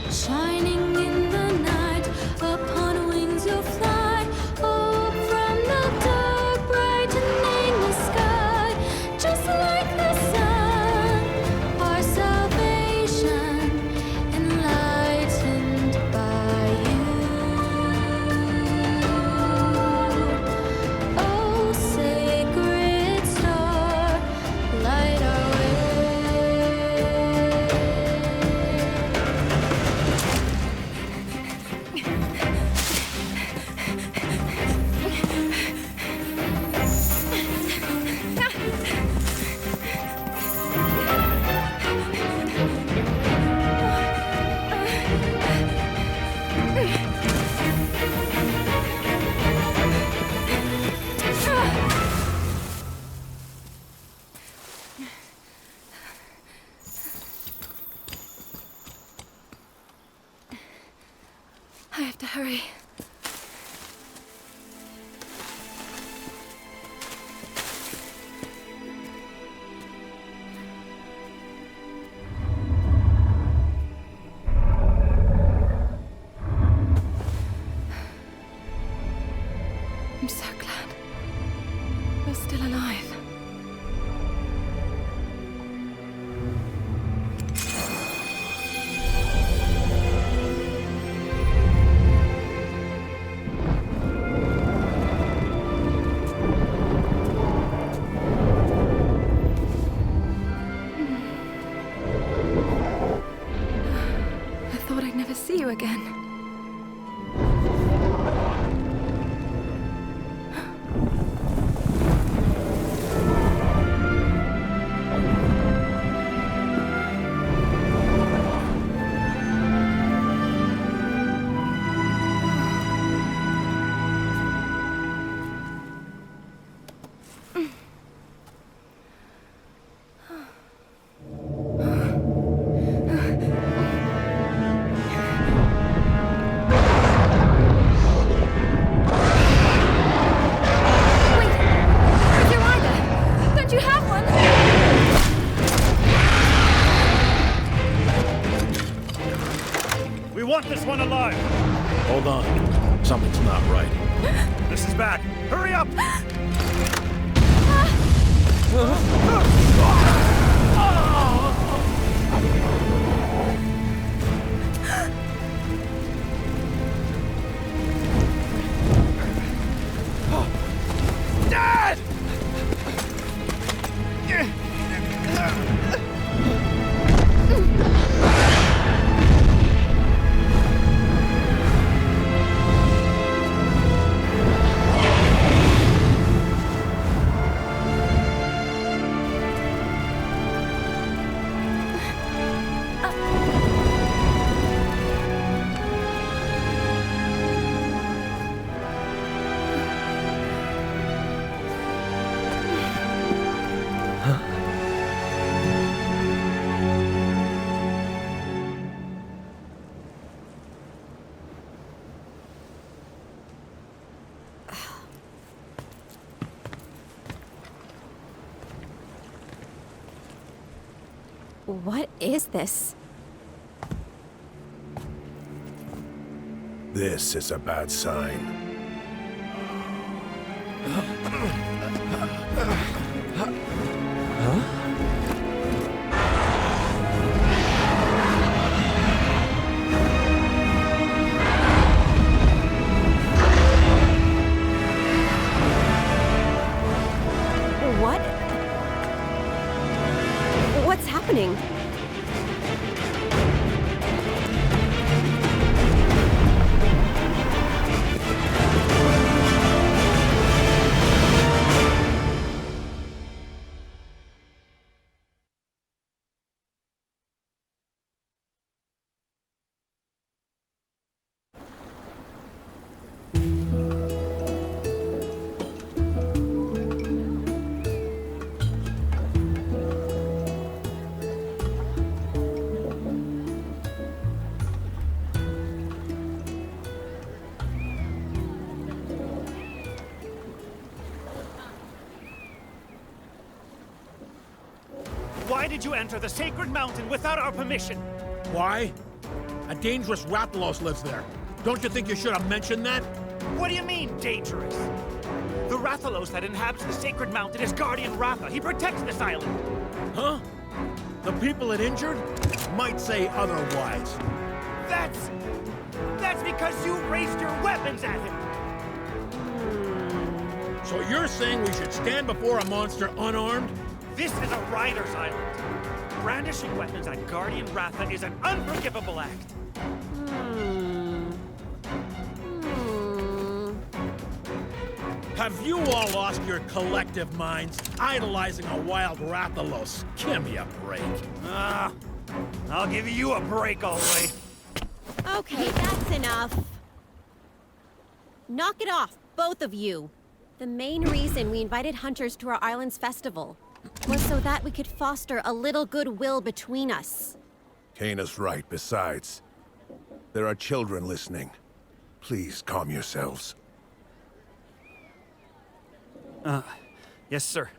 Shining in the night, upon wings you'll fly, up from the dark, bright and nameless sky. Just like the sun, our salvation, enlightened by you. Oh, sacred star, light our way. I have to hurry. I'm so glad you're still alive. I thought I'd never see you again. We want this one alive! Hold on. Something's not right. This is bad. Hurry up! Dad! What is this? This is a bad sign. What? What's happening? Why did you enter the sacred mountain without our permission? Why? A dangerous Rathalos lives there. Don't you think you should have mentioned that? What do you mean, dangerous? The Rathalos that inhabits the sacred mountain is Guardian Ratha. He protects this island. Huh? The people it injured might say otherwise. That's because you raised your weapons at him. So you're saying we should stand before a monster unarmed? This is a rider's island. Brandishing weapons at Guardian Ratha is an unforgivable act. Have you all lost your collective minds, idolizing a wild Rathalos? Give me a break. I'll give you a break, all right. Okay, that's enough. Knock it off, both of you. The main reason we invited hunters to our island's festival was so that we could foster a little goodwill between us. Kana's right. Besides, there are children listening. Please calm yourselves. Yes, sir.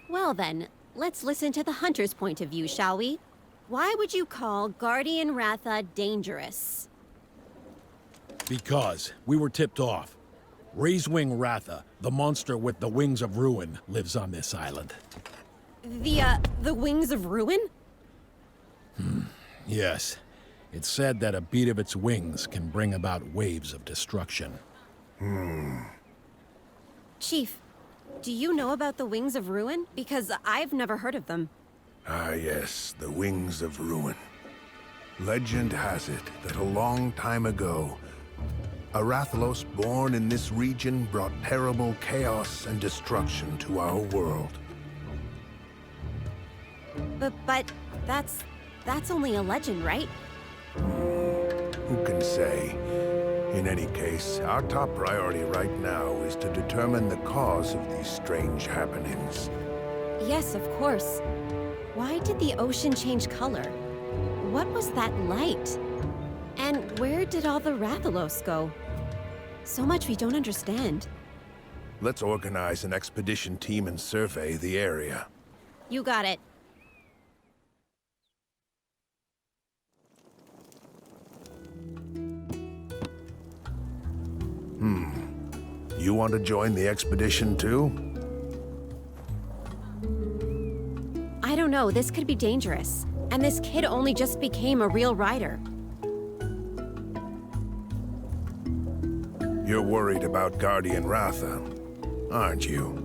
Well then, let's listen to the hunter's point of view, shall we? Why would you call Guardian Ratha dangerous? Because we were tipped off. Raisewing Ratha, the monster with the wings of ruin, lives on this island. The wings of ruin? Yes. It's said that a beat of its wings can bring about waves of destruction. Chief, do you know about the wings of ruin? Because I've never heard of them. Ah, yes, the Wings of Ruin. Legend has it that a long time ago, a Rathalos born in this region brought terrible chaos and destruction to our world. But that's only a legend, right? Who can say? In any case, our top priority right now is to determine the cause of these strange happenings. Yes, of course. Why did the ocean change color? What was that light? And where did all the Rathalos go? So much we don't understand. Let's organize an expedition team and survey the area. You got it. You want to join the expedition too? I don't know, this could be dangerous. And this kid only just became a real rider. You're worried about Guardian Ratha, aren't you?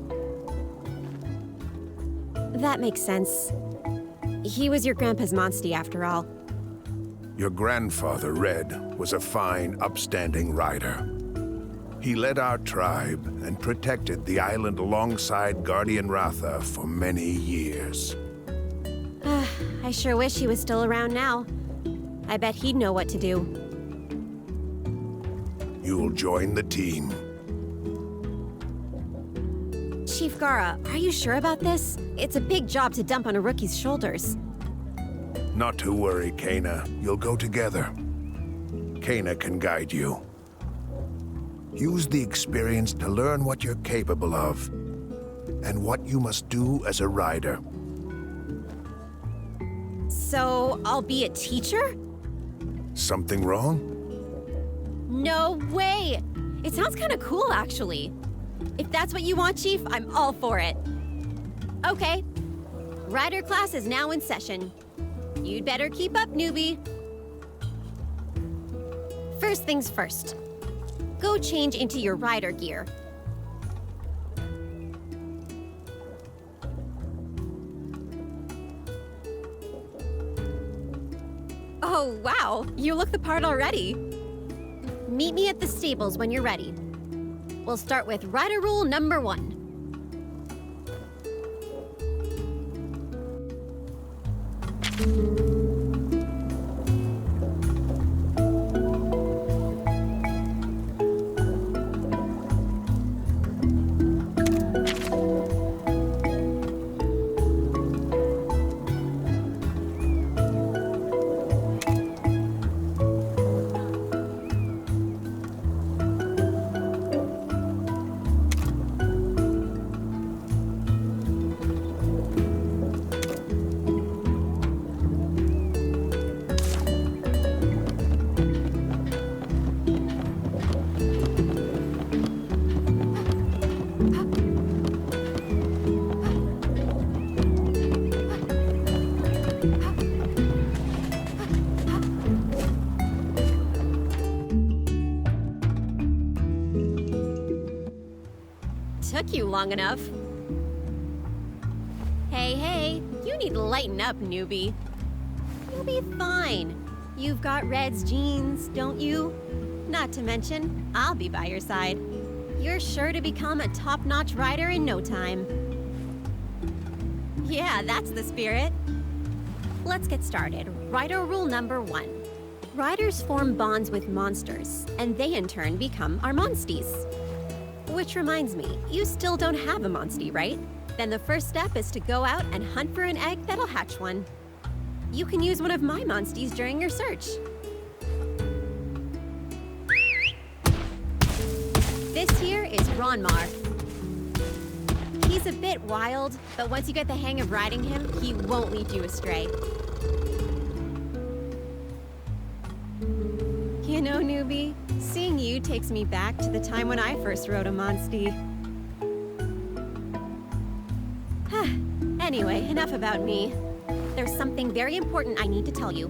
That makes sense. He was your grandpa's monstie after all. Your grandfather, Red, was a fine, upstanding rider. He led our tribe and protected the island alongside Guardian Ratha for many years. I sure wish he was still around now. I bet he'd know what to do. You'll join the team. Chief Gara, are you sure about this? It's a big job to dump on a rookie's shoulders. Not to worry, Kana. You'll go together. Kana can guide you. Use the experience to learn what you're capable of and what you must do as a rider. So, I'll be a teacher? Something wrong? No way! It sounds kind of cool, actually. If that's what you want, Chief, I'm all for it. Okay. Rider class is now in session. You'd better keep up, newbie. First things first. Go change into your rider gear. Oh, wow. You look the part already. Meet me at the stables when you're ready. We'll start with rider rule number 1. took you long enough. Hey, you need to lighten up, newbie. You'll be fine. You've got Red's genes, don't you? Not to mention, I'll be by your side. You're sure to become a top-notch rider in no time. Yeah, that's the spirit. Let's get started. Rider rule number 1. Riders form bonds with monsters, and they in turn become our monsties. Which reminds me, you still don't have a monstie, right? Then the first step is to go out and hunt for an egg that'll hatch one. You can use one of my monsties during your search. This here is Ronmar. He's a bit wild, but once you get the hang of riding him, he won't lead you astray. You know, newbie, seeing you takes me back to the time when I first rode a monstie. Anyway, enough about me. There's something very important I need to tell you.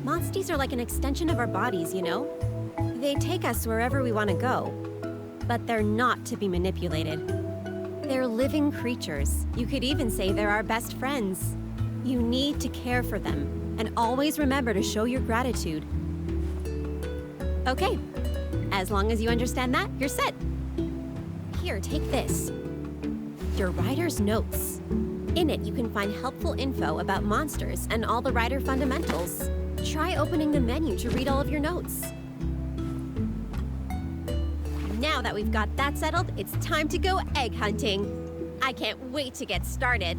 Monsties are like an extension of our bodies, you know? They take us wherever we want to go. But they're not to be manipulated. They're living creatures. You could even say they're our best friends. You need to care for them, and always remember to show your gratitude. Okay, as long as you understand that, you're set. Here, take this. Your rider's notes. In it, you can find helpful info about monsters and all the rider fundamentals. Try opening the menu to read all of your notes. Now that we've got that settled, it's time to go egg hunting. I can't wait to get started.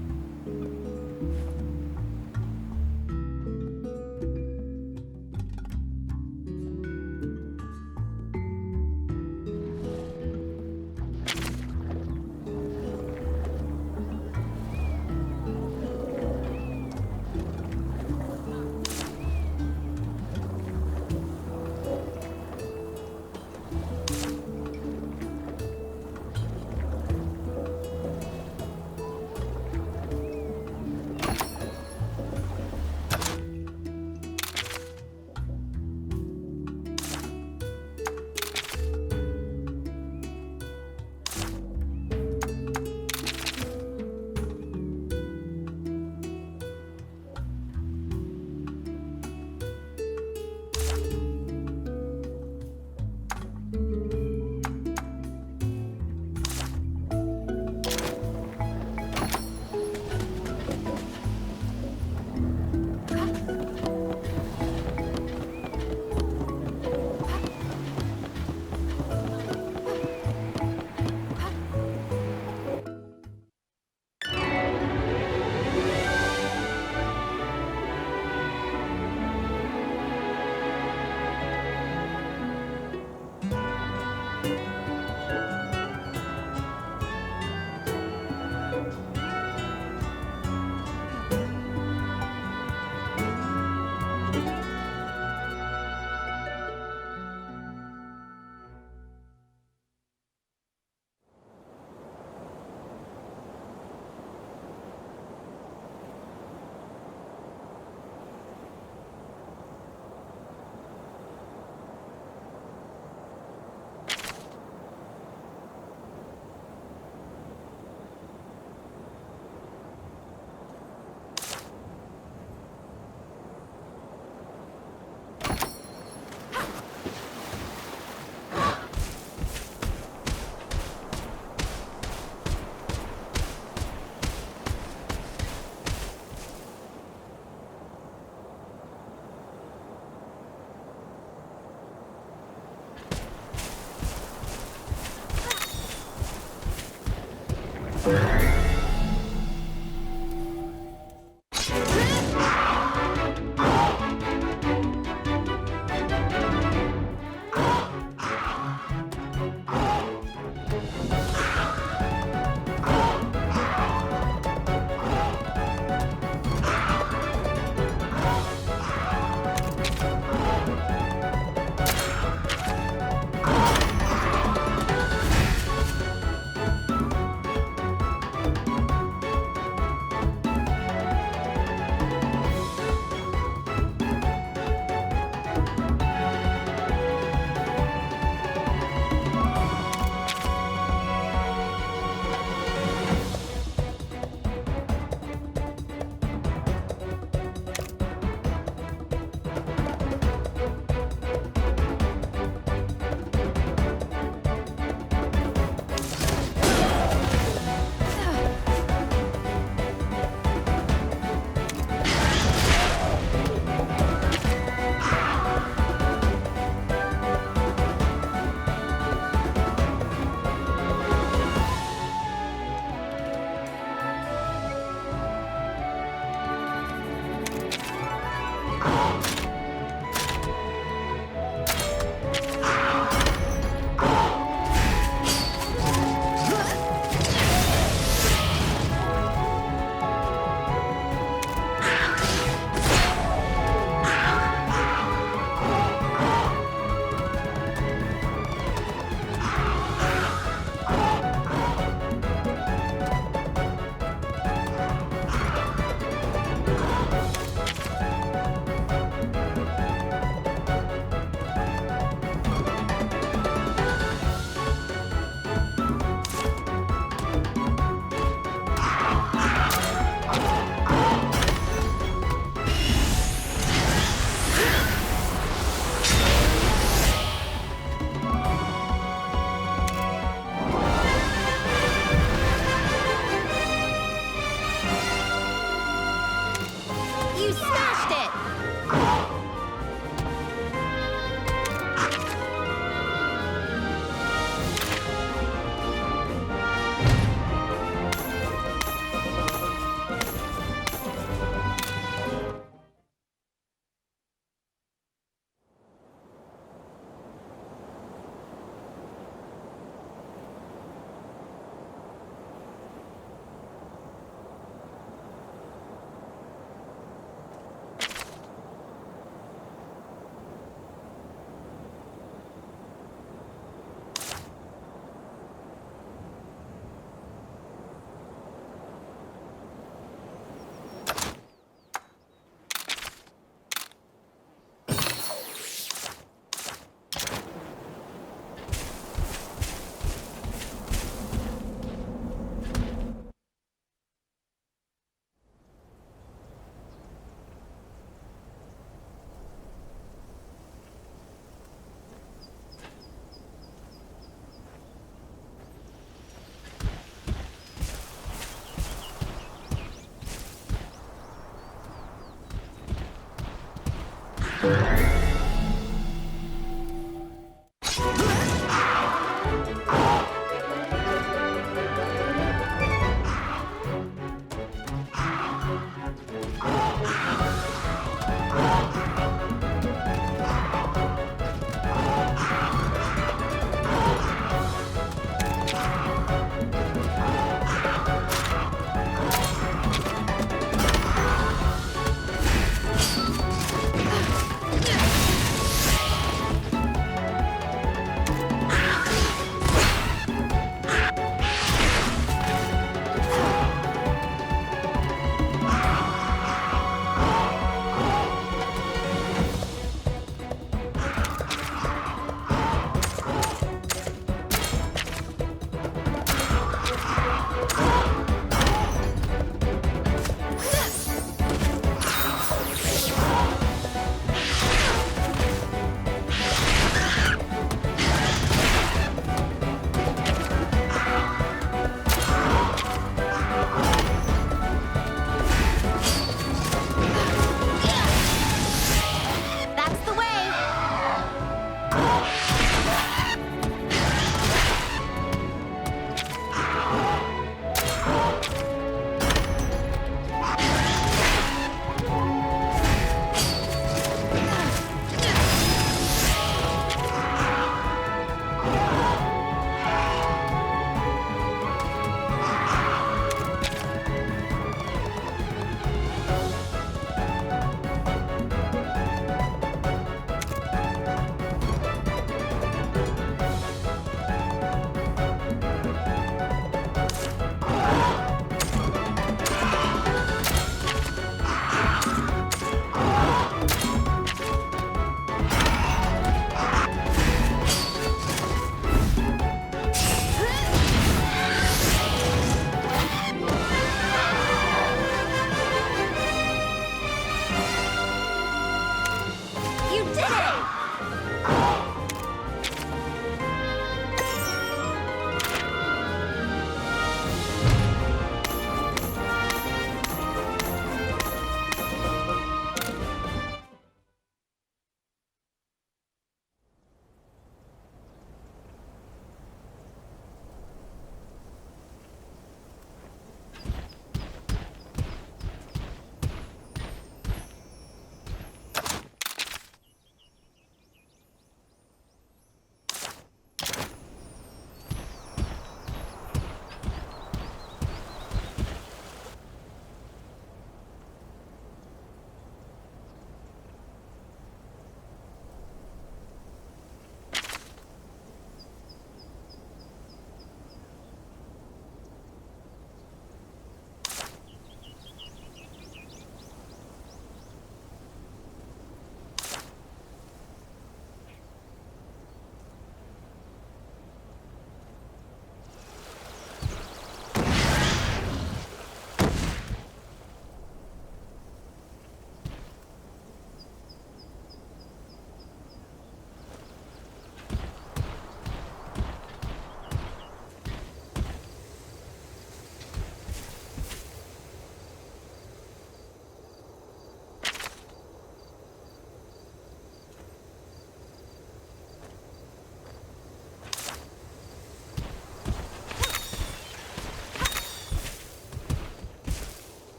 You smashed it!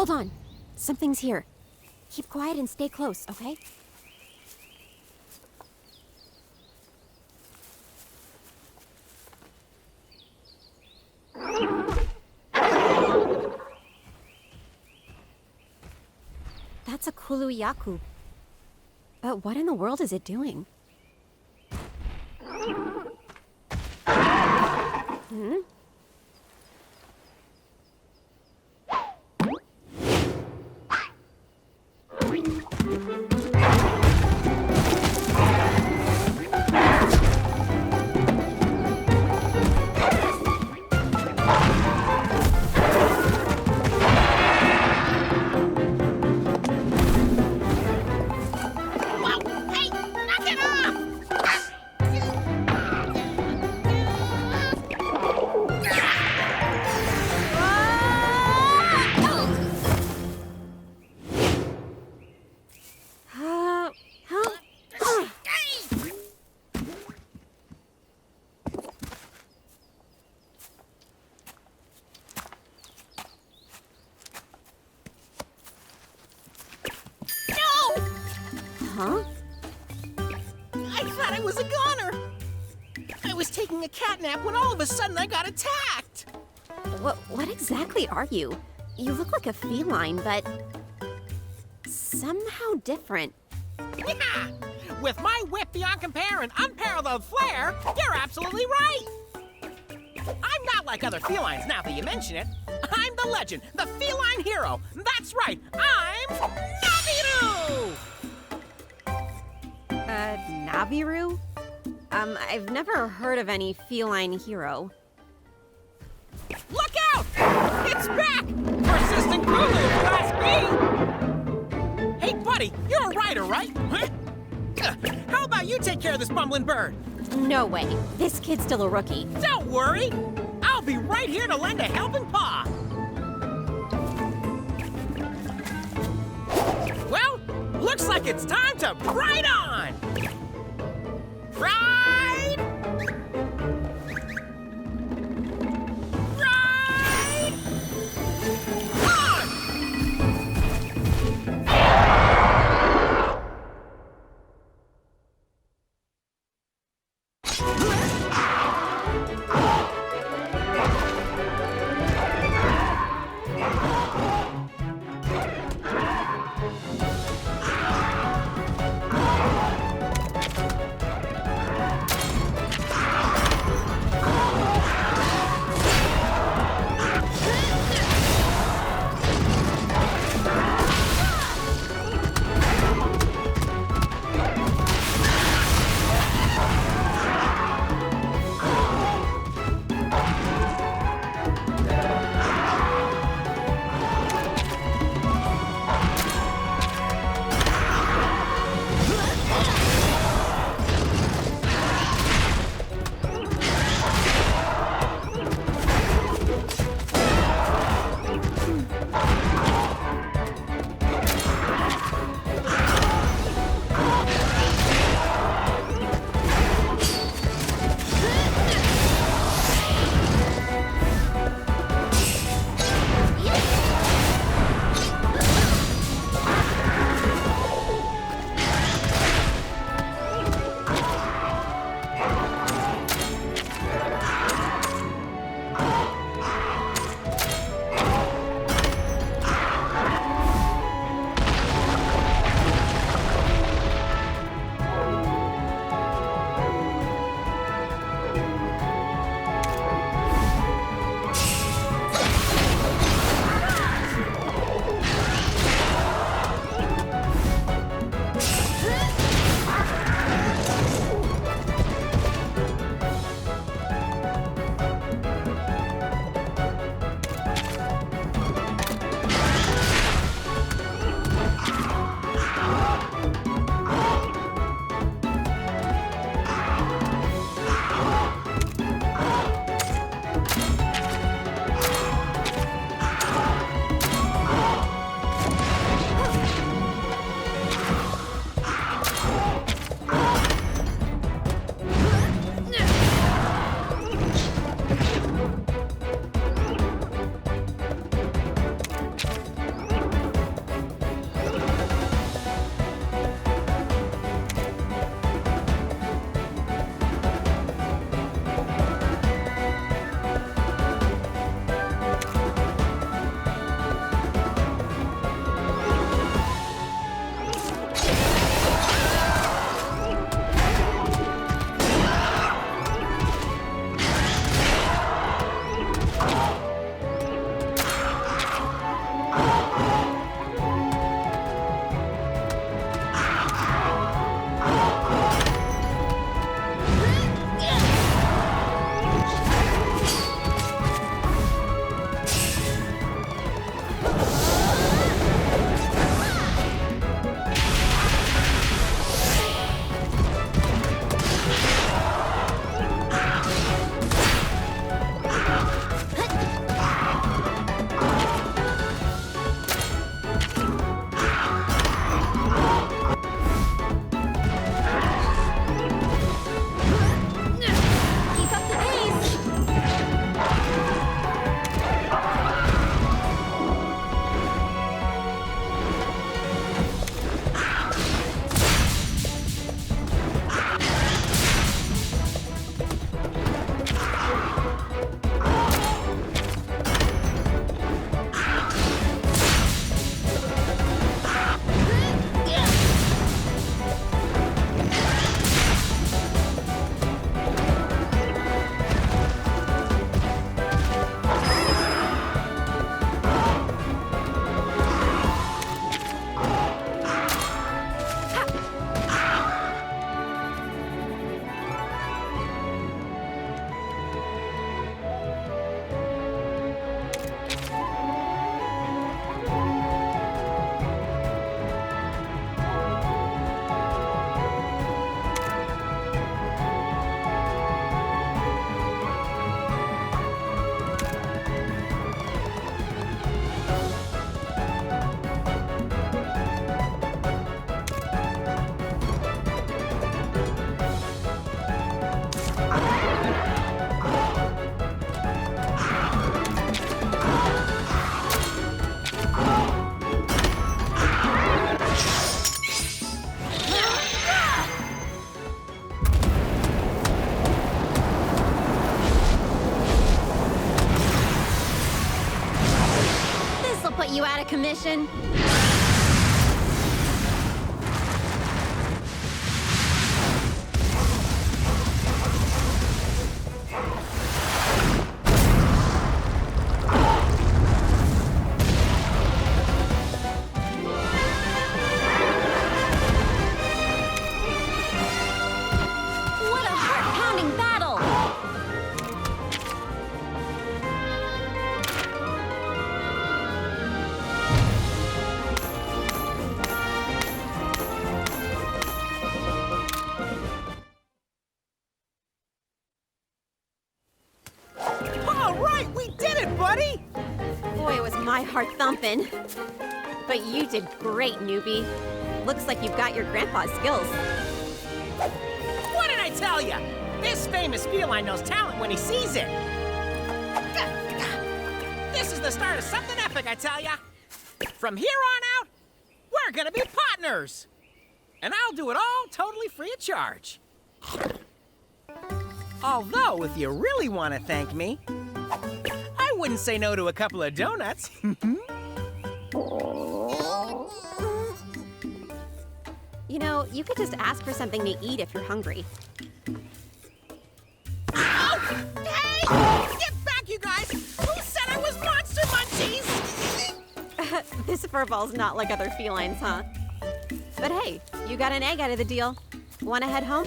Hold on. Something's here. Keep quiet and stay close, okay? That's a Kuluyaku. But what in the world is it doing? Hmm? Hey, knock it off! Huh? No! Huh? I thought I was a goner. I was taking a cat nap when all of a sudden I got attacked. What exactly are you? You look like a feline, but somehow different. Yeah! With my whip beyond compare and unparalleled flair, you're absolutely right. I'm not like other felines now that you mention it. I'm the legend, the feline hero. That's right, I'm Naviru! Naviru? I've never heard of any feline hero. Look out! It's back! Persistent Kulu, Class B! Hey, buddy, you're a rider, right? Huh? How about you take care of this bumbling bird? No way. This kid's still a rookie. Don't worry! I'll be right here to lend a helping paw! Well, looks like it's time to ride on! Ride! Ride! On! position. What a heart-pounding battle! All right, we did it, buddy! Boy, it was my heart thumping. But you did great, newbie. Looks like you've got your grandpa's skills. What did I tell you? This famous feline knows talent when he sees it. This is the start of something epic, I tell ya. From here on out, we're gonna be partners. And I'll do it all totally free of charge. Although, if you really want to thank me, I wouldn't say no to a couple of donuts. You know, you could just ask for something to eat if you're hungry. Oh! Hey! Get back, you guys! Who said I was Monster Munchies? This furball's not like other felines, huh? But hey, you got an egg out of the deal. Wanna head home?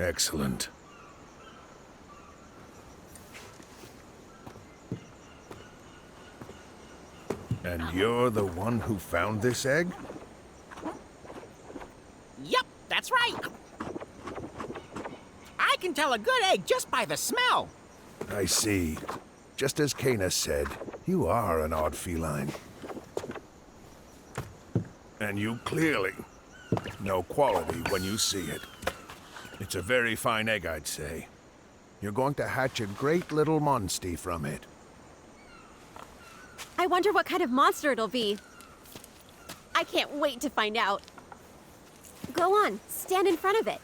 Excellent. And you're the one who found this egg? Yup, that's right. I can tell a good egg just by the smell. I see. Just as Kana said, you are an odd feline. And you clearly know quality when you see it. It's a very fine egg, I'd say. You're going to hatch a great little monstie from it. I wonder what kind of monster it'll be. I can't wait to find out. Go on, stand in front of it.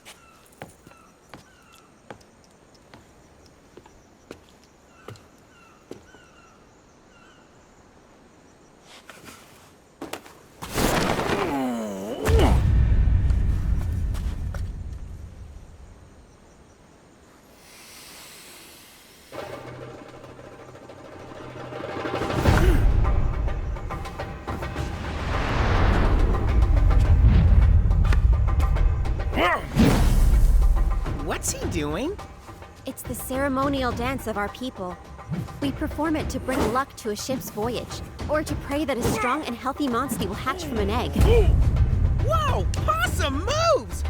What's he doing? It's the ceremonial dance of our people. We perform it to bring luck to a ship's voyage, or to pray that a strong and healthy monstie will hatch from an egg. Whoa! Possum moves!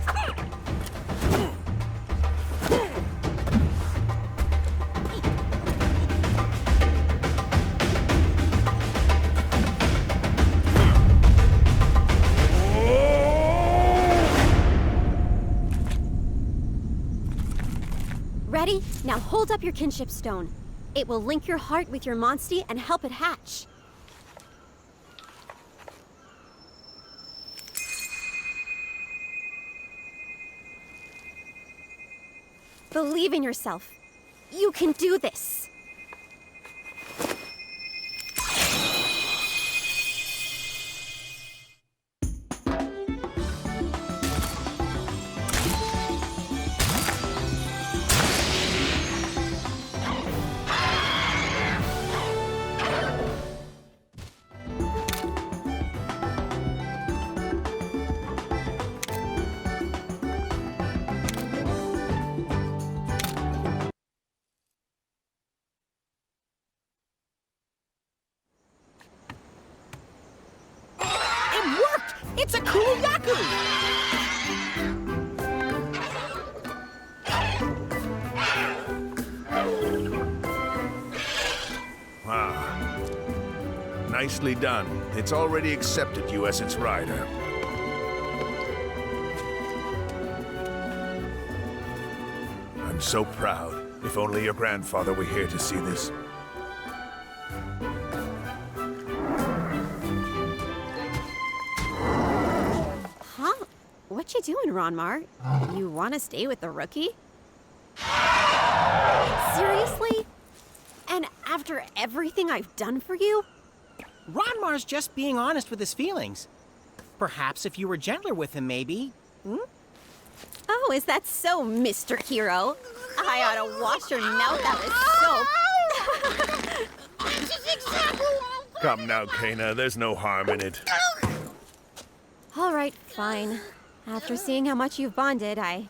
Ready? Now hold up your kinship stone. It will link your heart with your monstie and help it hatch. Believe in yourself. You can do this. It's a Kuluyaku! Ah. Nicely done. It's already accepted you as its rider. I'm so proud. If only your grandfather were here to see this. Huh? What you doing, Ronmar? You want to stay with the rookie? Seriously? And after everything I've done for you? Ronmar's just being honest with his feelings. Perhaps if you were gentler with him, maybe. Oh, is that so, Mr. Hero? I ought to wash your mouth out with soap. Come now, Kena. There's no harm in it. All right, fine. After seeing how much you've bonded, I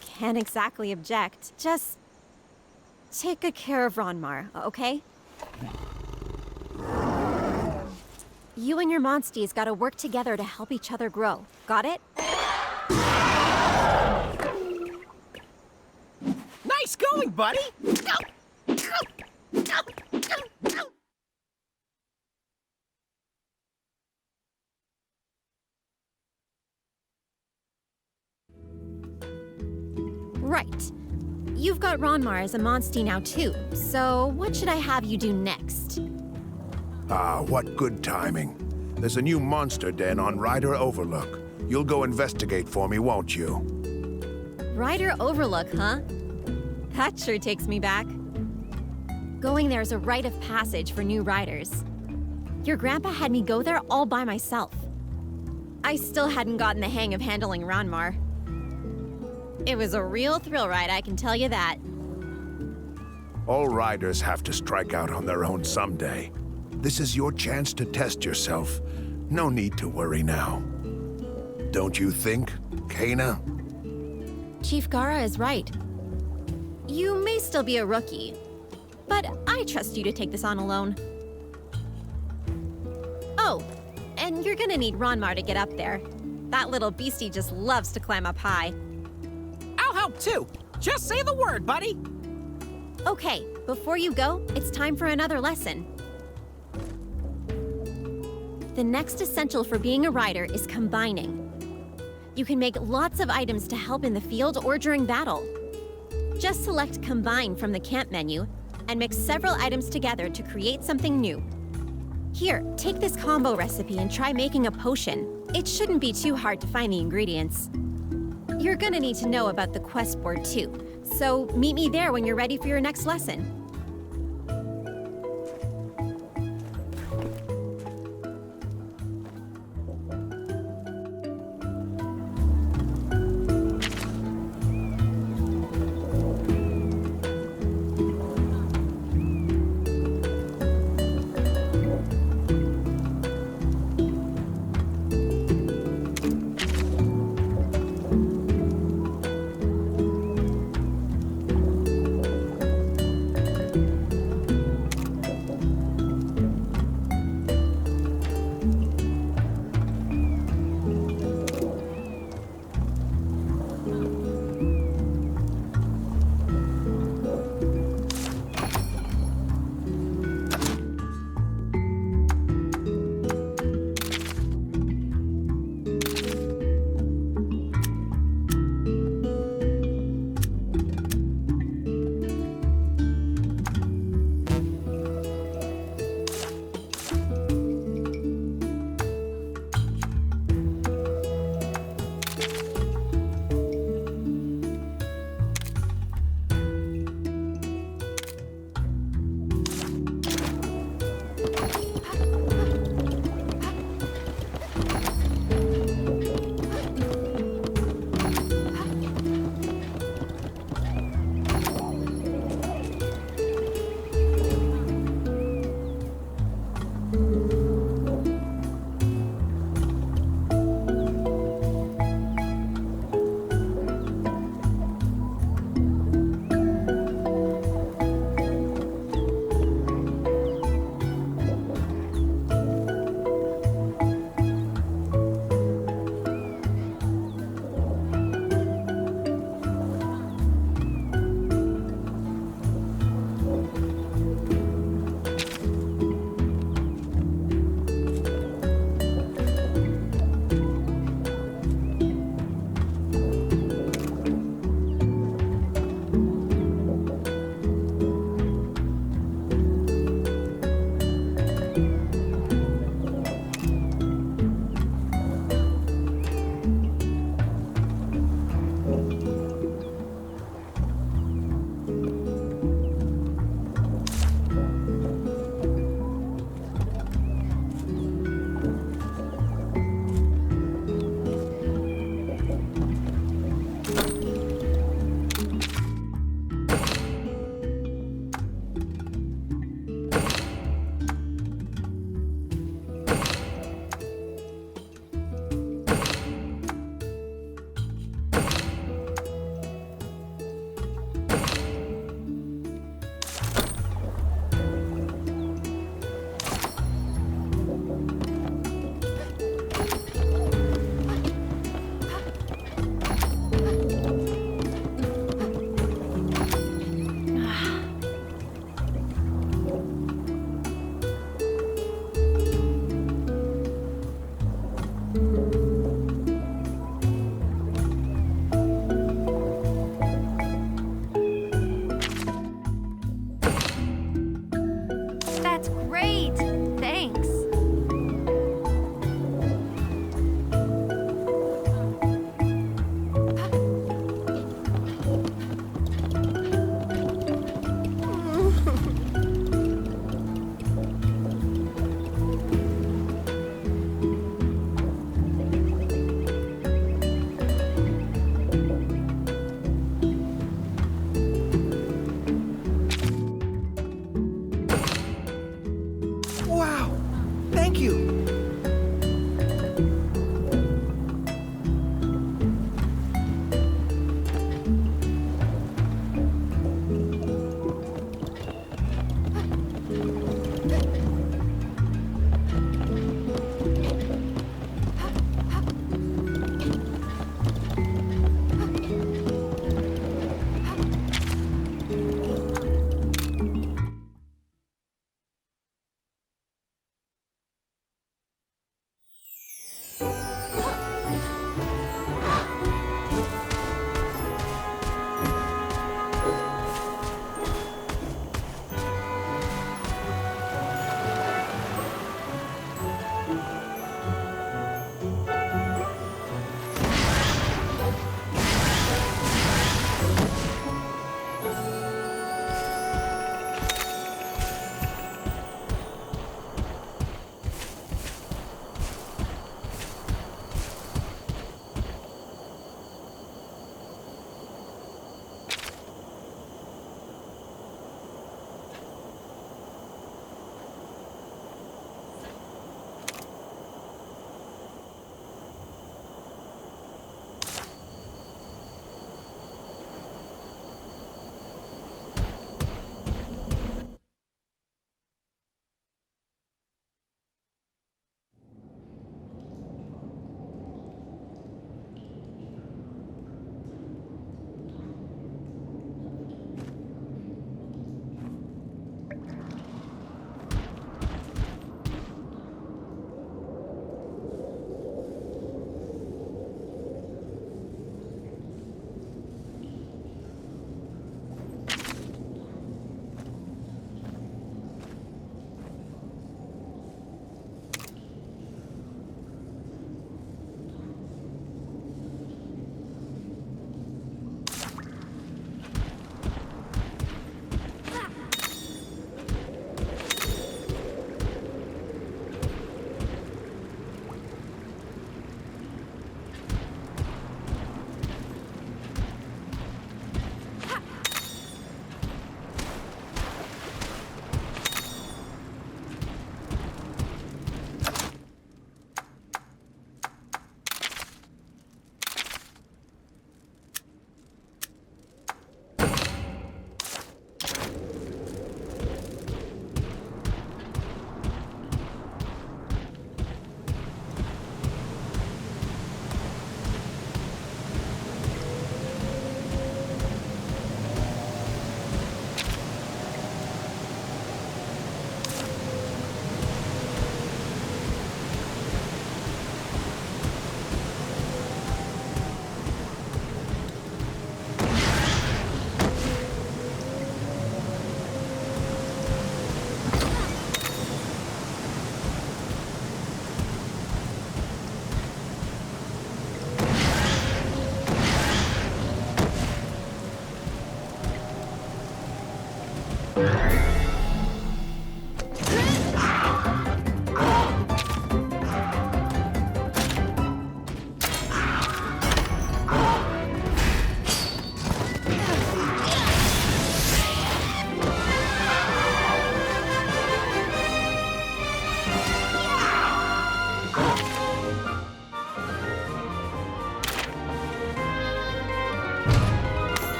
can't exactly object. Just take good care of Ronmar, okay? You and your monsties gotta work together to help each other grow. Got it? Nice going, buddy! Right. You've got Ronmar as a monstie now, too. So what should I have you do next? Ah, what good timing. There's a new monster den on Ryder Overlook. You'll go investigate for me, won't you? Ryder Overlook, huh? That sure takes me back. Going there is a rite of passage for new riders. Your grandpa had me go there all by myself. I still hadn't gotten the hang of handling Ronmar. It was a real thrill ride, I can tell you that. All riders have to strike out on their own someday. This is your chance to test yourself. No need to worry now. Don't you think, Kena? Chief Gara is right. You may still be a rookie, but I trust you to take this on alone. Oh, and you're gonna need Ronmar to get up there. That little beastie just loves to climb up high. I'll help too. Just say the word, buddy. Okay, before you go, it's time for another lesson. The next essential for being a rider is combining. You can make lots of items to help in the field or during battle. Just select Combine from the camp menu and mix several items together to create something new. Here, take this combo recipe and try making a potion. It shouldn't be too hard to find the ingredients. You're gonna need to know about the quest board too, so meet me there when you're ready for your next lesson.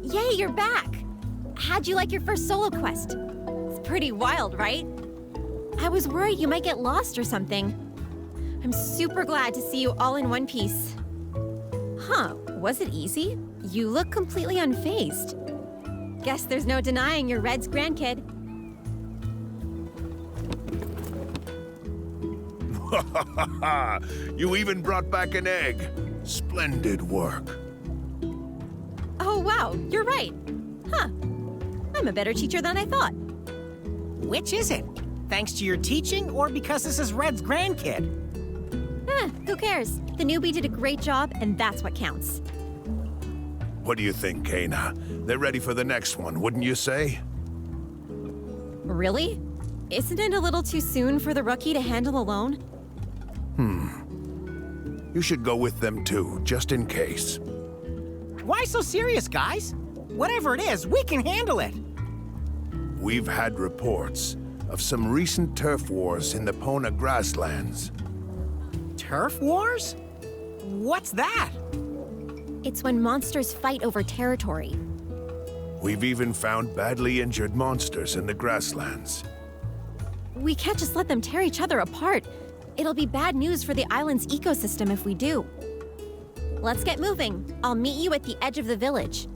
Yay, you're back! How'd you like your first solo quest? It's pretty wild, right? I was worried you might get lost or something. I'm super glad to see you all in one piece. Huh, was it easy? You look completely unfazed. Guess there's no denying you're Red's grandkid. You even brought back an egg. Splendid work. Oh, wow, you're right. Huh. I'm a better teacher than I thought. Which is it? Thanks to your teaching or because this is Red's grandkid? Who cares? The newbie did a great job, and that's what counts. What do you think, Kena? They're ready for the next one, wouldn't you say? Really? Isn't it a little too soon for the rookie to handle alone? You should go with them too, just in case. Why so serious, guys? Whatever it is, we can handle it. We've had reports of some recent turf wars in the Pona grasslands. Turf wars? What's that? It's when monsters fight over territory. We've even found badly injured monsters in the grasslands. We can't just let them tear each other apart. It'll be bad news for the island's ecosystem if we do. Let's get moving. I'll meet you at the edge of the village.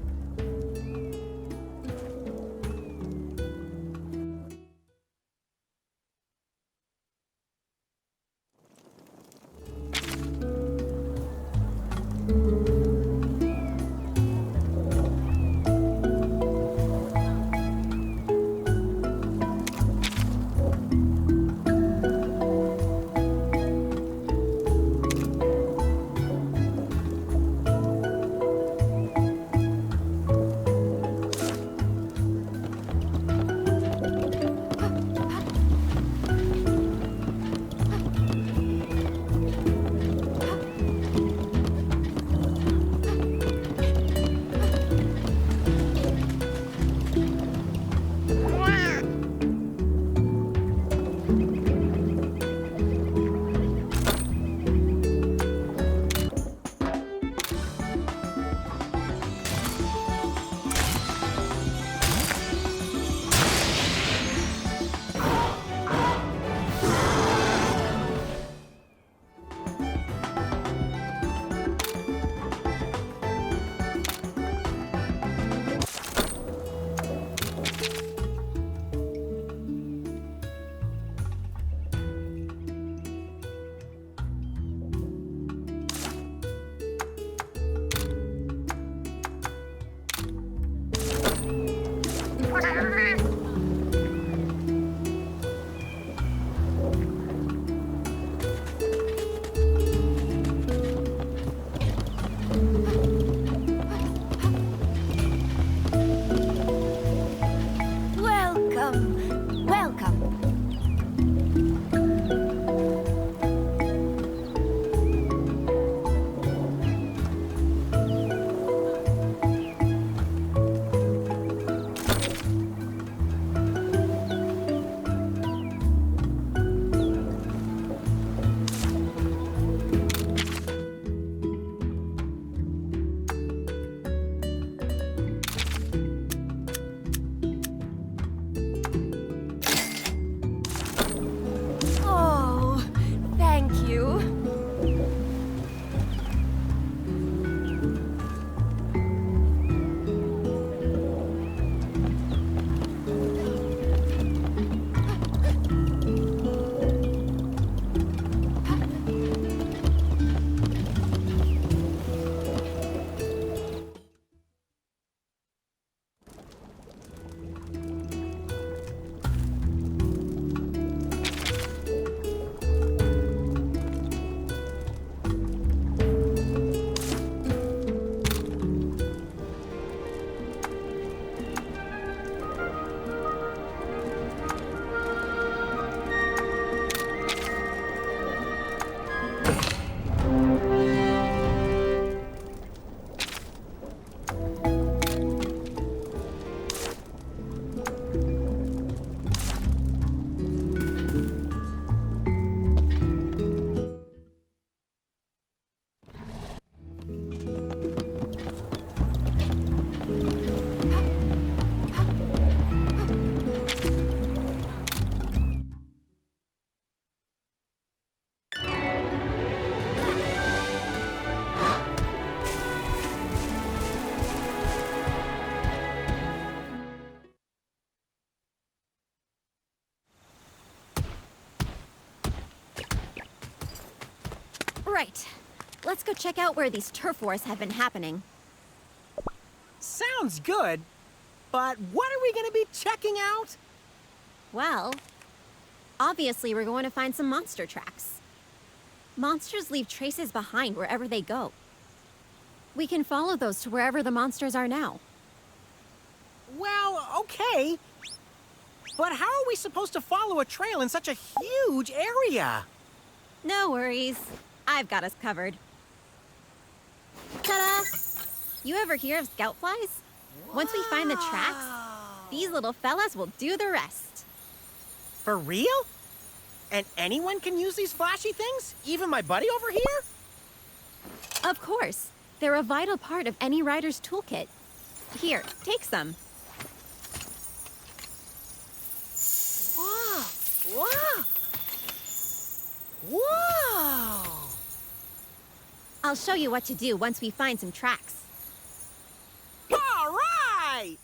Right. Let's go check out where these turf wars have been happening. Sounds good, but what are we gonna be checking out? Well, obviously we're going to find some monster tracks. Monsters leave traces behind wherever they go. We can follow those to wherever the monsters are now. Well, okay. But how are we supposed to follow a trail in such a huge area? No worries. I've got us covered. Ta-da! You ever hear of scout flies? Once we find the tracks, these little fellas will do the rest. For real? And anyone can use these flashy things? Even my buddy over here? Of course. They're a vital part of any rider's toolkit. Here, take some. Whoa! Whoa! Whoa! I'll show you what to do once we find some tracks. All right!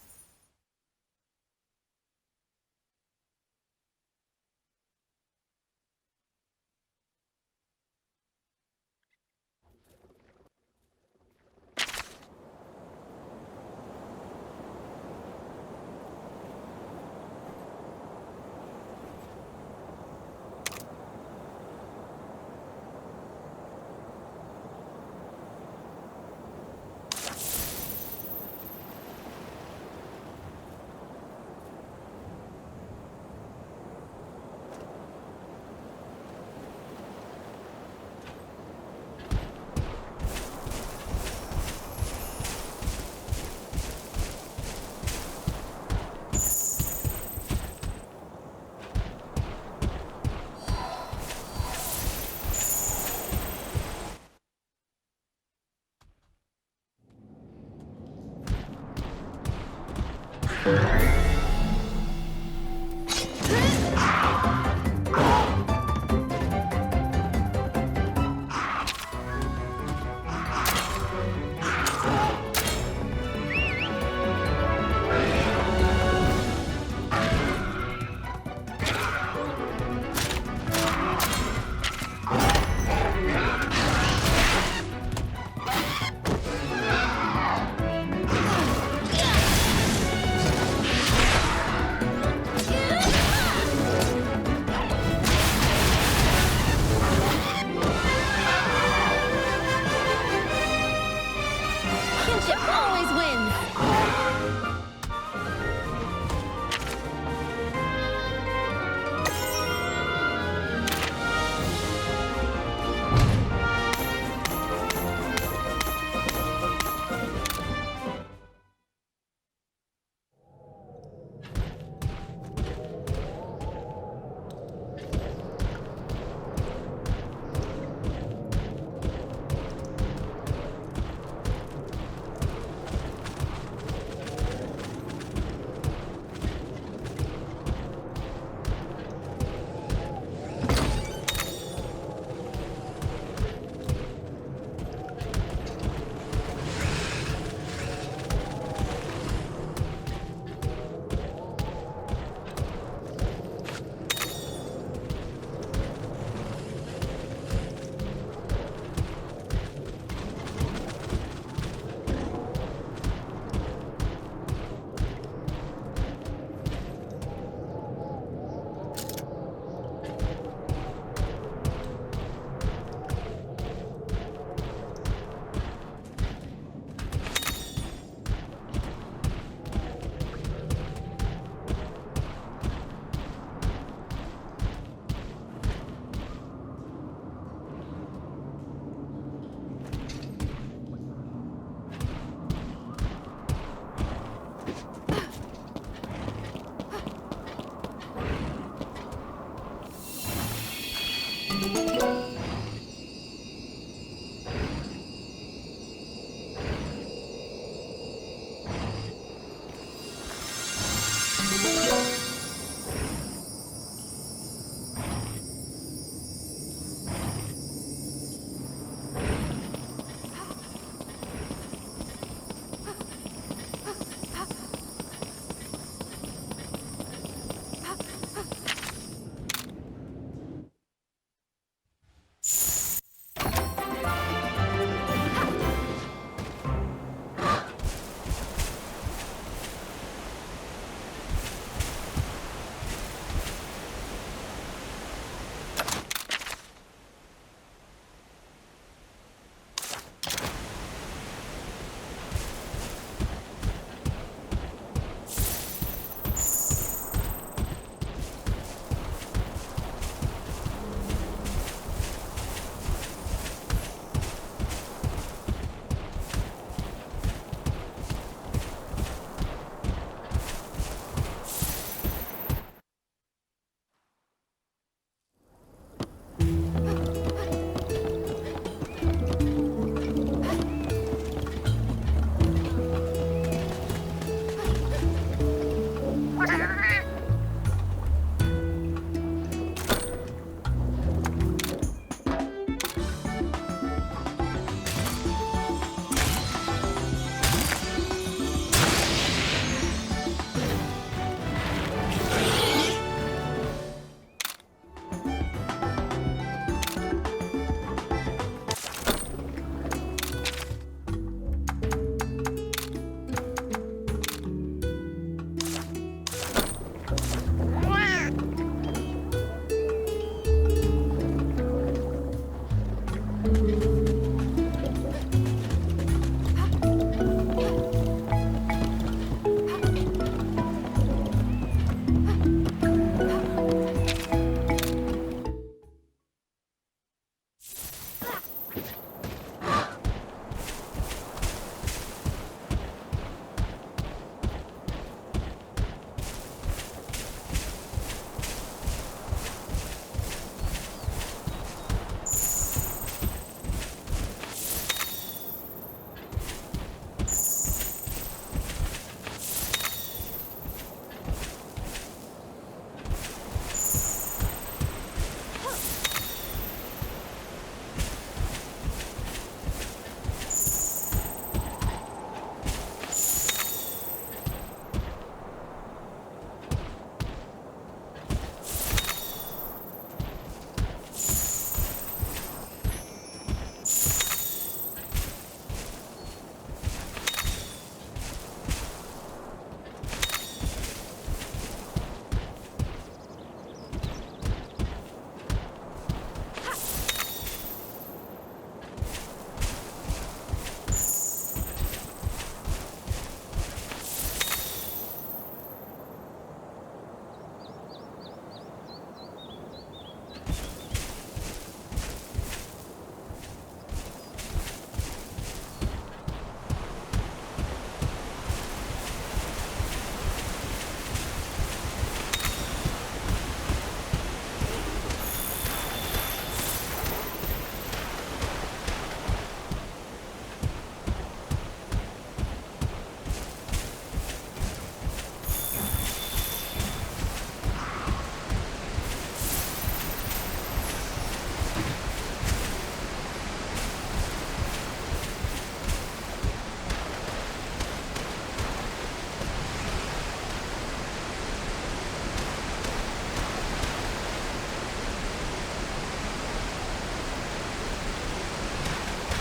Kinship always wins!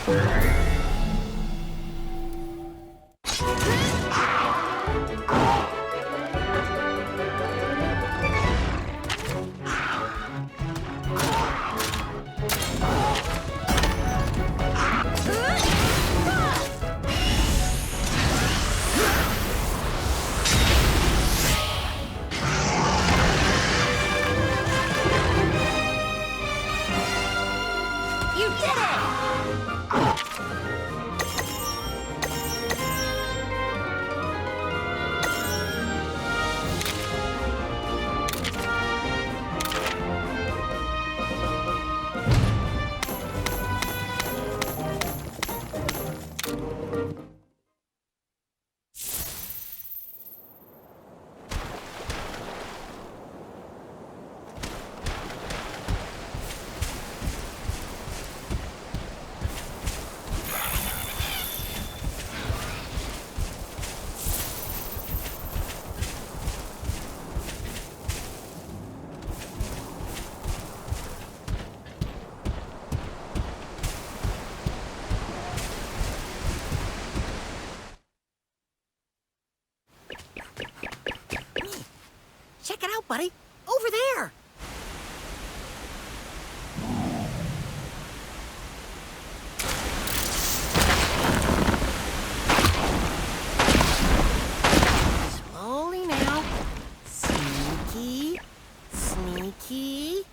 You did it! Check it out, buddy. Over there. Slowly now. Sneaky. Sneaky.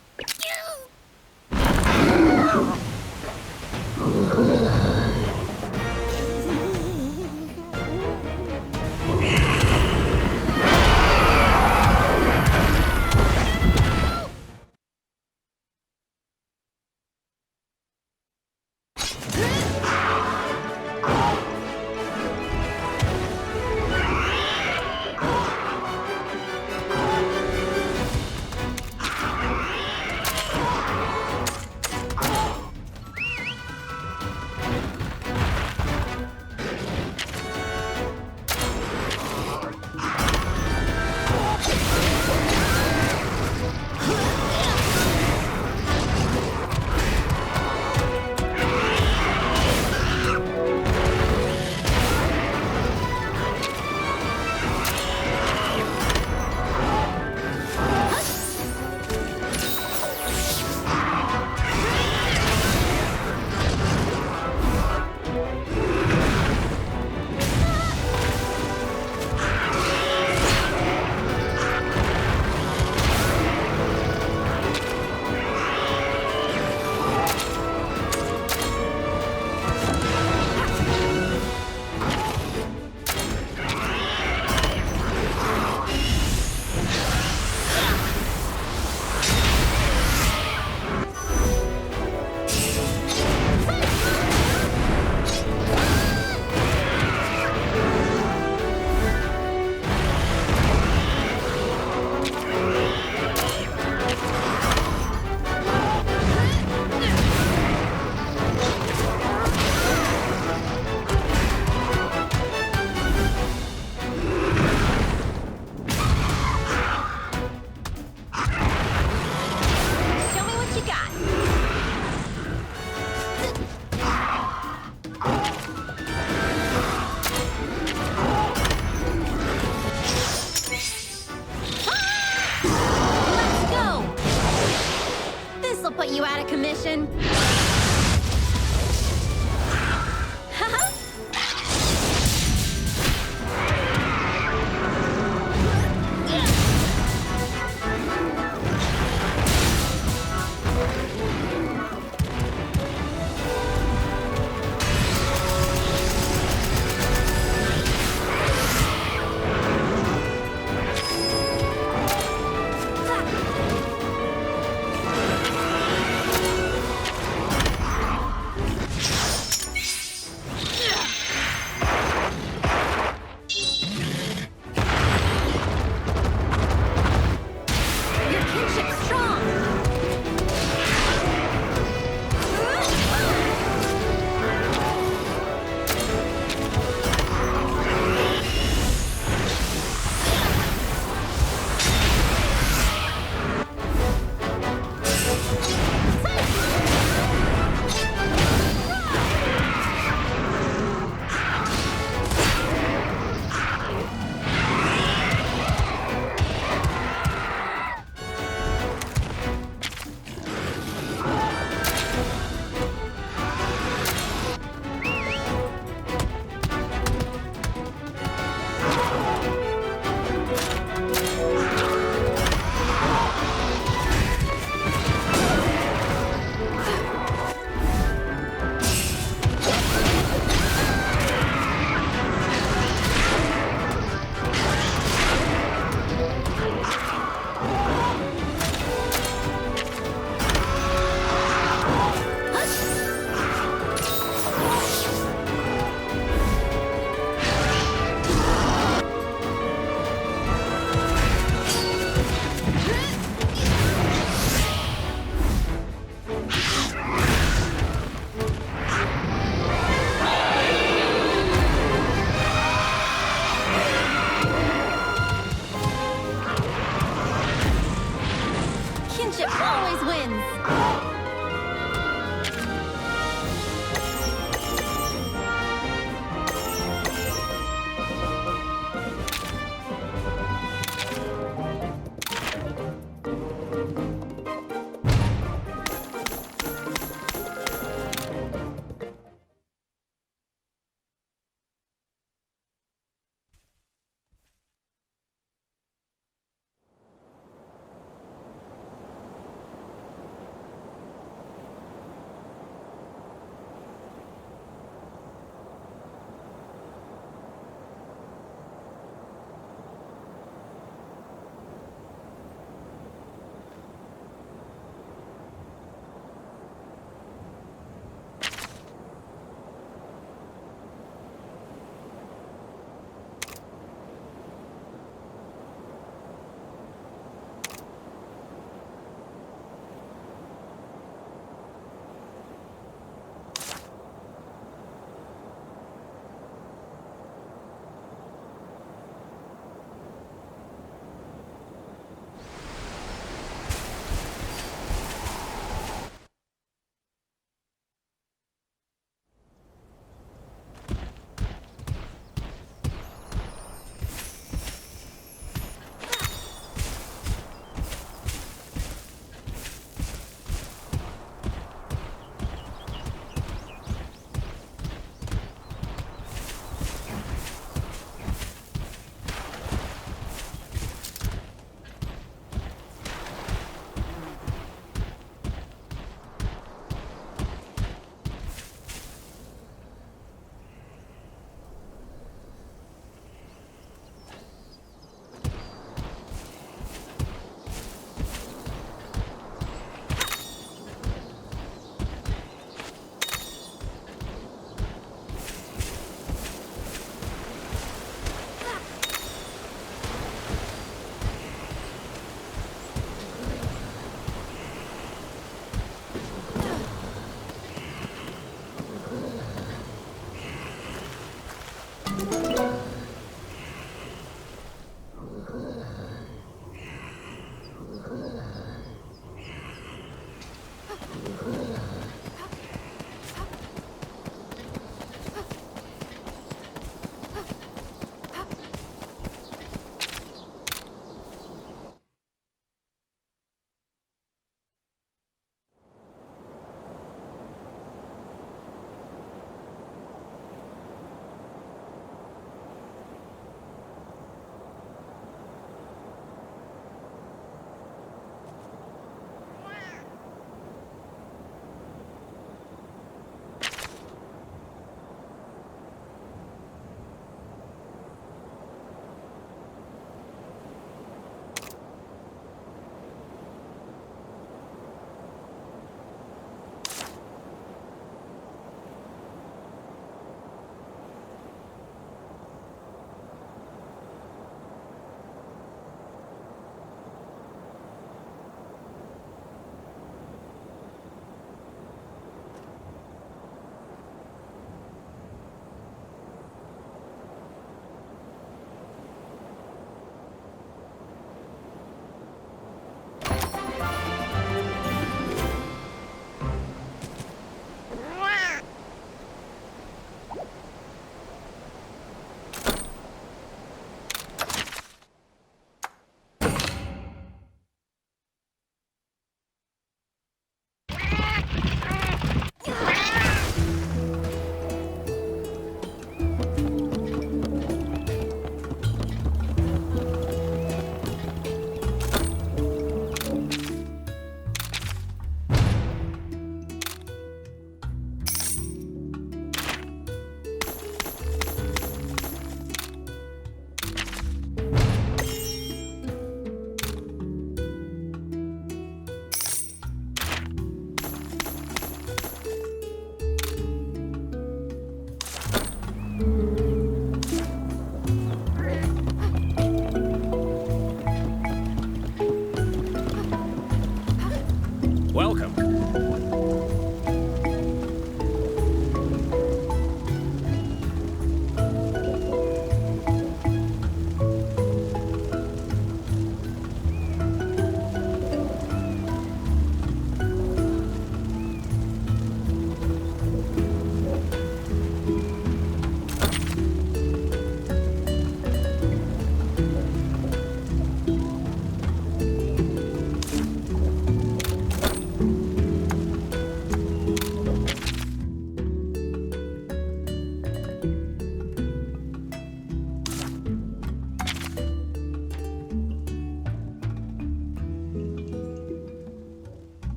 Put you out of commission.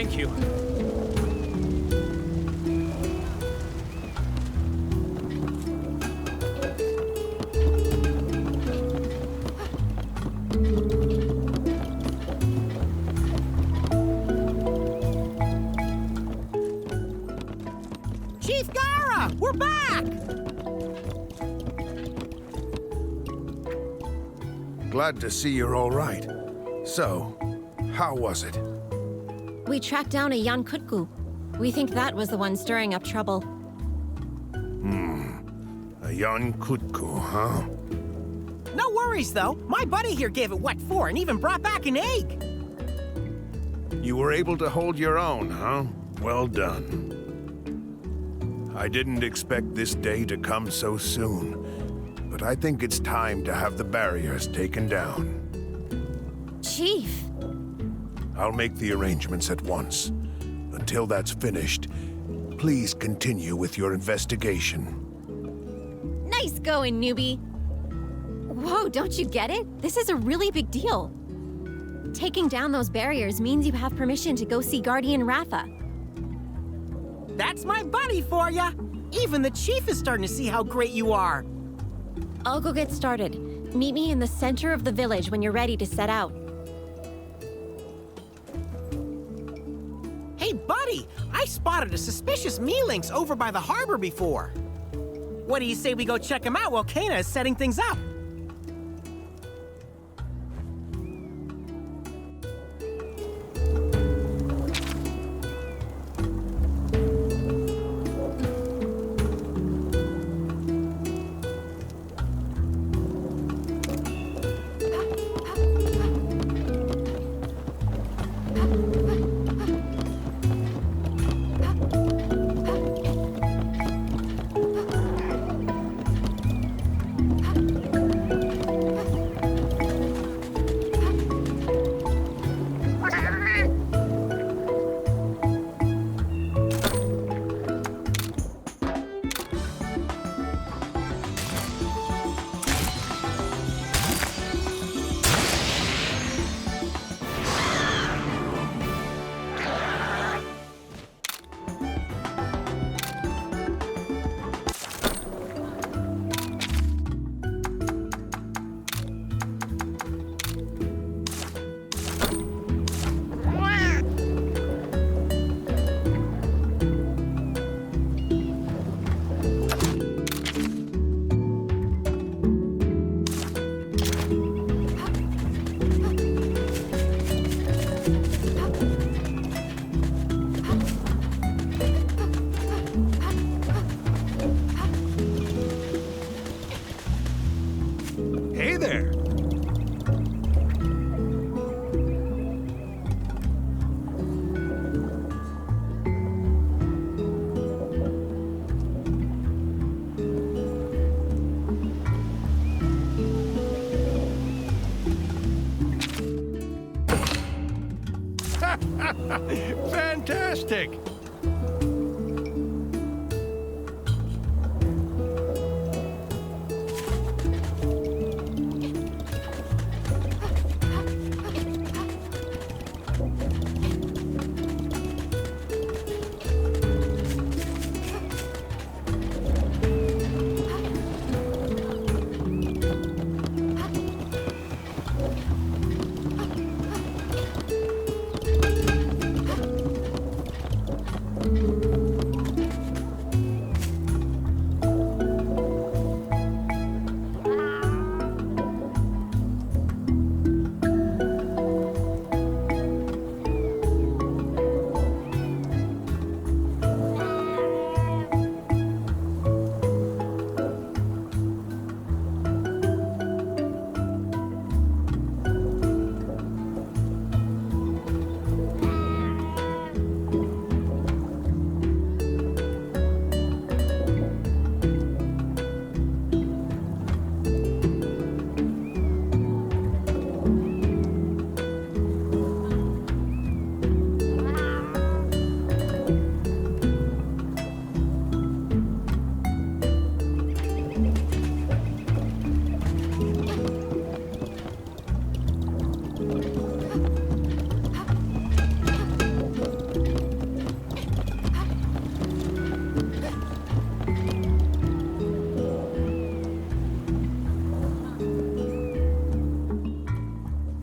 Thank you. Chief Gara, we're back! Glad to see you're all right. So, how was it? We tracked down a Jan Kutku. We think that was the one stirring up trouble. A Jan Kutku, huh? No worries, though. My buddy here gave it what for and even brought back an egg. You were able to hold your own, huh? Well done. I didn't expect this day to come so soon, but I think it's time to have the barriers taken down. Chief! I'll make the arrangements at once. Until that's finished, please continue with your investigation. Nice going, newbie! Whoa, don't you get it? This is a really big deal. Taking down those barriers means you have permission to go see Guardian Ratha. That's my buddy for ya. Even the chief is starting to see how great you are. I'll go get started. Meet me in the center of the village when you're ready to set out. Hey, buddy, I spotted a suspicious Mealinx over by the harbor before. What do you say we go check him out while Kena is setting things up? Hey there. Fantastic!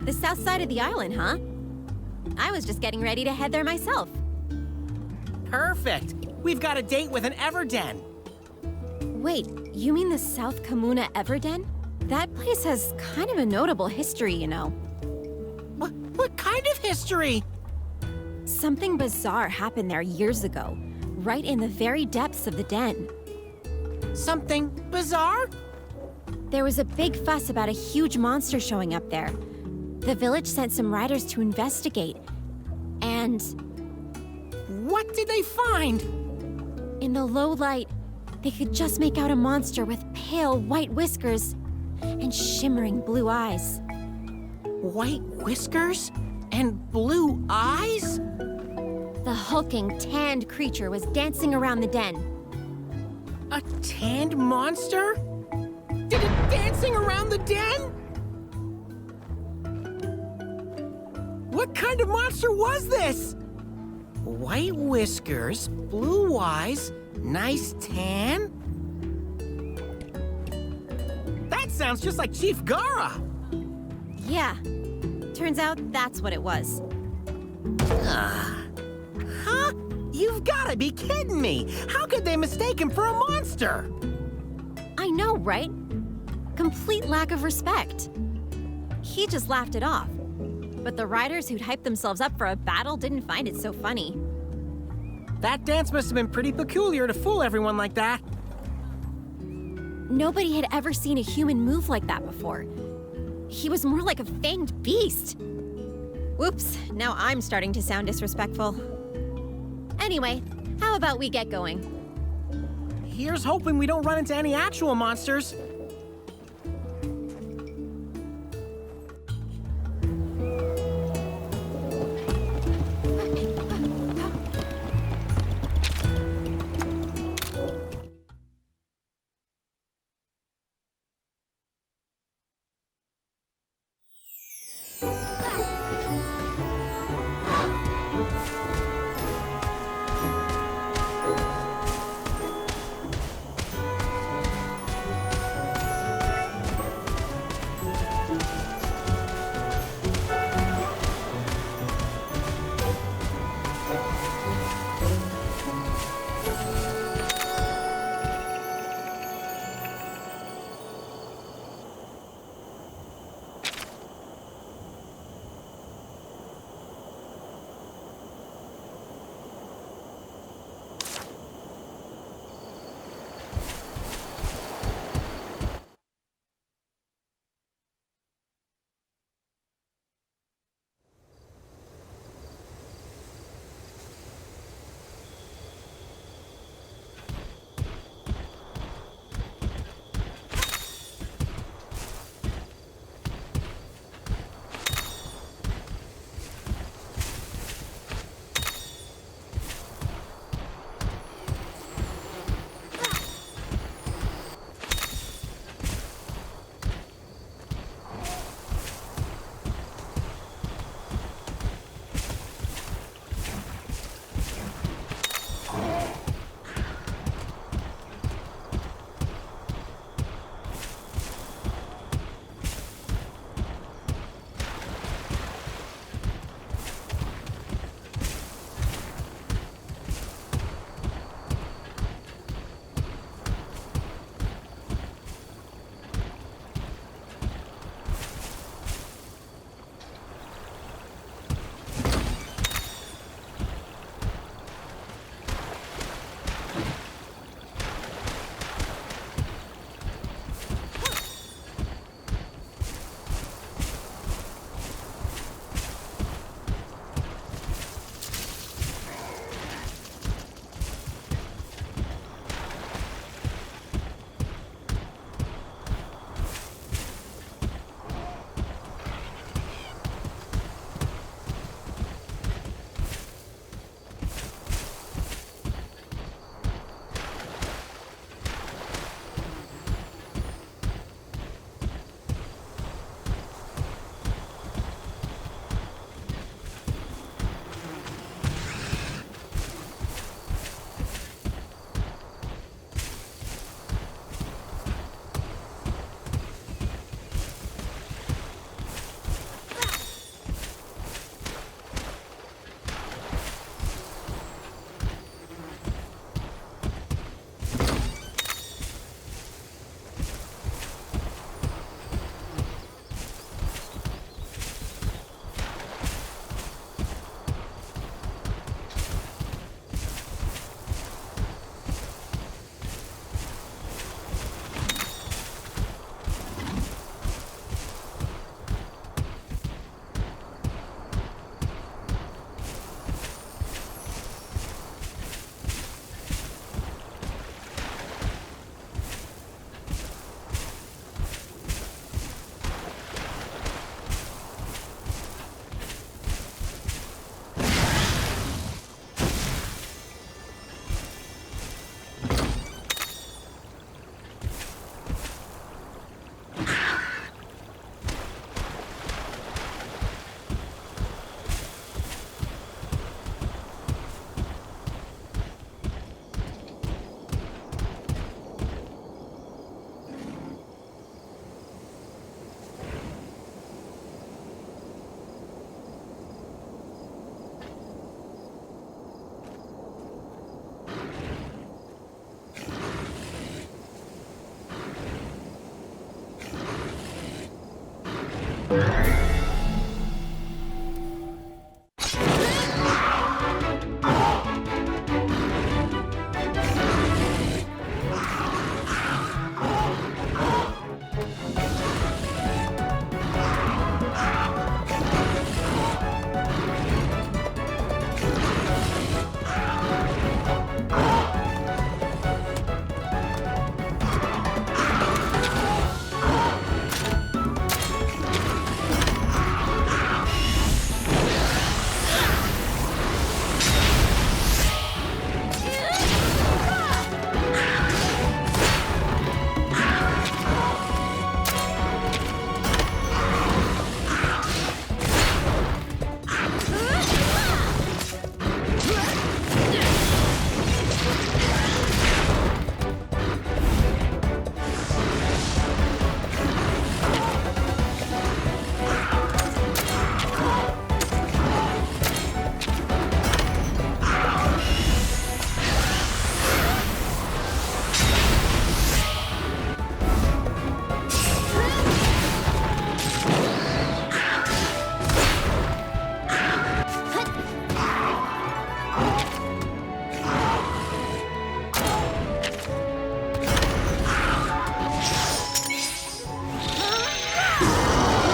The south side of the island, huh? I was just getting ready to head there myself. Perfect. We've got a date with an Everden. Wait, you mean the South Kamuna Everden? That place has kind of a notable history, you know. What kind of history? Something bizarre happened there years ago, right in the very depths of the den. Something bizarre? There was a big fuss about a huge monster showing up there. The village sent some riders to investigate, and What did they find? in the low light, they could just make out a monster with pale white whiskers and shimmering blue eyes. White whiskers and blue eyes? The hulking, tanned creature was dancing around the den. A tanned monster? Did it dancing around the den? What kind of monster was this? White whiskers, blue eyes, nice tan? That sounds just like Chief Gara. Yeah, turns out that's what it was. Huh? You've gotta be kidding me! How could they mistake him for a monster? I know, right? Complete lack of respect. He just laughed it off. But the riders who'd hyped themselves up for a battle didn't find it so funny. That dance must have been pretty peculiar to fool everyone like that. Nobody had ever seen a human move like that before. He was more like a fanged beast. Whoops, now I'm starting to sound disrespectful. Anyway, how about we get going? Here's hoping we don't run into any actual monsters.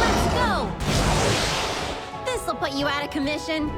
Let's go! This'll put you out of commission.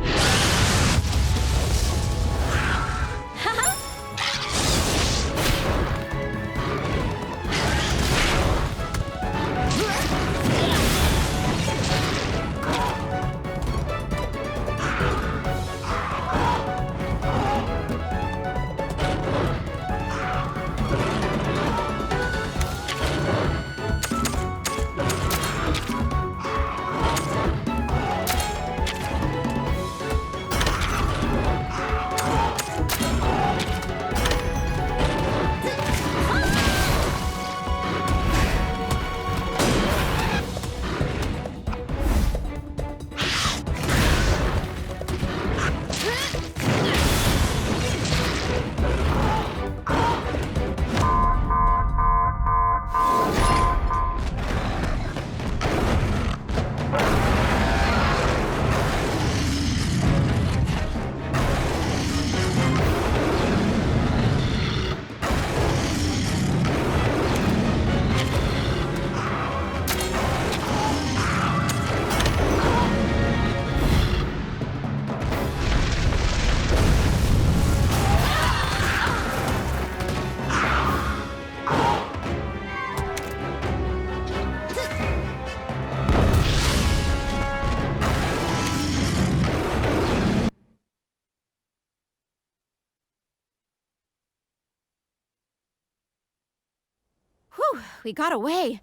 Whew, we got away.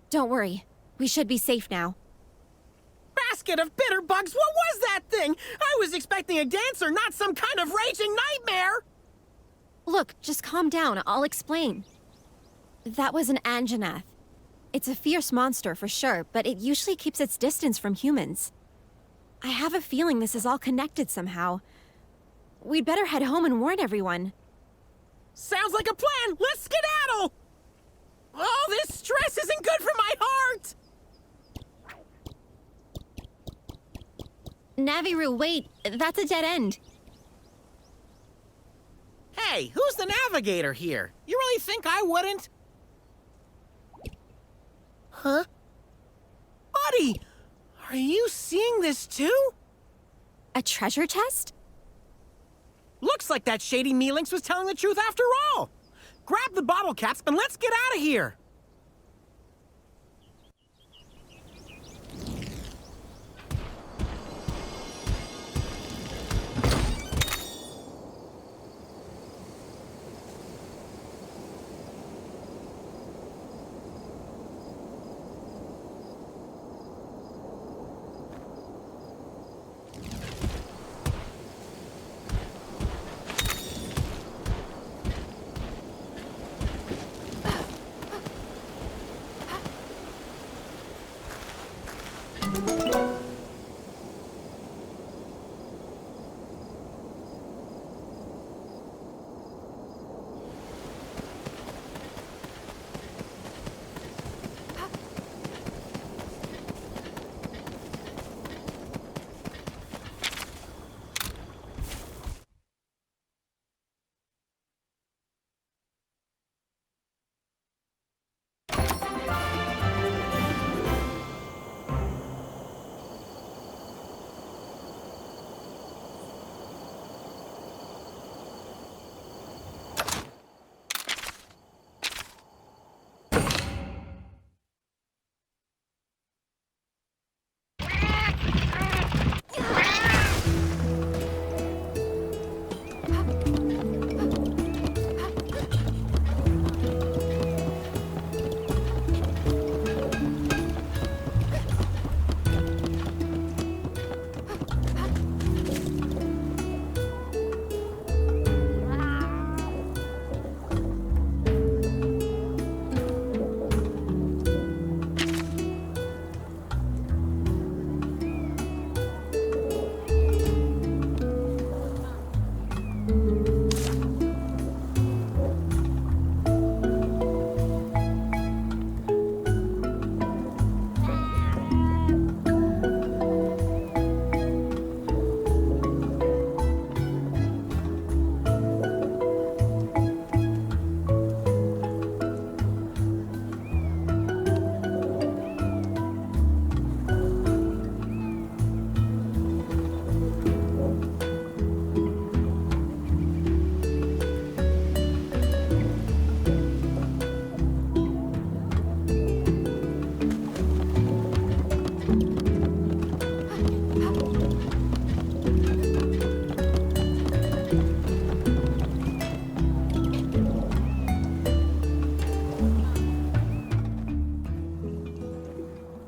Don't worry, we should be safe now. Basket of bitter bugs, what was that thing? I was expecting a dancer, not some kind of raging nightmare! Look, just calm down, I'll explain. That was an Anjanath. It's a fierce monster for sure, but it usually keeps its distance from humans. I have a feeling this is all connected somehow. We'd better head home and warn everyone. Sounds like a plan! Let's skedaddle! Oh, this stress isn't good for my heart! Naviru, wait, that's a dead end. Hey, who's the navigator here? You really think I wouldn't? Huh? Buddy, are you seeing this too? A treasure chest? Looks like that shady Mealinx was telling the truth after all. Grab the bottle caps and let's get out of here.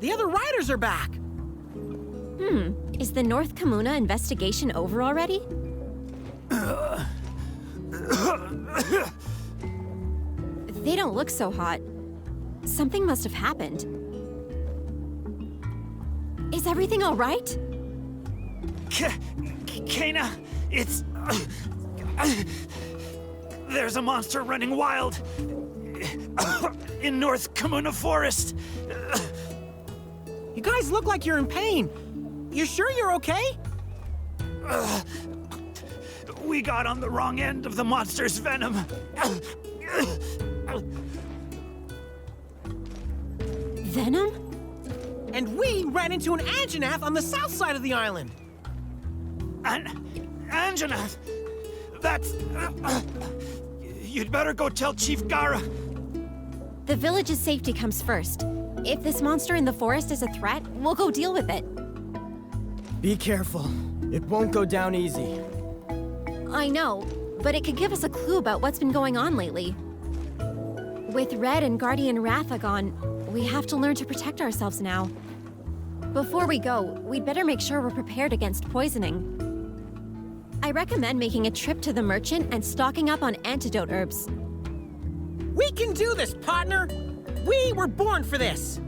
The other riders are back. Is the North Kamuna investigation over already? They don't look so hot. Something must have happened. Is everything all right? Kana, it's... There's a monster running wild in North Kamuna Forest. You guys look like you're in pain. You sure you're okay? We got on the wrong end of the monster's venom. Venom? And we ran into an Anjanath on the south side of the island. Anjanath! That's... You'd better go tell Chief Gara. The village's safety comes first. If this monster in the forest is a threat, we'll go deal with it. Be careful. It won't go down easy. I know, but it could give us a clue about what's been going on lately. With Red and Guardian Ratha gone, we have to learn to protect ourselves now. Before we go, we'd better make sure we're prepared against poisoning. I recommend making a trip to the merchant and stocking up on antidote herbs. We can do this, partner! We were born for this!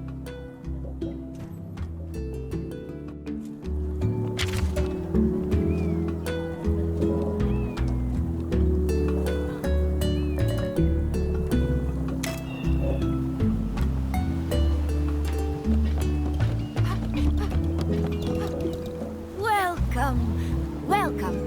Welcome. Welcome.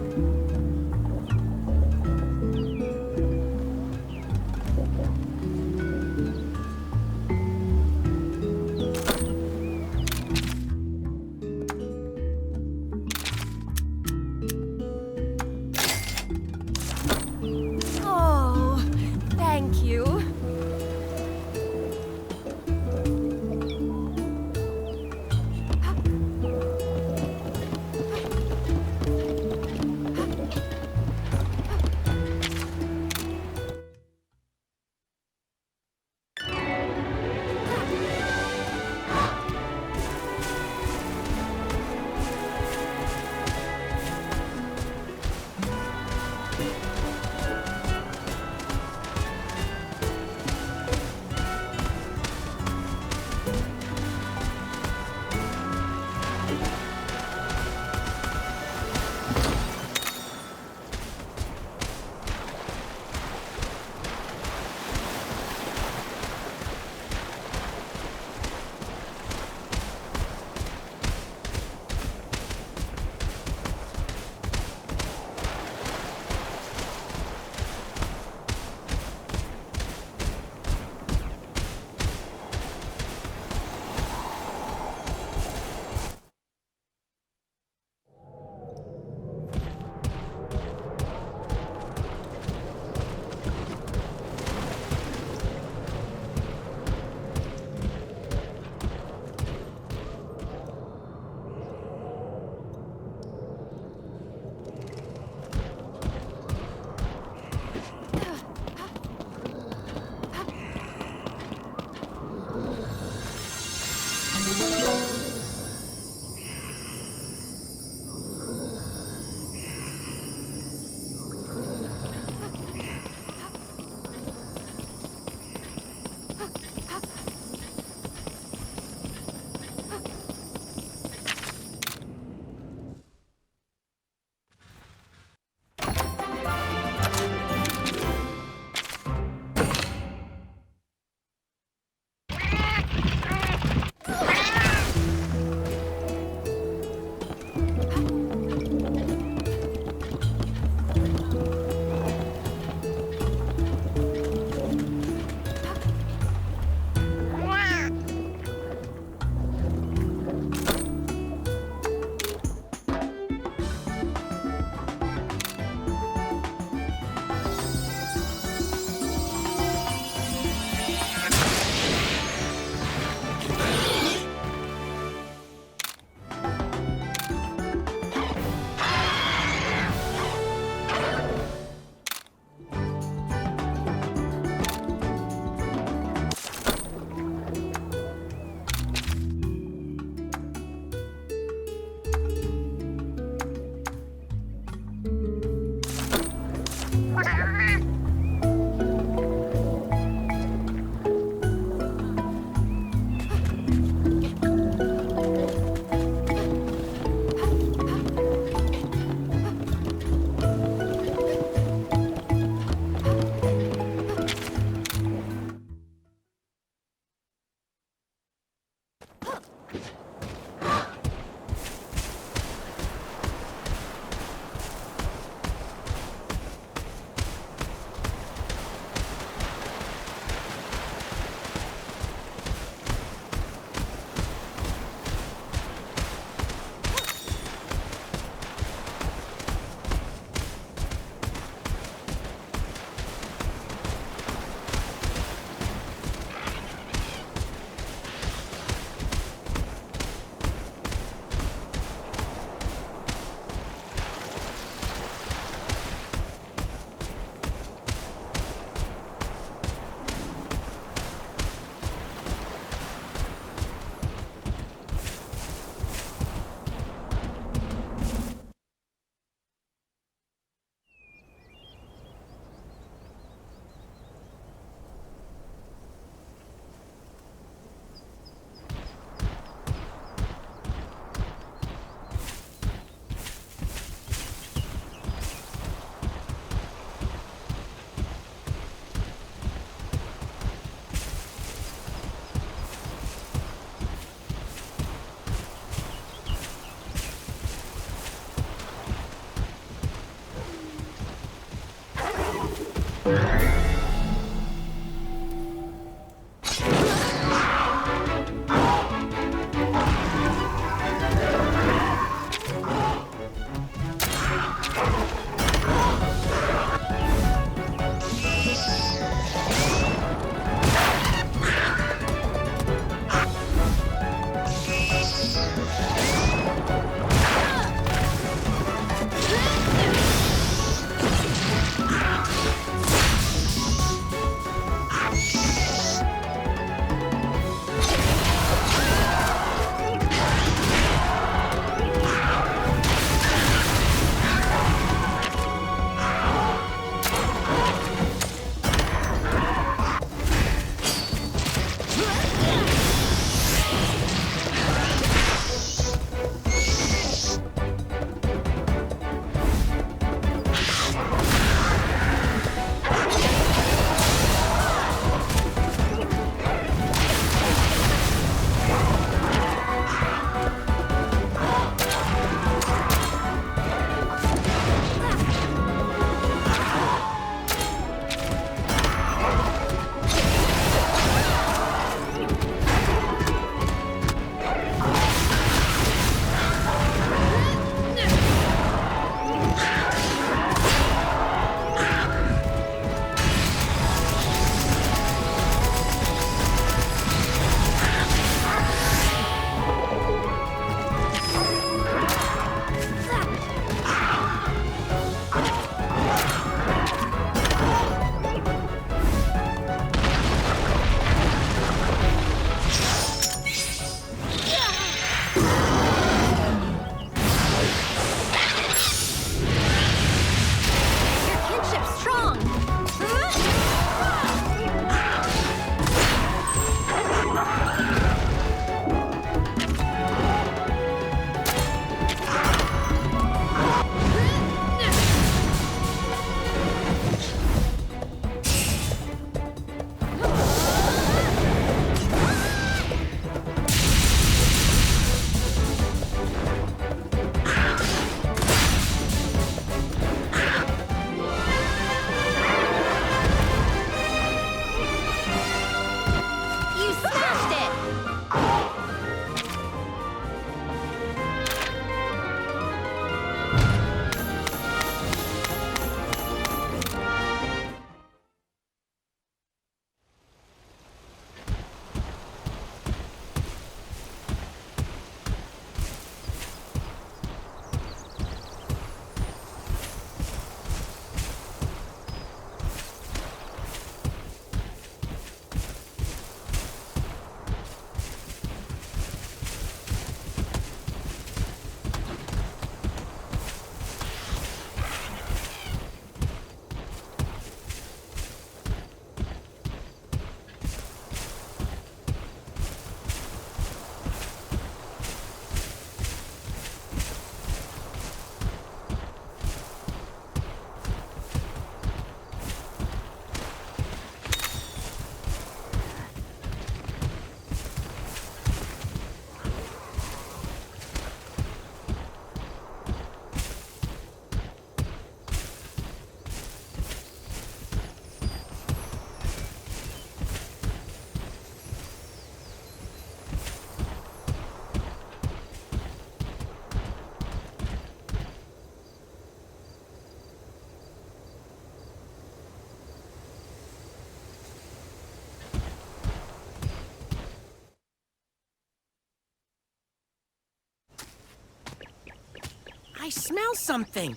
smell something.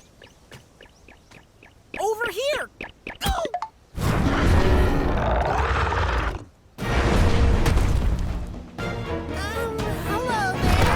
Over here! Go! Hello there!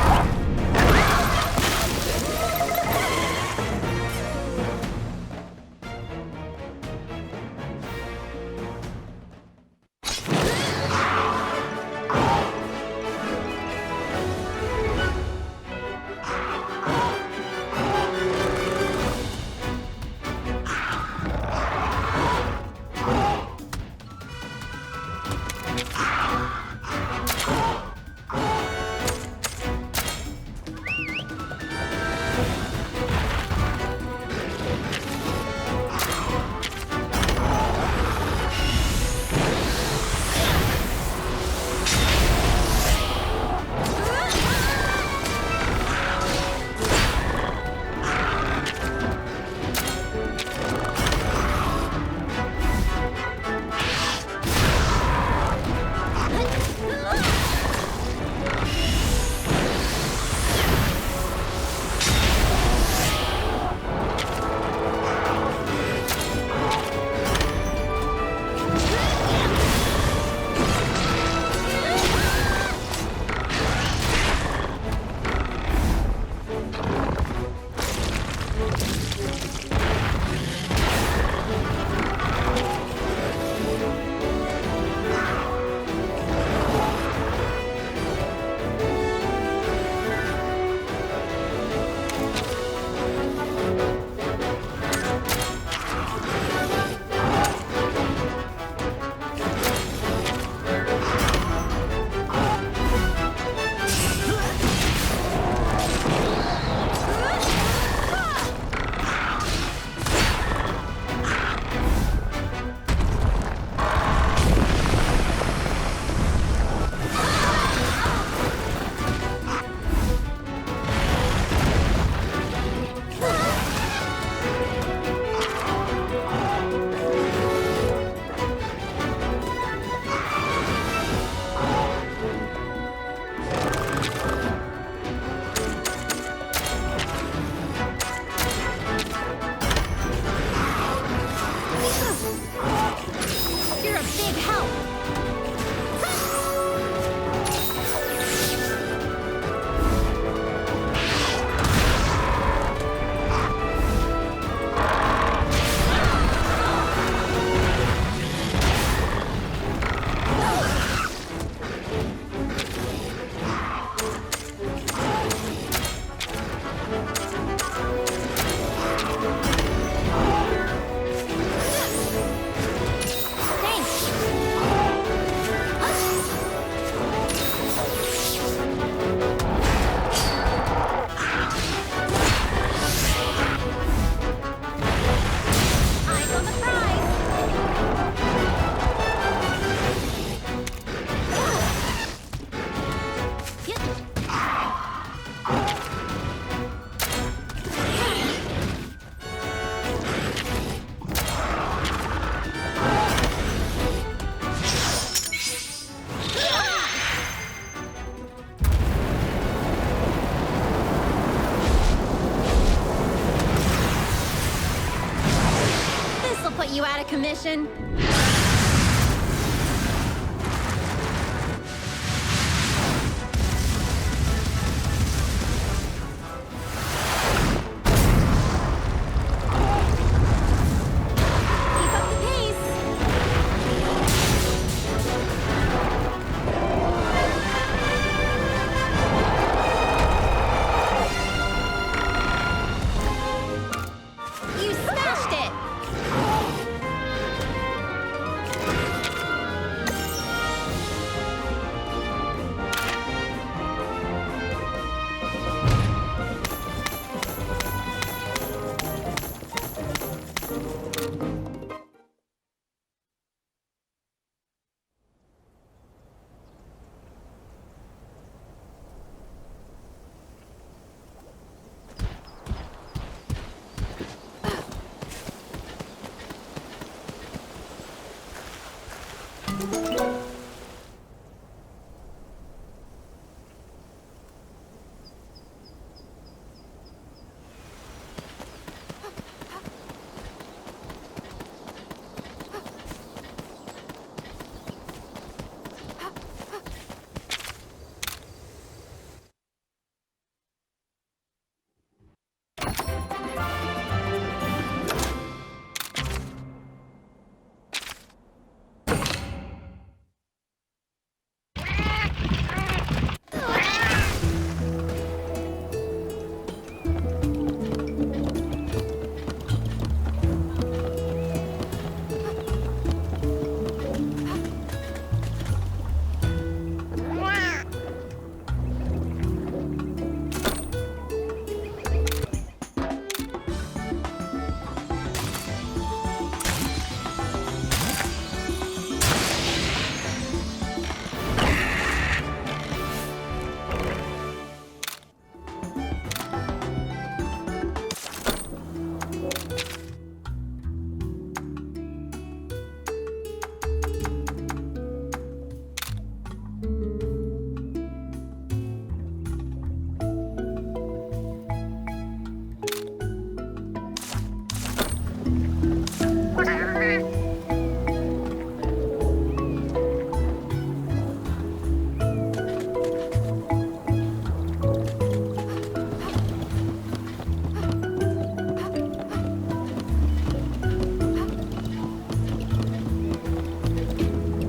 You're a big help. Eyes on the prize. This'll put you out of commission. Keep up the pace. You smashed it!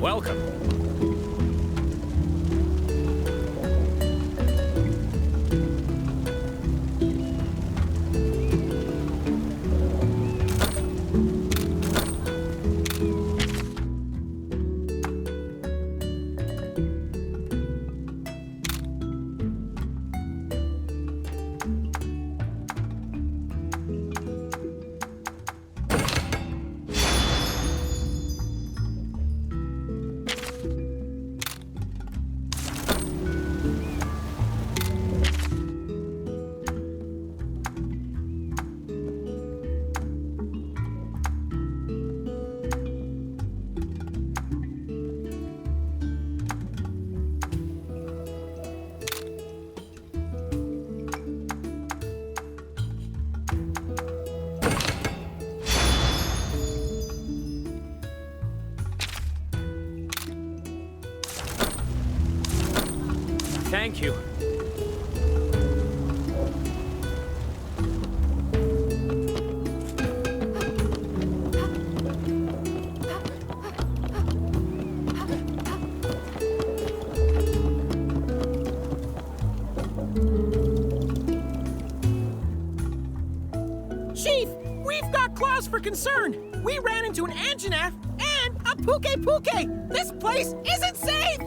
Welcome. Thank you. Chief, we've got cause for concern. We ran into an Anjanath and a Puke Puke. This place isn't safe.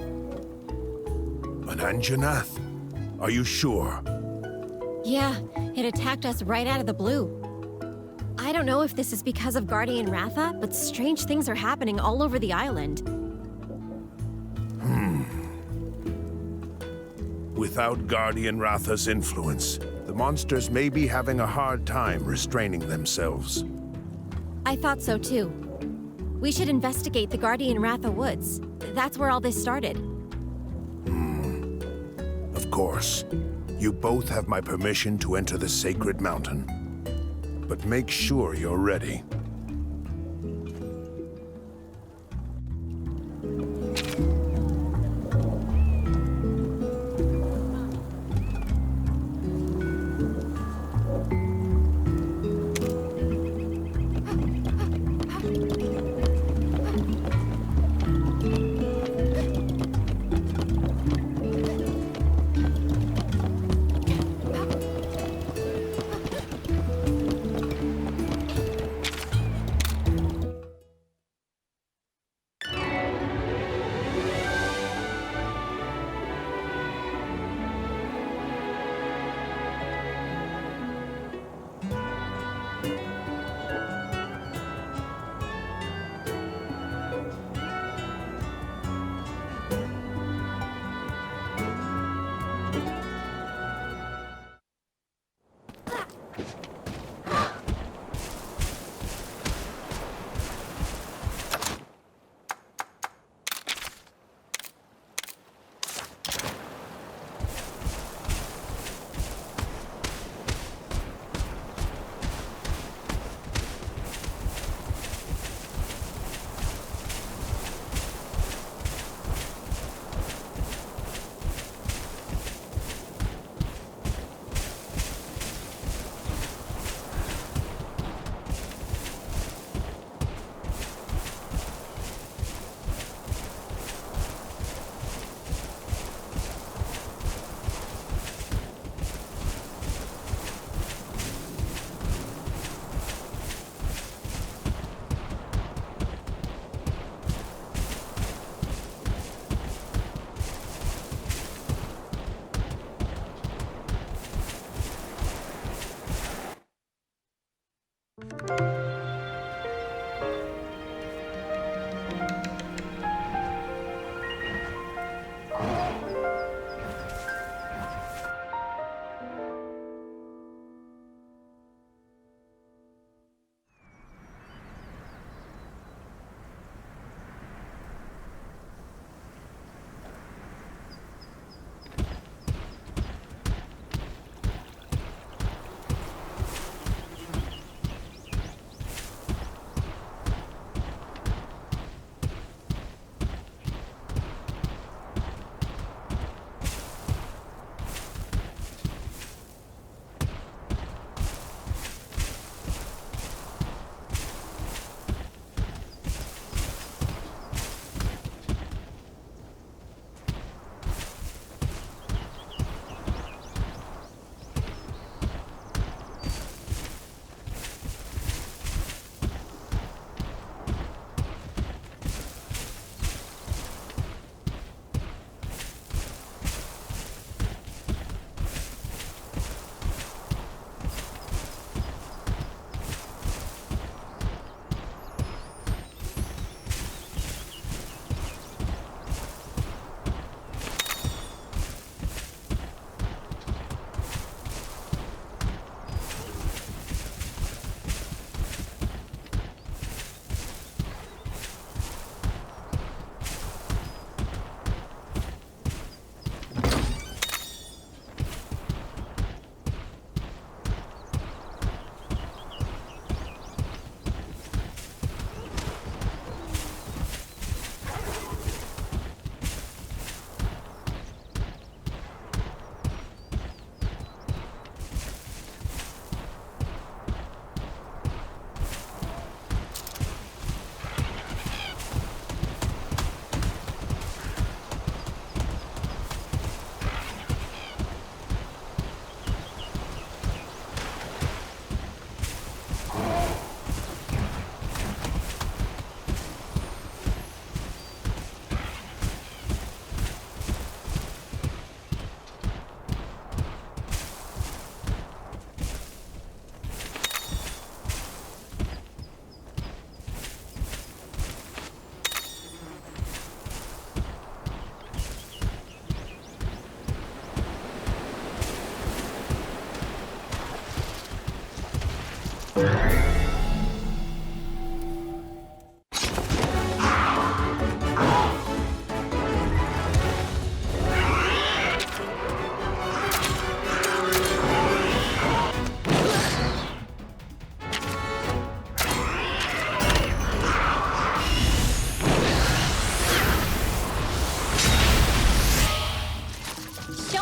An Anjanath? Are you sure? Yeah, it attacked us right out of the blue. I don't know if this is because of Guardian Ratha, but strange things are happening all over the island. Without Guardian Ratha's influence, the monsters may be having a hard time restraining themselves. I thought so too. We should investigate the Guardian Ratha Woods. That's where all this started. Of course. You both have my permission to enter the Sacred Mountain. But make sure you're ready. Show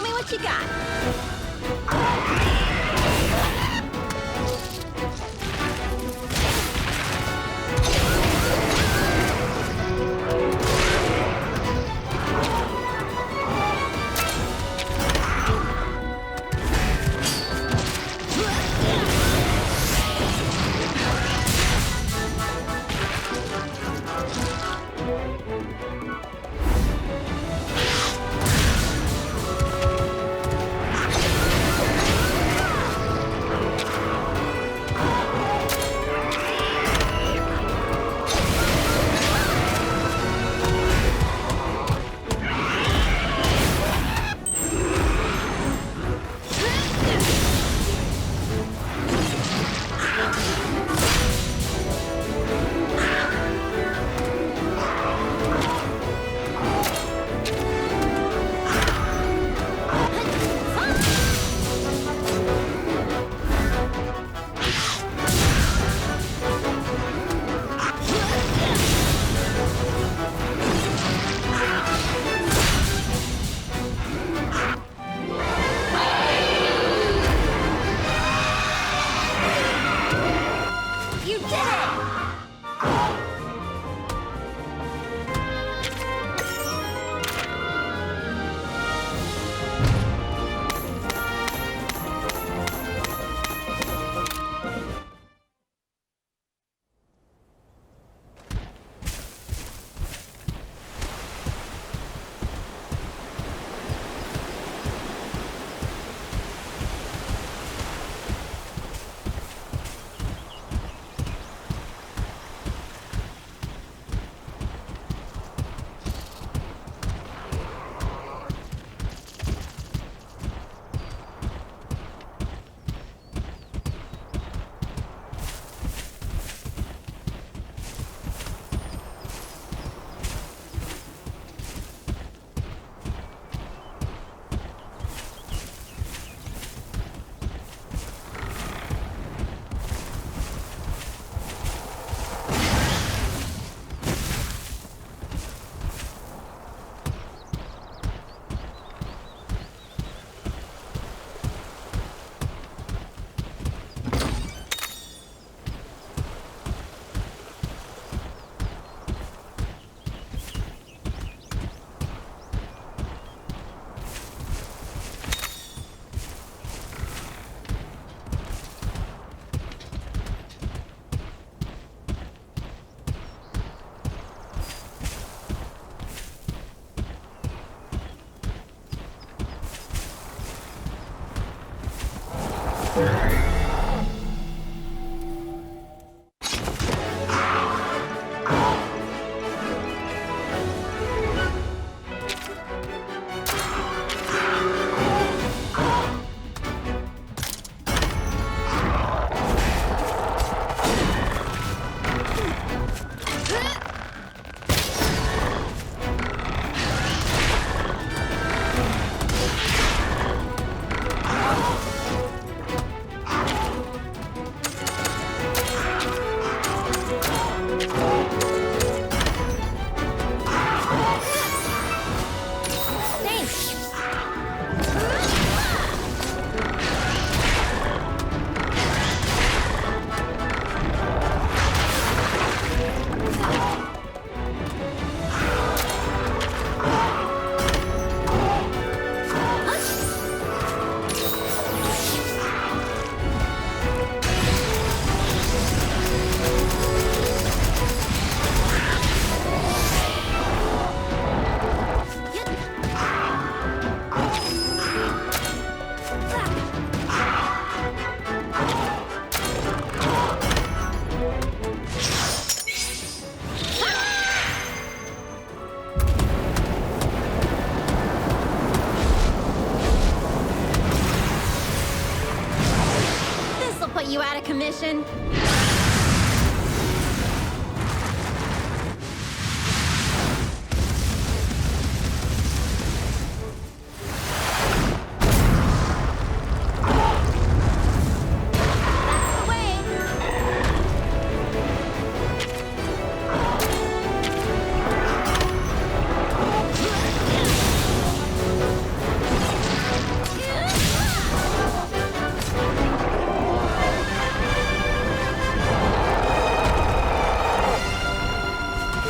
me what you got. commission.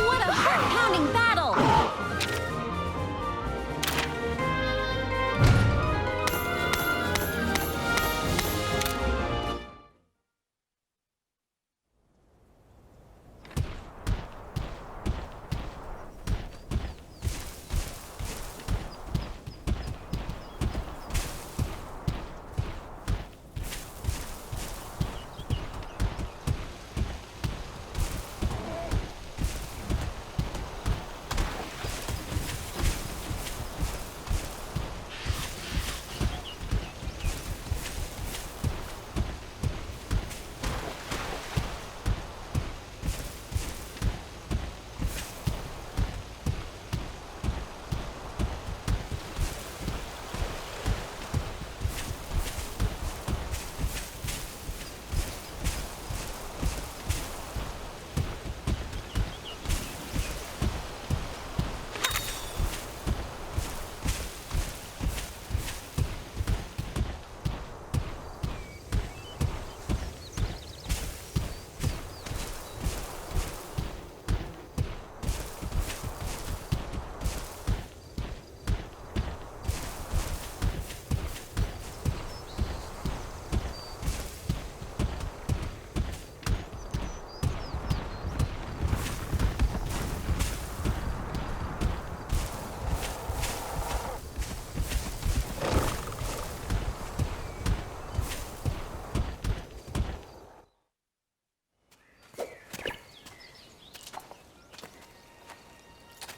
What a heart-pounding battle!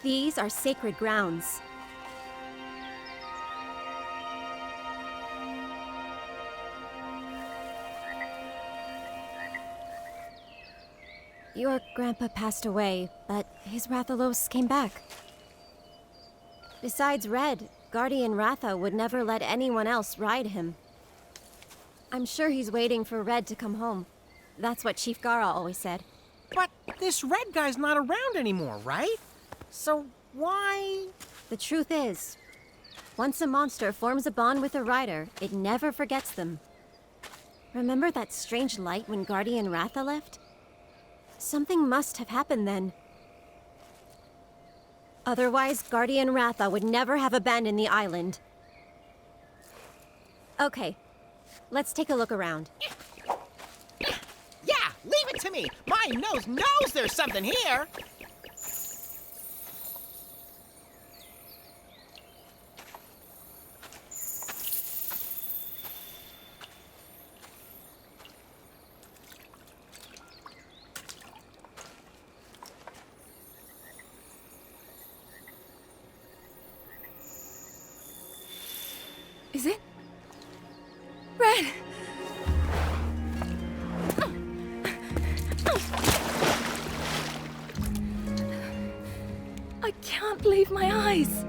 These are sacred grounds. Your grandpa passed away, but his Rathalos came back. Besides Red, Guardian Ratha would never let anyone else ride him. I'm sure he's waiting for Red to come home. That's what Chief Gara always said. But this red guy's not around anymore, right? So why... The truth is, once a monster forms a bond with a rider, it never forgets them. Remember that strange light when Guardian Ratha left? Something must have happened then. Otherwise, Guardian Ratha would never have abandoned the island. Okay, let's take a look around. Yeah, leave it to me! My nose knows there's something here! Is it? Red! I can't believe my eyes.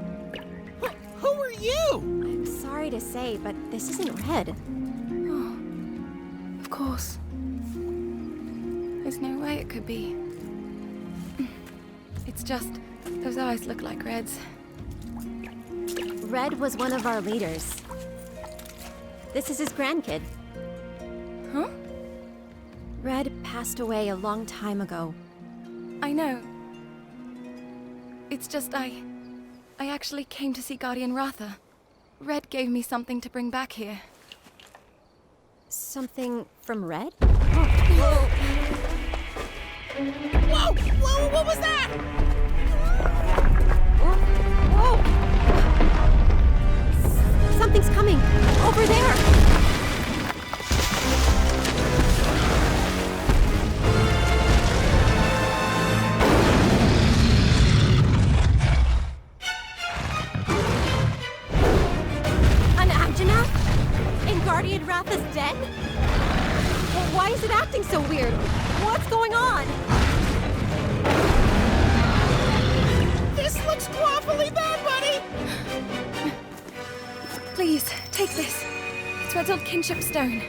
Who are you? I'm sorry to say, but this isn't Red. Of course. There's no way it could be. It's just, those eyes look like Red's. Red was one of our leaders. This is his grandkid. Huh? Red passed away a long time ago. I know. It's just I actually came to see Guardian Ratha. Red gave me something to bring back here. Something from Red? Whoa! Whoa! What was that? Whoa! Something's coming! Over there! An Abjanath? In Guardian Ratha's den? Why is it acting so weird? What's going on? This looks awfully bad, buddy! Please, take this. It's Red's old kinship stone.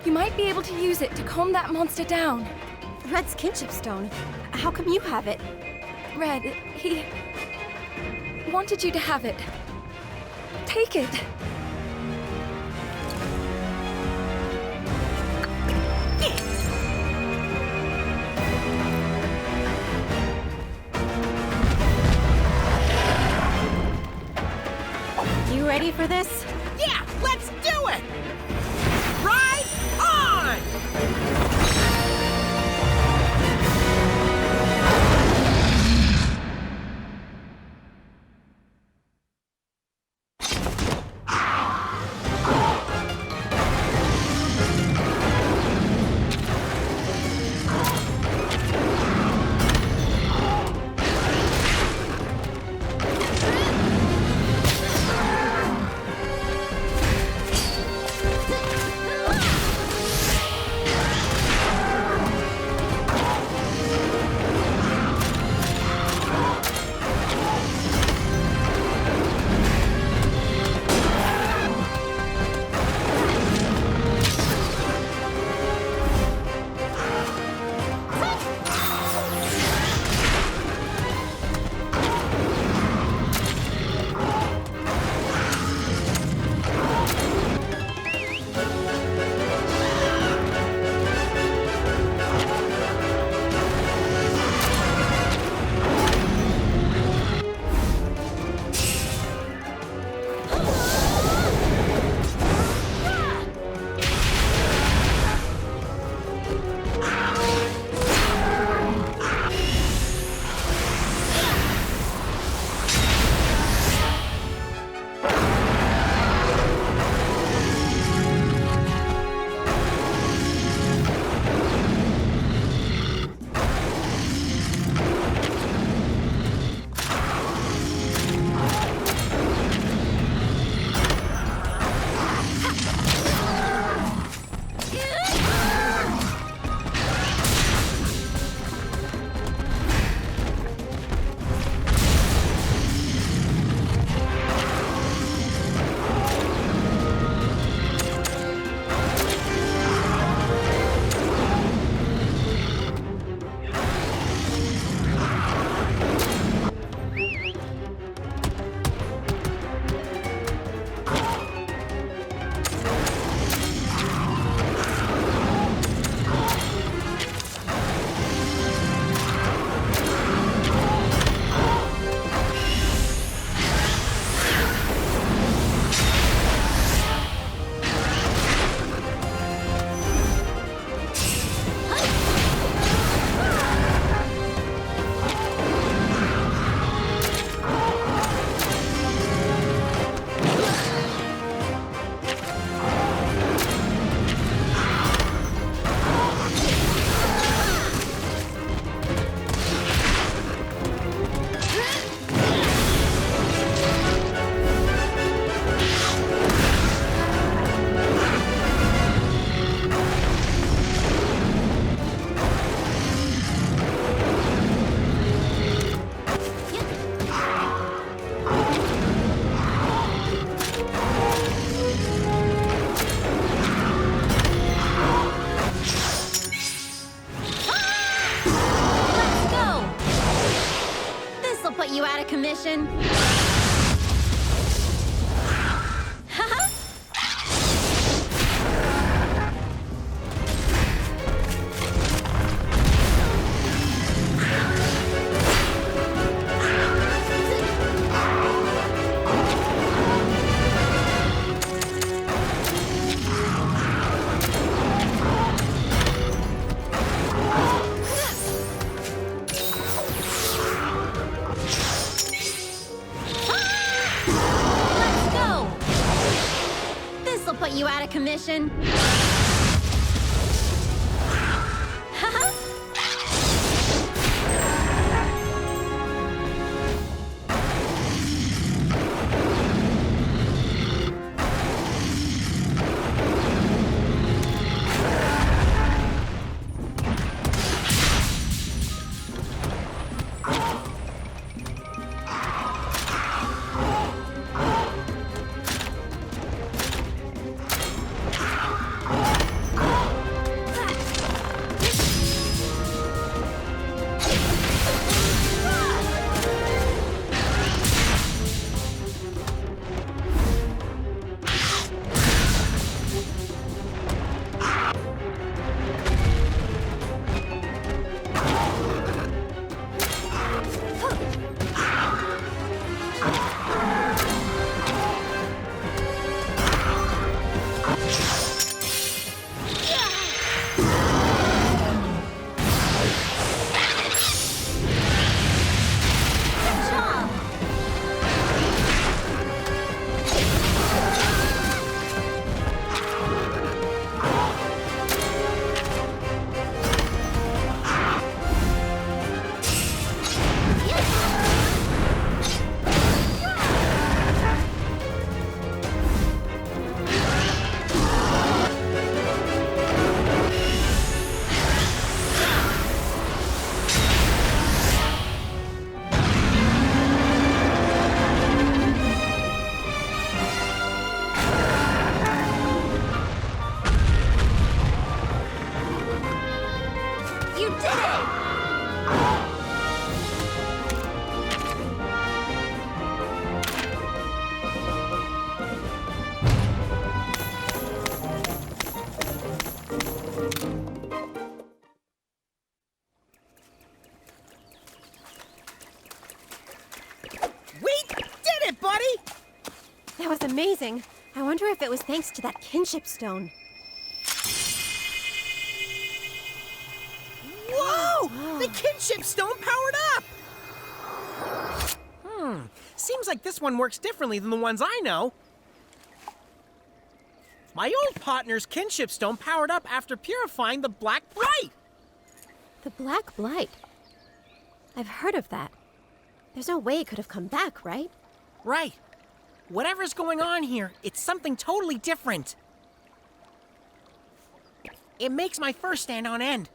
You might be able to use it to calm that monster down. Red's kinship stone. How come you have it? Red, he wanted you to have it. Take it. You ready for this? Yeah, let's do it! Ride on! commission. Put you out of commission. That was amazing. I wonder if it was thanks to that kinship stone. Whoa! The kinship stone powered up! Seems like this one works differently than the ones I know. My old partner's kinship stone powered up after purifying the Black Blight. The Black Blight. I've heard of that. There's no way it could have come back, right? Right. Whatever's going on here, it's something totally different. It makes my fur stand on end.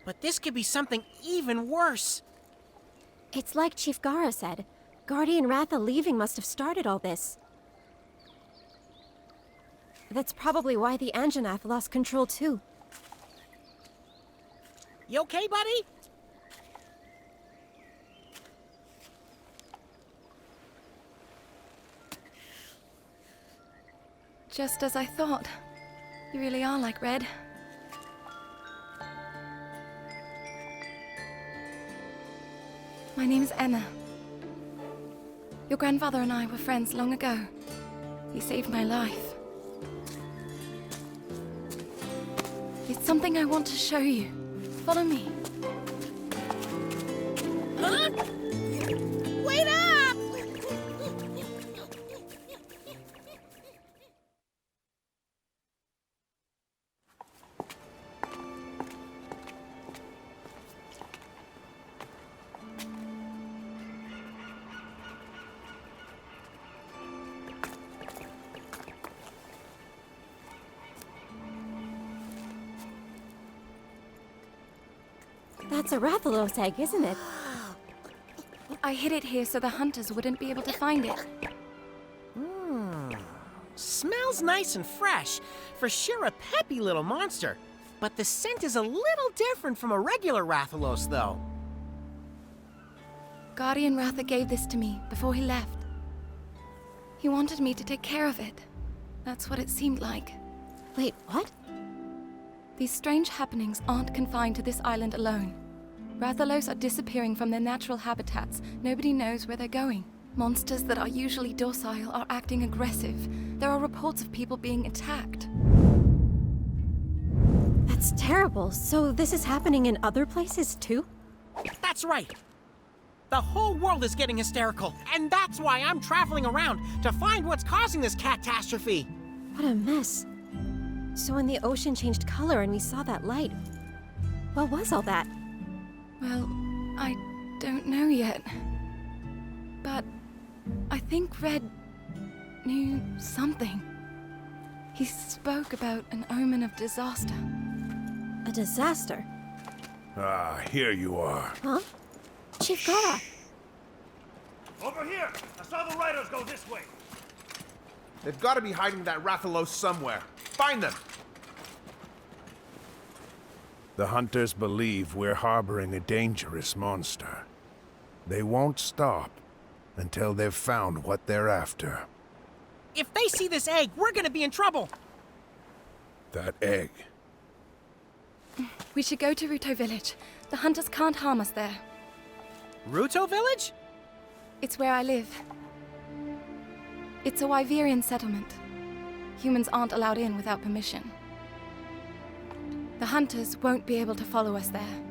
But this could be something even worse. It's like Chief Gara said. Guardian Ratha leaving must have started all this. That's probably why the Anjanath lost control too. You okay, buddy? Just as I thought. You really are like Red. My name's Emma. Your grandfather and I were friends long ago. He saved my life. It's something I want to show you. Follow me. Huh? Wait up! That's a Rathalos egg, isn't it? I hid it here so the hunters wouldn't be able to find it. Smells nice and fresh. For sure a peppy little monster. But the scent is a little different from a regular Rathalos, though. Guardian Ratha gave this to me before he left. He wanted me to take care of it. That's what it seemed like. Wait, what? These strange happenings aren't confined to this island alone. Rathalos are disappearing from their natural habitats. Nobody knows where they're going. Monsters that are usually docile are acting aggressive. There are reports of people being attacked. That's terrible. So this is happening in other places too? That's right. The whole world is getting hysterical, and that's why I'm traveling around to find what's causing this catastrophe. What a mess. So when the ocean changed color and we saw that light, what was all that? Well, I don't know yet. But I think Red knew something. He spoke about an omen of disaster. A disaster? Ah, here you are. Huh? Chief Gara! Over here! I saw the riders go this way! They've got to be hiding that Rathalos somewhere. Find them! The hunters believe we're harboring a dangerous monster. They won't stop until they've found what they're after. If they see this egg, we're gonna be in trouble. That egg. We should go to Ruto Village. The hunters can't harm us there. Ruto Village? It's where I live. It's a Wyverian settlement. Humans aren't allowed in without permission. The hunters won't be able to follow us there.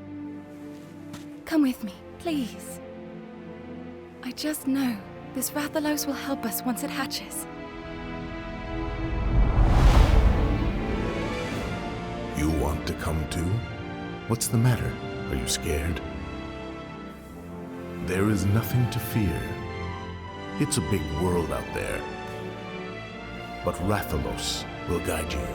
Come with me, please. I just know this Rathalos will help us once it hatches. You want to come too? What's the matter? Are you scared? There is nothing to fear. It's a big world out there. But Rathalos will guide you.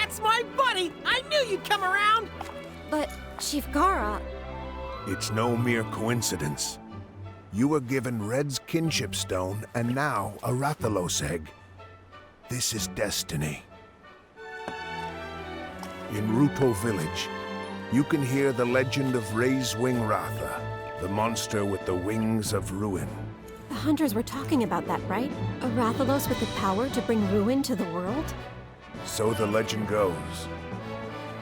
That's my buddy! I knew you'd come around! But, Chief Gara, It's no mere coincidence. You were given Red's kinship stone and now a Rathalos egg. This is destiny. In Ruto village, you can hear the legend of Raisewing Ratha, the monster with the wings of ruin. The hunters were talking about that, right? A Rathalos with the power to bring ruin to the world? So the legend goes.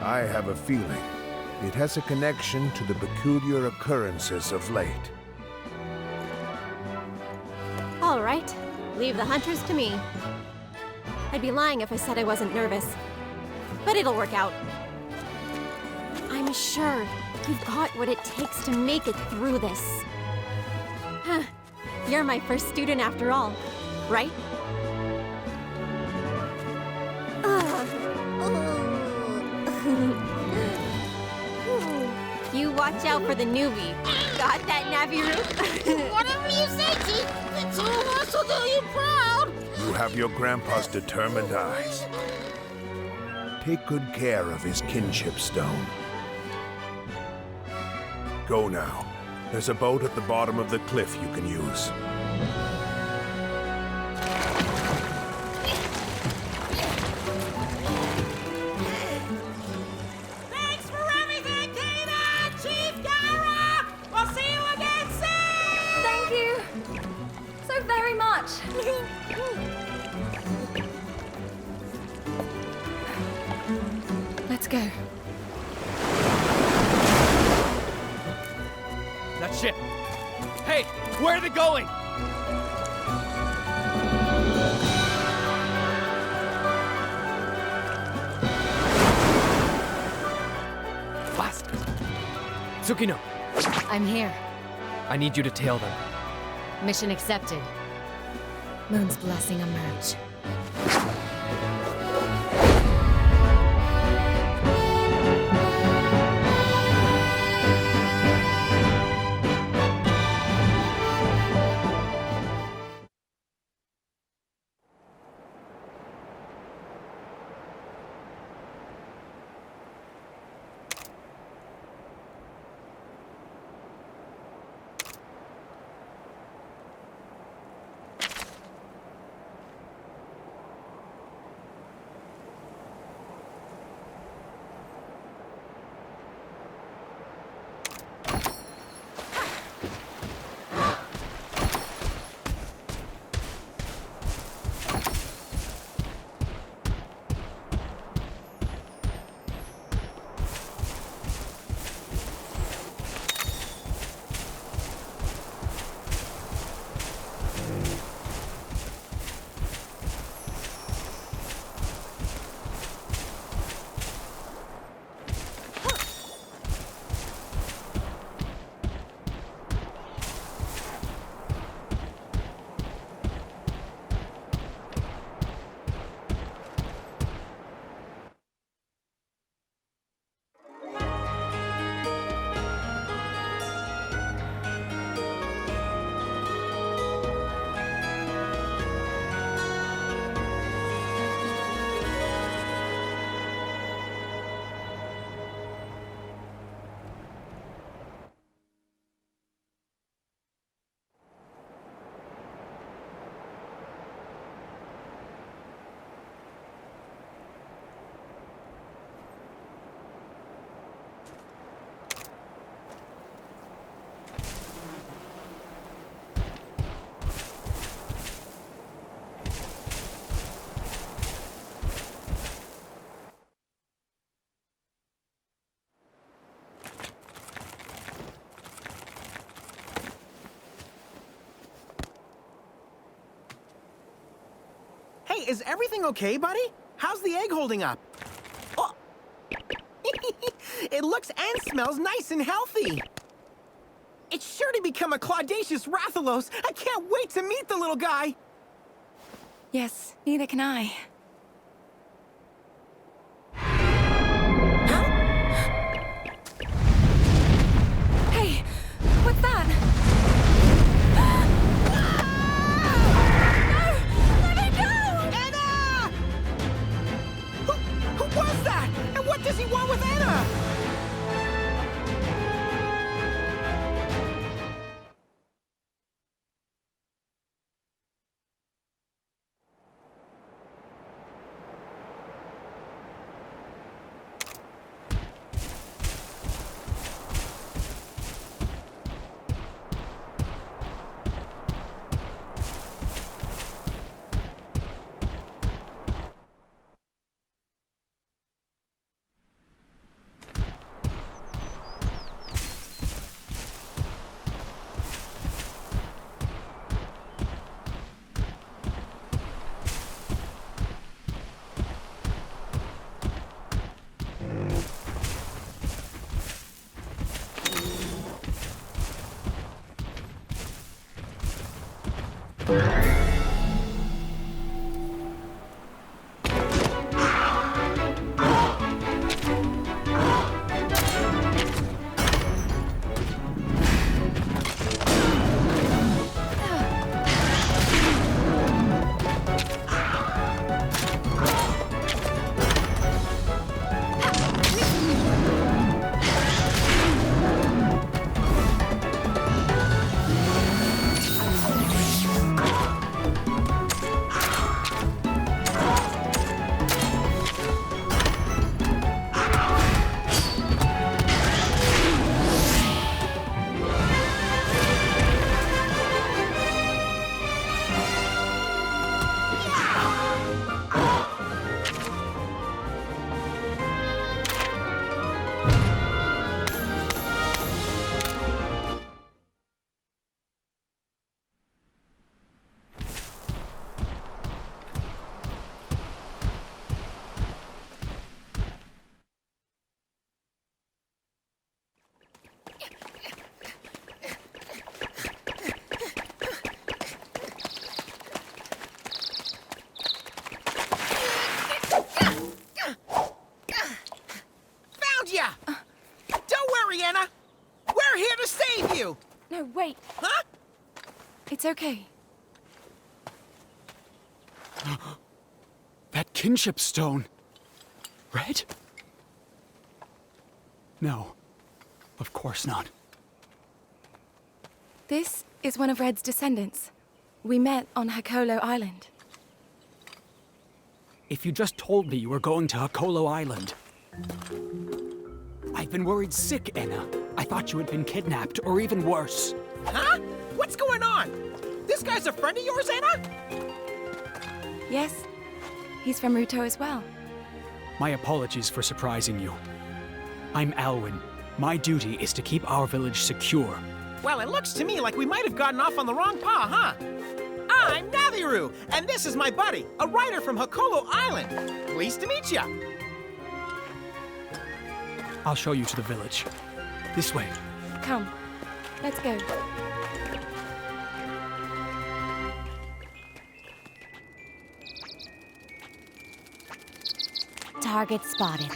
I have a feeling it has a connection to the peculiar occurrences of late. All right. Leave the hunters to me. I'd be lying if I said I wasn't nervous. But it'll work out. I'm sure you've got what it takes to make it through this. Huh. You're my first student after all, right? You watch out for the newbie. Got that, Naviru? Whatever you say, Chief. The two of us will do you proud. You have your grandpa's determined eyes. Take good care of his kinship stone. Go now. There's a boat at the bottom of the cliff you can use. Thanks for everything, Kena! Chief Gyra! We'll see you again soon! Thank you so very much. Let's go. That ship. Hey, where are they going? Blast. Tsukino, I'm here. I need you to tail them. Mission accepted. Moon's blessing emerge. Hey, is everything okay, buddy? How's the egg holding up? Oh. It looks and smells nice and healthy. It's sure to become a Claudacious Rathalos. I can't wait to meet the little guy. Yes, neither can I. Hey, what's that? Who was that? And what does he want with Anna? No, wait. Huh? It's okay. That kinship stone. Red? No. Of course not. This is one of Red's descendants. We met on Hakolo Island. If you just told me you were going to Hakolo Island. I've been worried sick, Enna. I thought you had been kidnapped, or even worse. Huh? What's going on? This guy's a friend of yours, Enna? Yes. He's from Ruto as well. My apologies for surprising you. I'm Alwyn. My duty is to keep our village secure. Well, it looks to me like we might have gotten off on the wrong paw, huh? I'm Nathiru, and this is my buddy, a writer from Hakolo Island. Pleased to meet ya. I'll show you to the village. This way. Come. Let's go. Target spotted.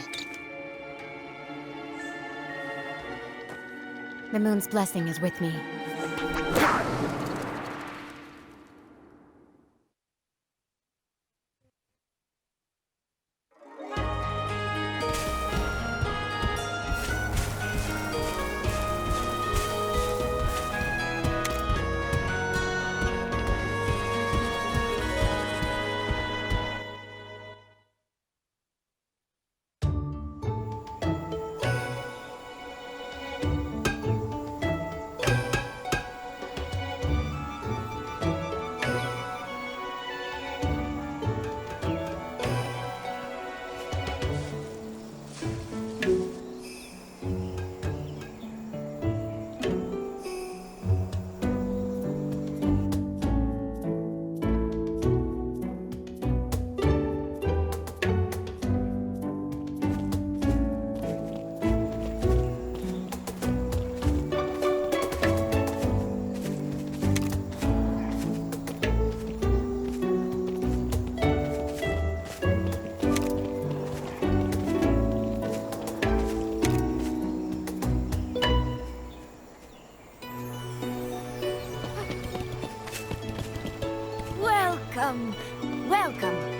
The moon's blessing is with me. Welcome. Welcome.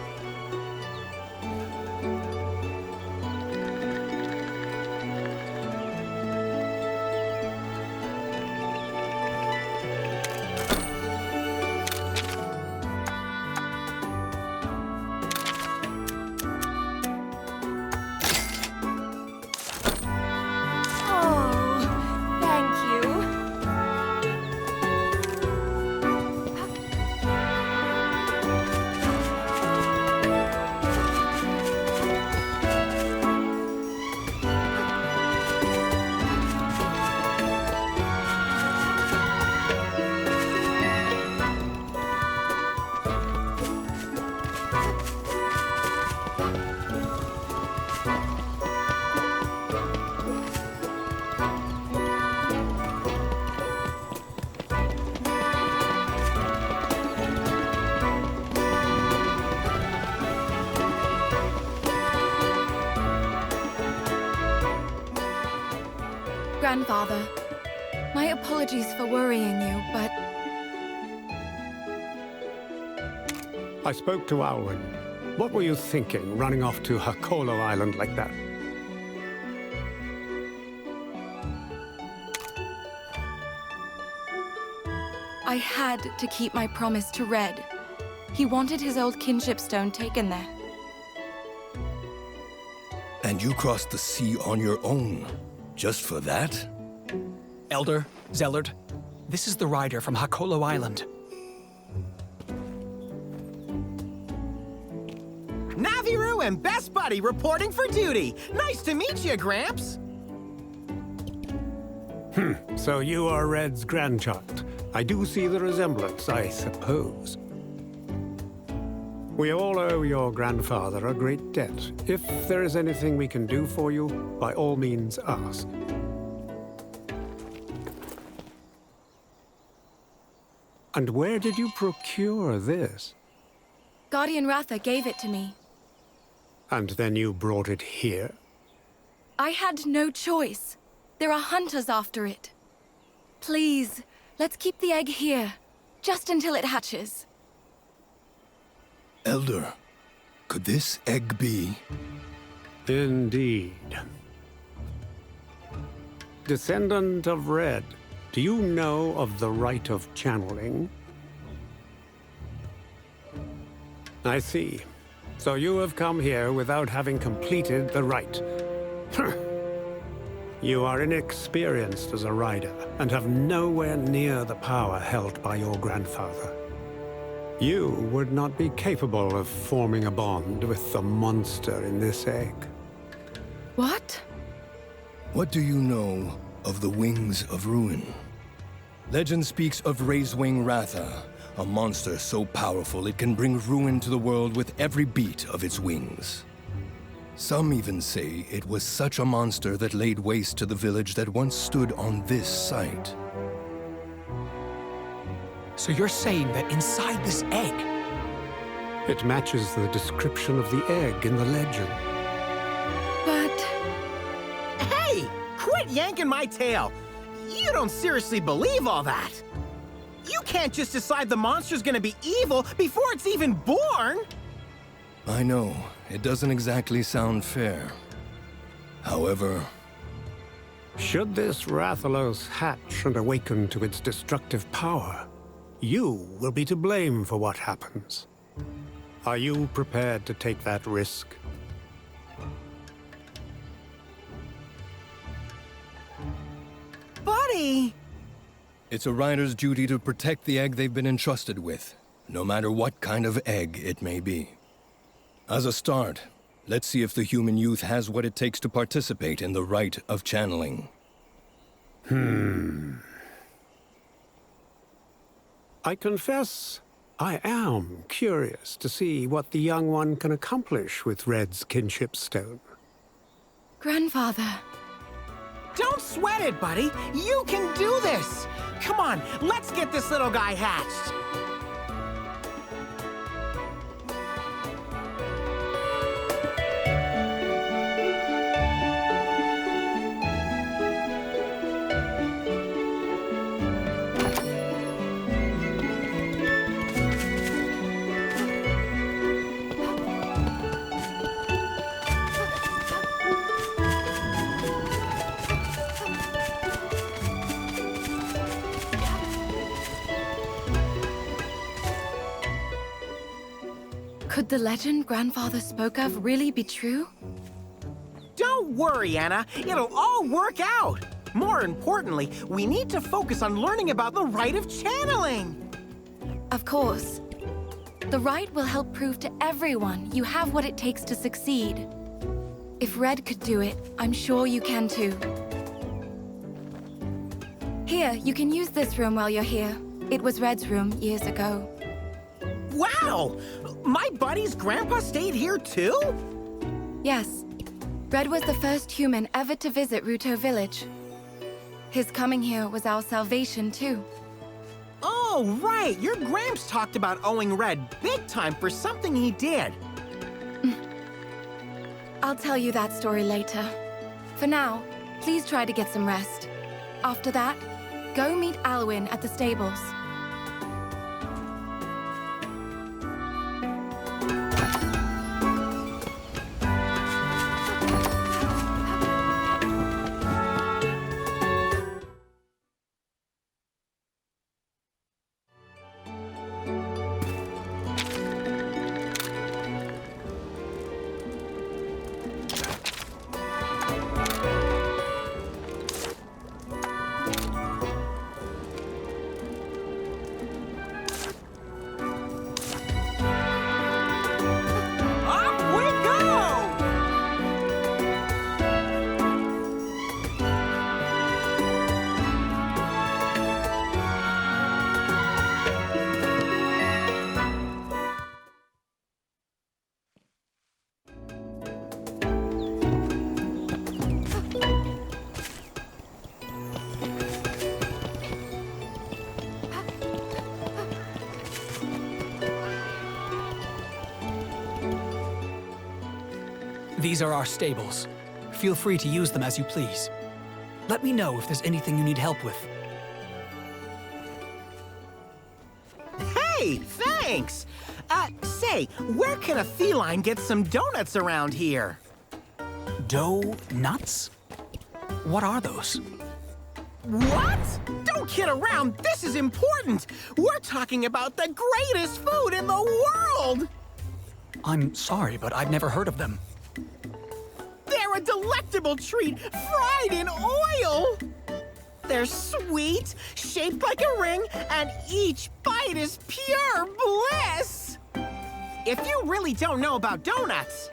Grandfather, my apologies for worrying you, but I spoke to Alwyn. What were you thinking, running off to Hakolo Island like that? I had to keep my promise to Red. He wanted his old kinship stone taken there. And you crossed the sea on your own, just for that? Elder, Zellard, this is the rider from Hakolo Island. Naviru and Best Buddy reporting for duty. Nice to meet you, Gramps. So you are Red's grandchild. I do see the resemblance, I suppose. We all owe your grandfather a great debt. If there is anything we can do for you, by all means ask. And where did you procure this? Guardian Ratha gave it to me. And then you brought it here? I had no choice. There are hunters after it. Please, let's keep the egg here, just until it hatches. Elder, could this egg be? Indeed. Descendant of Red, do you know of the rite of channeling? I see. So you have come here without having completed the rite. You are inexperienced as a rider, and have nowhere near the power held by your grandfather. You would not be capable of forming a bond with the monster in this egg. What? What do you know of the Wings of Ruin? Legend speaks of Raisewing Ratha, a monster so powerful it can bring ruin to the world with every beat of its wings. Some even say it was such a monster that laid waste to the village that once stood on this site. So you're saying that inside this egg... It matches the description of the egg in the legend. But... Hey! Quit yanking my tail! You don't seriously believe all that! You can't just decide the monster's gonna be evil before it's even born! I know, it doesn't exactly sound fair. However... Should this Rathalos hatch and awaken to its destructive power, you will be to blame for what happens. Are you prepared to take that risk? Buddy! It's a rider's duty to protect the egg they've been entrusted with, no matter what kind of egg it may be. As a start, let's see if the human youth has what it takes to participate in the rite of channeling. I confess, I am curious to see what the young one can accomplish with Red's kinship stone. Grandfather... Don't sweat it, buddy! You can do this! Come on, let's get this little guy hatched! Could the legend Grandfather spoke of really be true? Don't worry, Anna. It'll all work out. More importantly, we need to focus on learning about the rite of channeling. Of course. The rite will help prove to everyone you have what it takes to succeed. If Red could do it, I'm sure you can too. Here, you can use this room while you're here. It was Red's room years ago. Wow! My buddy's grandpa stayed here too? Yes. Red was the first human ever to visit Ruto Village. His coming here was our salvation too. Oh, right! Your Gramps talked about owing Red big time for something he did. I'll tell you that story later. For now, please try to get some rest. After that, go meet Alwyn at the stables. These are our stables. Feel free to use them as you please. Let me know if there's anything you need help with. Hey, thanks! Say, where can a feline get some donuts around here? Donuts? What are those? What? Don't kid around, this is important! We're talking about the greatest food in the world! I'm sorry, but I've never heard of them. They're a delectable treat, fried in oil! They're sweet, shaped like a ring, and each bite is pure bliss! If you really don't know about donuts,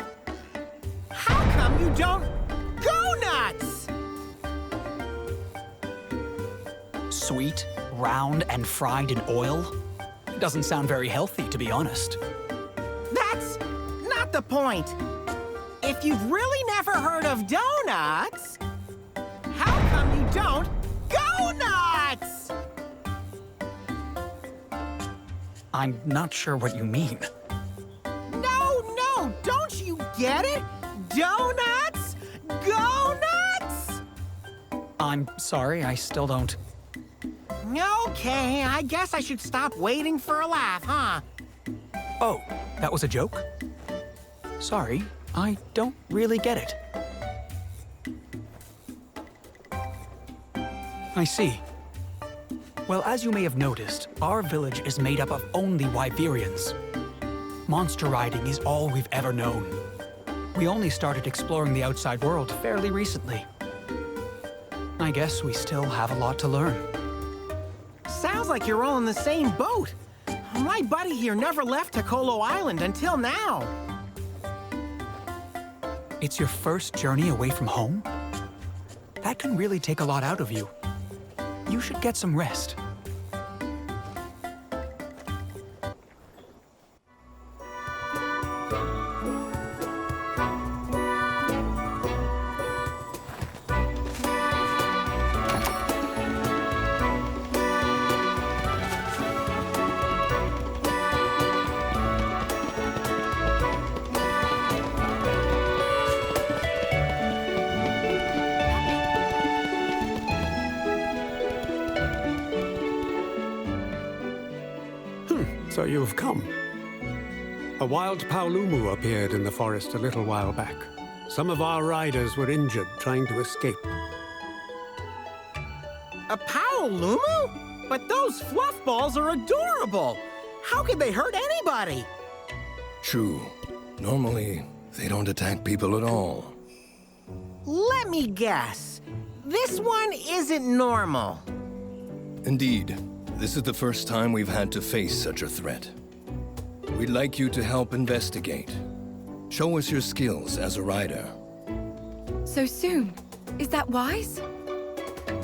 how come you don't go nuts? Sweet, round, and fried in oil? Doesn't sound very healthy, to be honest. That's not the point. If you've really never heard of donuts, how come you don't go nuts? I'm not sure what you mean. No, don't you get it? Donuts? Go nuts? I'm sorry, I still don't. Okay, I guess I should stop waiting for a laugh, huh? Oh, that was a joke? Sorry, I don't really get it. I see. Well, as you may have noticed, our village is made up of only Wyverians. Monster riding is all we've ever known. We only started exploring the outside world fairly recently. I guess we still have a lot to learn. Sounds like you're all in the same boat. My buddy here never left Tokolo Island until now. It's your first journey away from home? That can really take a lot out of you. You should get some rest. So you've come. A wild Paolumu appeared in the forest a little while back. Some of our riders were injured trying to escape. A Paolumu? But those fluff balls are adorable. How could they hurt anybody? True. Normally, they don't attack people at all. Let me guess. This one isn't normal. Indeed. This is the first time we've had to face such a threat. We'd like you to help investigate. Show us your skills as a rider. So soon? Is that wise?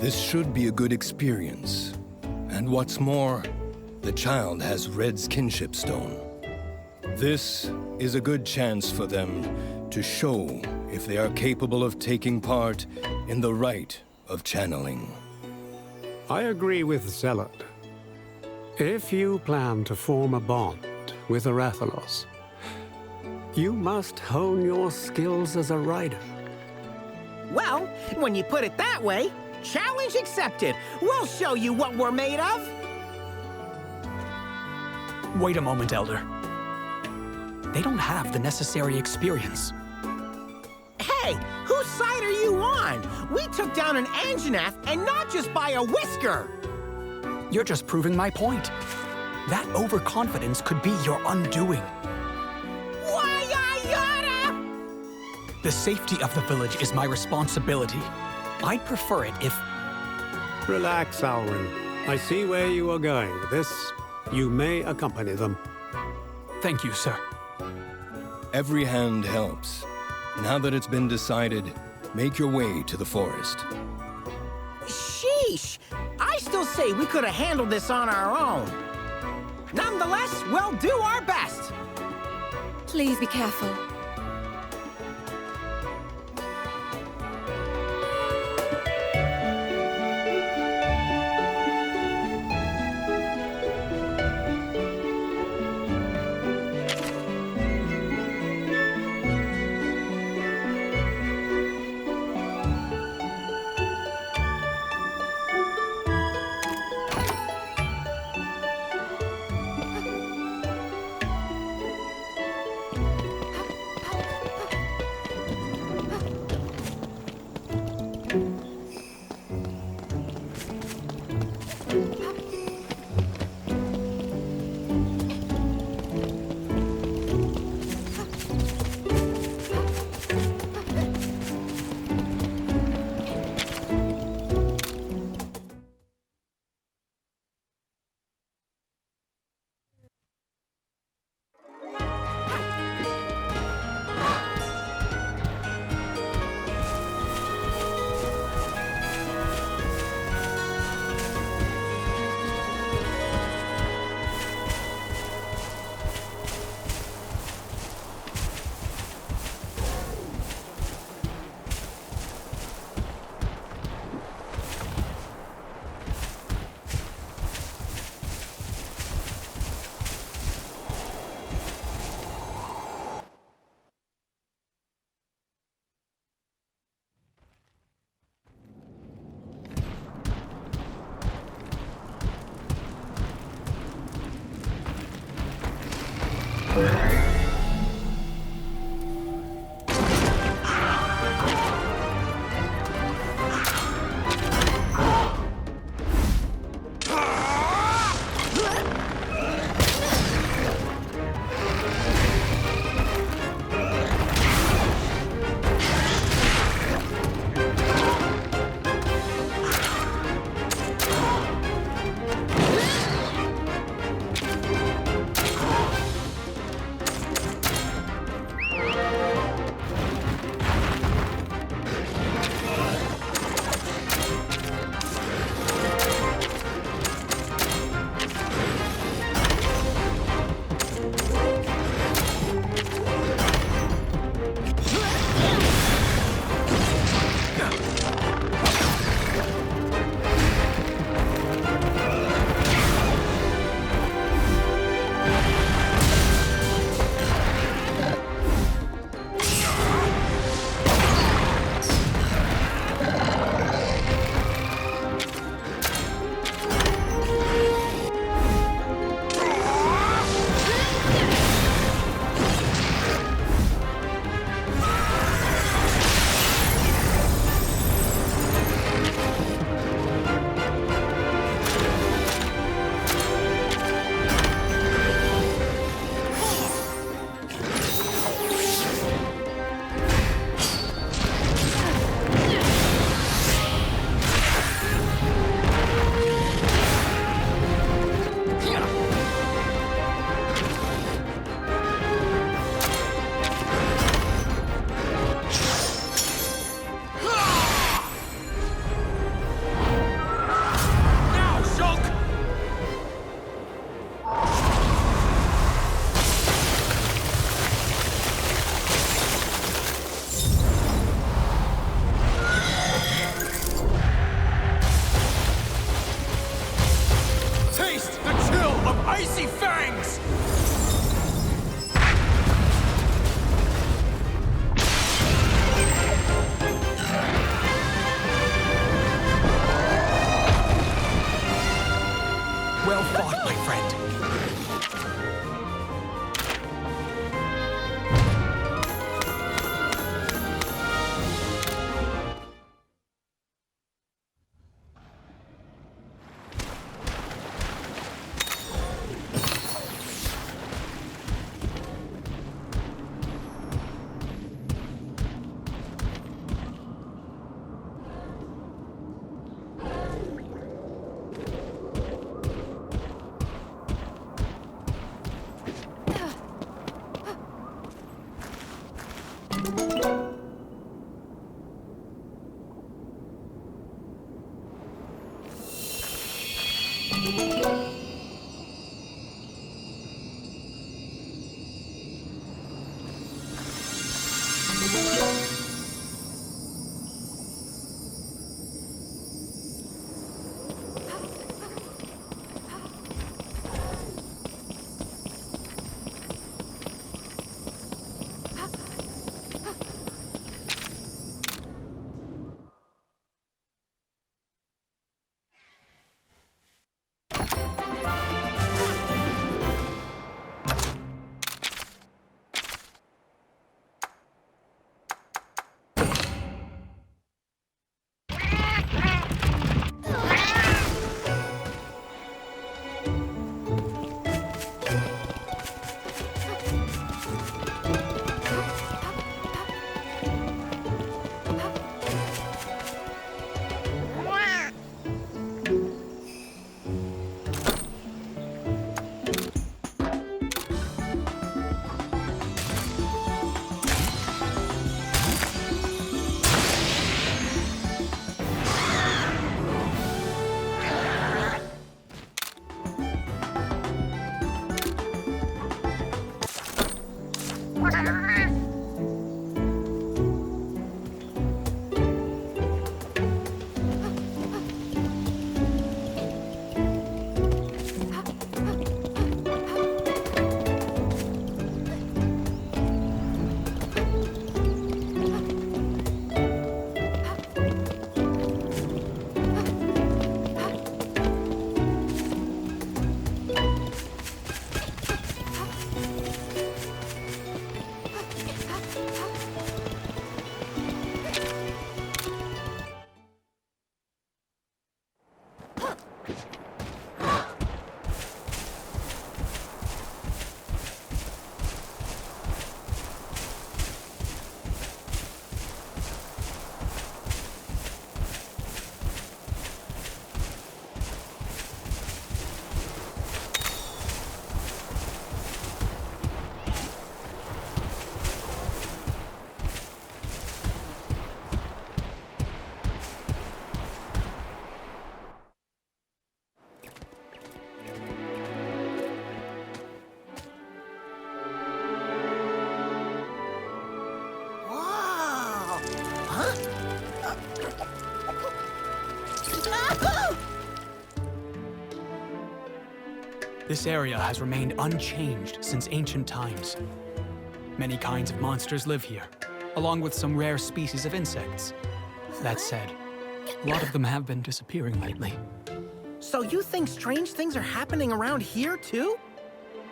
This should be a good experience. And what's more, the child has Red's kinship stone. This is a good chance for them to show if they are capable of taking part in the rite of channeling. I agree with Zealot. If you plan to form a bond with Arathalos, you must hone your skills as a rider. Well, when you put it that way, Challenge accepted. We'll show you what we're made of. Wait a moment, Elder. They don't have the necessary experience. Hey, whose side are you on? We took down an Anjanath, and not just by a whisker. You're just proving my point. That overconfidence could be your undoing. The safety of the village is my responsibility. I'd prefer it if... Relax, Alwyn. I see where you are going with this. You may accompany them. Thank you, sir. Every hand helps. Now that it's been decided, make your way to the forest. Sheesh! I still say we could have handled this on our own. Nonetheless, we'll do our best. Please be careful. This area has remained unchanged since ancient times. Many kinds of monsters live here, along with some rare species of insects. That said, a lot of them have been disappearing lately. So you think strange things are happening around here, too?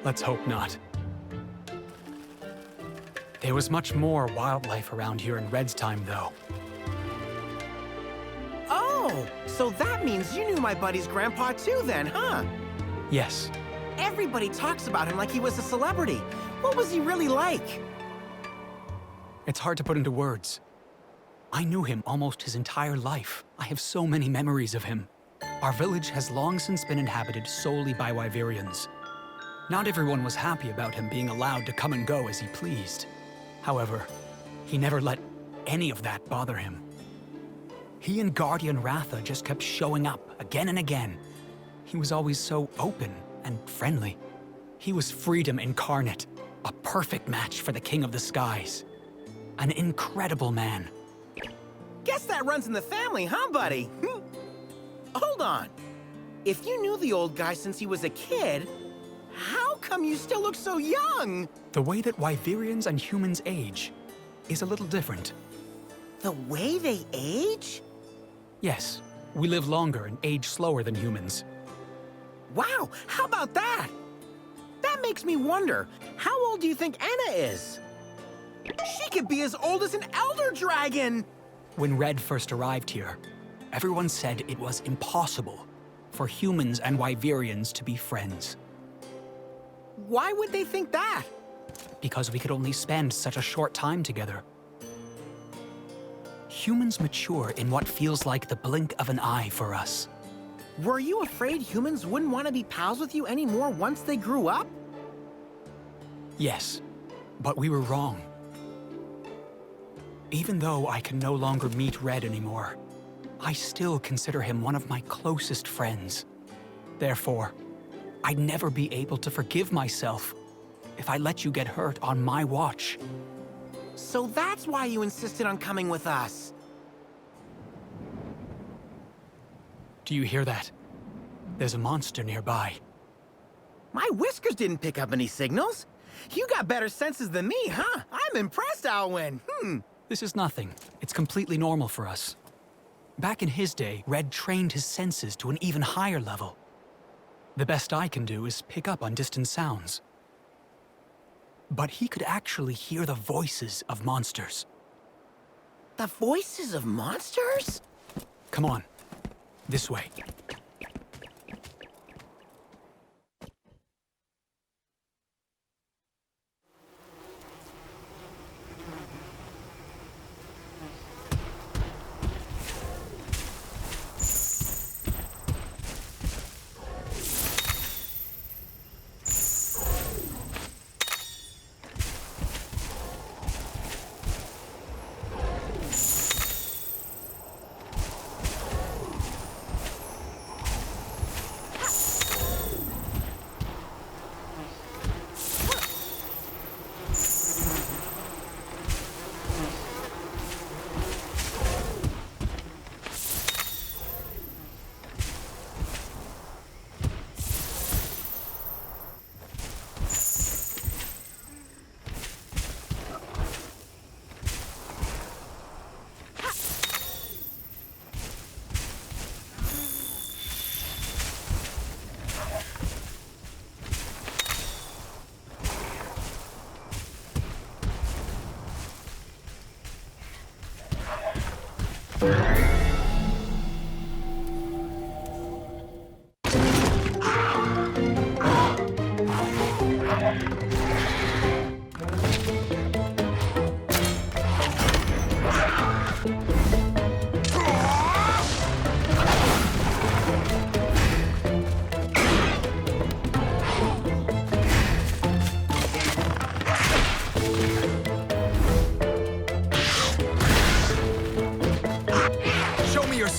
Let's hope not. There was much more wildlife around here in Red's time, though. Oh, so that means you knew my buddy's grandpa too then, huh? Yes. Everybody talks about him like he was a celebrity. What was he really like? It's hard to put into words. I knew him almost his entire life. I have so many memories of him. Our village has long since been inhabited solely by Wyverians. Not everyone was happy about him being allowed to come and go as he pleased. However, he never let any of that bother him. He and Guardian Ratha just kept showing up again and again. He was always so open and friendly. He was freedom incarnate, a perfect match for the King of the Skies. An incredible man. Guess that runs in the family, huh, buddy? Hold on. If you knew the old guy since he was a kid, how come you still look so young? The way that Wyverians and humans age is a little different. The way they age? Yes, we live longer and age slower than humans. Wow, how about that? That makes me wonder, how old do you think Anna is? She could be as old as an Elder Dragon! When Red first arrived here, everyone said it was impossible for humans and Wyverians to be friends. Why would they think that? Because we could only spend such a short time together. Humans mature in what feels like the blink of an eye for us. Were you afraid humans wouldn't want to be pals with you anymore once they grew up? Yes, but we were wrong. Even though I can no longer meet Red anymore, I still consider him one of my closest friends. Therefore, I'd never be able to forgive myself if I let you get hurt on my watch. So that's why you insisted on coming with us. Do you hear that? There's a monster nearby. My whiskers didn't pick up any signals. You got better senses than me, huh? I'm impressed, Alwyn. This is nothing. It's completely normal for us. Back in his day, Red trained his senses to an even higher level. The best I can do is pick up on distant sounds. But he could actually hear the voices of monsters. The voices of monsters? Come on. This way.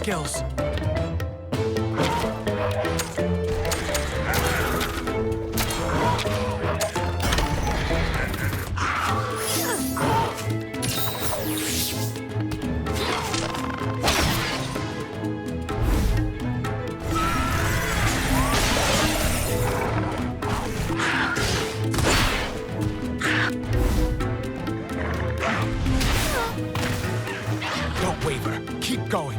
Skills. Keep going.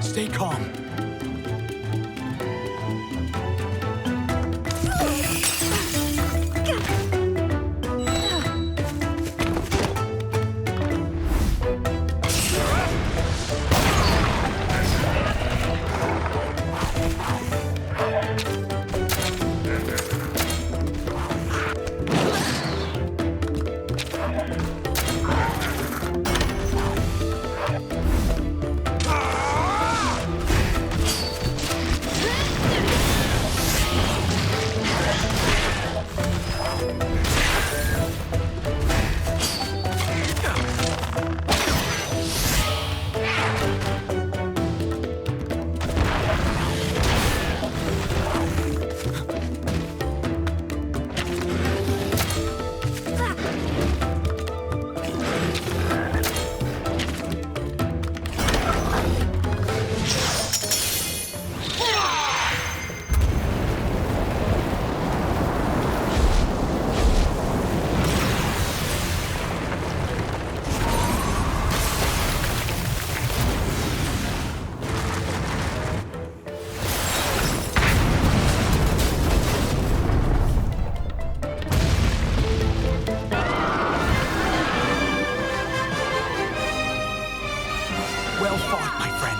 Stay calm. Well fought, my friend.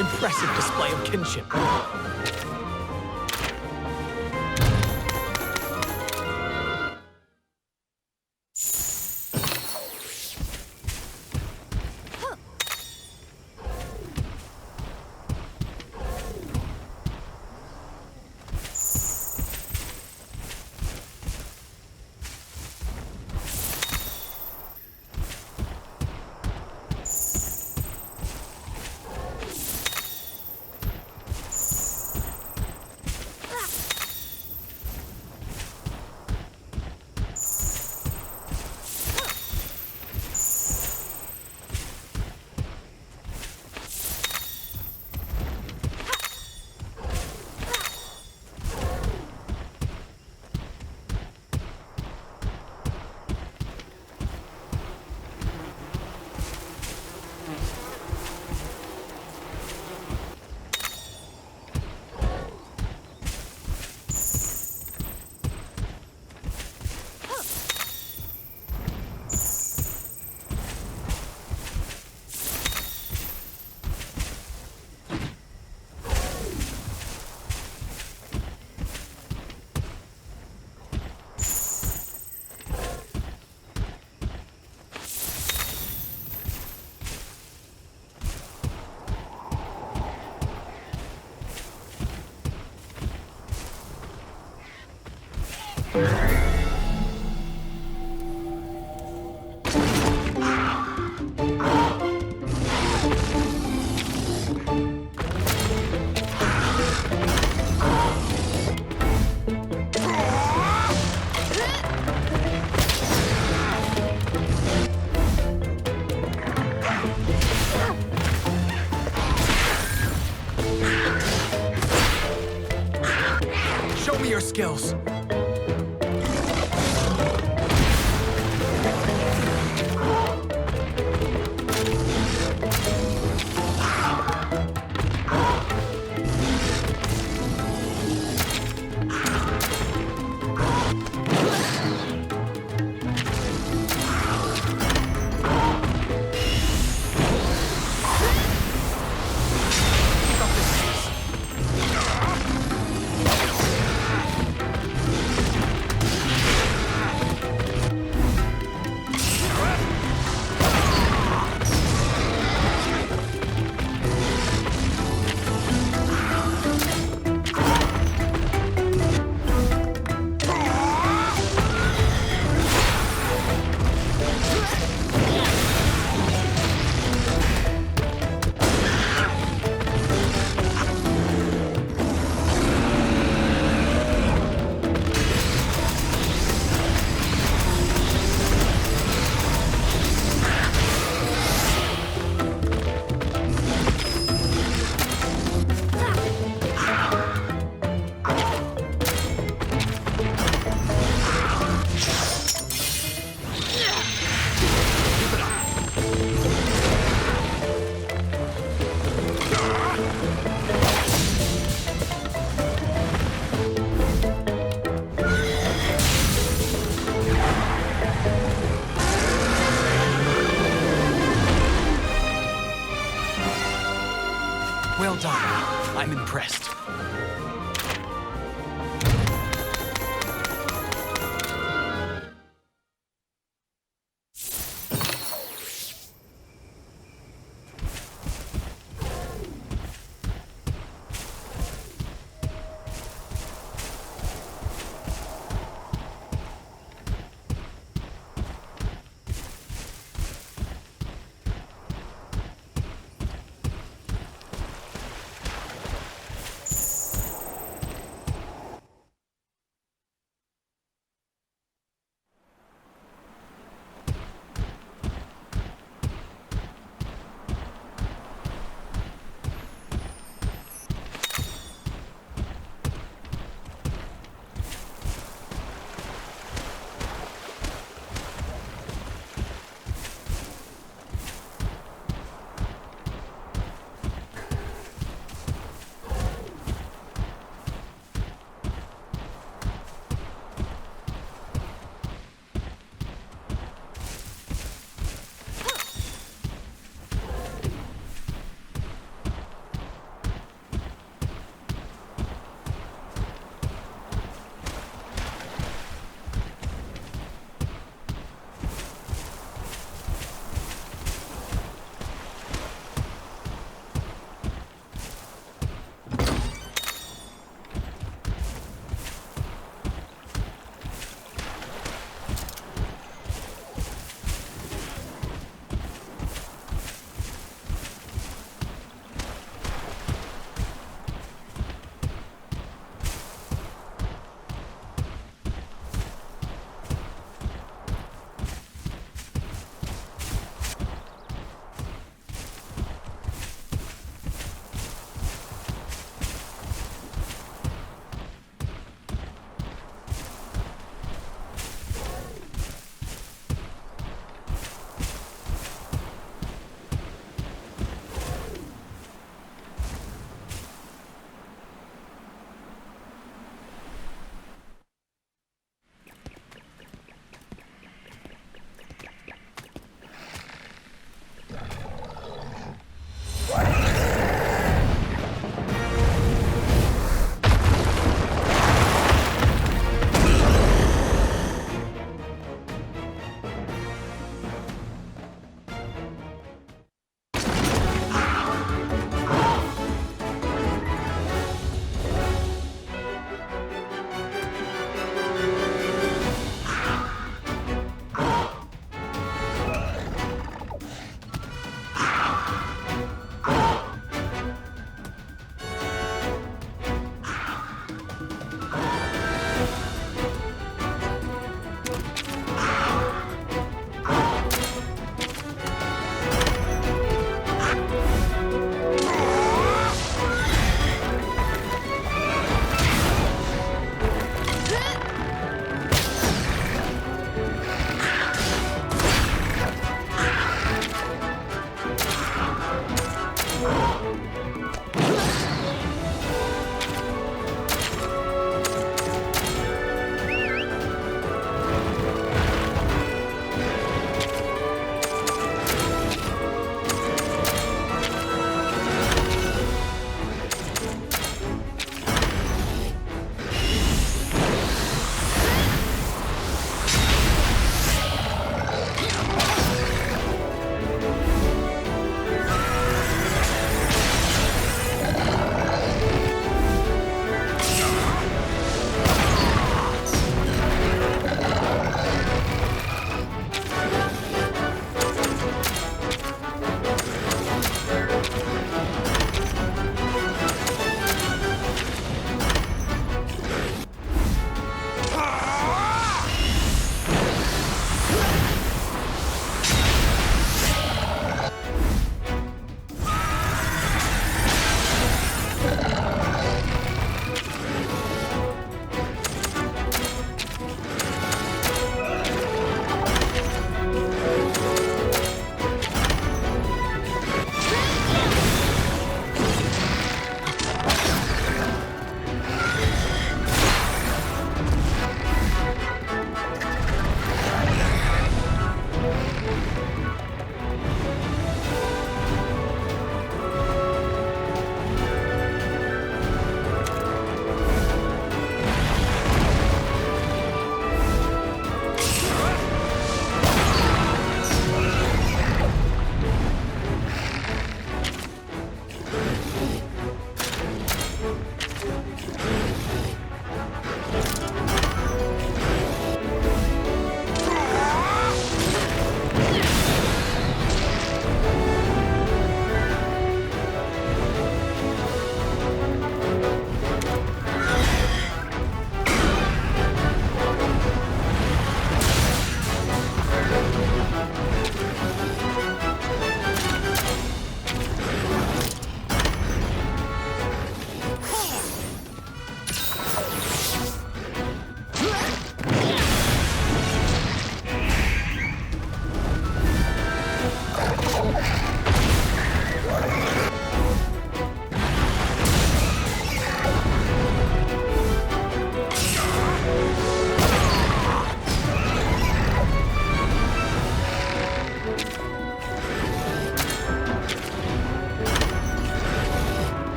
Impressive display of kinship. Show me your skills. Well done. I'm impressed.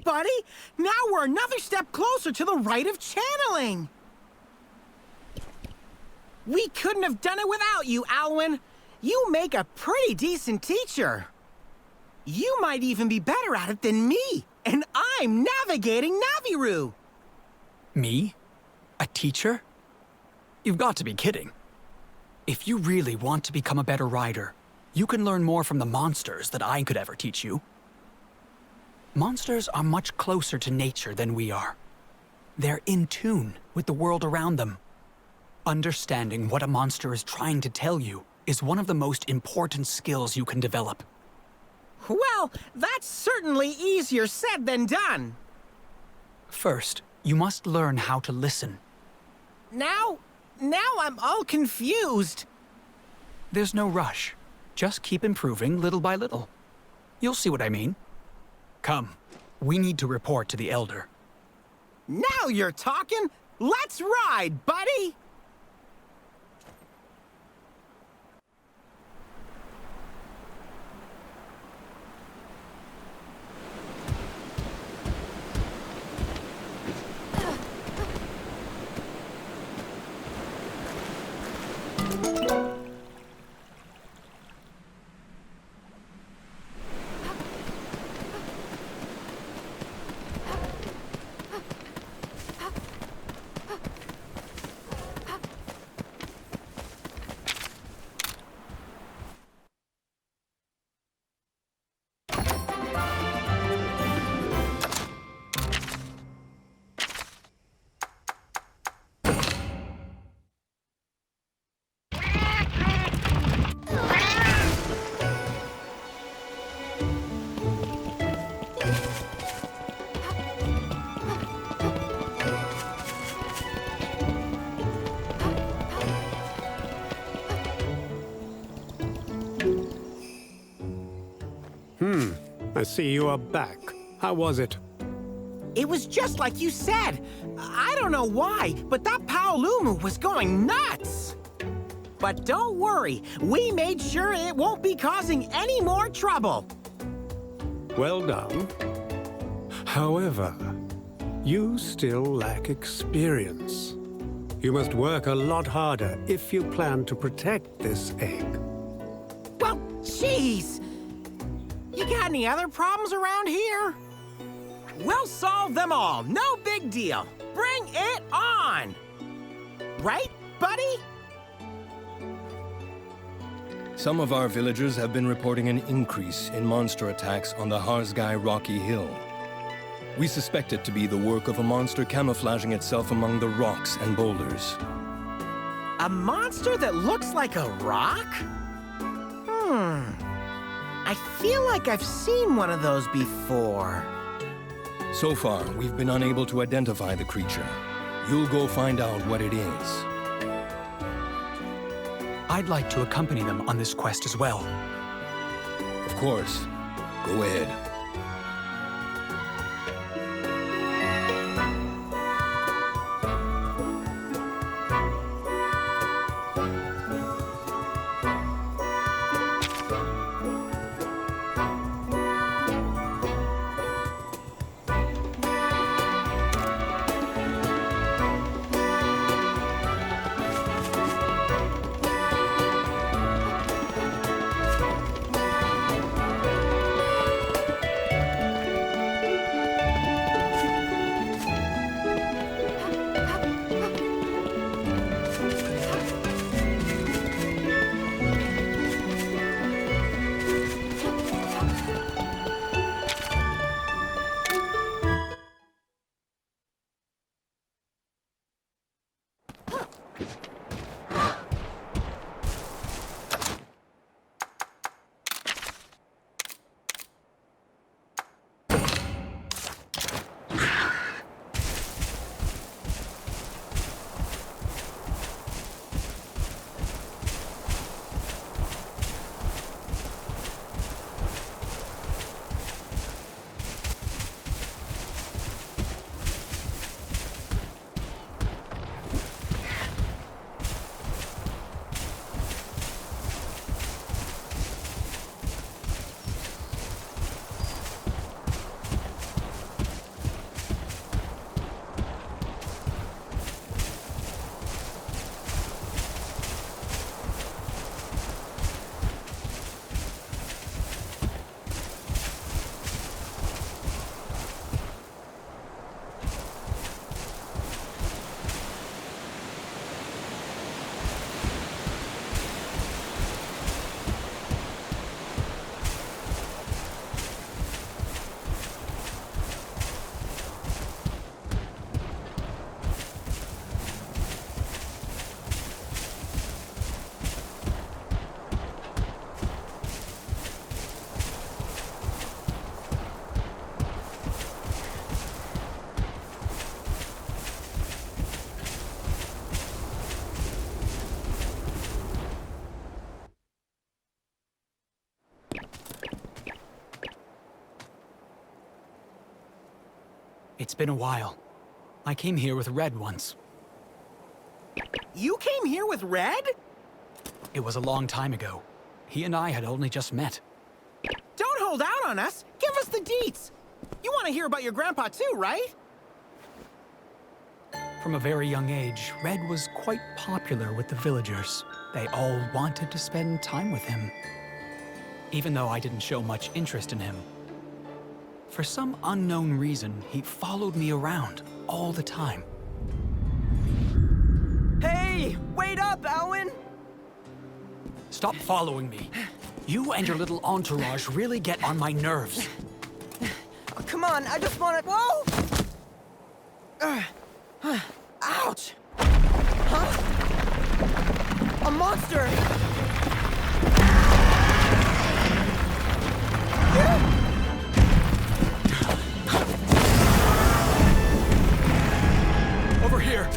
buddy! Now we're another step closer to the rite of channeling! We couldn't have done it without you, Alwyn. You make a pretty decent teacher. You might even be better at it than me, and I'm navigating Navirou. Me? A teacher? You've got to be kidding. If you really want to become a better rider, you can learn more from the monsters than I could ever teach you. Monsters are much closer to nature than we are. They're in tune with the world around them. Understanding what a monster is trying to tell you is one of the most important skills you can develop. Well, that's certainly easier said than done. First, you must learn how to listen. Now I'm all confused. There's no rush. Just keep improving little by little. You'll see what I mean. Come, we need to report to the Elder. Now you're talking! Let's ride, buddy! I see you are back. How was it? It was just like you said. I don't know why, but that Paolumu was going nuts. But don't worry, we made sure it won't be causing any more trouble. Well done. However, you still lack experience. You must work a lot harder if you plan to protect this egg. Well, jeez. You got any other problems around here? We'll solve them all. No big deal. Bring it on. Right, buddy? Some of our villagers have been reporting an increase in monster attacks on the Harzgai Rocky Hill. We suspect it to be the work of a monster camouflaging itself among the rocks and boulders. A monster that looks like a rock? I feel like I've seen one of those before. So far, we've been unable to identify the creature. You'll go find out what it is. I'd like to accompany them on this quest as well. Of course. Go ahead. It's been a while. I came here with Red once. You came here with Red? It was a long time ago. He and I had only just met. Don't hold out on us. Give us the deets. You want to hear about your grandpa too, right? From a very young age, Red was quite popular with the villagers. They all wanted to spend time with him. Even though I didn't show much interest in him. For some unknown reason, he followed me around all the time. Hey! Wait up, Alwyn! Stop following me. You and your little entourage really get on my nerves. Oh, come on, I just wanna... Whoa! Ouch! Huh? A monster! Over here!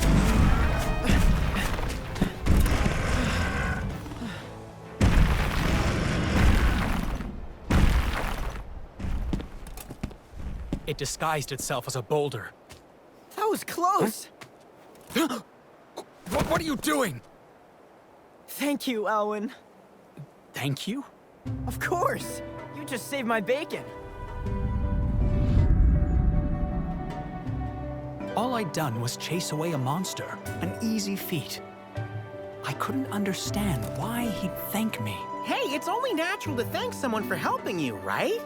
It disguised itself as a boulder. That was close! What are you doing? Thank you, Alwyn. Thank you? Of course! You just saved my bacon. All I'd done was chase away a monster, an easy feat. I couldn't understand why he'd thank me. Hey, it's only natural to thank someone for helping you, right?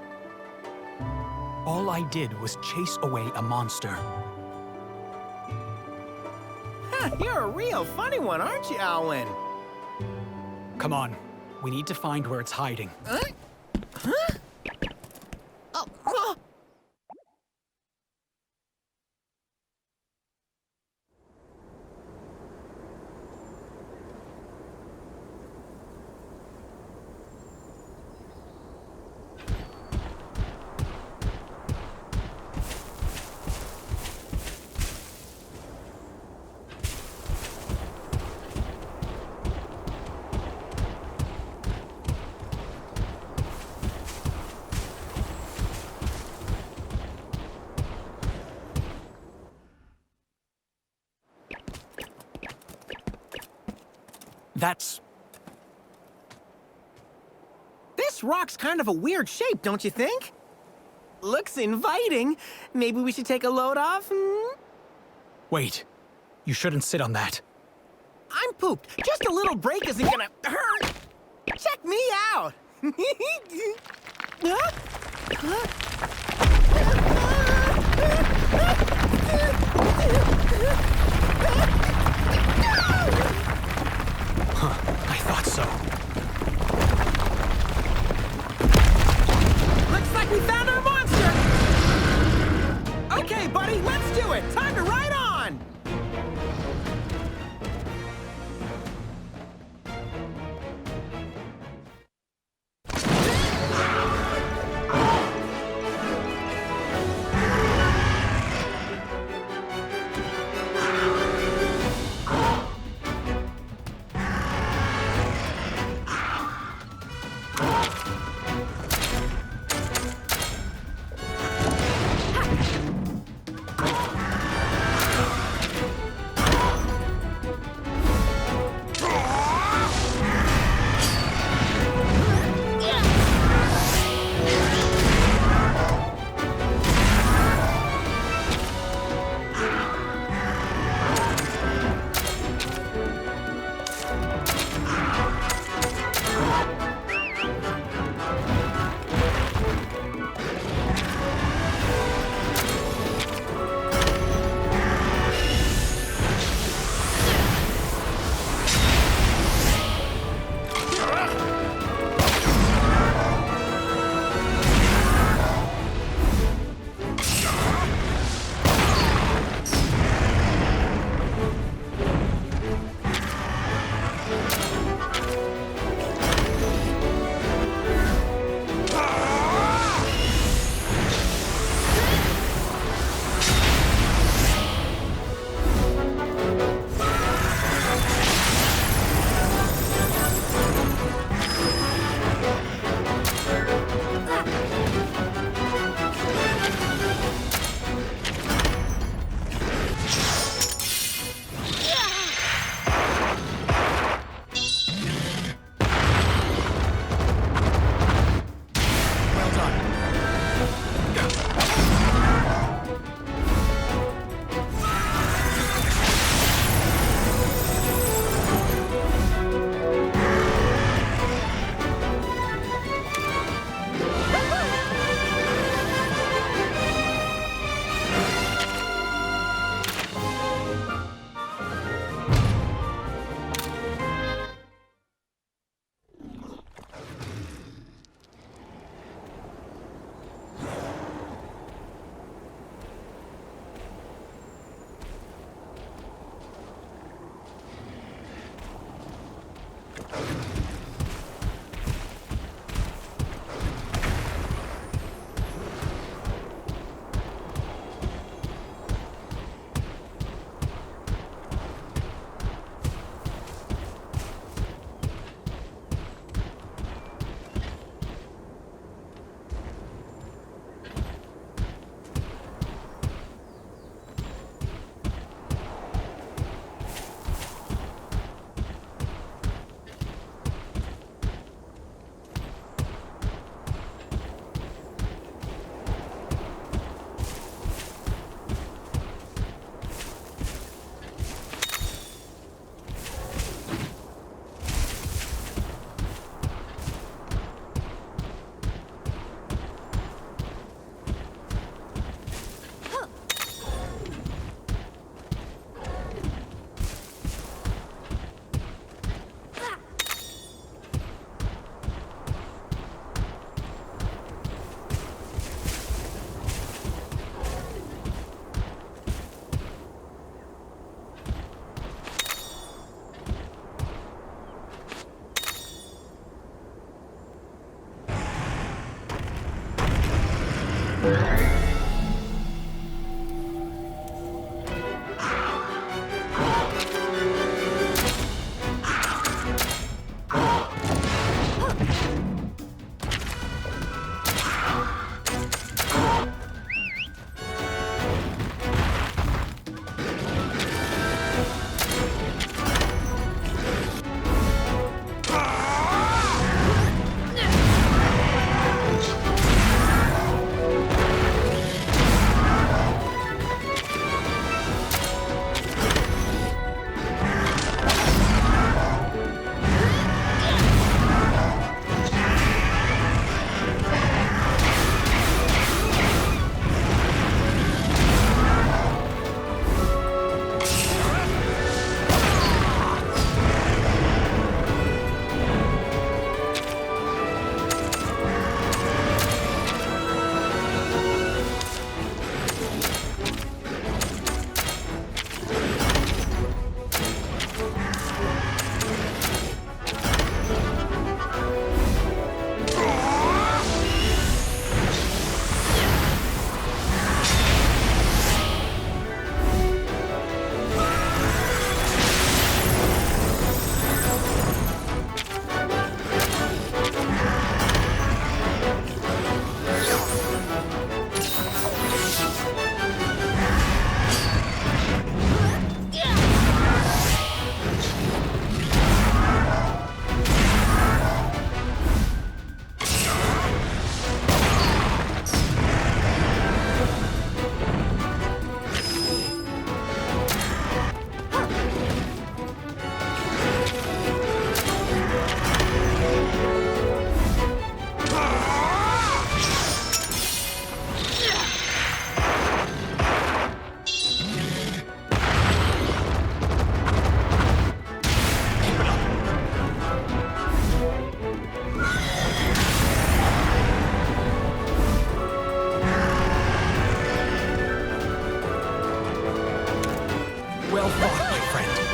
All I did was chase away a monster. You're a real funny one, aren't you, Alwyn? Come on, we need to find where it's hiding. Huh? That's... This rock's kind of a weird shape, don't you think? Looks inviting. Maybe we should take a load off? Wait. You shouldn't sit on that. I'm pooped. Just a little break isn't gonna hurt. Check me out. I thought so. Looks like we found our monster! Okay, buddy, let's do it! Time to ride on! Well fought, my friend.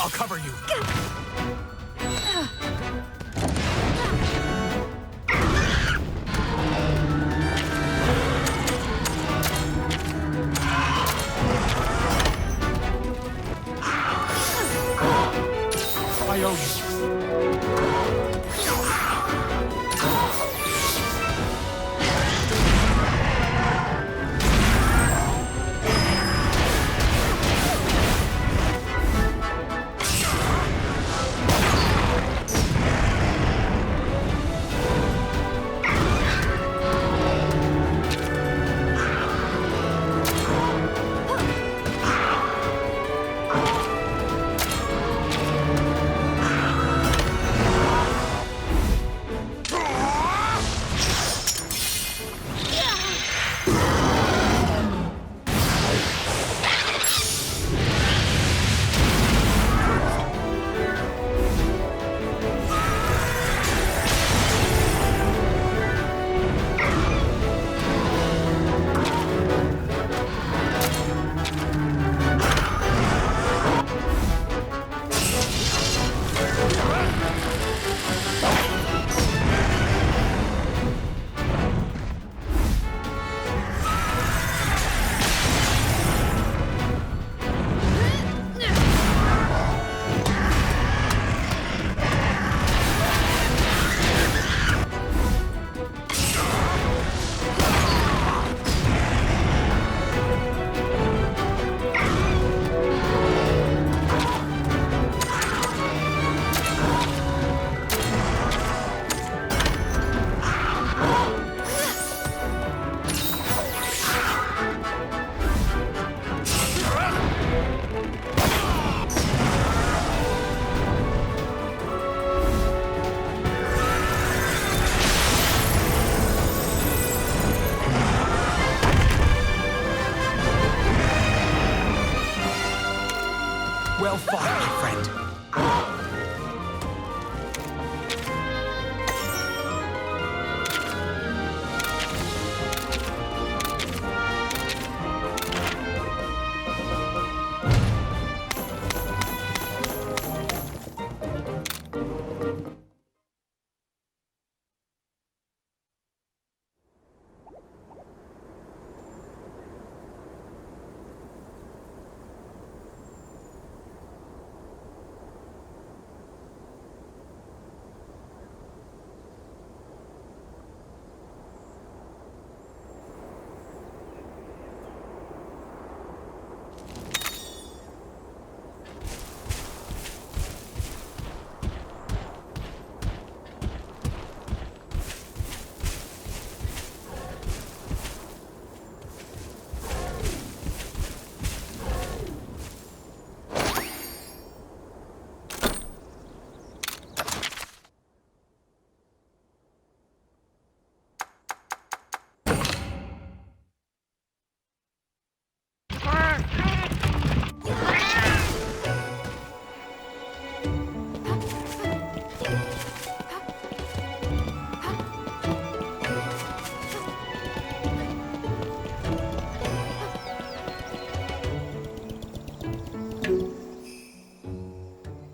I'll cover you. I owe you.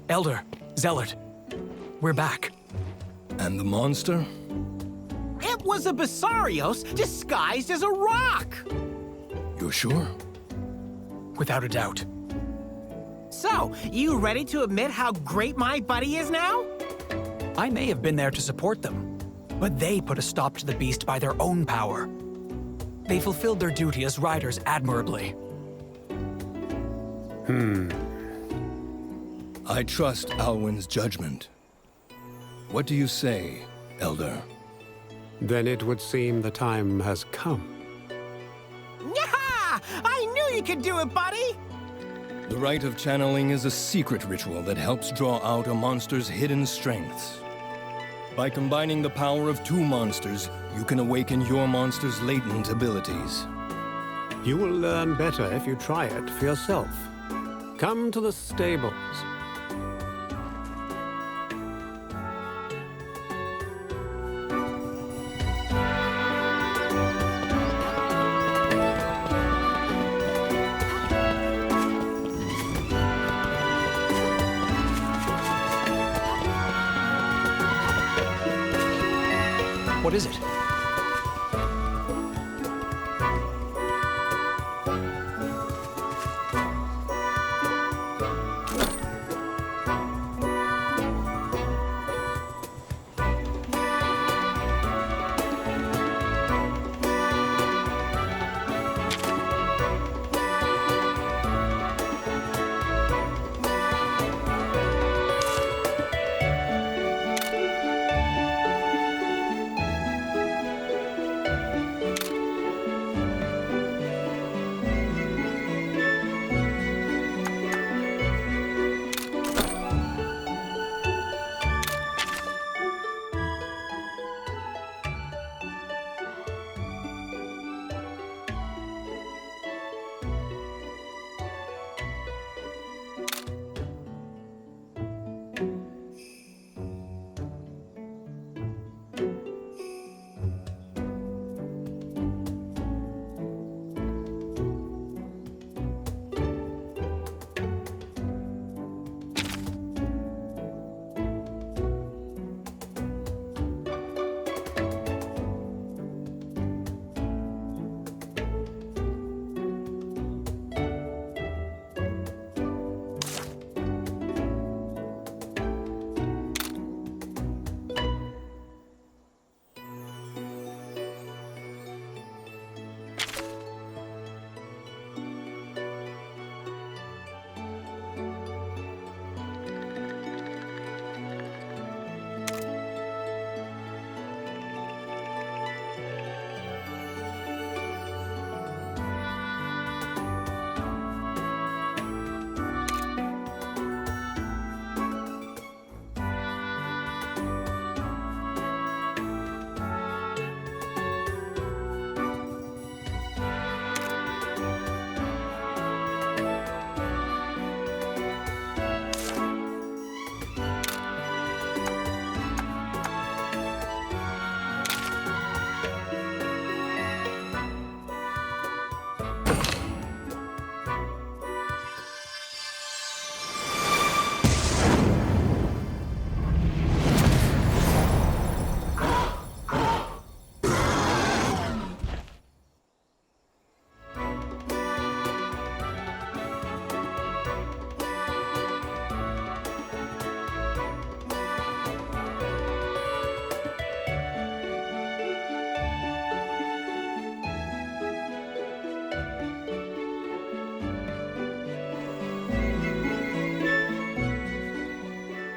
Elder, Zealot, we're back. And the monster? It was a Basarios disguised as a rock! You're sure? Without a doubt. So, you ready to admit how great my buddy is now? I may have been there to support them, but they put a stop to the beast by their own power. They fulfilled their duty as riders admirably. I trust Alwyn's judgment. What do you say, Elder? Then it would seem the time has come. Yaha! I knew you could do it, buddy! The rite of channeling is a secret ritual that helps draw out a monster's hidden strengths. By combining the power of two monsters, you can awaken your monster's latent abilities. You will learn better if you try it for yourself. Come to the stables. What is it?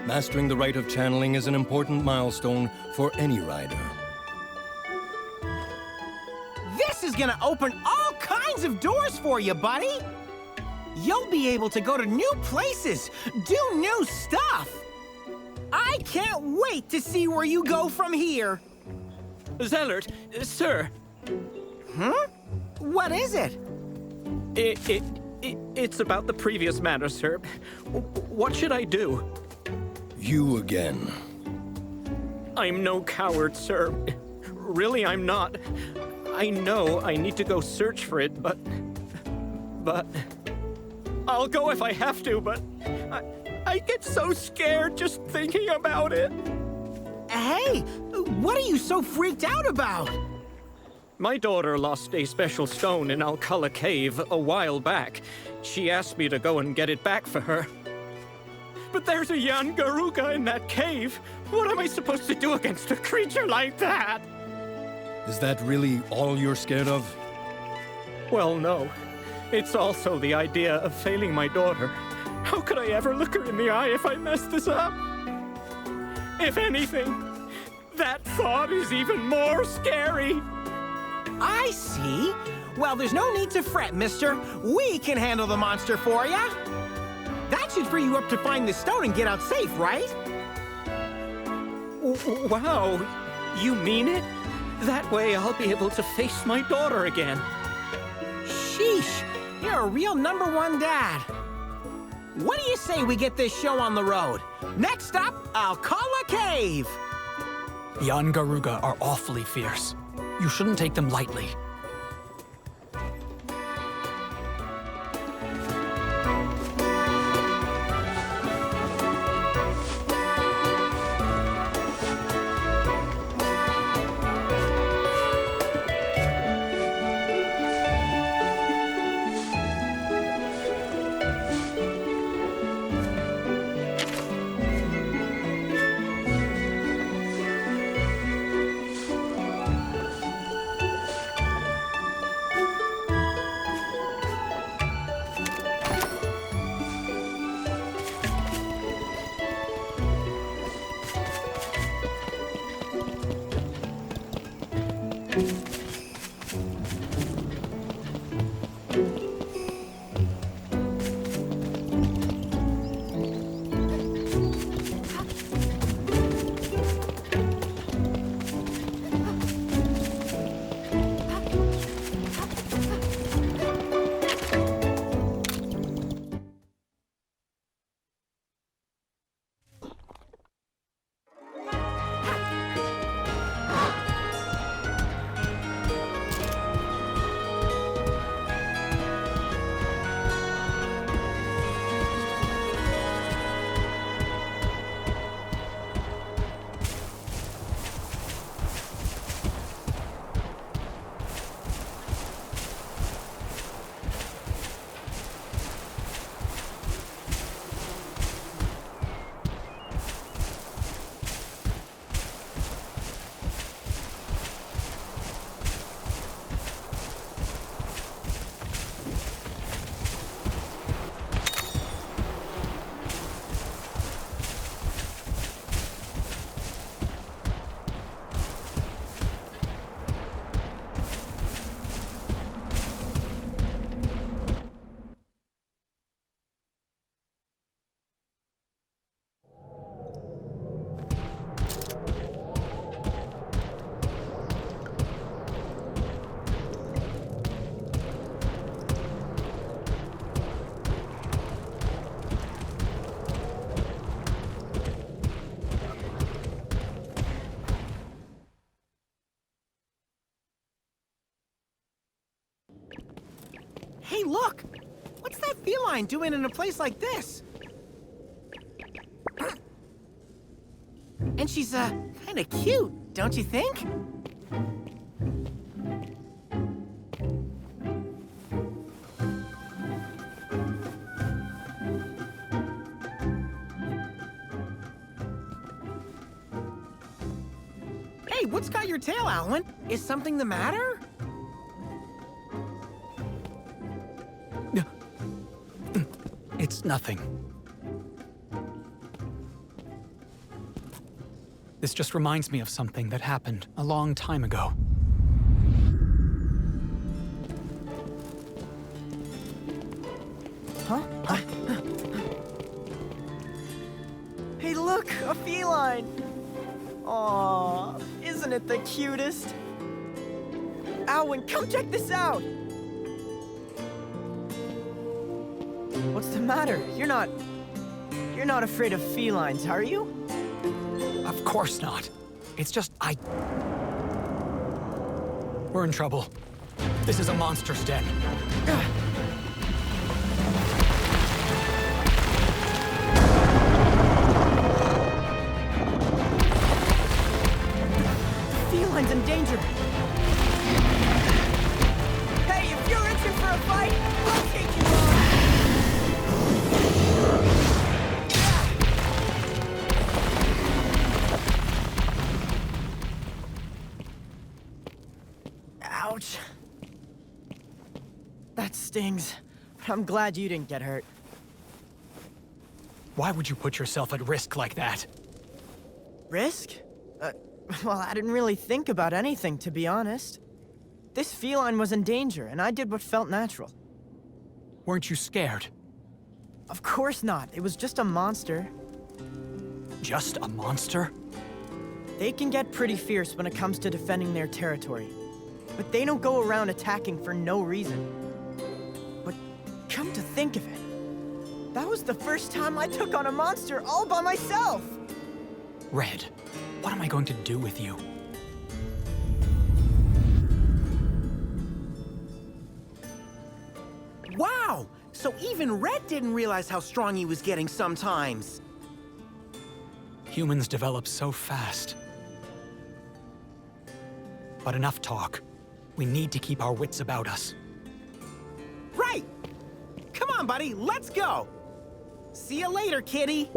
Mastering the rite of channeling is an important milestone for any rider. This is gonna open all kinds of doors for you, buddy! You'll be able to go to new places, do new stuff! I can't wait to see where you go from here! Zealot, sir. Huh? What is it? It's about the previous matter, sir. What should I do? You again. I'm no coward, sir. Really, I'm not. I know I need to go search for it, but... I'll go if I have to, but... I get so scared just thinking about it. Hey, what are you so freaked out about? My daughter lost a special stone in Alcala Cave a while back. She asked me to go and get it back for her. But there's a Yangaruga in that cave. What am I supposed to do against a creature like that? Is that really all you're scared of? Well, no. It's also the idea of failing my daughter. How could I ever look her in the eye if I mess this up? If anything, that thought is even more scary. I see. Well, there's no need to fret, mister. We can handle the monster for ya. That should free you up to find the stone and get out safe, right? Wow, you mean it? That way I'll be able to face my daughter again. Sheesh, you're a real #1 dad. What do you say we get this show on the road? Next up, Alcala Cave. The Yangaruga are awfully fierce. You shouldn't take them lightly. Hey, look! What's that feline doing in a place like this? And she's, kinda cute, don't you think? Hey, what's got your tail, Alwyn? Is something the matter? It's nothing. This just reminds me of something that happened a long time ago. Huh? Hey, look! A feline! Aww, isn't it the cutest? Alwyn, come check this out! What's the matter? You're not afraid of felines, are you? Of course not. It's just We're in trouble. This is a monster's den. feline's in danger. Hey, if you're itching for a fight, I'll take you on. Ouch. That stings. I'm glad you didn't get hurt. Why would you put yourself at risk like that? Risk? Well, I didn't really think about anything, to be honest. This feline was in danger, and I did what felt natural. Weren't you scared? Of course not. It was just a monster. Just a monster? They can get pretty fierce when it comes to defending their territory. But they don't go around attacking for no reason. But come to think of it, that was the first time I took on a monster all by myself! Red, what am I going to do with you? Wow! So even Red didn't realize how strong he was getting sometimes. Humans develop so fast. But enough talk. We need to keep our wits about us. Right! Come on, buddy, let's go! See you later, kitty!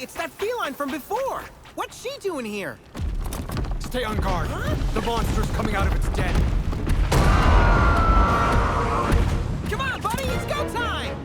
it's that feline from before. What's she doing here? Stay on guard. The monster's coming out of its den. Come on, buddy, it's go time!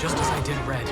Just as I did Red.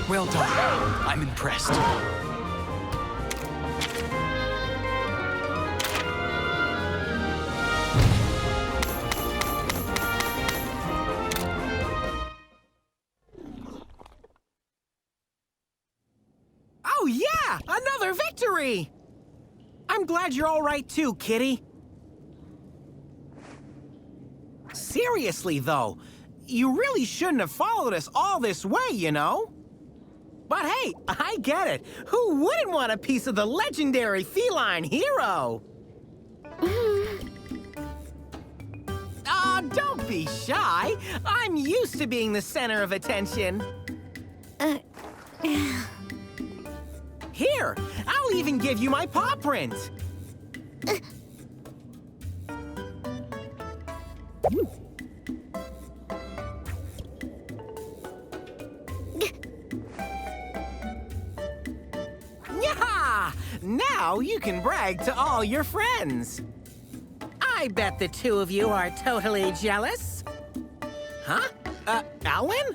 Well done. I'm impressed. Oh, yeah! Another victory! I'm glad you're all right too, Kitty. Seriously, though, you really shouldn't have followed us all this way, you know? But hey, I get it. Who wouldn't want a piece of the legendary feline hero? Aw, don't be shy. I'm used to being the center of attention. Here, I'll even give you my paw print. Yeah! Now you can brag to all your friends. I bet the two of you are totally jealous. Huh? Alwyn?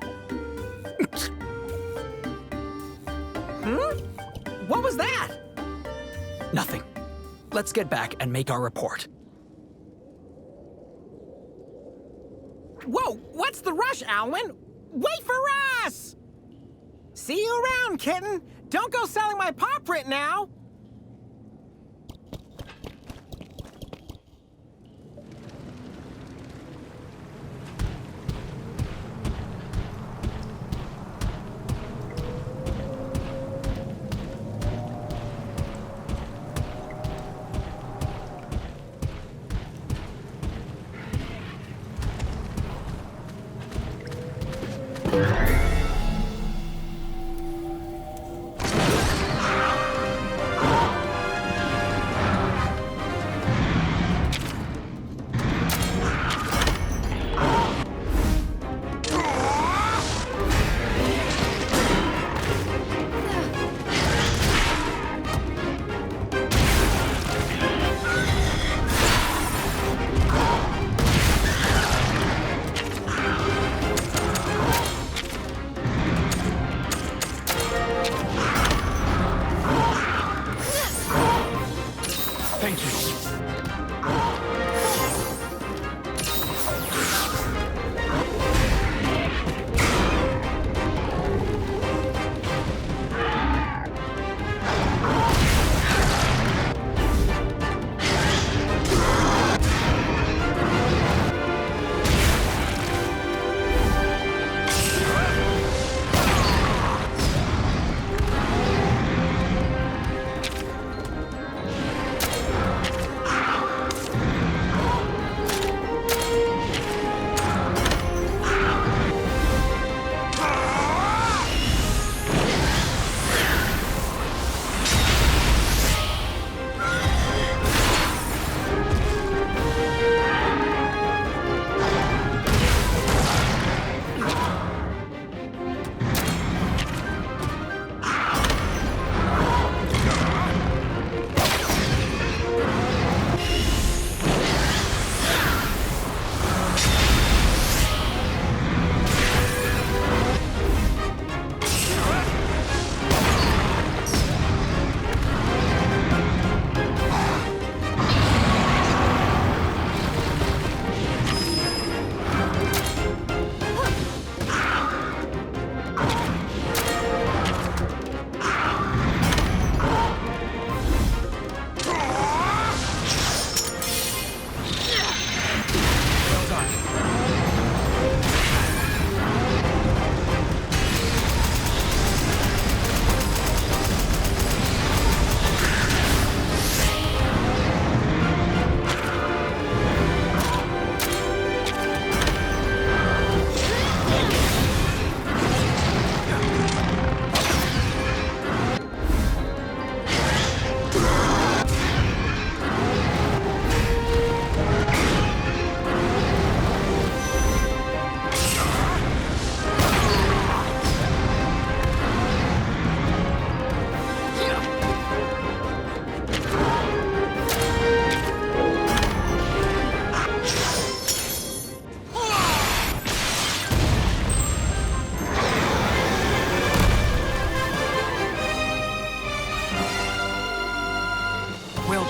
What was that? Nothing. Let's get back and make our report. Whoa, what's the rush, Alwyn? Wait for us! See you around, kitten. Don't go selling my paw print now.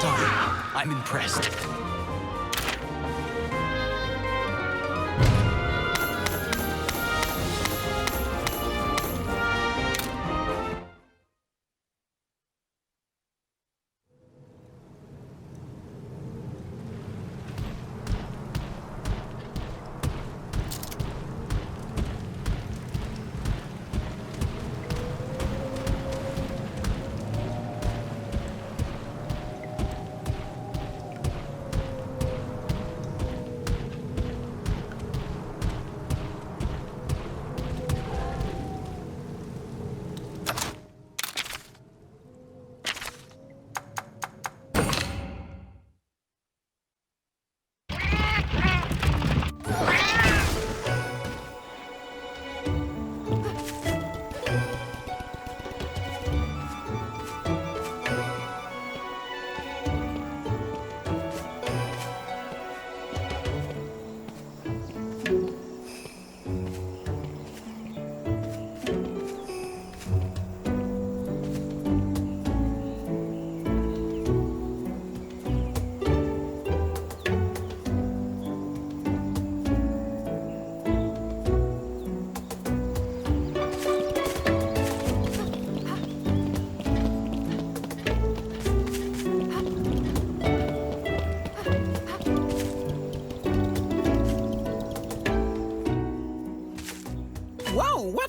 done. I'm impressed.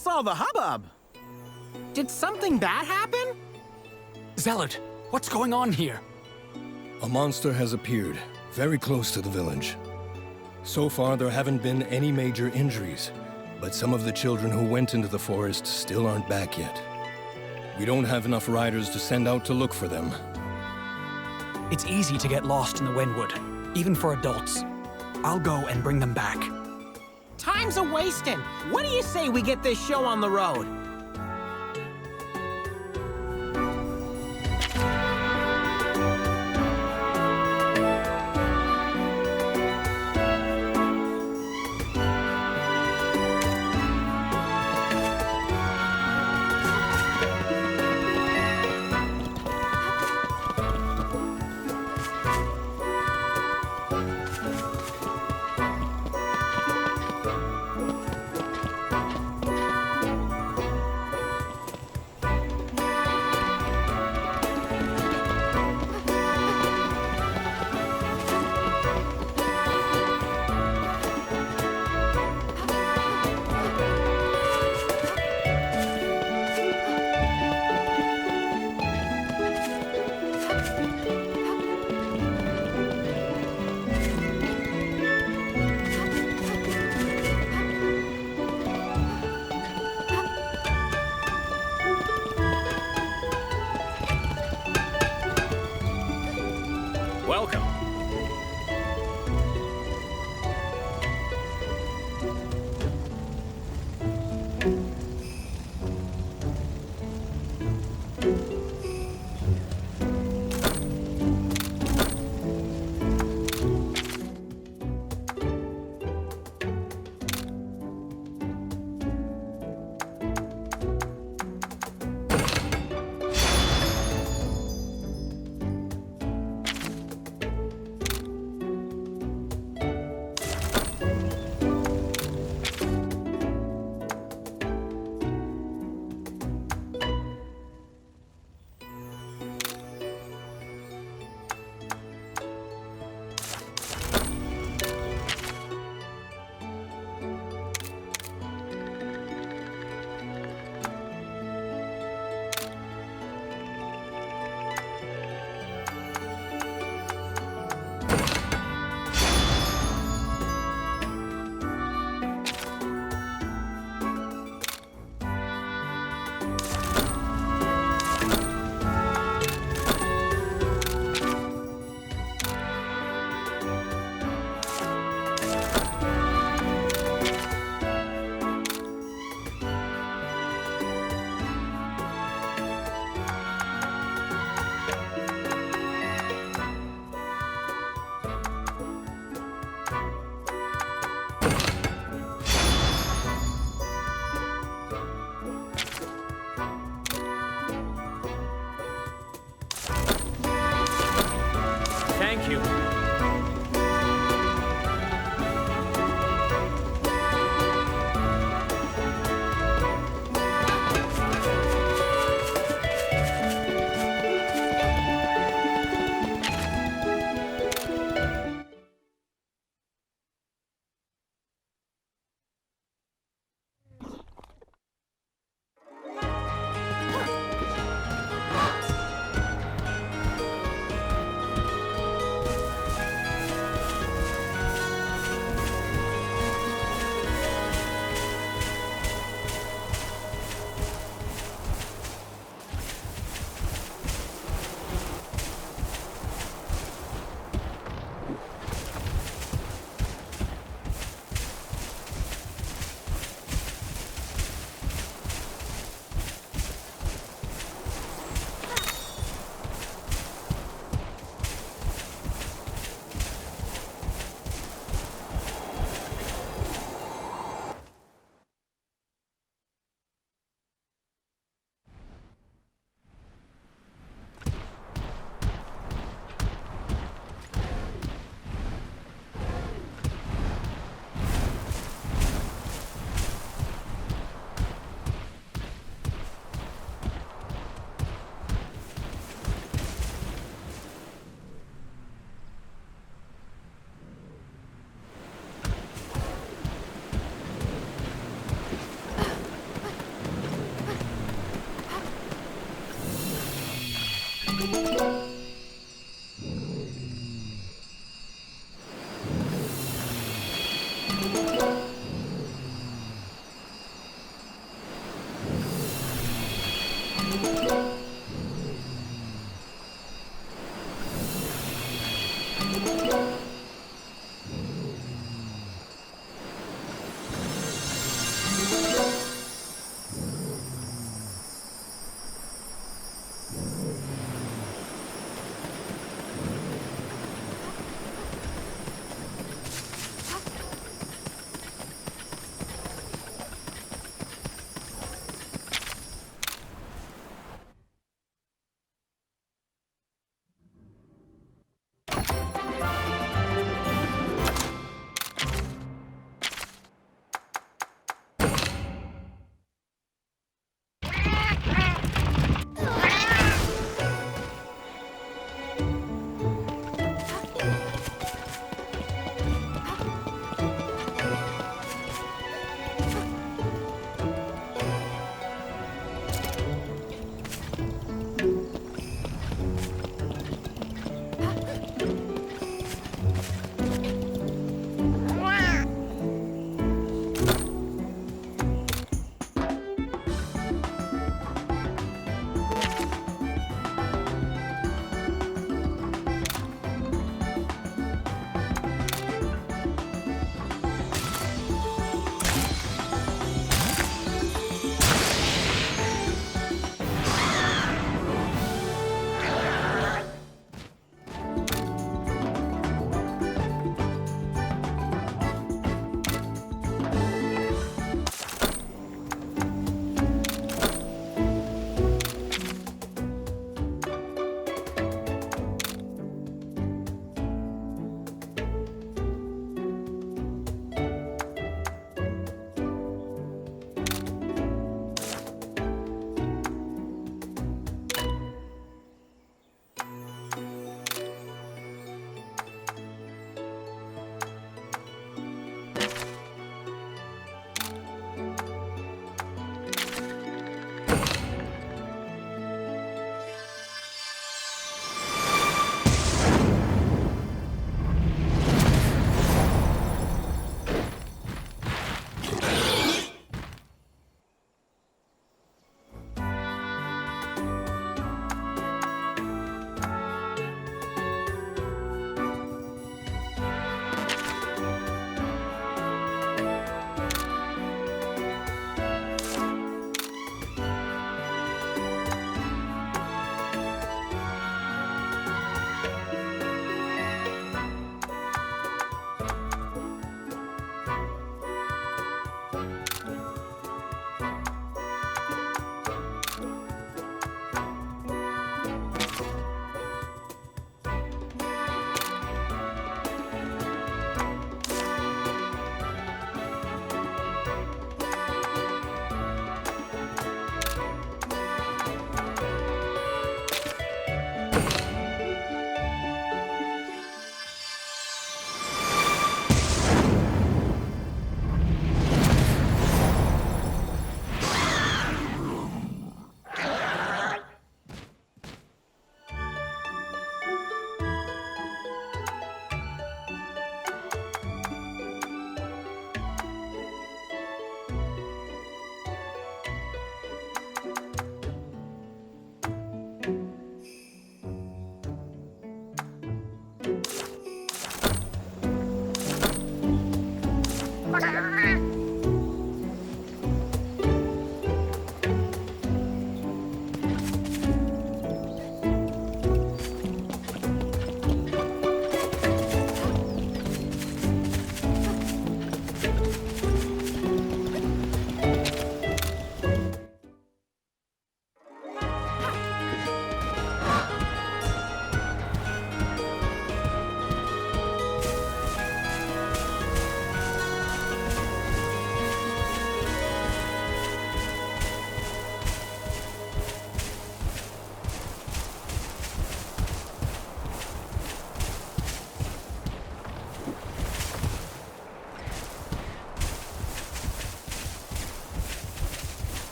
What's all the hubbub? Did something bad happen? Zealot, what's going on here? A monster has appeared, very close to the village. So far, there haven't been any major injuries, but some of the children who went into the forest still aren't back yet. We don't have enough riders to send out to look for them. It's easy to get lost in the Windwood, even for adults. I'll go and bring them back. Time's a-wasting. What do you say we get this show on the road?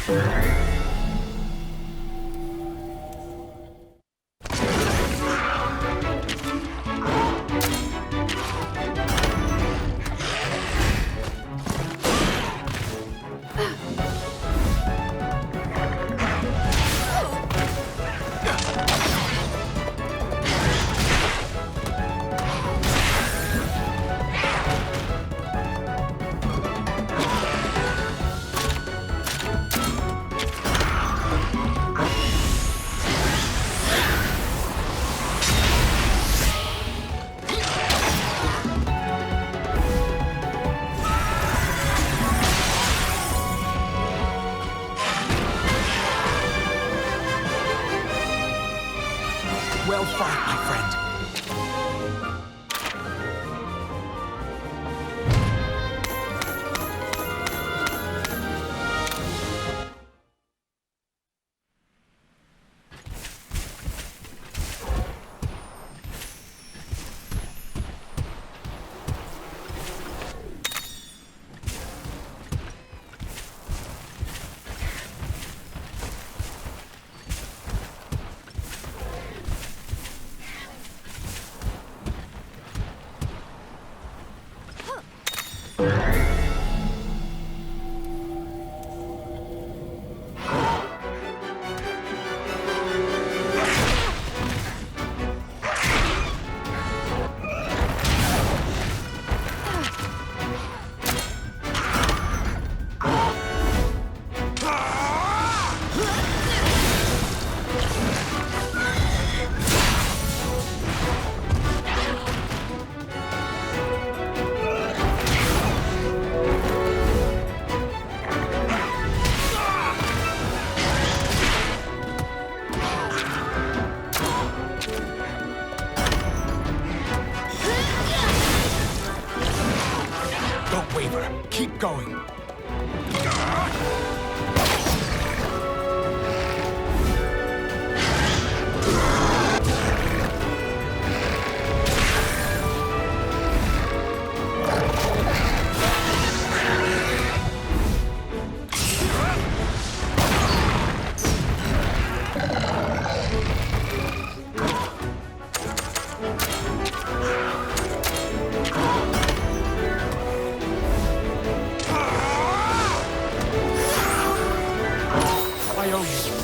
Well fought, my friend. Don't waver. Keep going. I owe you.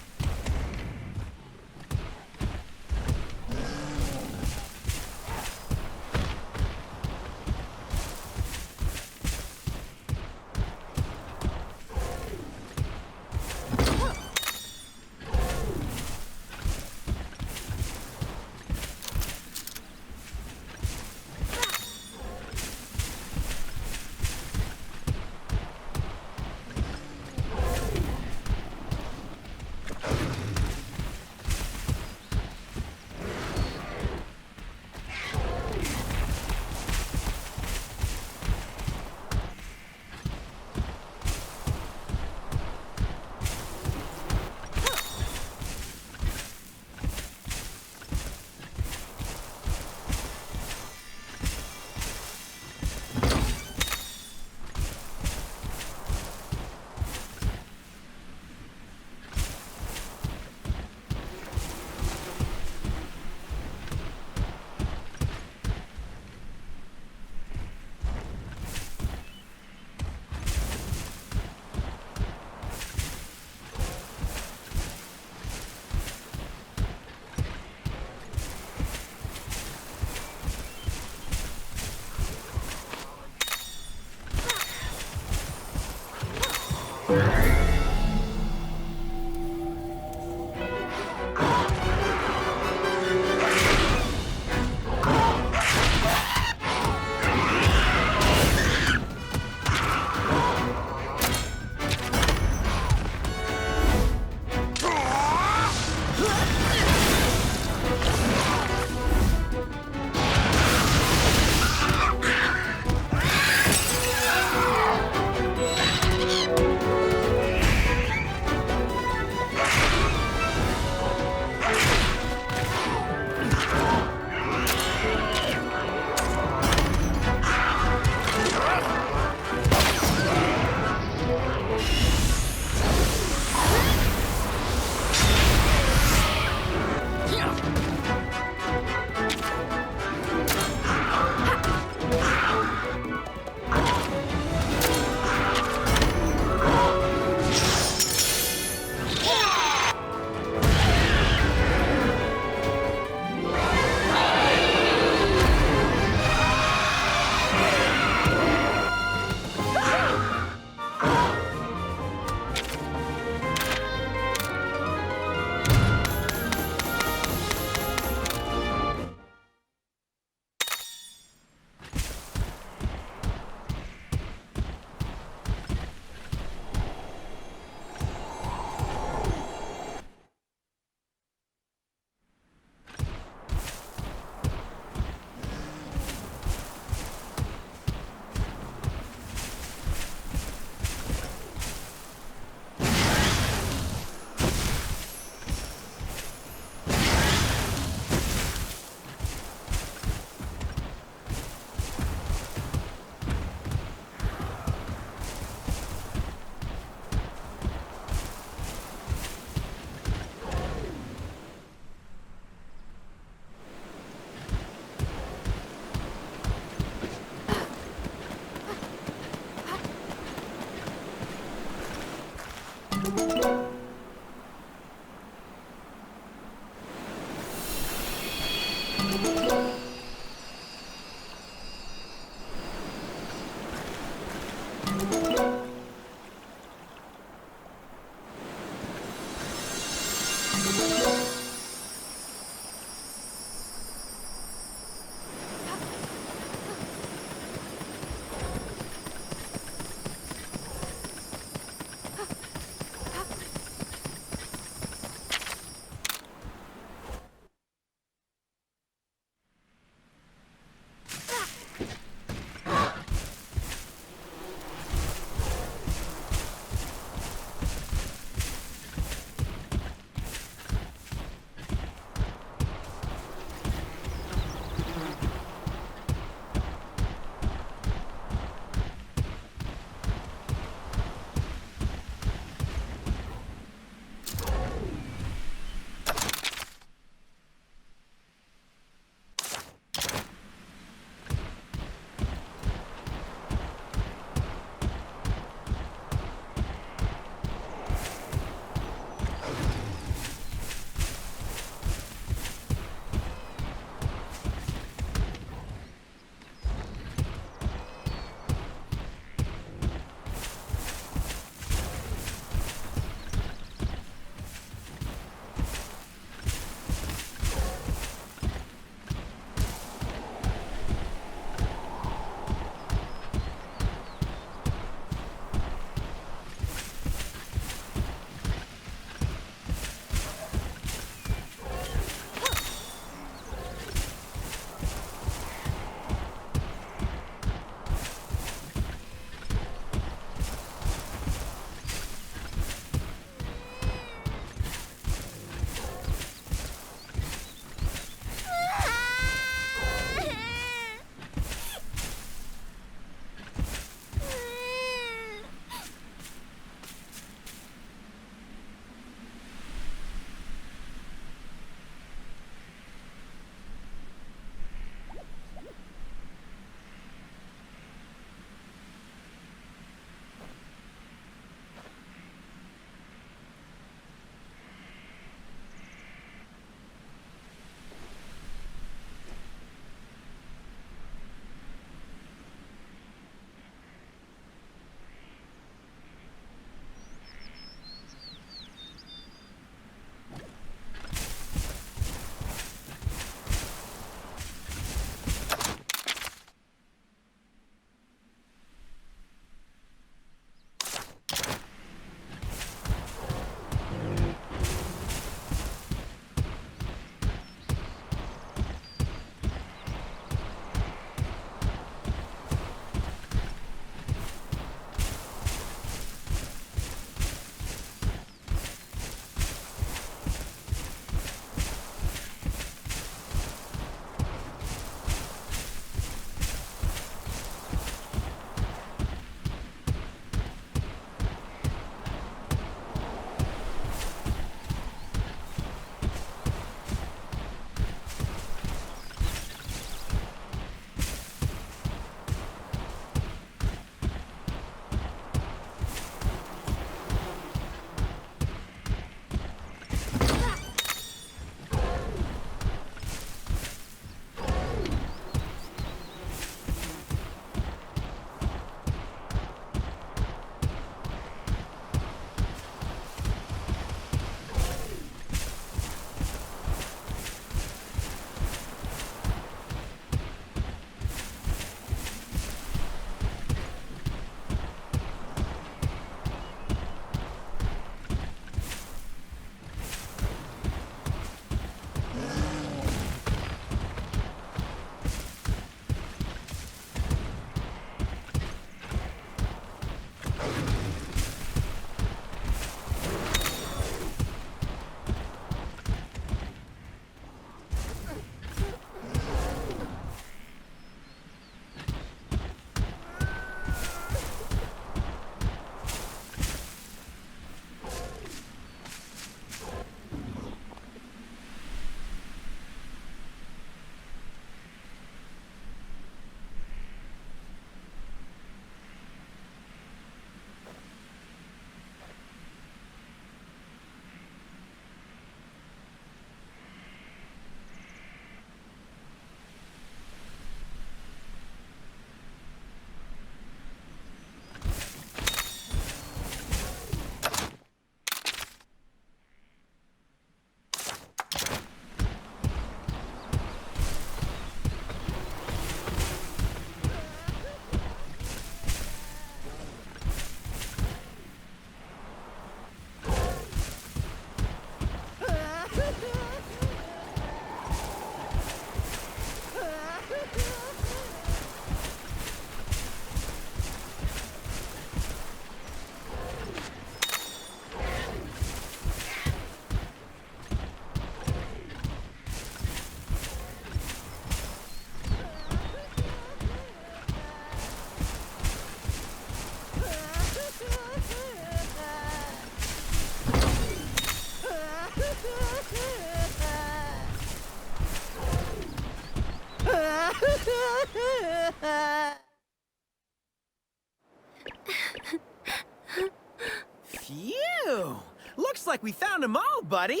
Phew! Looks like we found them all, buddy!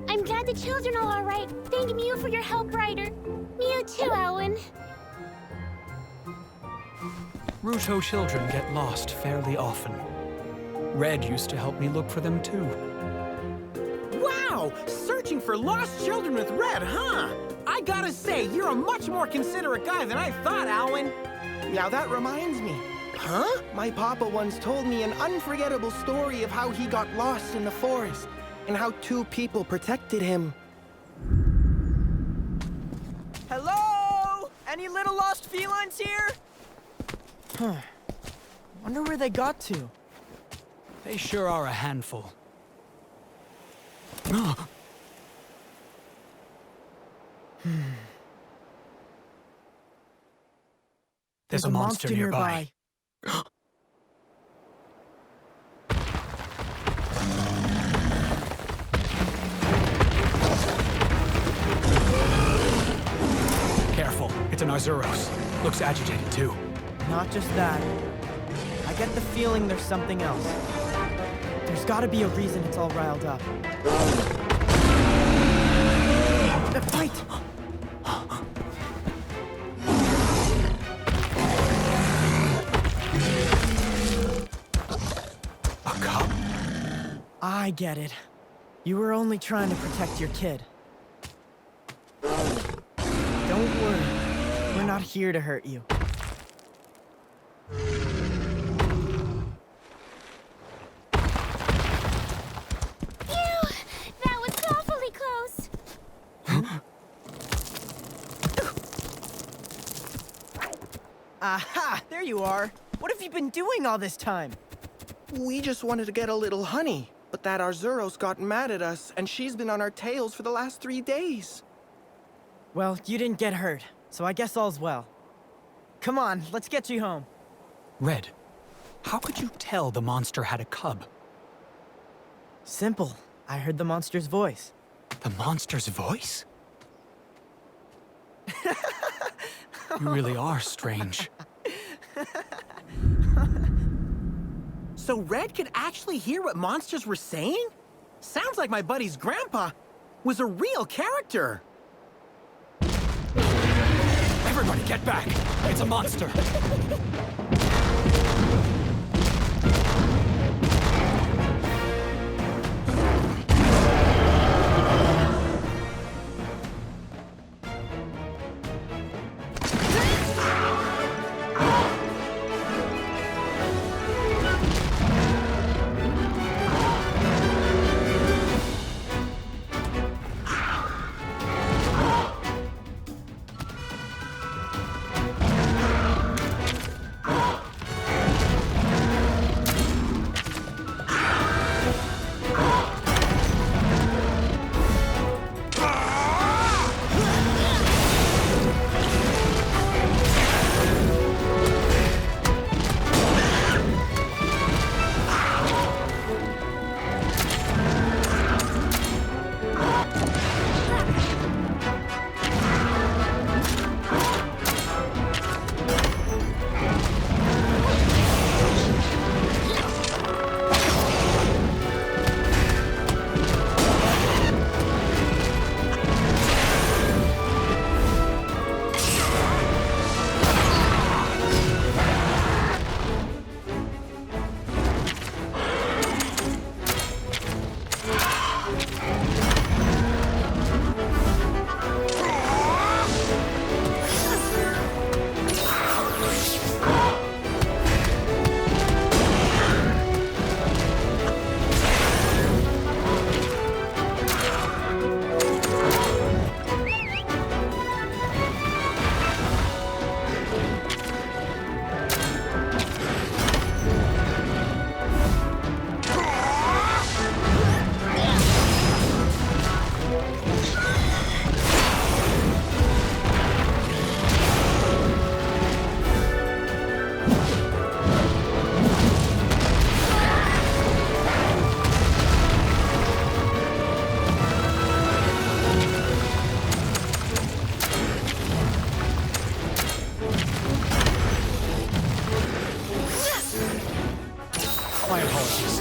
I'm glad the children are all right. Thank Mew for your help, Ryder. Mew too, Owen. Ruto children get lost fairly often. Red used to help me look for them too. Wow! Searching for lost children with Red, huh? I gotta say, you're a much more considerate guy than I thought, Alwyn. Now that reminds me. Huh? My papa once told me an unforgettable story of how he got lost in the forest and how two people protected him. Hello? Any little lost felines here? Huh. Wonder where they got to. They sure are a handful. There's a monster nearby. Careful, it's an Arzuros. Looks agitated too. Not just that. I get the feeling there's something else. There's gotta be a reason it's all riled up. The fight! A cub? I get it. You were only trying to protect your kid. Don't worry. We're not here to hurt you. That was awfully close. Aha! There you are! What have you been doing all this time? We just wanted to get a little honey, but that Arzuros got mad at us, and she's been on our tails for the last 3 days. Well, you didn't get hurt, so I guess all's well. Come on, let's get you home. Red, how could you tell the monster had a cub? Simple. I heard the monster's voice. The monster's voice? You really are strange. So Red could actually hear what monsters were saying? Sounds like my buddy's grandpa was a real character. Everybody get back! It's a monster! My apologies.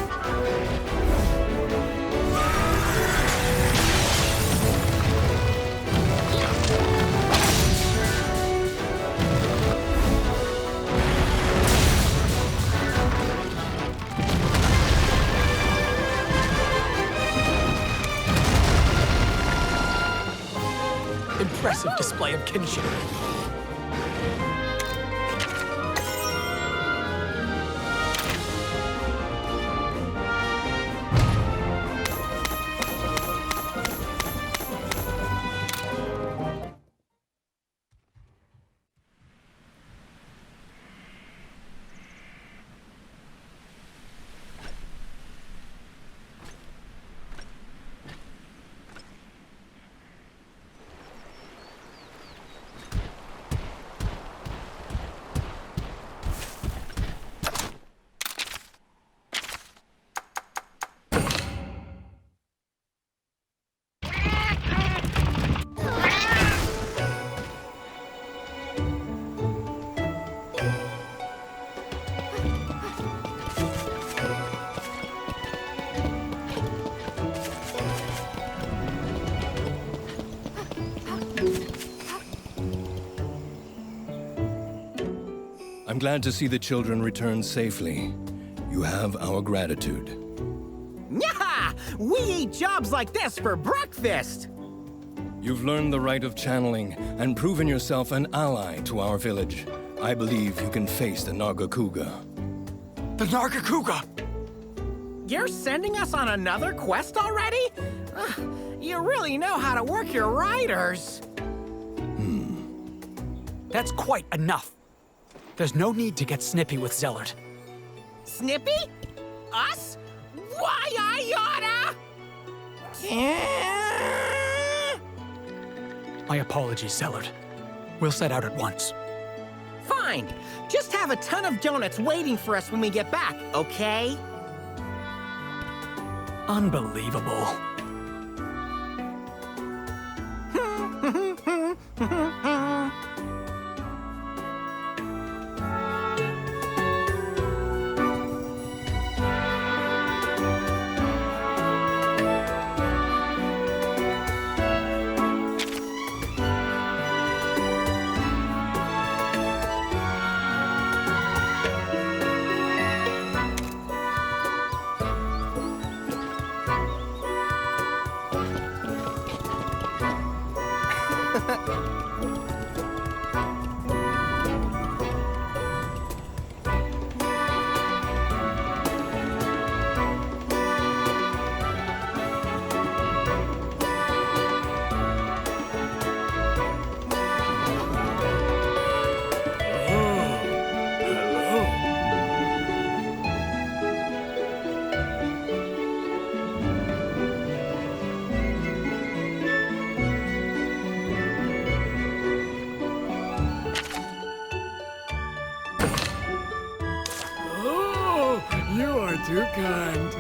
Impressive display of kinship. I'm glad to see the children return safely. You have our gratitude. Nyaha! We eat jobs like this for breakfast! You've learned the rite of channeling and proven yourself an ally to our village. I believe you can face the Nargacuga. The Nargacuga! You're sending us on another quest already? You really know how to work your riders. That's quite enough. There's no need to get snippy with Zellert. Snippy? Us? Why, I oughta... My apologies, Zellert. We'll set out at once. Fine. Just have a ton of donuts waiting for us when we get back, okay? Unbelievable. You are too kind.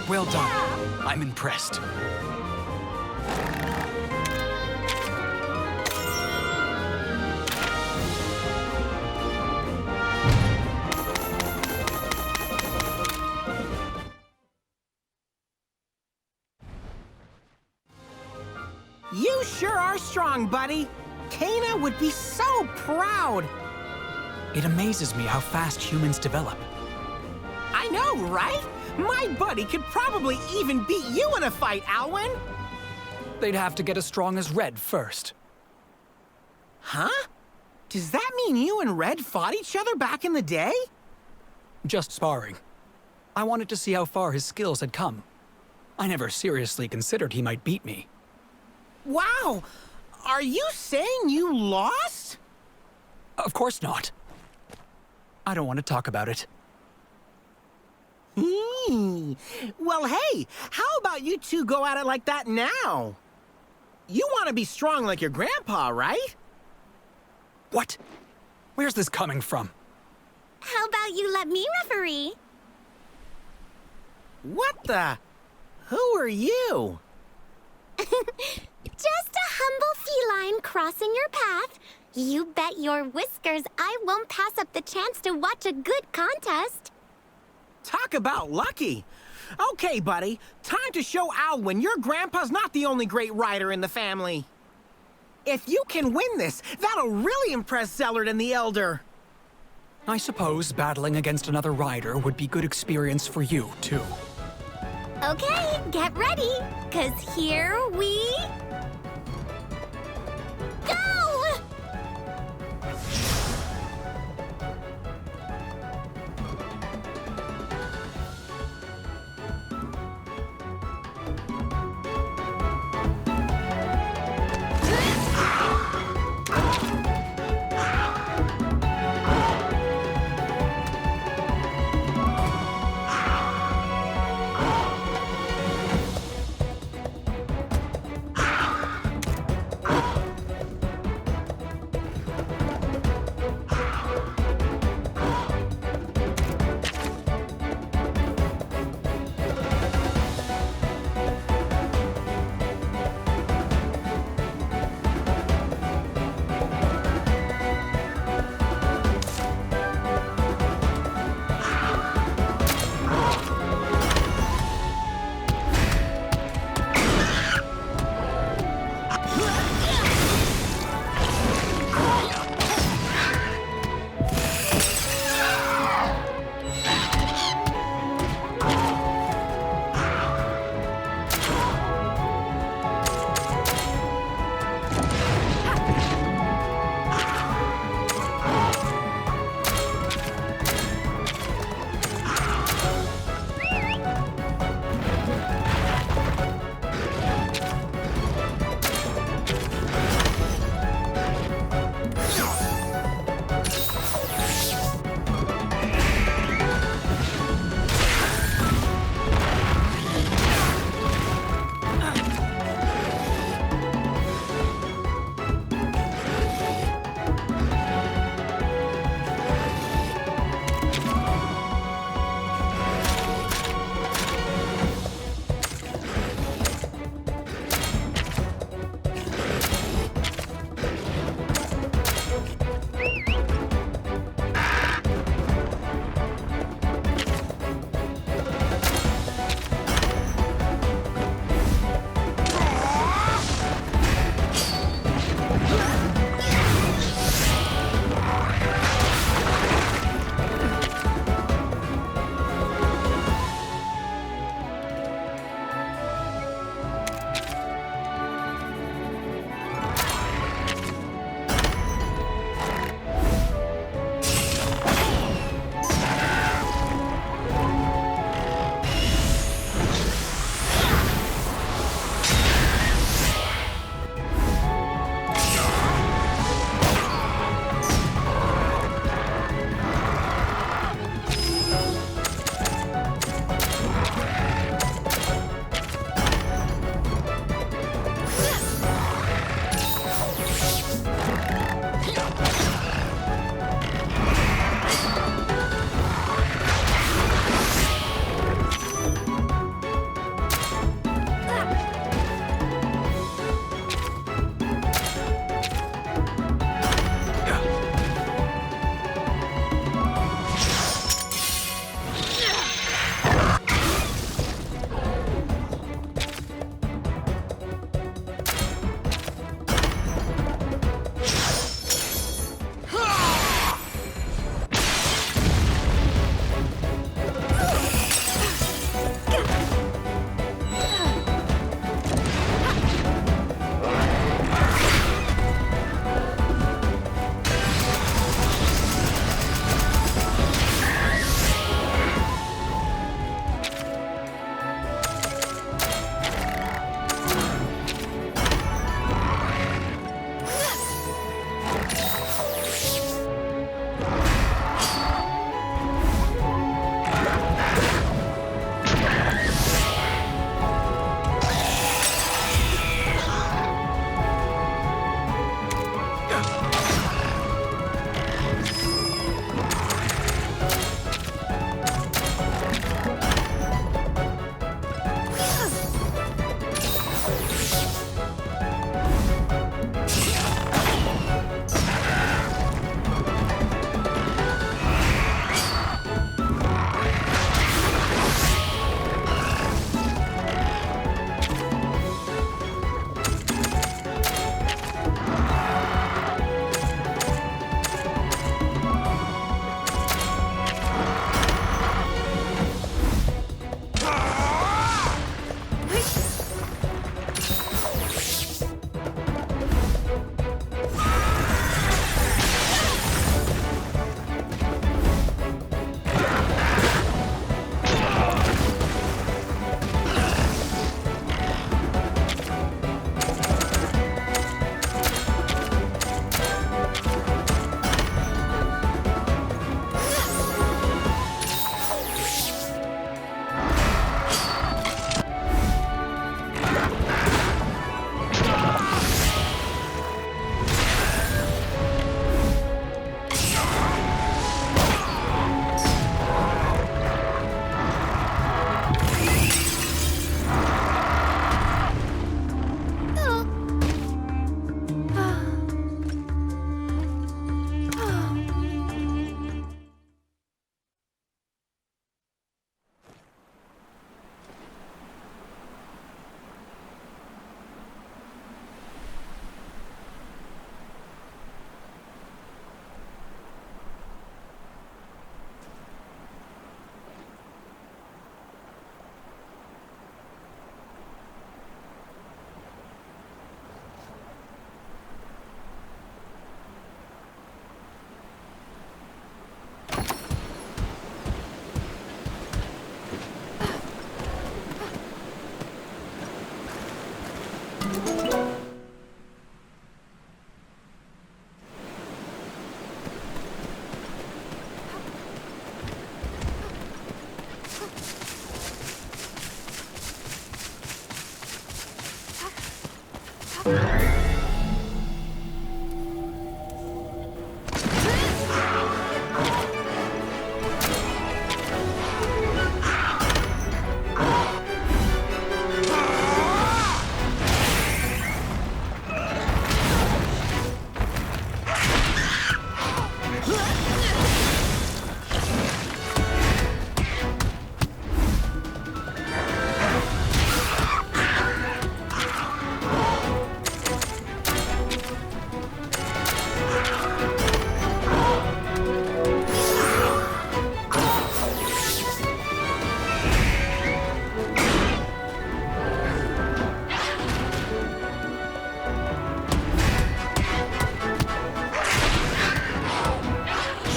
Well done. I'm impressed. You sure are strong, buddy. Kana would be so proud. It amazes me how fast humans develop. I know, right? My buddy could probably even beat you in a fight, Alwyn. They'd have to get as strong as Red first. Huh? Does that mean you and Red fought each other back in the day? Just sparring. I wanted to see how far his skills had come. I never seriously considered he might beat me. Wow! Are you saying you lost? Of course not. I don't want to talk about it. Well, hey, how about you two go at it like that now? You want to be strong like your grandpa, right? What? Where's this coming from? How about you let me referee? What the? Who are you? Just a humble feline crossing your path. You bet your whiskers I won't pass up the chance to watch a good contest. Talk about lucky. Okay, buddy, time to show Alwyn your grandpa's not the only great rider in the family. If you can win this, that'll really impress Zellard and the Elder. I suppose battling against another rider would be good experience for you, too. Okay, get ready, 'cause here we go!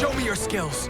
Show me your skills.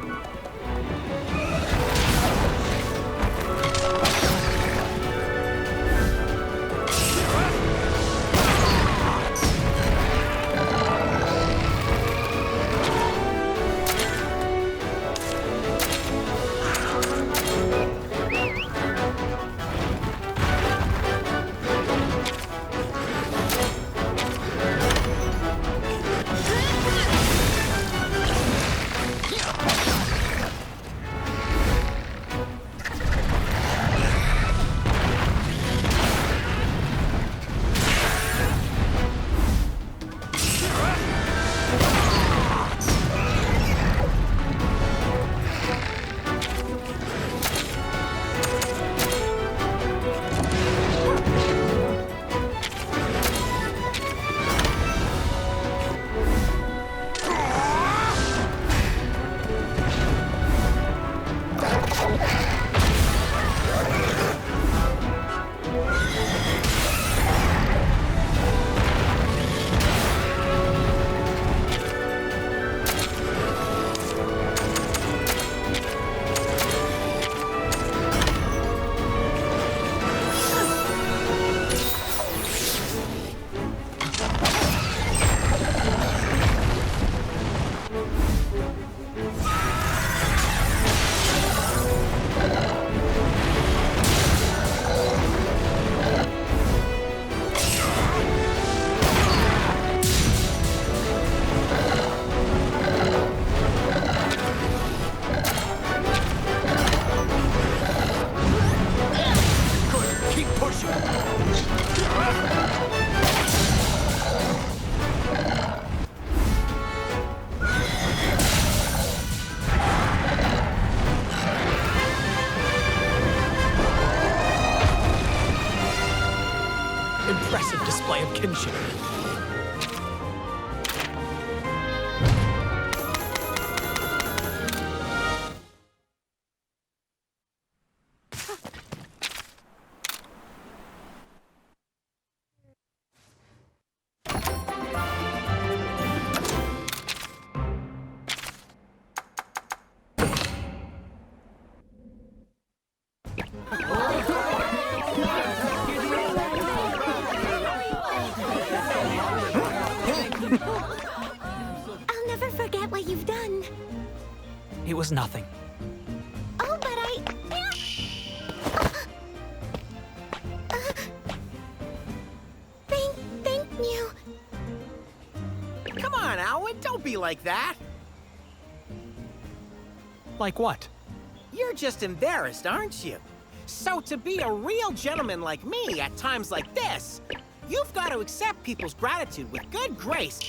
Impressive display of kinship. I'll never forget what you've done. It was nothing. Oh, but Thank you. Come on, Alwyn, don't be like that. Like what? You're just embarrassed, aren't you? So to be a real gentleman like me at times like this, you've got to accept people's gratitude with good grace.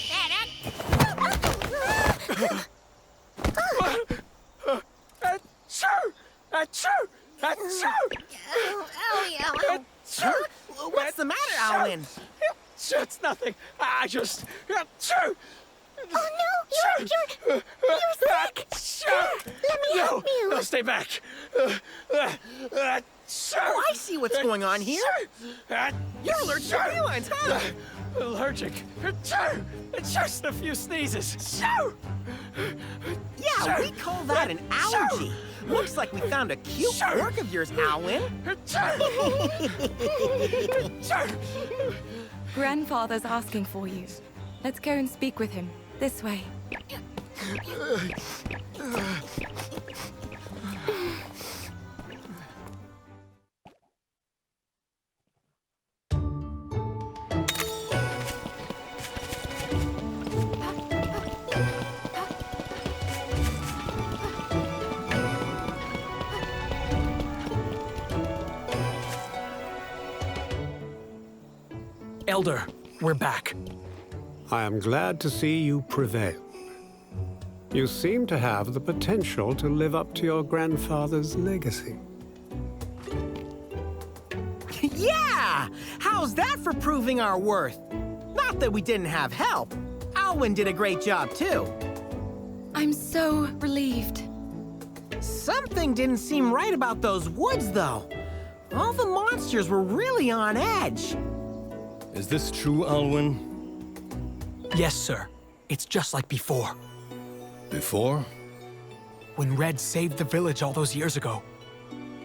What's the matter, Alwyn? It's nothing. I just... Oh no, you're sick. Let me help you. No, stay back. Oh, I see what's going on here. You're allergic to felines, huh? Allergic. Just a few sneezes. Yeah, we call that an allergy. Looks like we found a cute quirk of yours, Alwyn. Grandfather's asking for you. Let's go and speak with him. This way. Elder, we're back. I am glad to see you prevail. You seem to have the potential to live up to your grandfather's legacy. Yeah! How's that for proving our worth? Not that we didn't have help. Alwyn did a great job, too. I'm so relieved. Something didn't seem right about those woods, though. All the monsters were really on edge. Is this true, Alwyn? Yes, sir. It's just like before. Before? When Red saved the village all those years ago.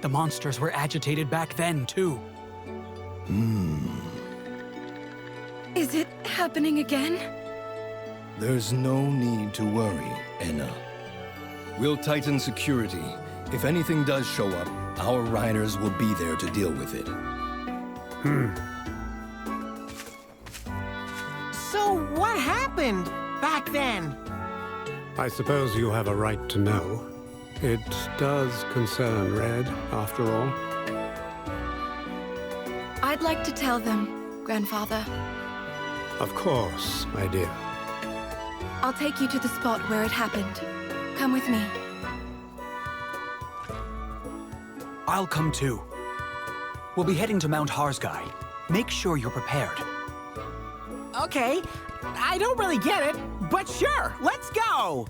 The monsters were agitated back then, too. Is it happening again? There's no need to worry, Enna. We'll tighten security. If anything does show up, our riders will be there to deal with it. So what happened back then? I suppose you have a right to know. It does concern Red, after all. I'd like to tell them, Grandfather. Of course, my dear. I'll take you to the spot where it happened. Come with me. I'll come too. We'll be heading to Mount Harzgai. Make sure you're prepared. Okay, I don't really get it, but sure, let's go!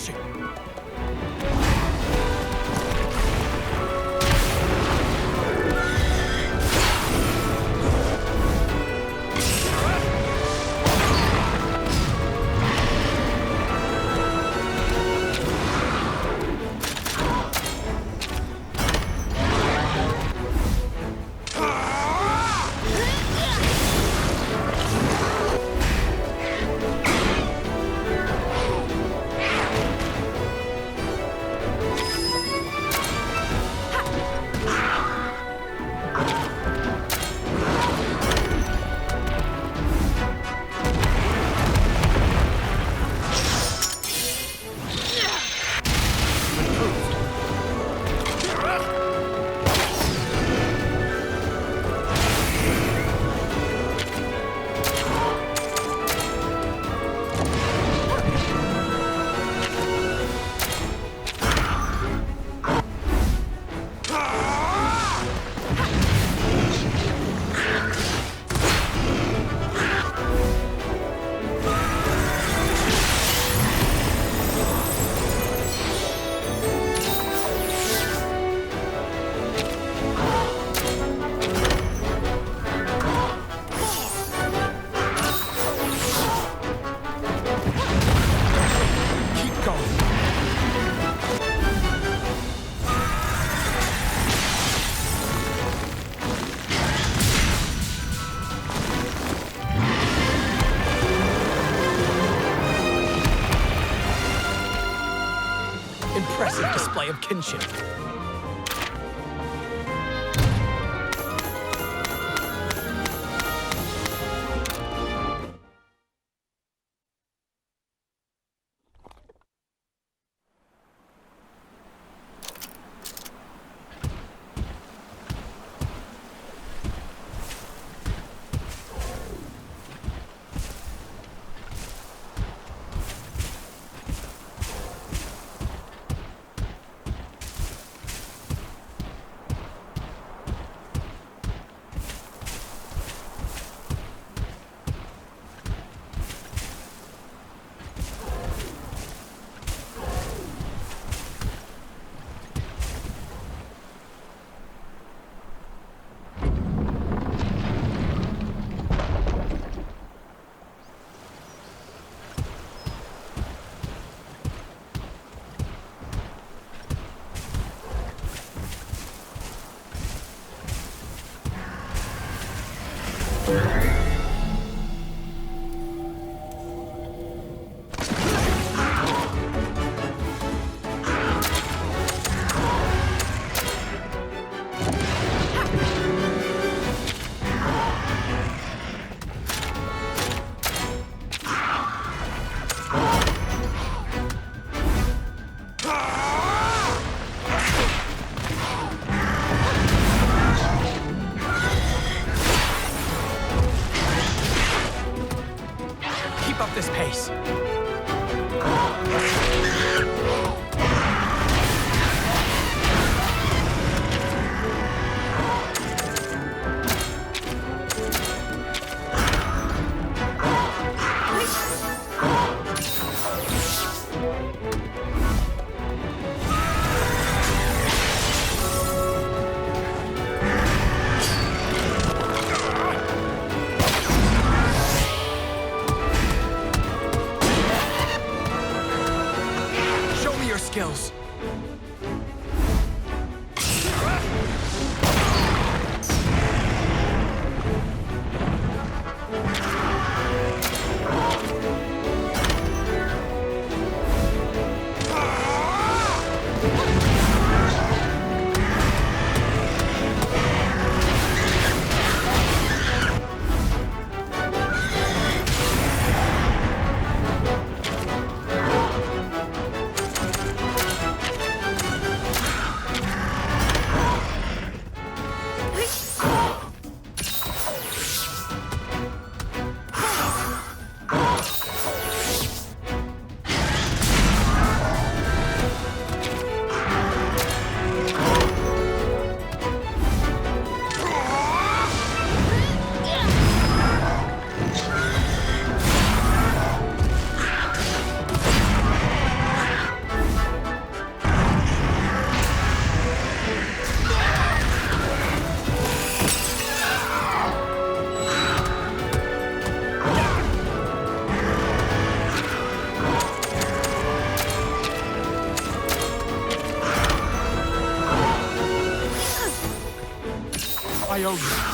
pushing. Impressive display of kinship. This pace. show you.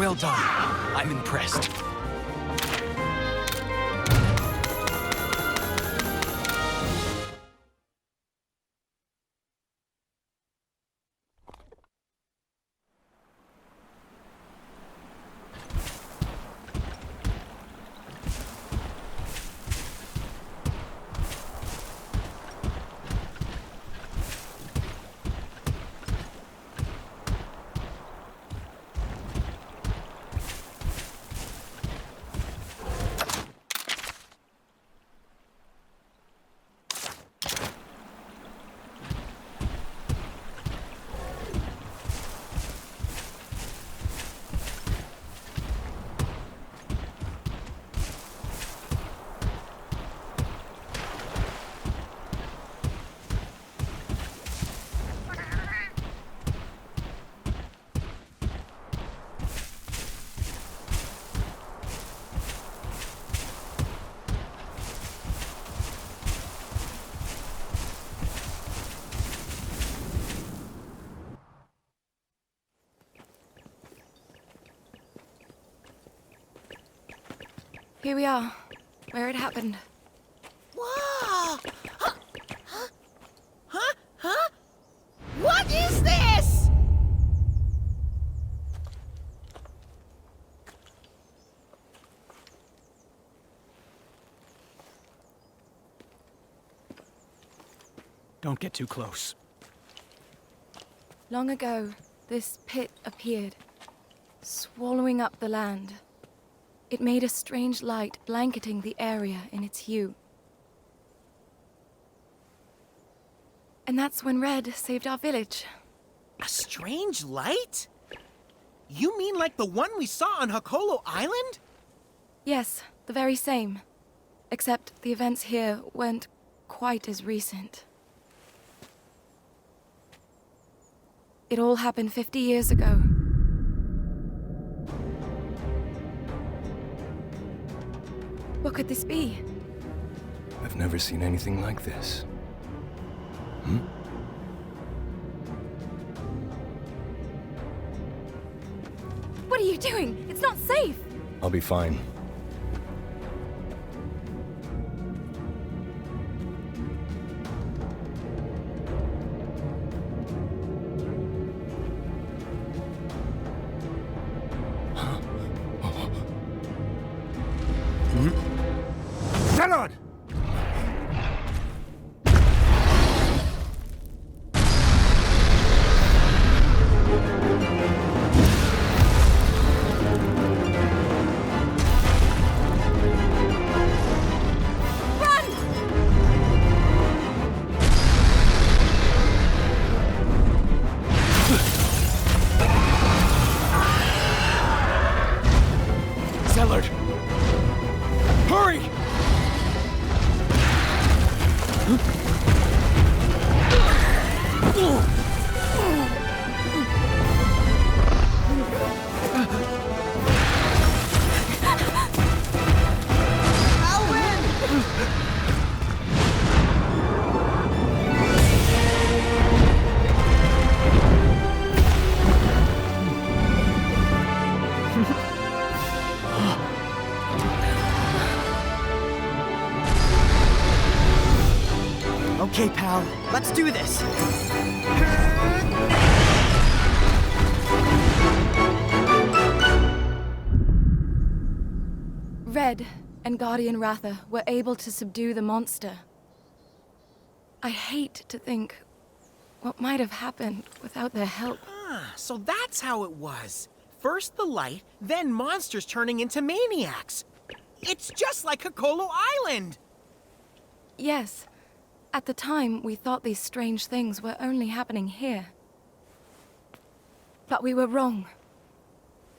Well done. I'm impressed. Here we are, where it happened. Whoa! Huh? Huh? Huh? What is this? Don't get too close. Long ago, this pit appeared, swallowing up the land. It made a strange light blanketing the area in its hue. And that's when Red saved our village. A strange light? You mean like the one we saw on Hakolo Island? Yes, the very same. Except the events here weren't quite as recent. It all happened 50 years ago. What could this be? I've never seen anything like this. What are you doing? It's not safe! I'll be fine. Zerod! Zellard! Hurry! Okay, pal, let's do this. Red and Guardian Ratha were able to subdue the monster. I hate to think what might have happened without their help. Ah, so that's how it was. First the light, then monsters turning into maniacs. It's just like Hakolo Island! Yes. At the time, we thought these strange things were only happening here. But we were wrong.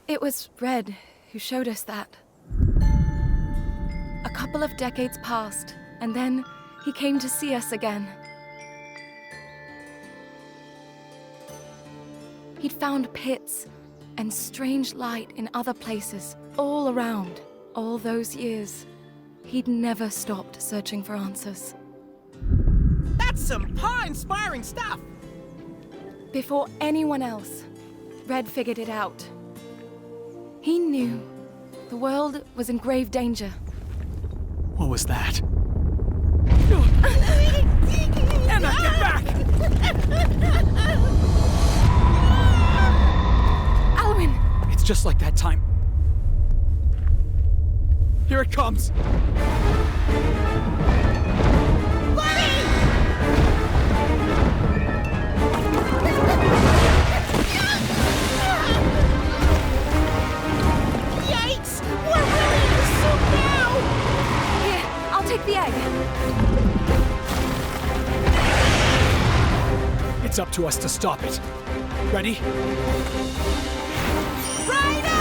It was Red who showed us that. A couple of decades passed, and then he came to see us again. He'd found pits and strange light in other places, all around. All those years, he'd never stopped searching for answers. That's some awe-inspiring stuff! Before anyone else, Red figured it out. He knew the world was in grave danger. What was that? Emma, get back! Alwyn! It's just like that time. Here it comes! Yikes! We're really in the soup now! Here, I'll take the egg. It's up to us to stop it. Ready? Right on!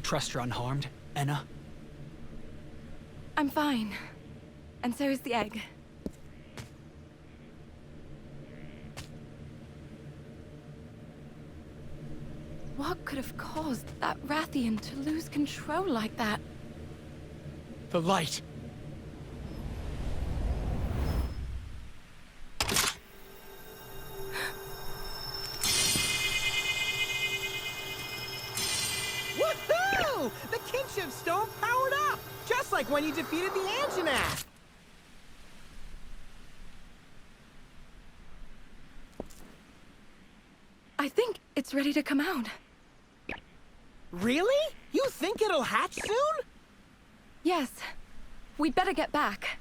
trust you're unharmed, Enna? I'm fine. And so is the egg. What could have caused that Rathian to lose control like that? The light! Woohoo! The kinship stone powered up! Just like when you defeated the Anjanath! I think it's ready to come out. Really? You think it'll hatch soon? Yes. We'd better get back.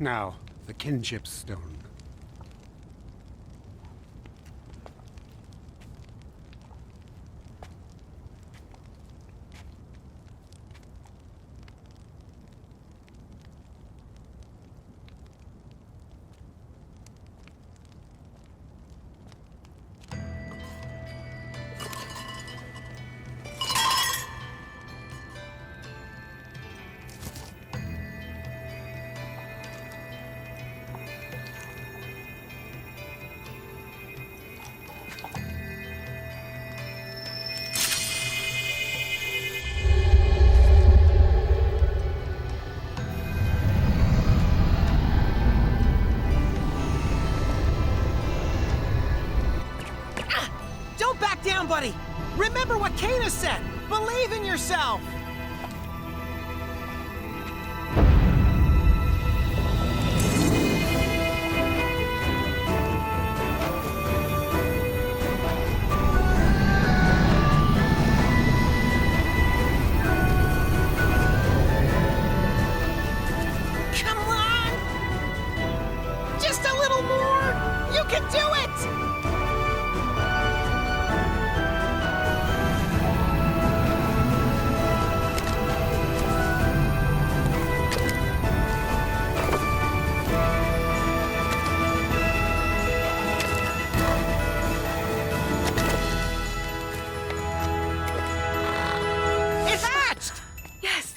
Now, the kinship stone. Don't back down, buddy! Remember what Kena said! Believe in yourself! Come on! Just a little more! You can do it! It's hatched! Yes!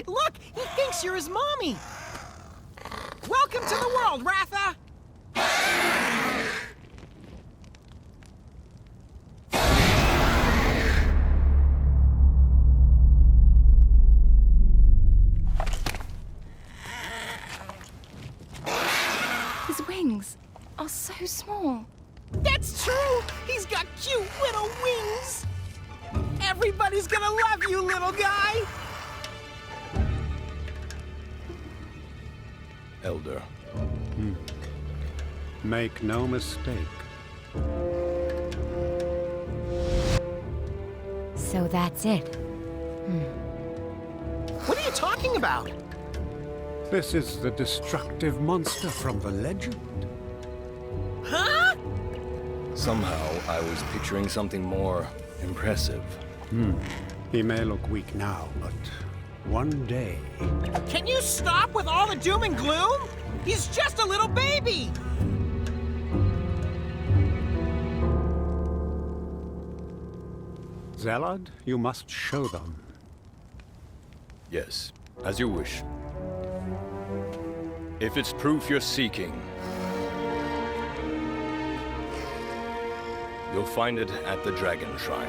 Look! He thinks you're his mommy! Welcome to the world, Ratha! His wings are so small. That's true! He's got cute little wings! Everybody's gonna love you, little guy! Elder. Make no mistake. So that's it. What are you talking about? This is the destructive monster from the legend. Huh? Somehow, I was picturing something more impressive. He may look weak now, but one day... Can you stop with all the doom and gloom? He's just a little baby! Zelad, you must show them. Yes, as you wish. If it's proof you're seeking, you'll find it at the Dragon Shrine.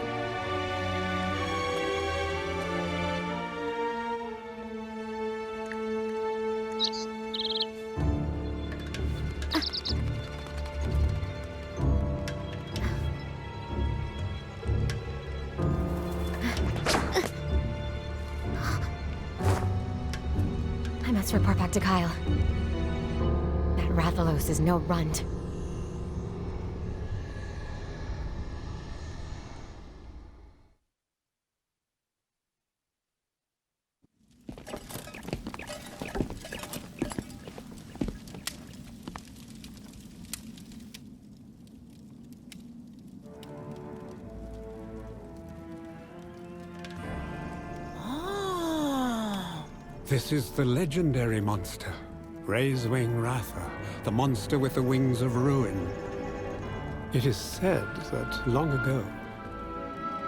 Let's report back to Kyle. That Rathalos is no runt. This is the legendary monster, Raisewing Ratha, the monster with the wings of ruin. It is said that long ago,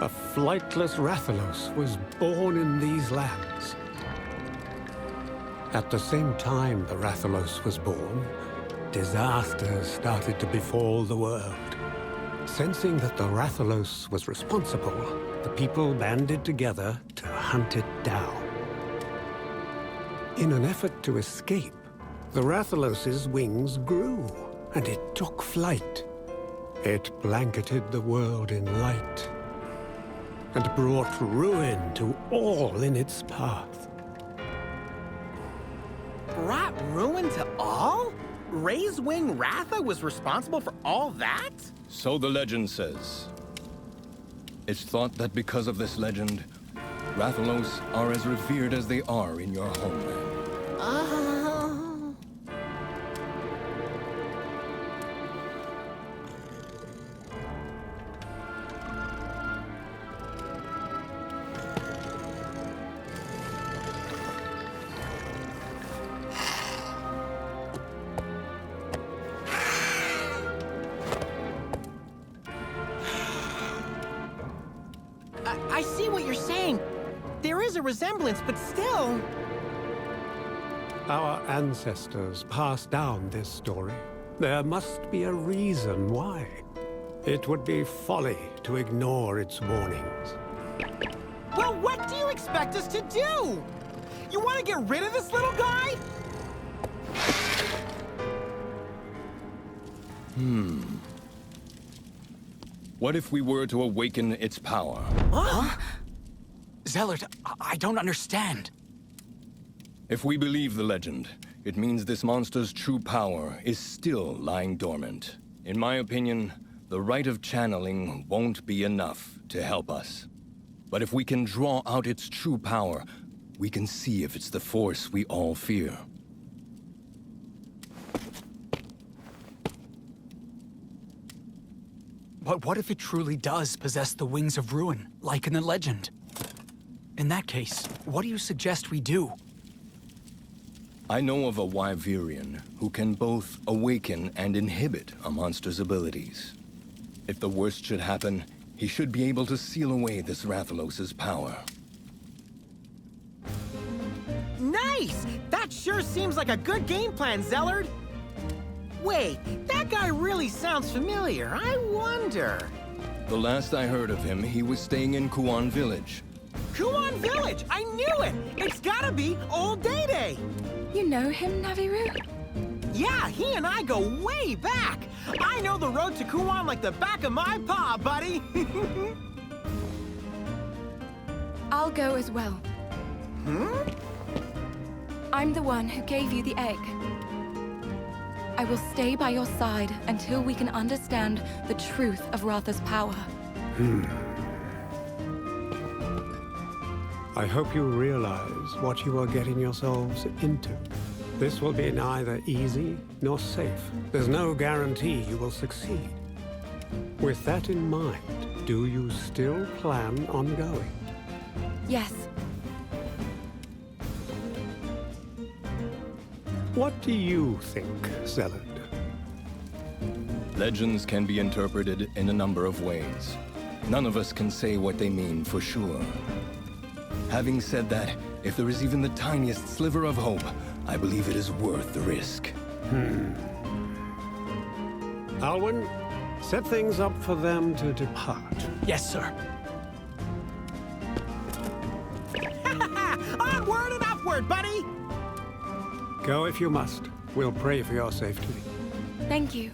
a flightless Rathalos was born in these lands. At the same time the Rathalos was born, disasters started to befall the world. Sensing that the Rathalos was responsible, the people banded together to hunt it down. In an effort to escape, the Rathalos's wings grew, and it took flight. It blanketed the world in light, and brought ruin to all in its path. Brought ruin to all? Raisewing Ratha was responsible for all that? So the legend says. It's thought that because of this legend, Rathalos are as revered as they are in your homeland. I see what you're saying. There is a resemblance, but still... Our ancestors passed down this story. There must be a reason why. It would be folly to ignore its warnings. Well, what do you expect us to do? You want to get rid of this little guy? What if we were to awaken its power? Huh? Zellert, I don't understand. If we believe the legend, it means this monster's true power is still lying dormant. In my opinion, the rite of channeling won't be enough to help us. But if we can draw out its true power, we can see if it's the force we all fear. But what if it truly does possess the wings of ruin, like in the legend? In that case, what do you suggest we do? I know of a Wyverian who can both awaken and inhibit a monster's abilities. If the worst should happen, he should be able to seal away this Rathalos' power. Nice! That sure seems like a good game plan, Zellard. Wait, that guy really sounds familiar. I wonder... The last I heard of him, he was staying in Kuan Village. Kuan Village! I knew it! It's gotta be Old Day-Day! You know him, Naviru? Yeah, he and I go way back! I know the road to Kuan like the back of my paw, buddy! I'll go as well. I'm the one who gave you the egg. I will stay by your side until we can understand the truth of Ratha's power. I hope you realize what you are getting yourselves into. This will be neither easy nor safe. There's no guarantee you will succeed. With that in mind, do you still plan on going? Yes. What do you think, Zellard? Legends can be interpreted in a number of ways. None of us can say what they mean for sure. Having said that, if there is even the tiniest sliver of hope, I believe it is worth the risk. Alwyn, set things up for them to depart. Yes, sir. Onward and upward, buddy! Go if you must. We'll pray for your safety. Thank you.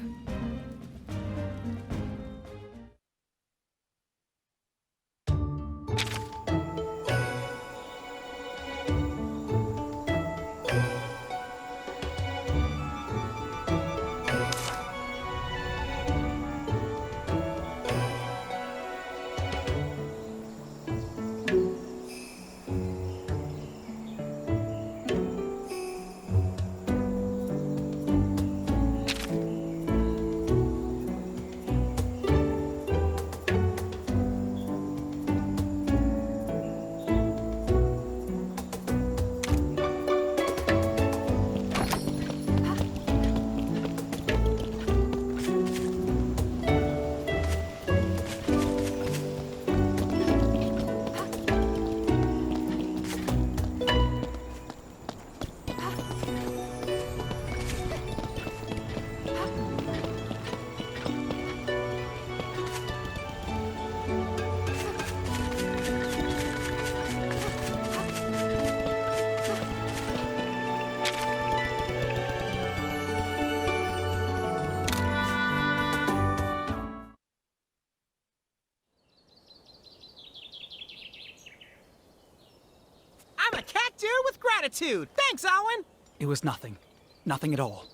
cat dude with gratitude. Thanks, Alwyn. It was nothing. Nothing at all.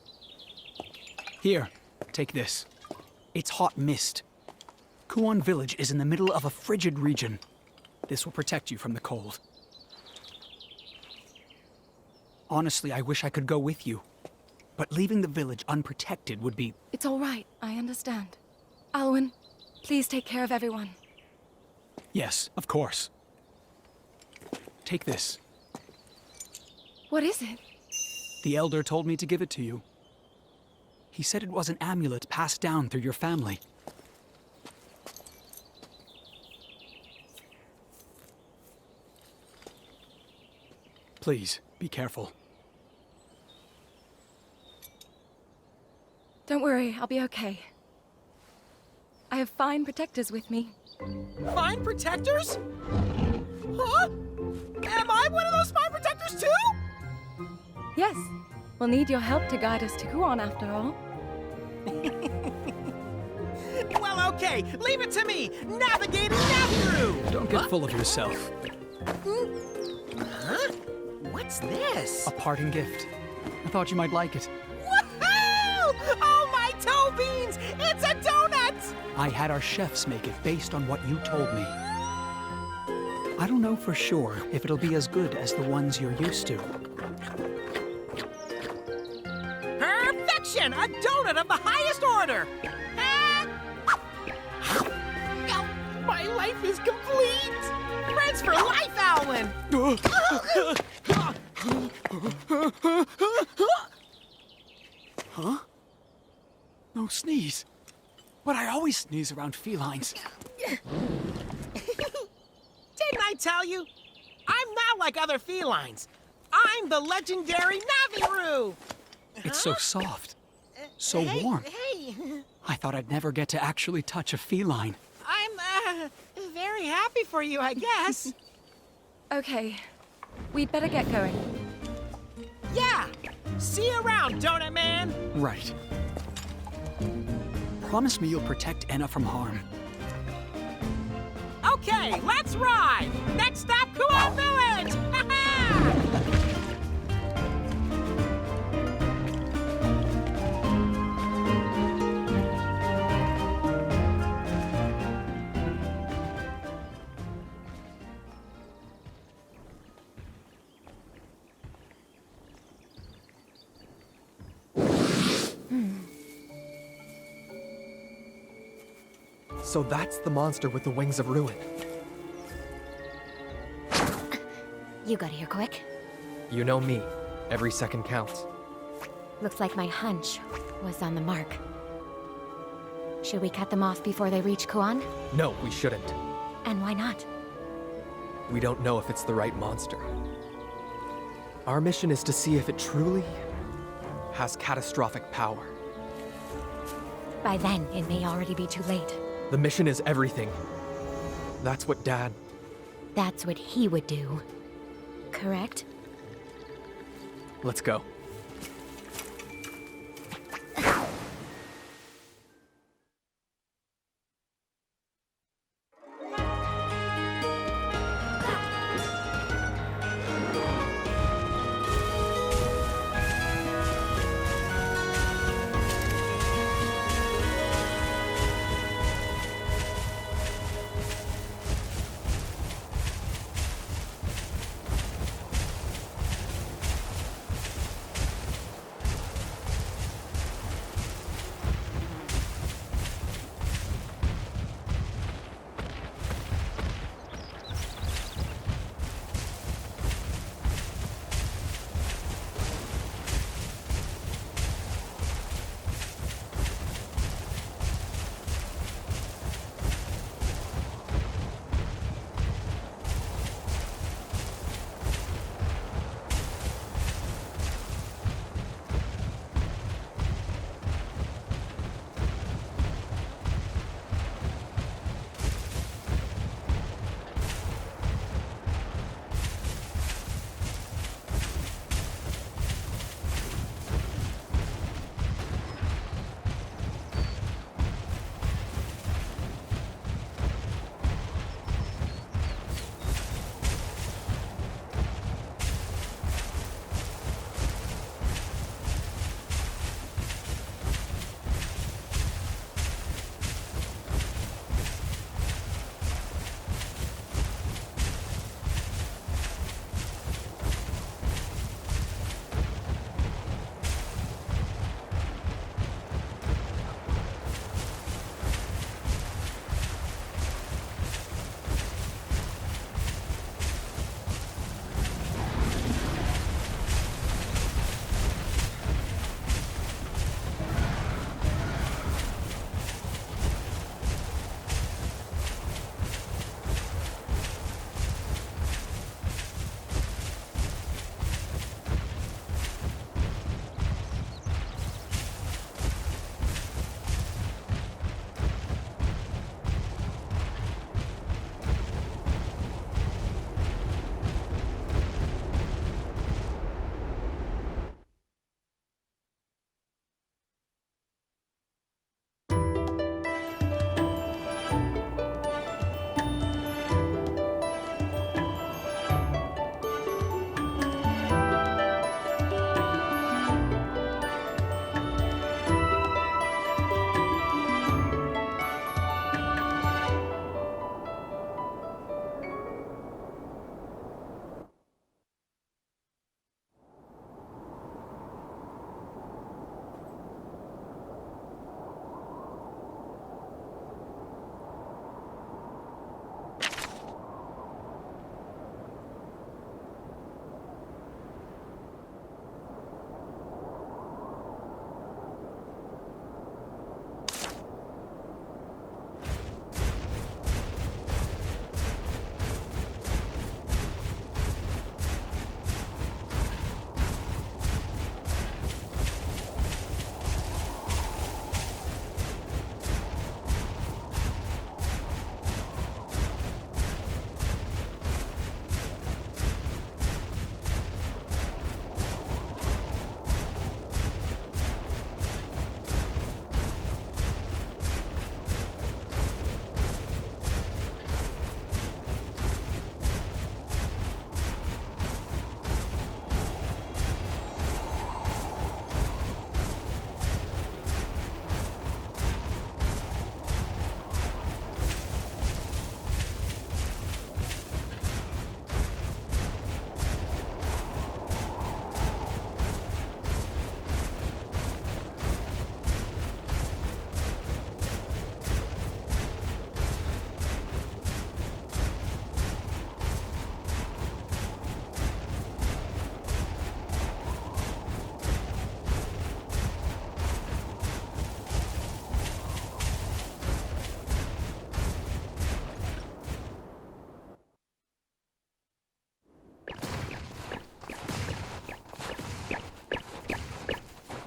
Here, take this. It's hot mist. Kuon Village is in the middle of a frigid region. This will protect you from the cold. Honestly, I wish I could go with you. But leaving the village unprotected would be... It's all right. I understand. Alwyn, please take care of everyone. Yes, of course. Take this. What is it? The Elder told me to give it to you. He said it was an amulet passed down through your family. Please, be careful. Don't worry, I'll be okay. I have fine protectors with me. Fine protectors? Huh? Am I one of those fine protectors too? Yes, we'll need your help to guide us to Kuon after all. Well, okay, leave it to me, Navigator Naviru! Don't get full of yourself. Huh? What's this? A parting gift. I thought you might like it. Woohoo! Oh, my toe beans! It's a donut! I had our chefs make it based on what you told me. I don't know for sure if it'll be as good as the ones you're used to. Perfection! A donut of the highest order! My life is complete! Friends for life, Alwyn! Huh? No sneeze. But I always sneeze around felines. Didn't I tell you? I'm not like other felines. I'm the legendary Naviru! It's so soft. So warm. Hey, I thought I'd never get to actually touch a feline. I'm, very happy for you, I guess. Okay, we'd better get going. Yeah! See you around, Donut Man! Right. Promise me you'll protect Enna from harm. Okay, let's ride! Next stop, Kuon Village! So that's the monster with the wings of ruin. You got here quick. You know me. Every second counts. Looks like my hunch was on the mark. Should we cut them off before they reach Kuon? No, we shouldn't. And why not? We don't know if it's the right monster. Our mission is to see if it truly has catastrophic power. By then, it may already be too late. The mission is everything. That's what Dad... That's what he would do. Correct? Let's go.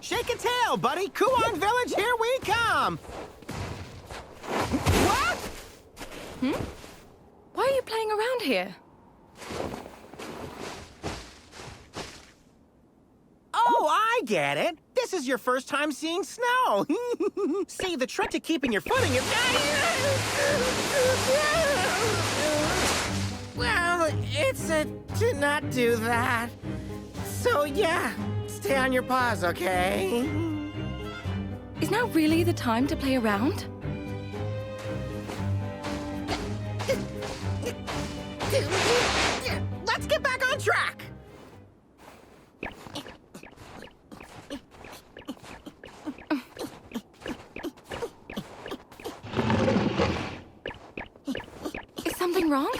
Shake a tail, buddy. Kuang Village, here we come. What? Why are you playing around here? Oh, I get it. This is your first time seeing snow. See, the trick to keeping your footing is... Well, it's to not do that. So, yeah, stay on your paws, okay? Is now really the time to play around? Let's get back on track. Is something wrong?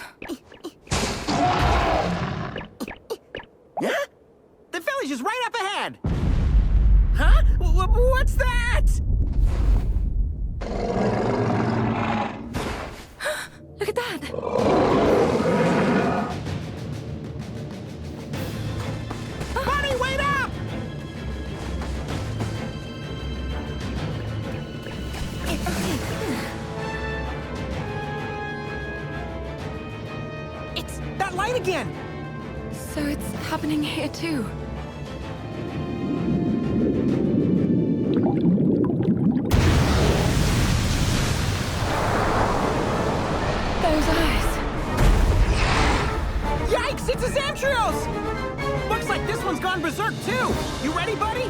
Huh? The village is right up ahead. Huh? What's that? Look at that! Bunny, wait up! It's that light again! So it's happening here too. Those eyes. Yikes, it's a Zamtrios! Looks like this one's gone berserk too. You ready, buddy?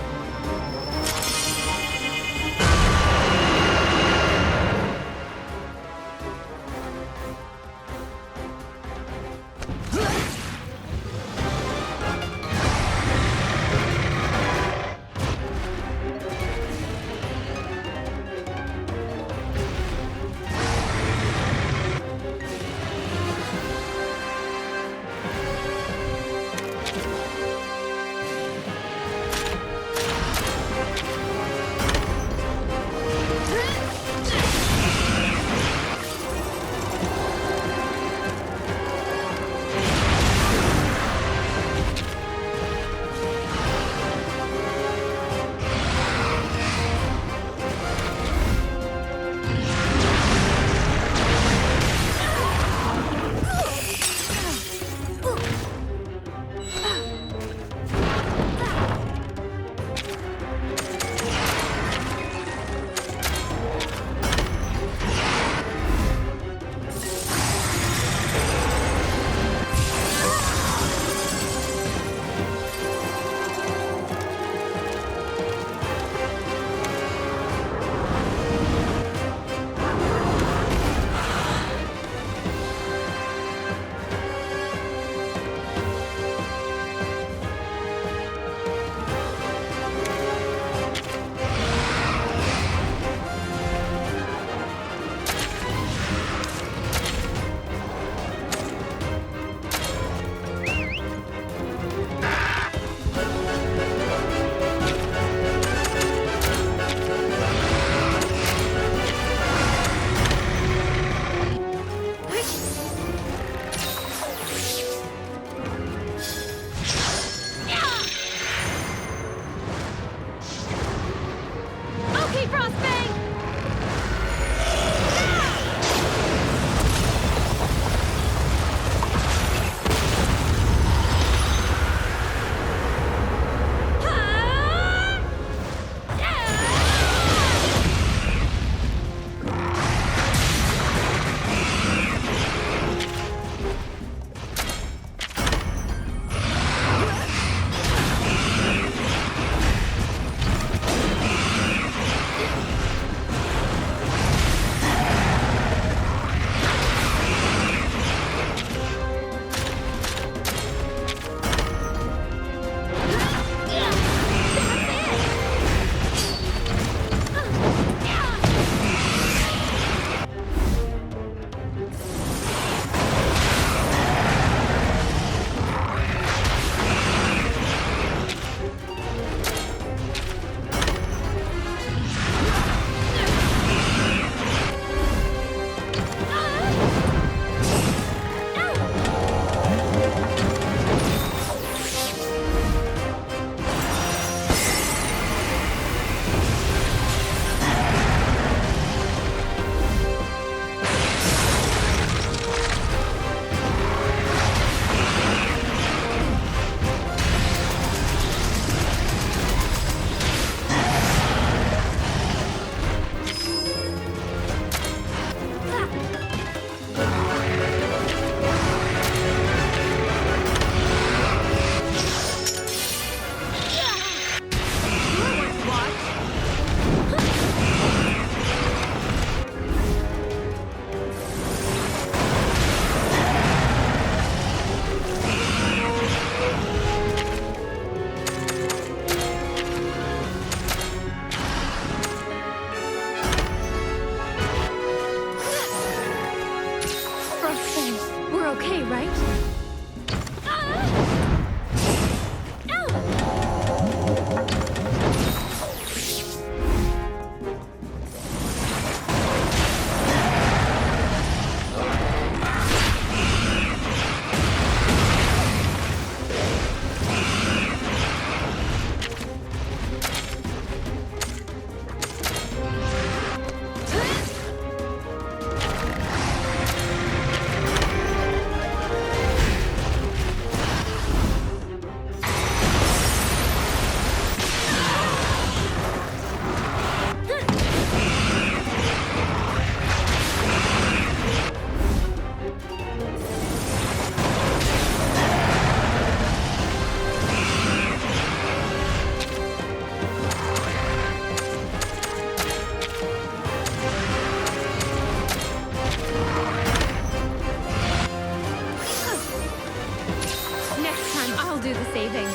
do the saving.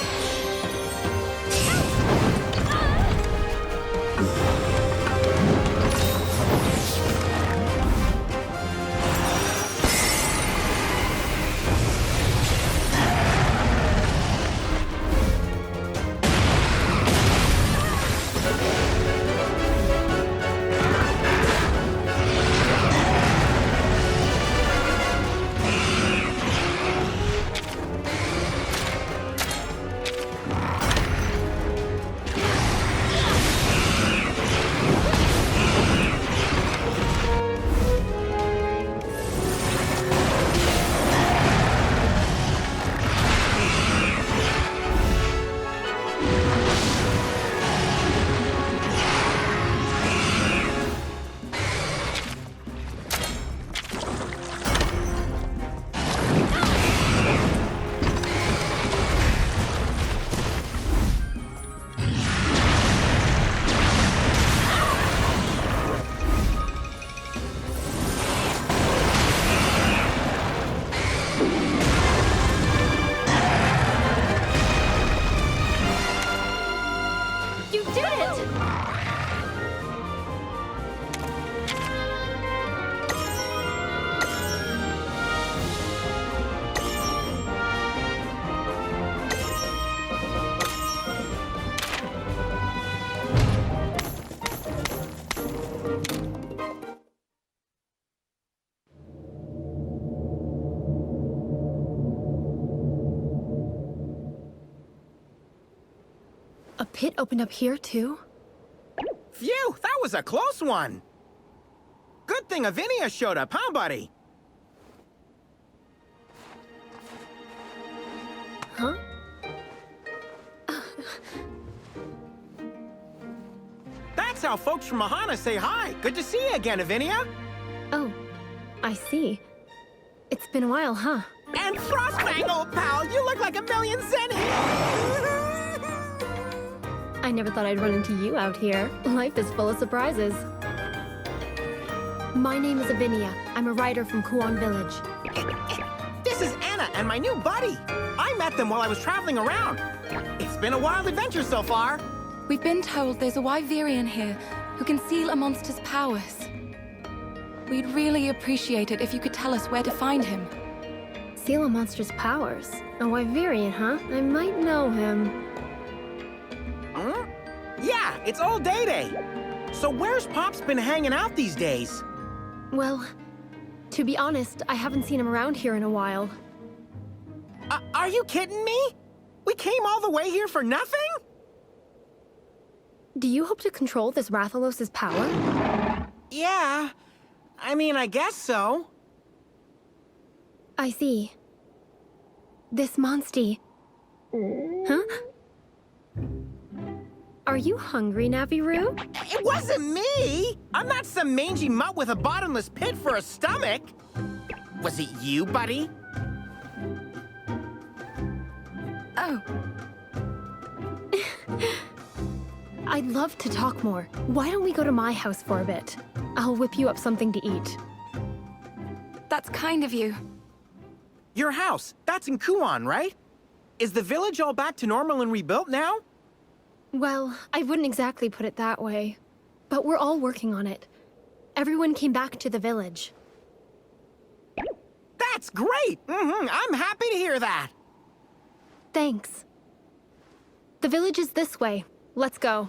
You did it! A pit opened up here, too? Phew, that was a close one. Good thing Avinia showed up, huh, buddy? Huh? That's how folks from Mahana say hi. Good to see you again, Avinia. Oh, I see. It's been a while, huh? And Frostfang, old pal, you look like a million zenny. I never thought I'd run into you out here. Life is full of surprises. My name is Avinia. I'm a rider from Kuon Village. This is Anna and my new buddy. I met them while I was traveling around. It's been a wild adventure so far. We've been told there's a Wyverian here who can seal a monster's powers. We'd really appreciate it if you could tell us where to find him. Seal a monster's powers? A Wyverian, huh? I might know him. Huh? Yeah, it's old Day-Day. So where's Pop's been hanging out these days? Well, to be honest, I haven't seen him around here in a while. Are you kidding me? We came all the way here for nothing? Do you hope to control this Rathalos' power? Yeah. I mean, I guess so. I see. This Monstie. Huh? Are you hungry, Naviru? It wasn't me! I'm not some mangy mutt with a bottomless pit for a stomach! Was it you, buddy? Oh. I'd love to talk more. Why don't we go to my house for a bit? I'll whip you up something to eat. That's kind of you. Your house, that's in Kuon, right? Is the village all back to normal and rebuilt now? Well, I wouldn't exactly put it that way. But we're all working on it. Everyone came back to the village. That's great! I'm happy to hear that! Thanks. The village is this way. Let's go.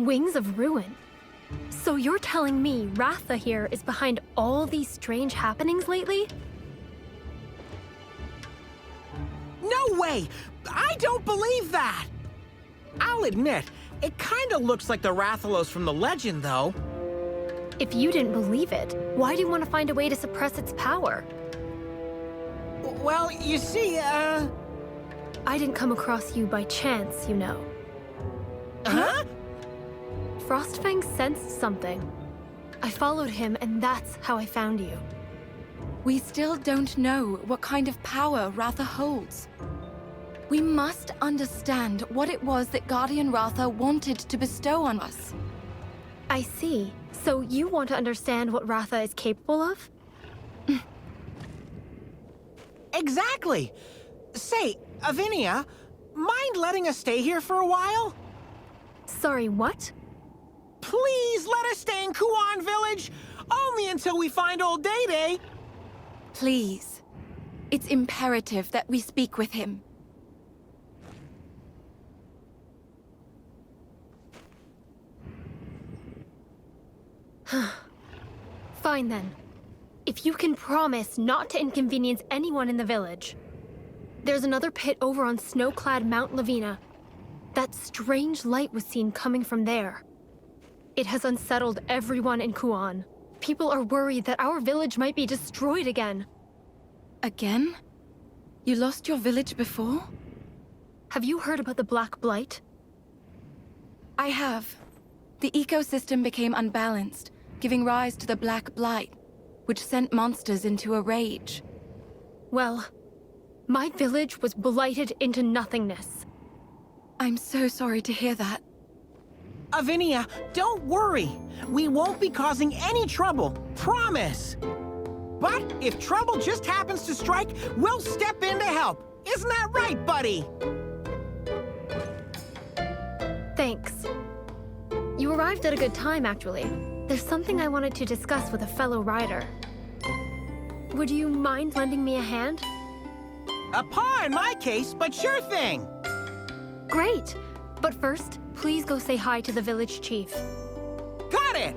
Wings of Ruin. So you're telling me Ratha here is behind all these strange happenings lately? No way! I don't believe that! I'll admit, it kinda looks like the Rathalos from the legend, though. If you didn't believe it, why do you want to find a way to suppress its power? Well, you see, I didn't come across you by chance, you know. Huh? Frostfang sensed something. I followed him, and that's how I found you. We still don't know what kind of power Ratha holds. We must understand what it was that Guardian Ratha wanted to bestow on us. I see. So you want to understand what Ratha is capable of? Exactly! Say, Avinia, mind letting us stay here for a while? Sorry, what? Please let us stay in Kuan Village! Only until we find old Day-Day! Please. It's imperative that we speak with him. Fine then. If you can promise not to inconvenience anyone in the village. There's another pit over on snow-clad Mount Lavina. That strange light was seen coming from there. It has unsettled everyone in Kuan. People are worried that our village might be destroyed again. Again? You lost your village before? Have you heard about the Black Blight? I have. The ecosystem became unbalanced, giving rise to the Black Blight, which sent monsters into a rage. Well, my village was blighted into nothingness. I'm so sorry to hear that. Avinia, don't worry. We won't be causing any trouble. Promise. But if trouble just happens to strike, we'll step in to help. Isn't that right, buddy? Thanks. You arrived at a good time, actually. There's something I wanted to discuss with a fellow rider. Would you mind lending me a hand? A paw in my case, but sure thing. Great. But first, please go say hi to the village chief. Got it!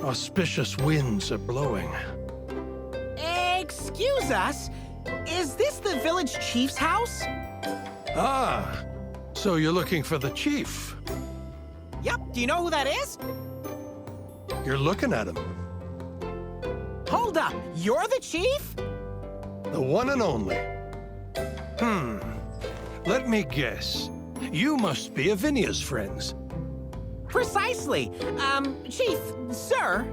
Auspicious winds are blowing. Excuse us? Is this the village chief's house? Ah, so you're looking for the chief. Yep, do you know who that is? You're looking at him. Hold up, you're the chief? The one and only. Let me guess. You must be Avinia's friends. Precisely. Chief, sir,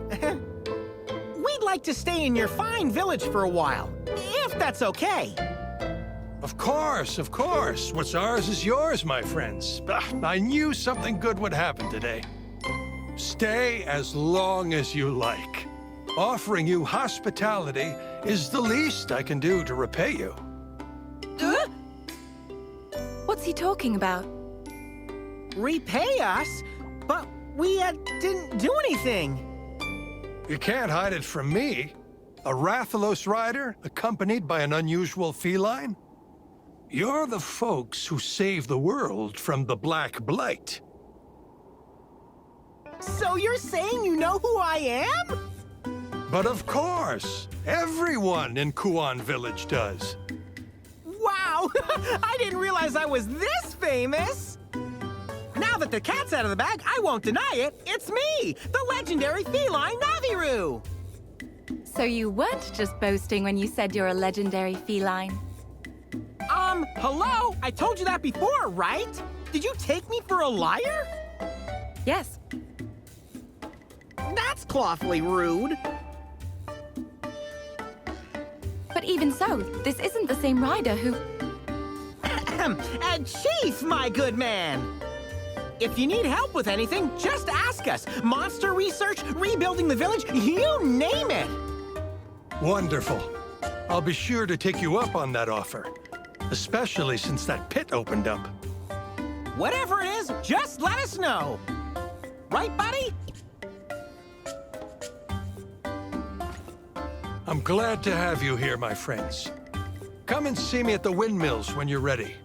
we'd like to stay in your fine village for a while, if that's okay. Of course, of course. What's ours is yours, my friends. I knew something good would happen today. Stay as long as you like. Offering you hospitality is the least I can do to repay you. What's he talking about? Repay us? But we didn't do anything. You can't hide it from me. A Rathalos rider accompanied by an unusual feline? You're the folks who saved the world from the Black Blight. So you're saying you know who I am? But of course, everyone in Kuan Village does. Wow, I didn't realize I was this famous. Now that the cat's out of the bag, I won't deny it. It's me, the legendary feline Naviru. So you weren't just boasting when you said you're a legendary feline? Hello? I told you that before, right? Did you take me for a liar? Yes. That's clawfully rude. But even so, this isn't the same rider who... Chief, my good man! If you need help with anything, just ask us. Monster research, rebuilding the village, you name it! Wonderful. I'll be sure to take you up on that offer, especially since that pit opened up. Whatever it is, just let us know. Right, buddy? I'm glad to have you here, my friends. Come and see me at the windmills when you're ready.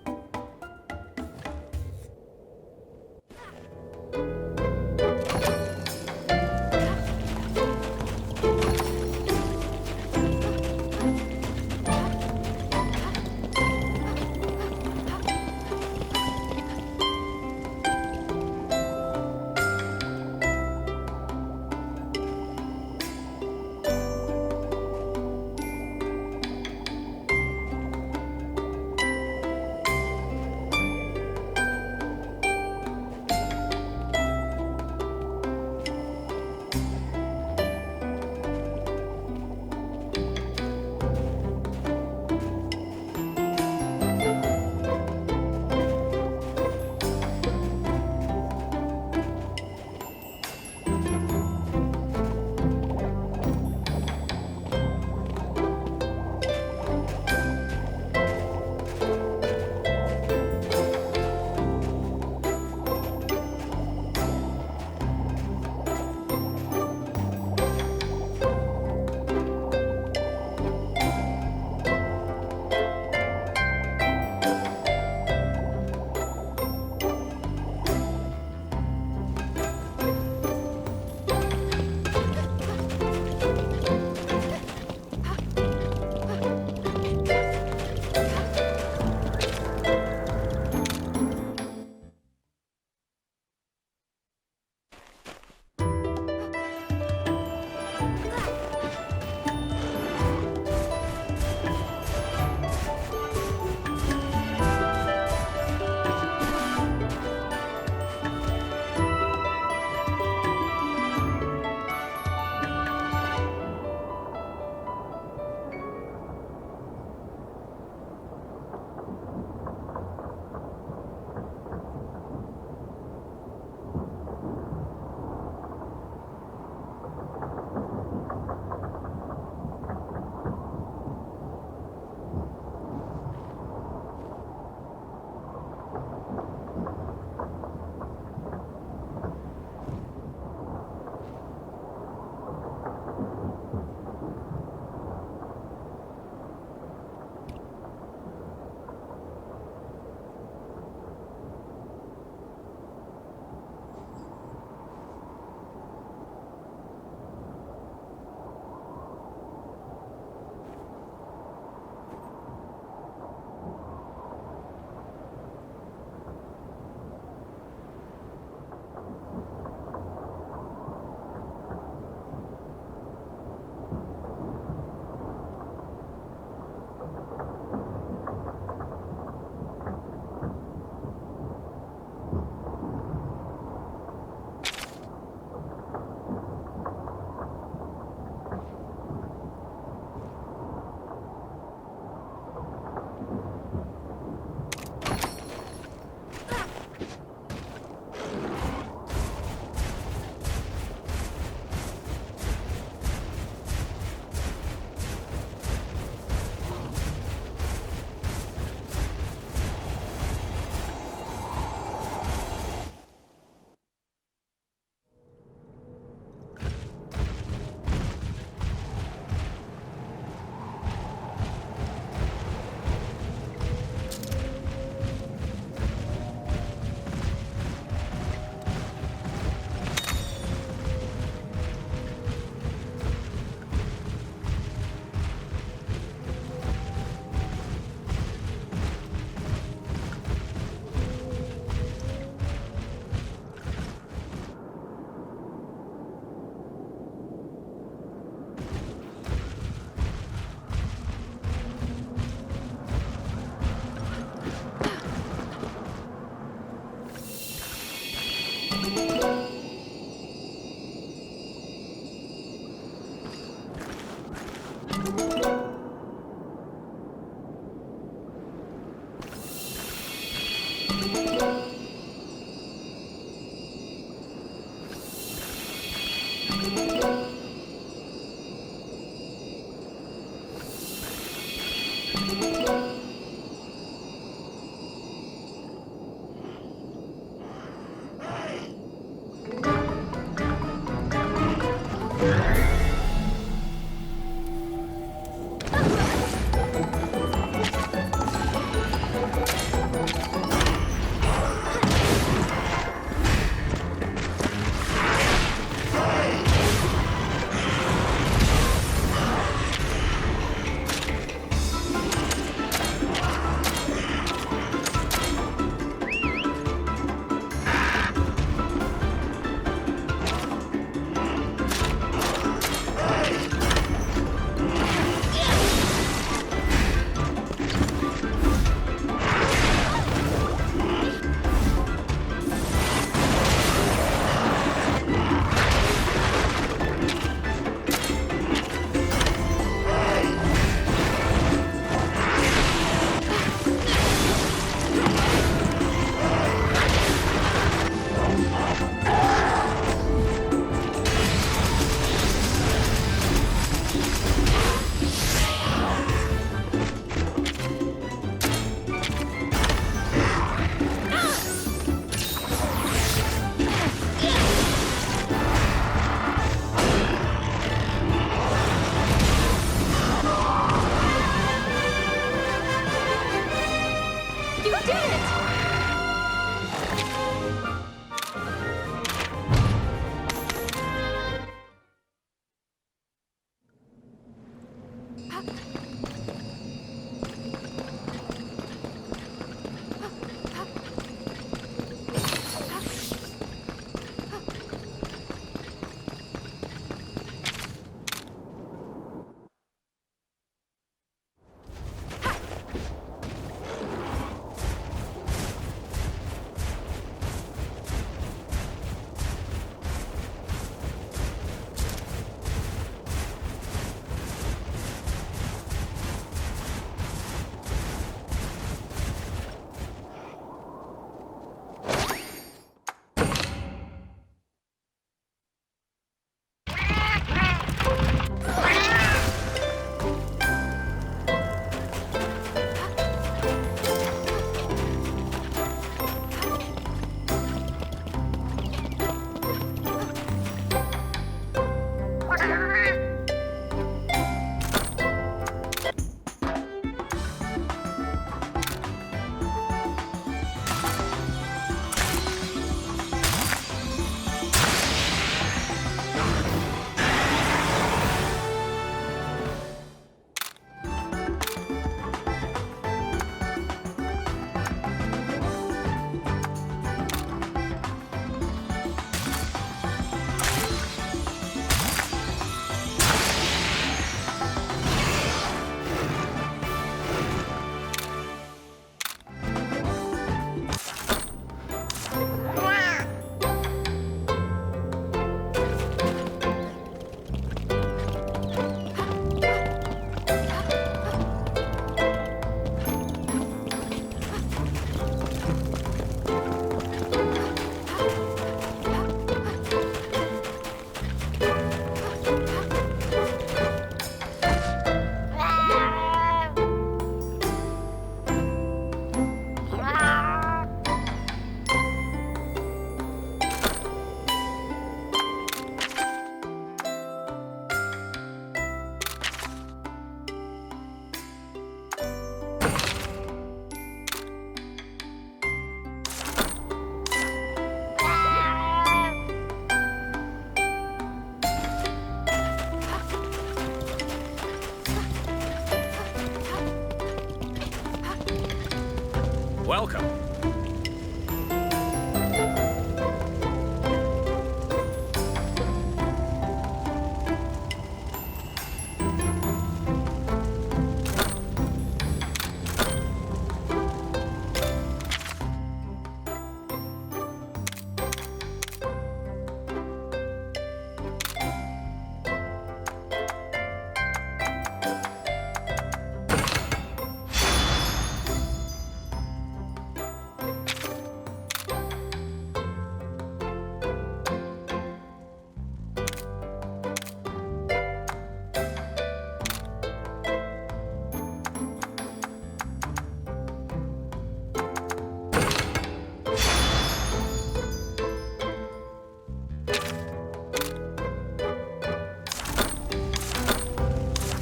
Welcome.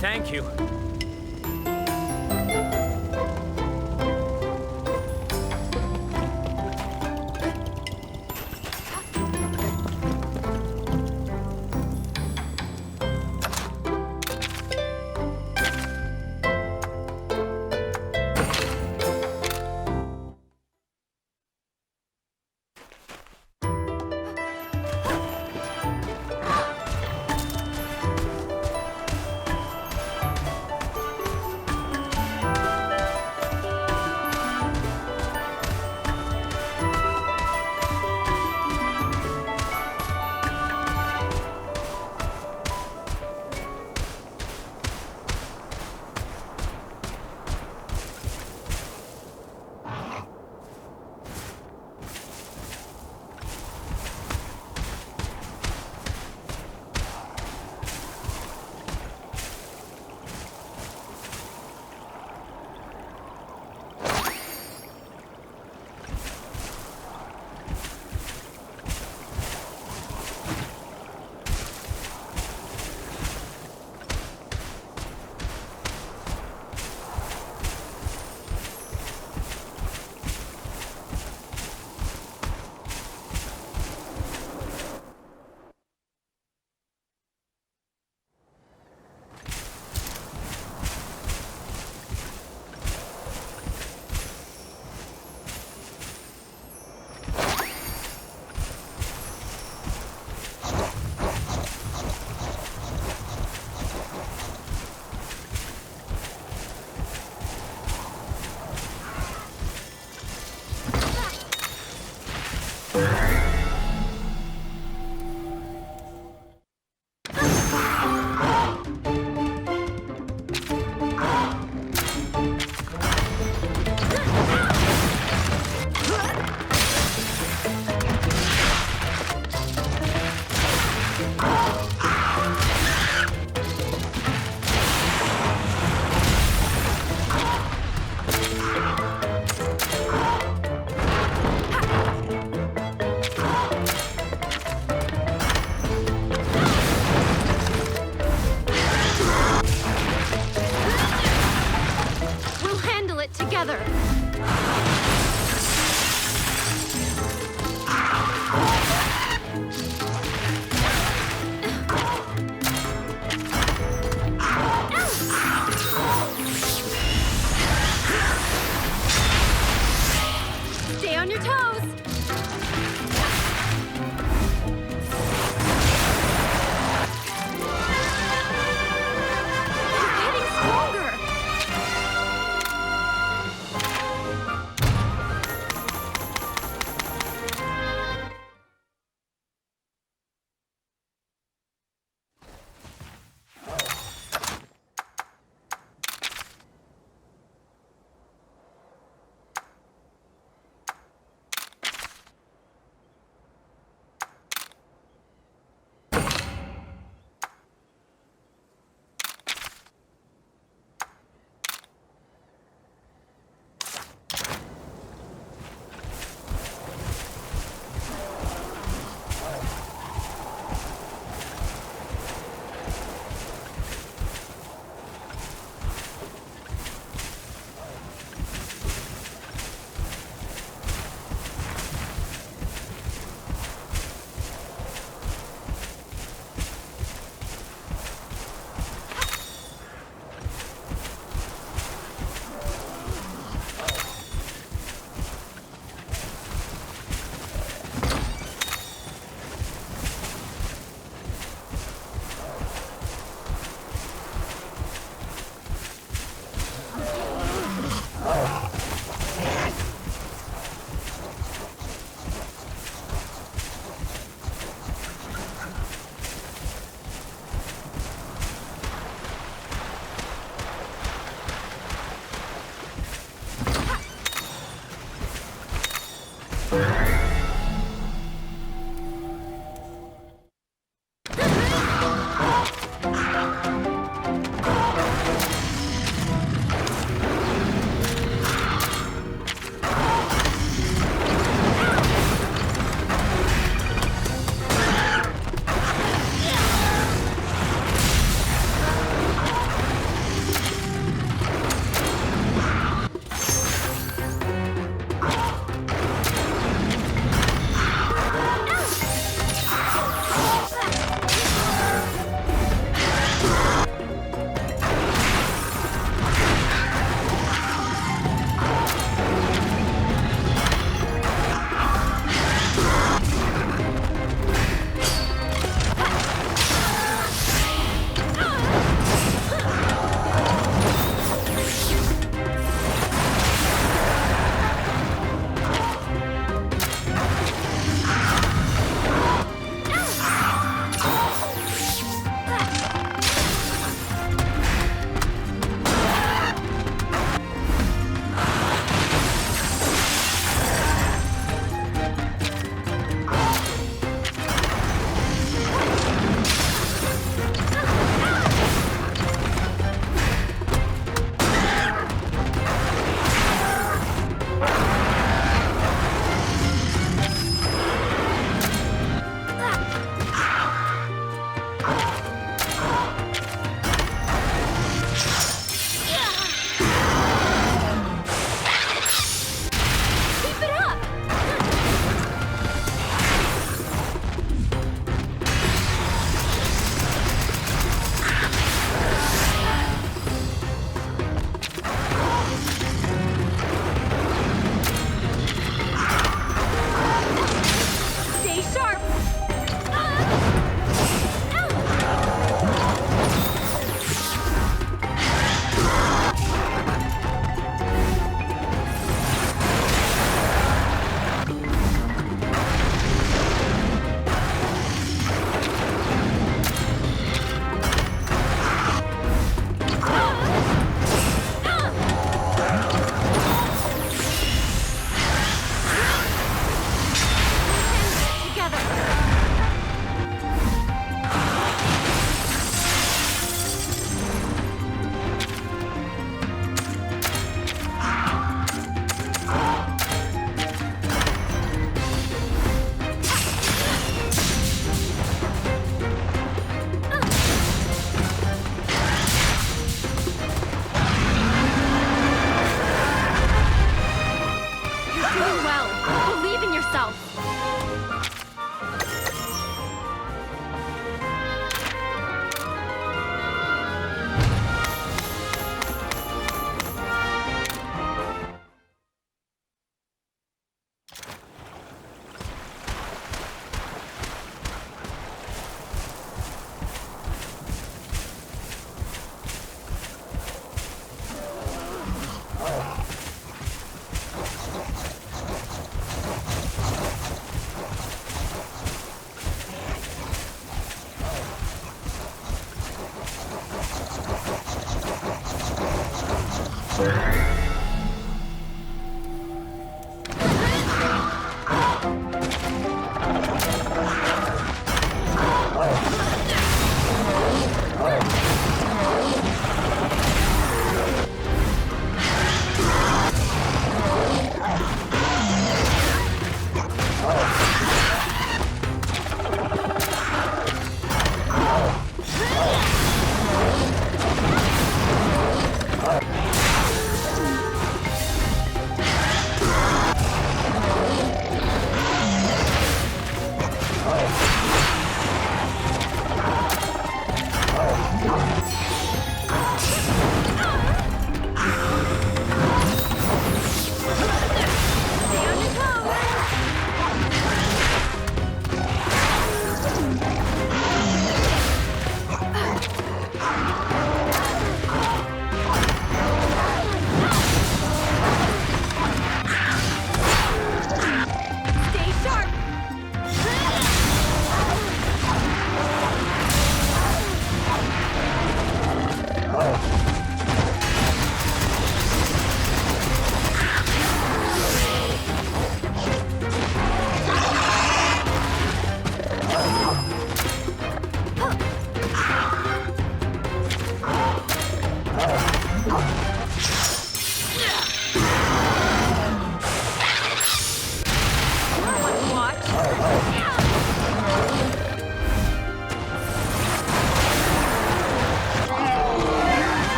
Thank you.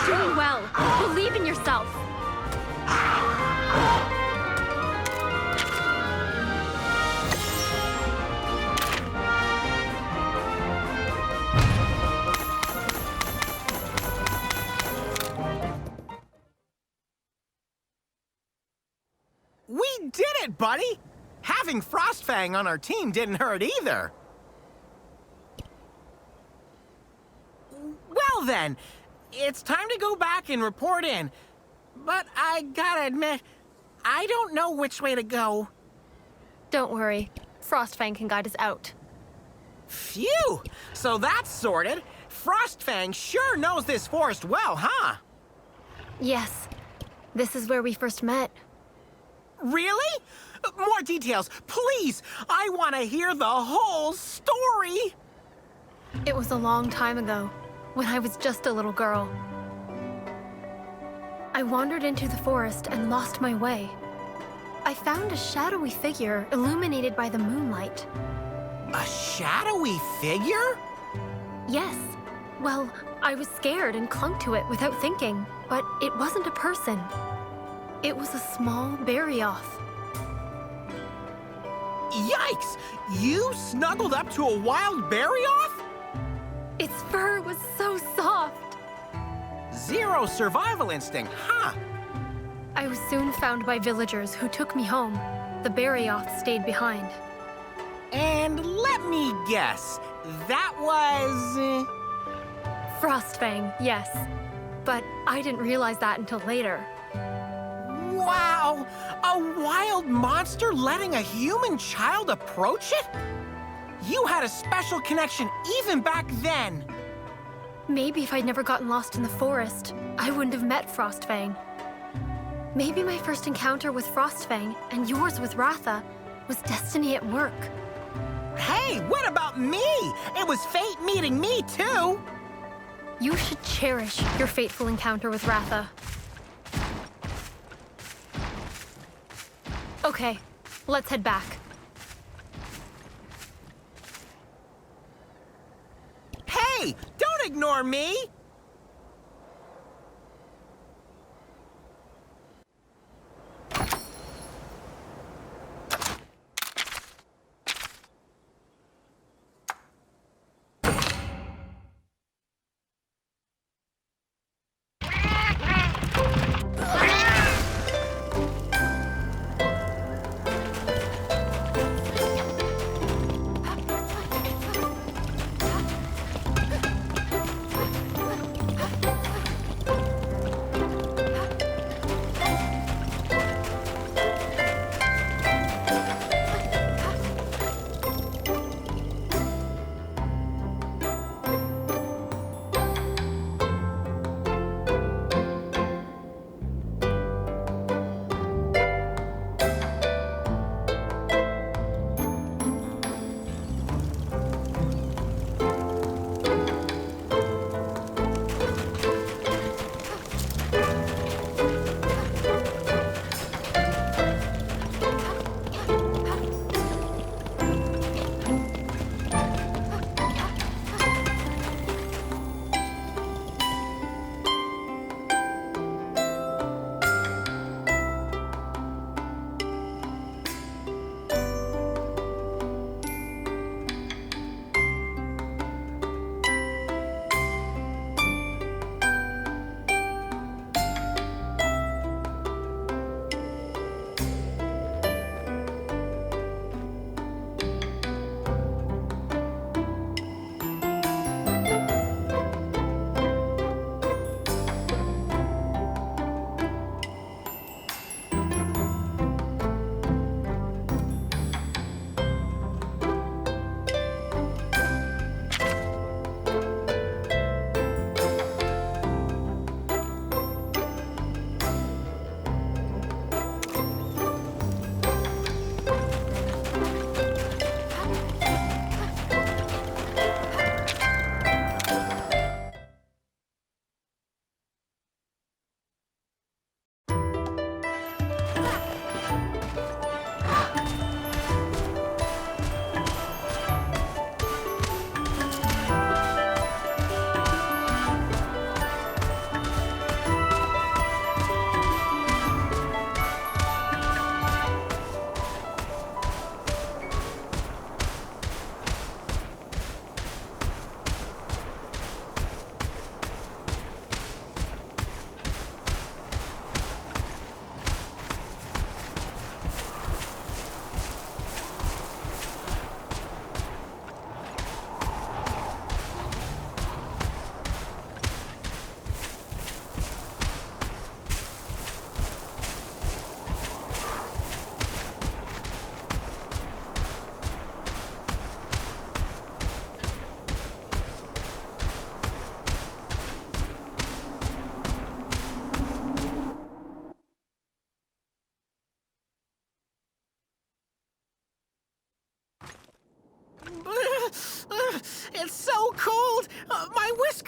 You're doing well. Believe in yourself. We did it, buddy! Having Frostfang on our team didn't hurt either. Well then, it's time to go back and report in. But I gotta admit, I don't know which way to go. Don't worry. Frostfang can guide us out. Phew! So that's sorted. Frostfang sure knows this forest well, huh? Yes. This is where we first met. Really? More details, please! I want to hear the whole story! It was a long time ago, when I was just a little girl. I wandered into the forest and lost my way. I found a shadowy figure illuminated by the moonlight. A shadowy figure? Yes. Well, I was scared and clung to it without thinking, but it wasn't a person. It was a small Barioth. Yikes! You snuggled up to a wild Barioth? Its fur was so soft. Zero survival instinct, huh? I was soon found by villagers who took me home. The Barioth stayed behind. And let me guess, that was... Frostfang, yes. But I didn't realize that until later. Wow! A wild monster letting a human child approach it? You had a special connection even back then. Maybe if I'd never gotten lost in the forest, I wouldn't have met Frostfang. Maybe my first encounter with Frostfang and yours with Ratha was destiny at work. Hey, what about me? It was fate meeting me, too. You should cherish your fateful encounter with Ratha. Okay, let's head back. Hey, don't ignore me!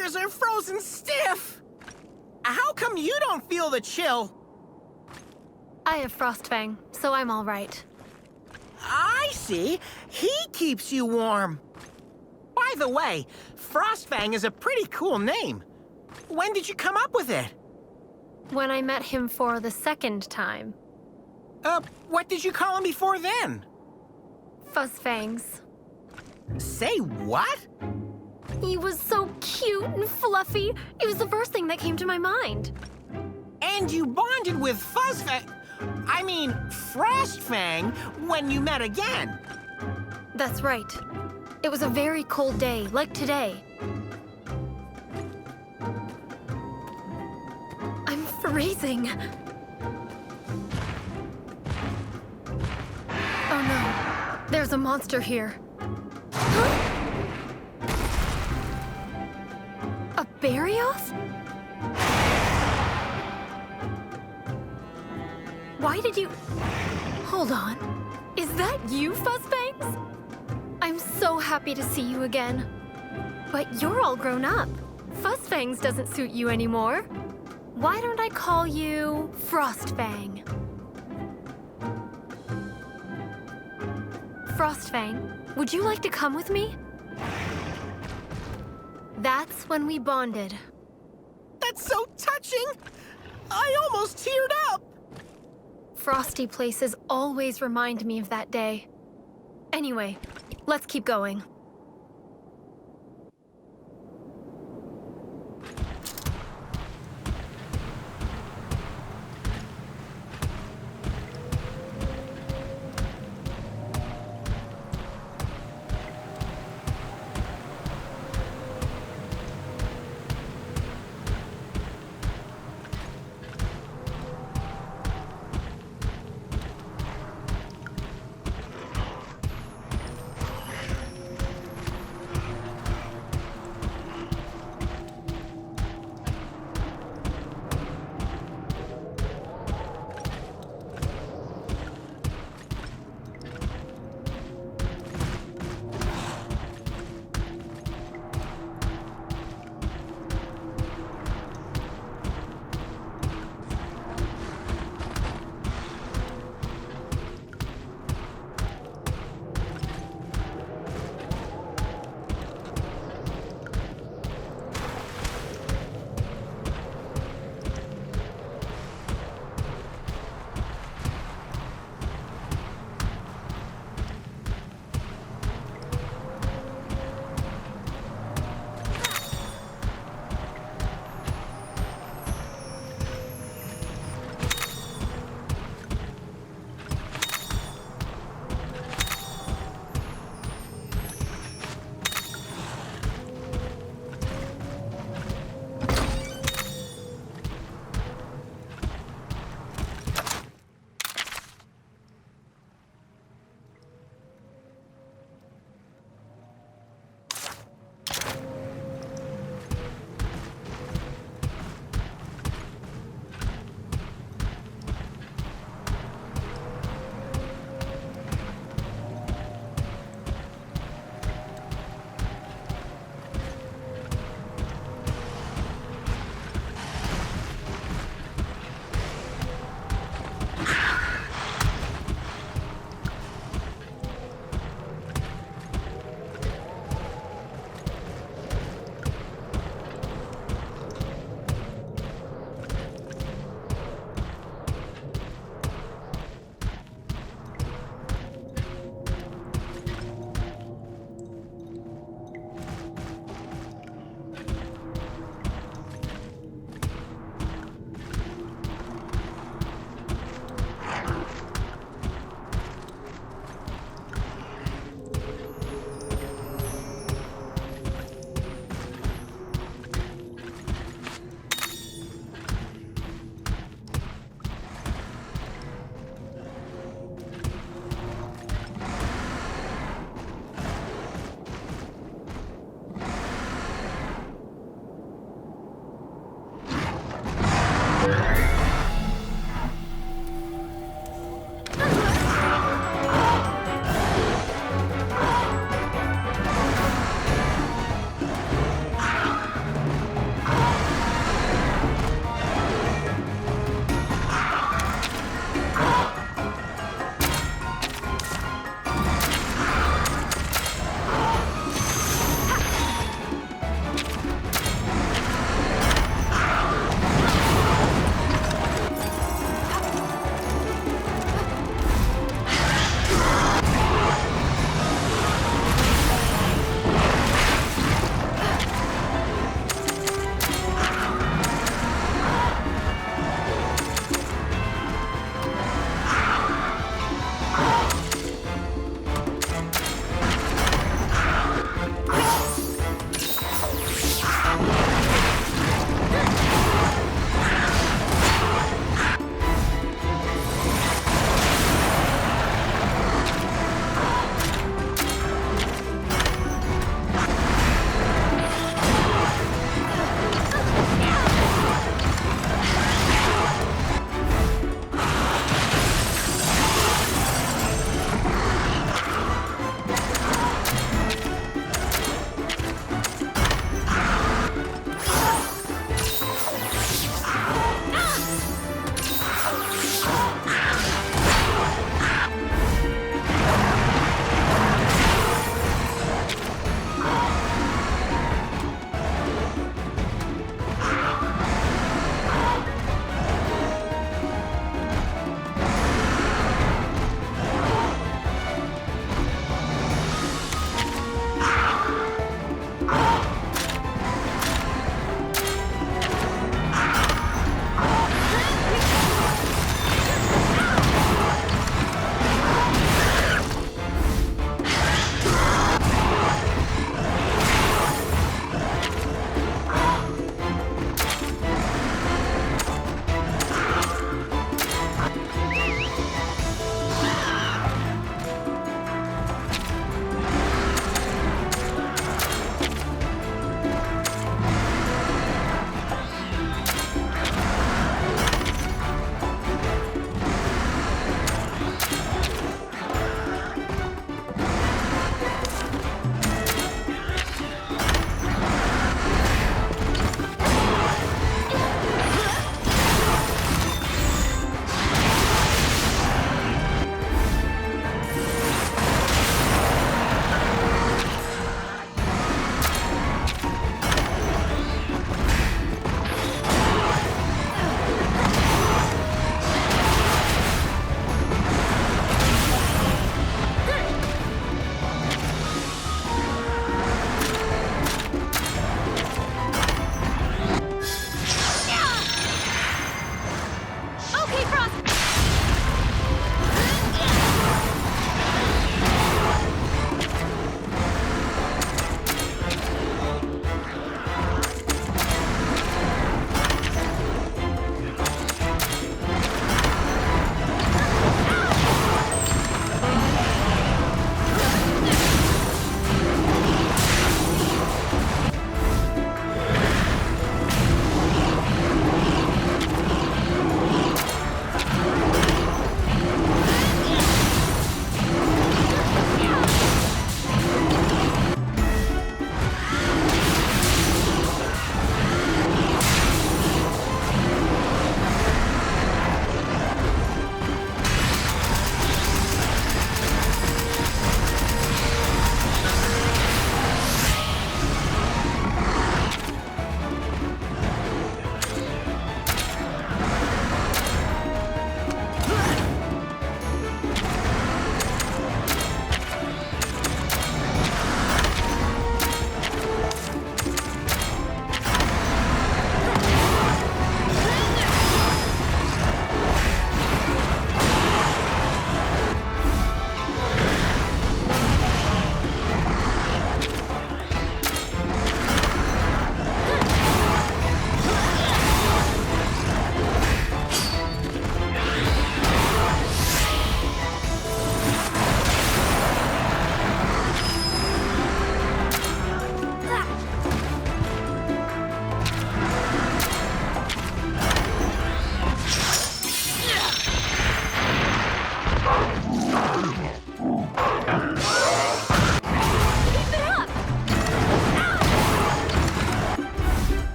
whiskers are frozen stiff! How come you don't feel the chill? I have Frostfang, so I'm all right. I see. He keeps you warm. By the way, Frostfang is a pretty cool name. When did you come up with it? When I met him for the second time. What did you call him before then? Fuzzfangs. Say what? He was so cute and fluffy. It was the first thing that came to my mind. And you bonded with Frostfang when you met again. That's right. It was a very cold day, like today. I'm freezing. Oh no, there's a monster here. A Barioth? Why did you... Hold on. Is that you, Fuzzfangs? I'm so happy to see you again. But you're all grown up. Fuzzfangs doesn't suit you anymore. Why don't I call you Frostfang? Frostfang, would you like to come with me? That's when we bonded. That's so touching! I almost teared up! Frosty places always remind me of that day. Anyway, let's keep going.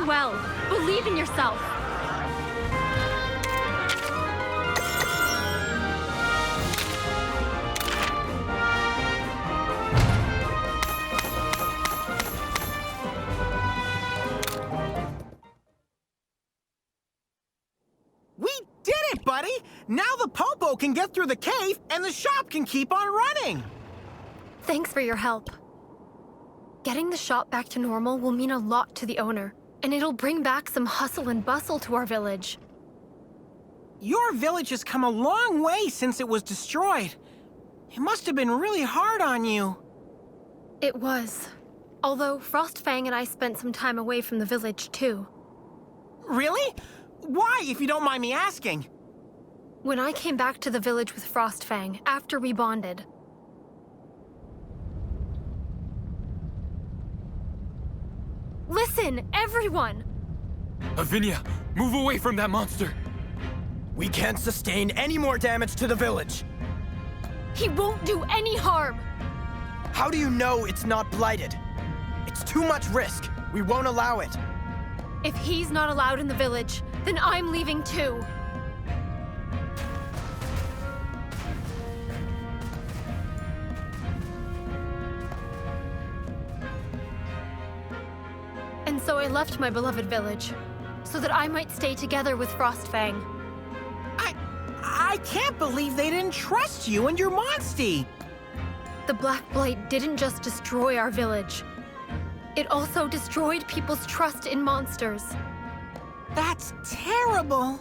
well. Believe in yourself. We did it, buddy! Now the Popo can get through the cave, and the shop can keep on running! Thanks for your help. Getting the shop back to normal will mean a lot to the owner, and it'll bring back some hustle and bustle to our village. Your village has come a long way since it was destroyed. It must have been really hard on you. It was. Although Frostfang and I spent some time away from the village, too. Really? Why, if you don't mind me asking? When I came back to the village with Frostfang, after we bonded... Listen, everyone! Avinia, move away from that monster! We can't sustain any more damage to the village! He won't do any harm! How do you know it's not blighted? It's too much risk. We won't allow it. If he's not allowed in the village, then I'm leaving too. And so I left my beloved village, so that I might stay together with Frostfang. I can't believe they didn't trust you and your Monstie! The Black Blight didn't just destroy our village. It also destroyed people's trust in monsters. That's terrible!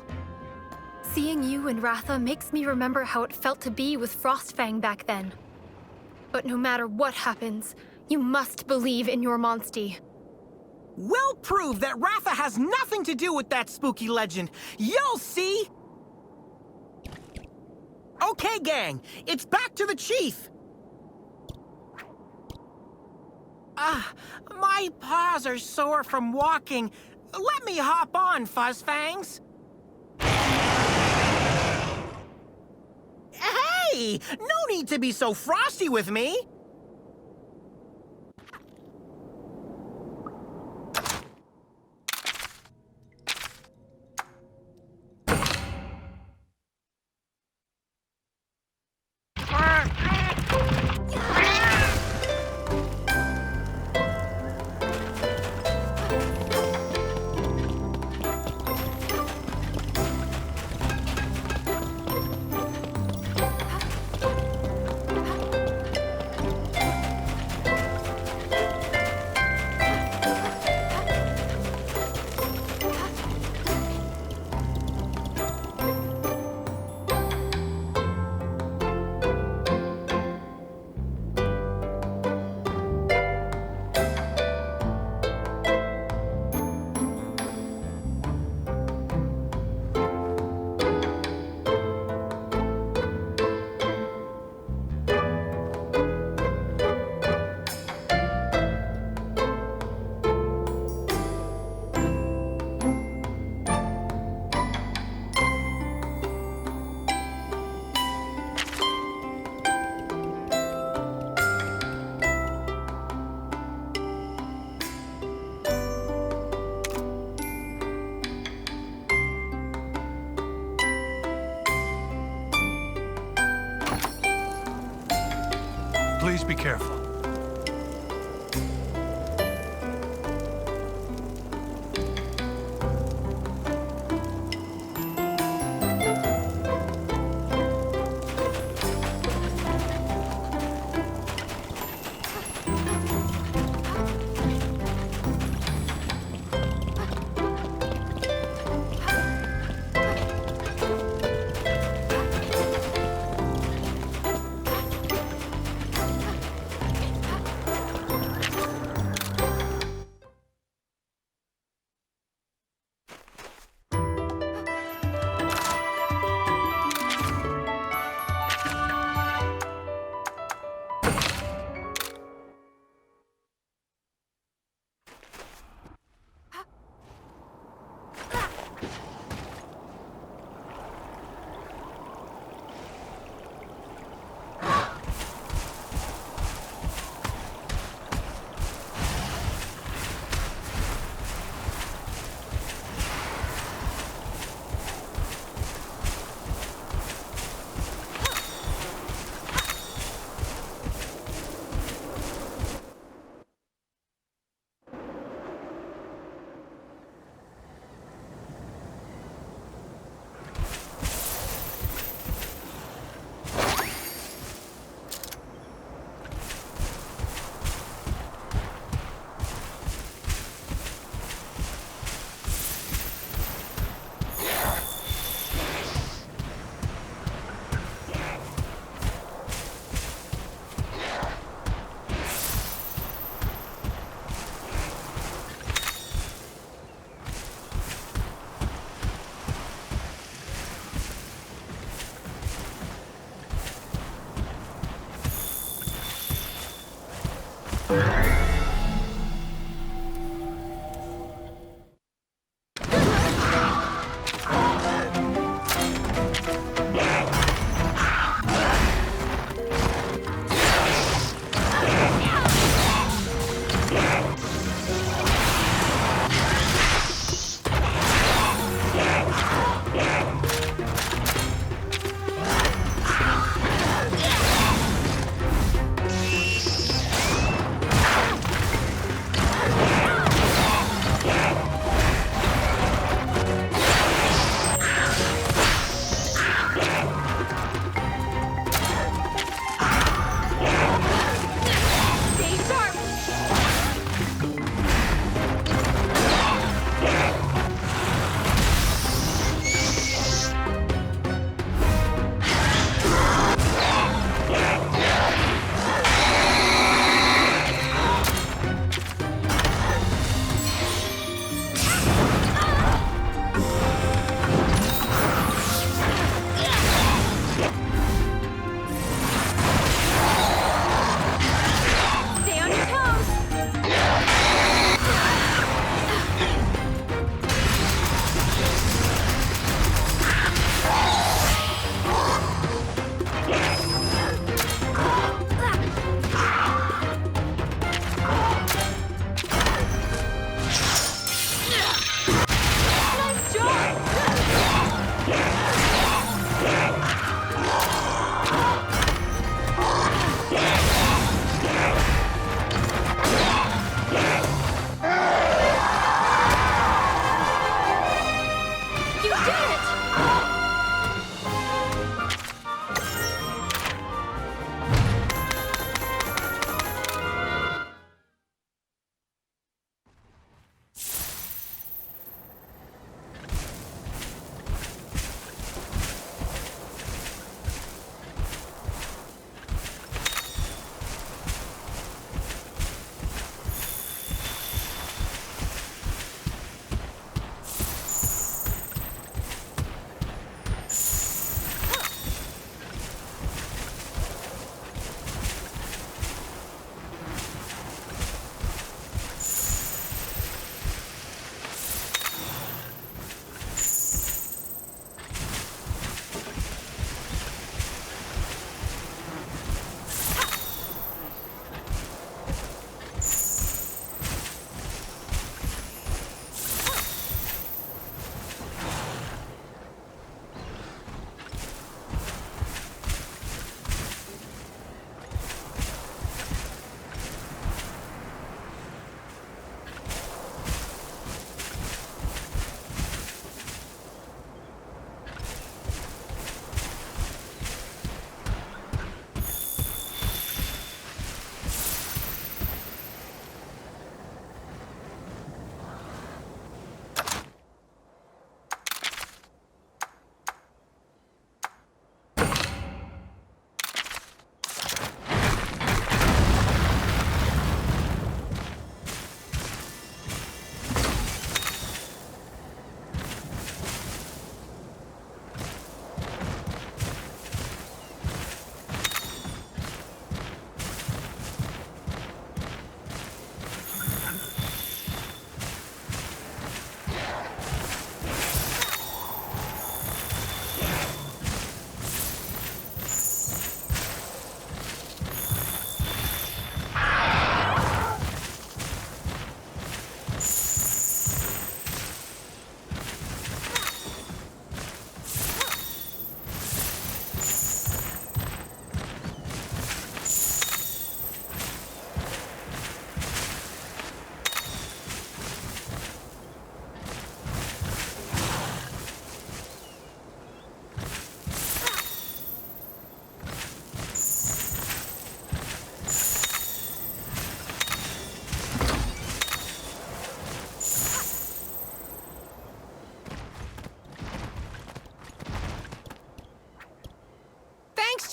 Seeing you and Ratha makes me remember how it felt to be with Frostfang back then. But no matter what happens, you must believe in your Monstie. We'll prove that Ratha has nothing to do with that spooky legend. You'll see! Okay, gang, it's back to the chief! My paws are sore from walking. Let me hop on, Fuzzfangs. Hey! No need to be so frosty with me! Please be careful.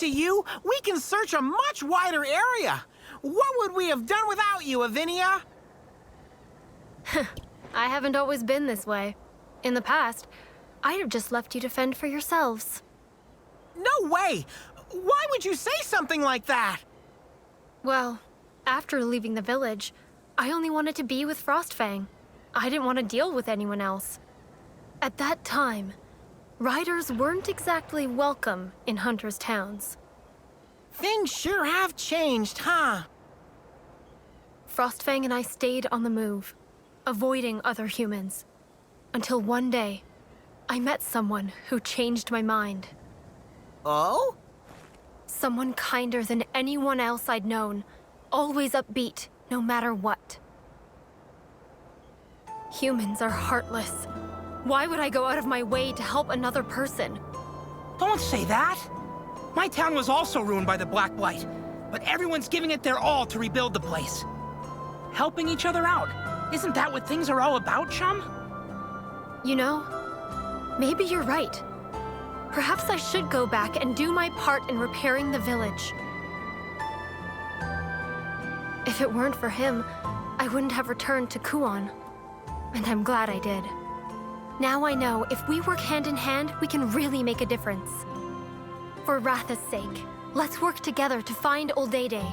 to you, we can search a much wider area. What would we have done without you, Avinia? I haven't always been this way. In the past, I'd have just left you to fend for yourselves. No way! Why would you say something like that? Well, after leaving the village, I only wanted to be with Frostfang. I didn't want to deal with anyone else. At that time, riders weren't exactly welcome in hunters' towns. Things sure have changed, huh? Frostfang and I stayed on the move, avoiding other humans. Until one day, I met someone who changed my mind. Oh? Someone kinder than anyone else I'd known. Always upbeat, no matter what. Humans are heartless. Why would I go out of my way to help another person? Don't say that! My town was also ruined by the Black Blight, but everyone's giving it their all to rebuild the place. Helping each other out. Isn't that what things are all about, chum? You know, maybe you're right. Perhaps I should go back and do my part in repairing the village. If it weren't for him, I wouldn't have returned to Kuon. And I'm glad I did. Now I know if we work hand in hand, we can really make a difference. For Ratha's sake, let's work together to find Oldede.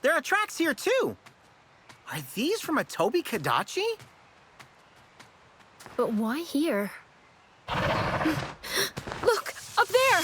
There are tracks here, too. Are these from a Tobi Kadachi? But why here? Look! Up there!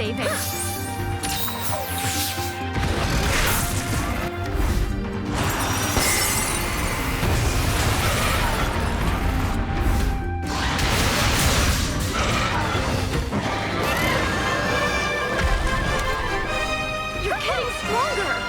caving. You're getting stronger!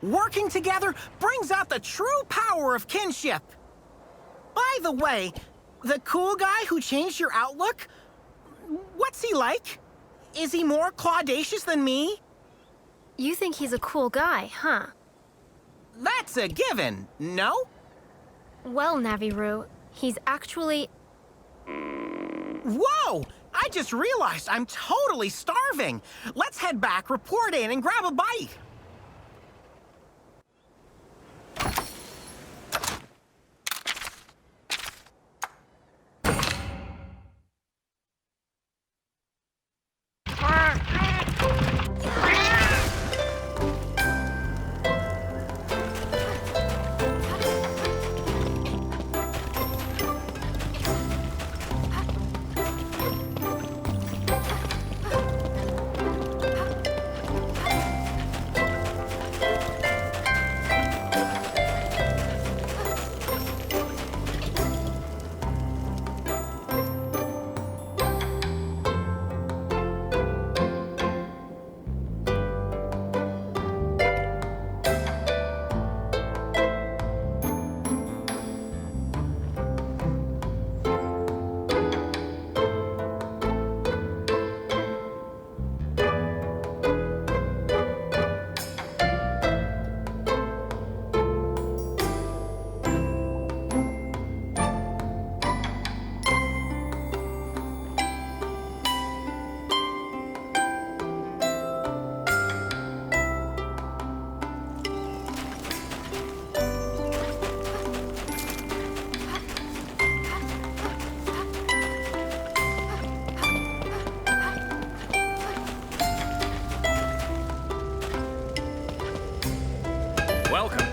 Working together brings out the true power of kinship. By the way, the cool guy who changed your outlook, what's he like? Is he more claudacious than me? You think he's a cool guy, huh? That's a given, no? Well, Naviru, he's actually... Whoa! I just realized I'm totally starving. Let's head back, report in, and grab a bite. Welcome.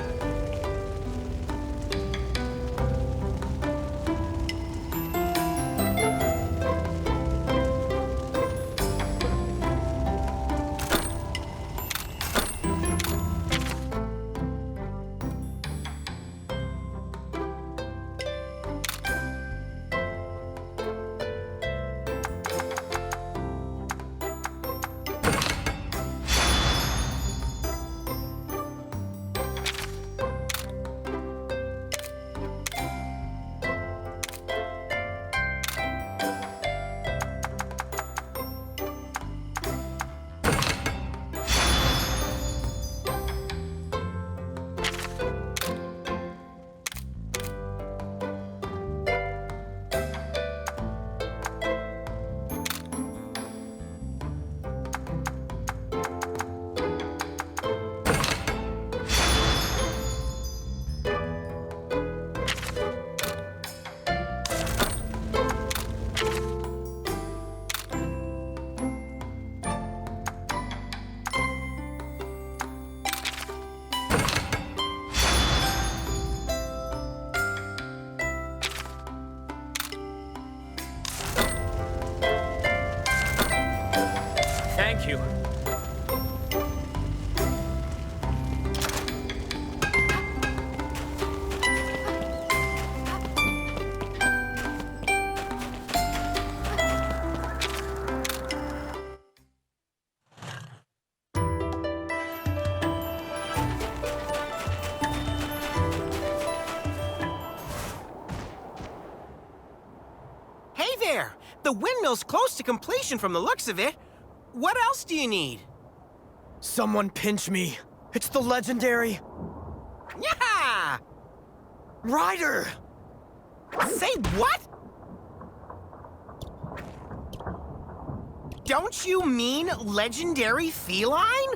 Thank you. Hey there! The windmill's close to completion from the looks of it. What else do you need? Someone pinch me. It's the legendary... Yeah! Ryder! Say what? Don't you mean legendary feline?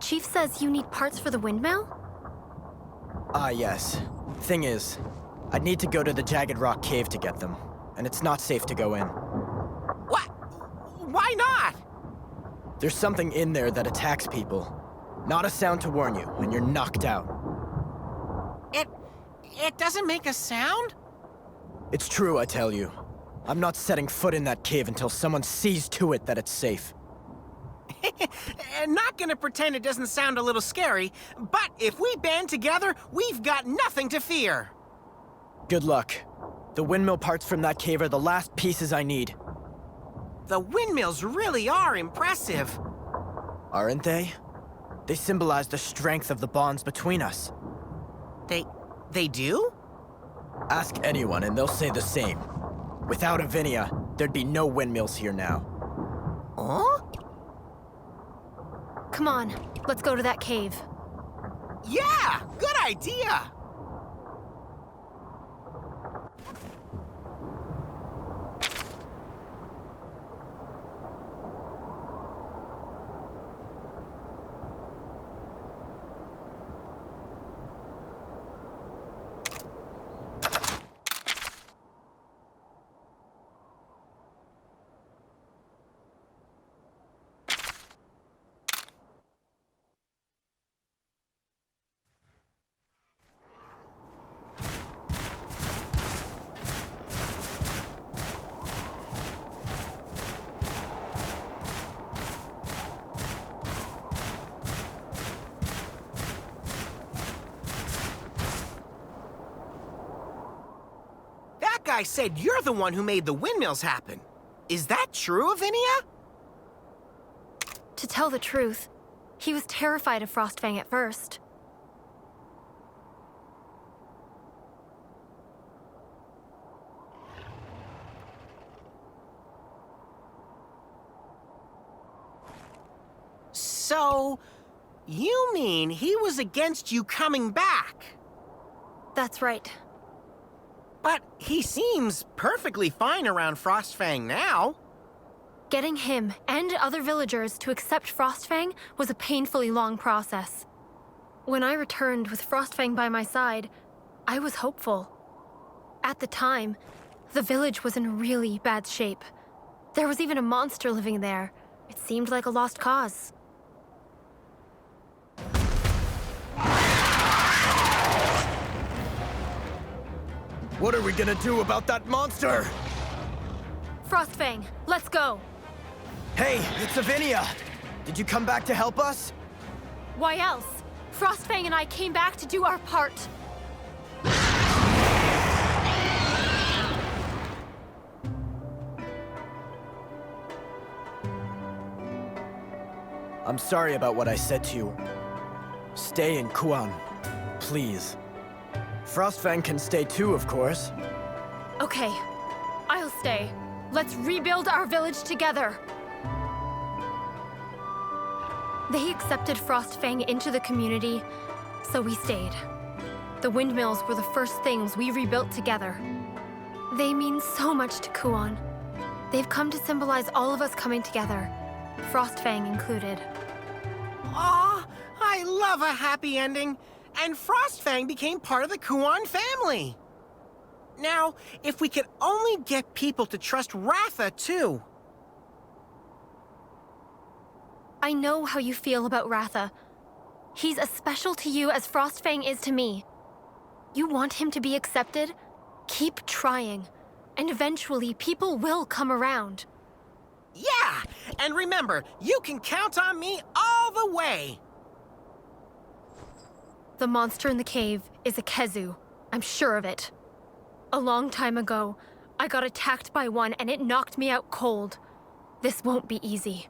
Chief says you need parts for the windmill? Yes. Thing is, I'd need to go to the Jagged Rock Cave to get them, and it's not safe to go in. What? Why not? There's something in there that attacks people. Not a sound to warn you, and you're knocked out. It doesn't make a sound? It's true, I tell you. I'm not setting foot in that cave until someone sees to it that it's safe. Not gonna pretend it doesn't sound a little scary, but if we band together, we've got nothing to fear. Good luck. The windmill parts from that cave are the last pieces I need. The windmills really are impressive. Aren't they? They symbolize the strength of the bonds between us. They do? Ask anyone and they'll say the same. Without Avinia, there'd be no windmills here now. Huh? Come on, let's go to that cave. Yeah, good idea! Guy said you're the one who made the windmills happen. Is that true, Avinia? To tell the truth, he was terrified of Frostfang at first. So, you mean he was against you coming back? That's right. But he seems perfectly fine around Frostfang now. Getting him and other villagers to accept Frostfang was a painfully long process. When I returned with Frostfang by my side, I was hopeful. At the time, the village was in really bad shape. There was even a monster living there. It seemed like a lost cause. What are we gonna do about that monster? Frostfang, let's go! Hey, it's Avinia! Did you come back to help us? Why else? Frostfang and I came back to do our part. I'm sorry about what I said to you. Stay in Kuan, please. Frostfang can stay too, of course. Okay, I'll stay. Let's rebuild our village together. They accepted Frostfang into the community, so we stayed. The windmills were the first things we rebuilt together. They mean so much to Kuan. They've come to symbolize all of us coming together, Frostfang included. Aw, I love a happy ending. And Frostfang became part of the Kuan family. Now, if we could only get people to trust Ratha, too. I know how you feel about Ratha. He's as special to you as Frostfang is to me. You want him to be accepted? Keep trying. And eventually, people will come around. Yeah! And remember, you can count on me all the way! The monster in the cave is a Kezu. I'm sure of it. A long time ago, I got attacked by one and it knocked me out cold. This won't be easy.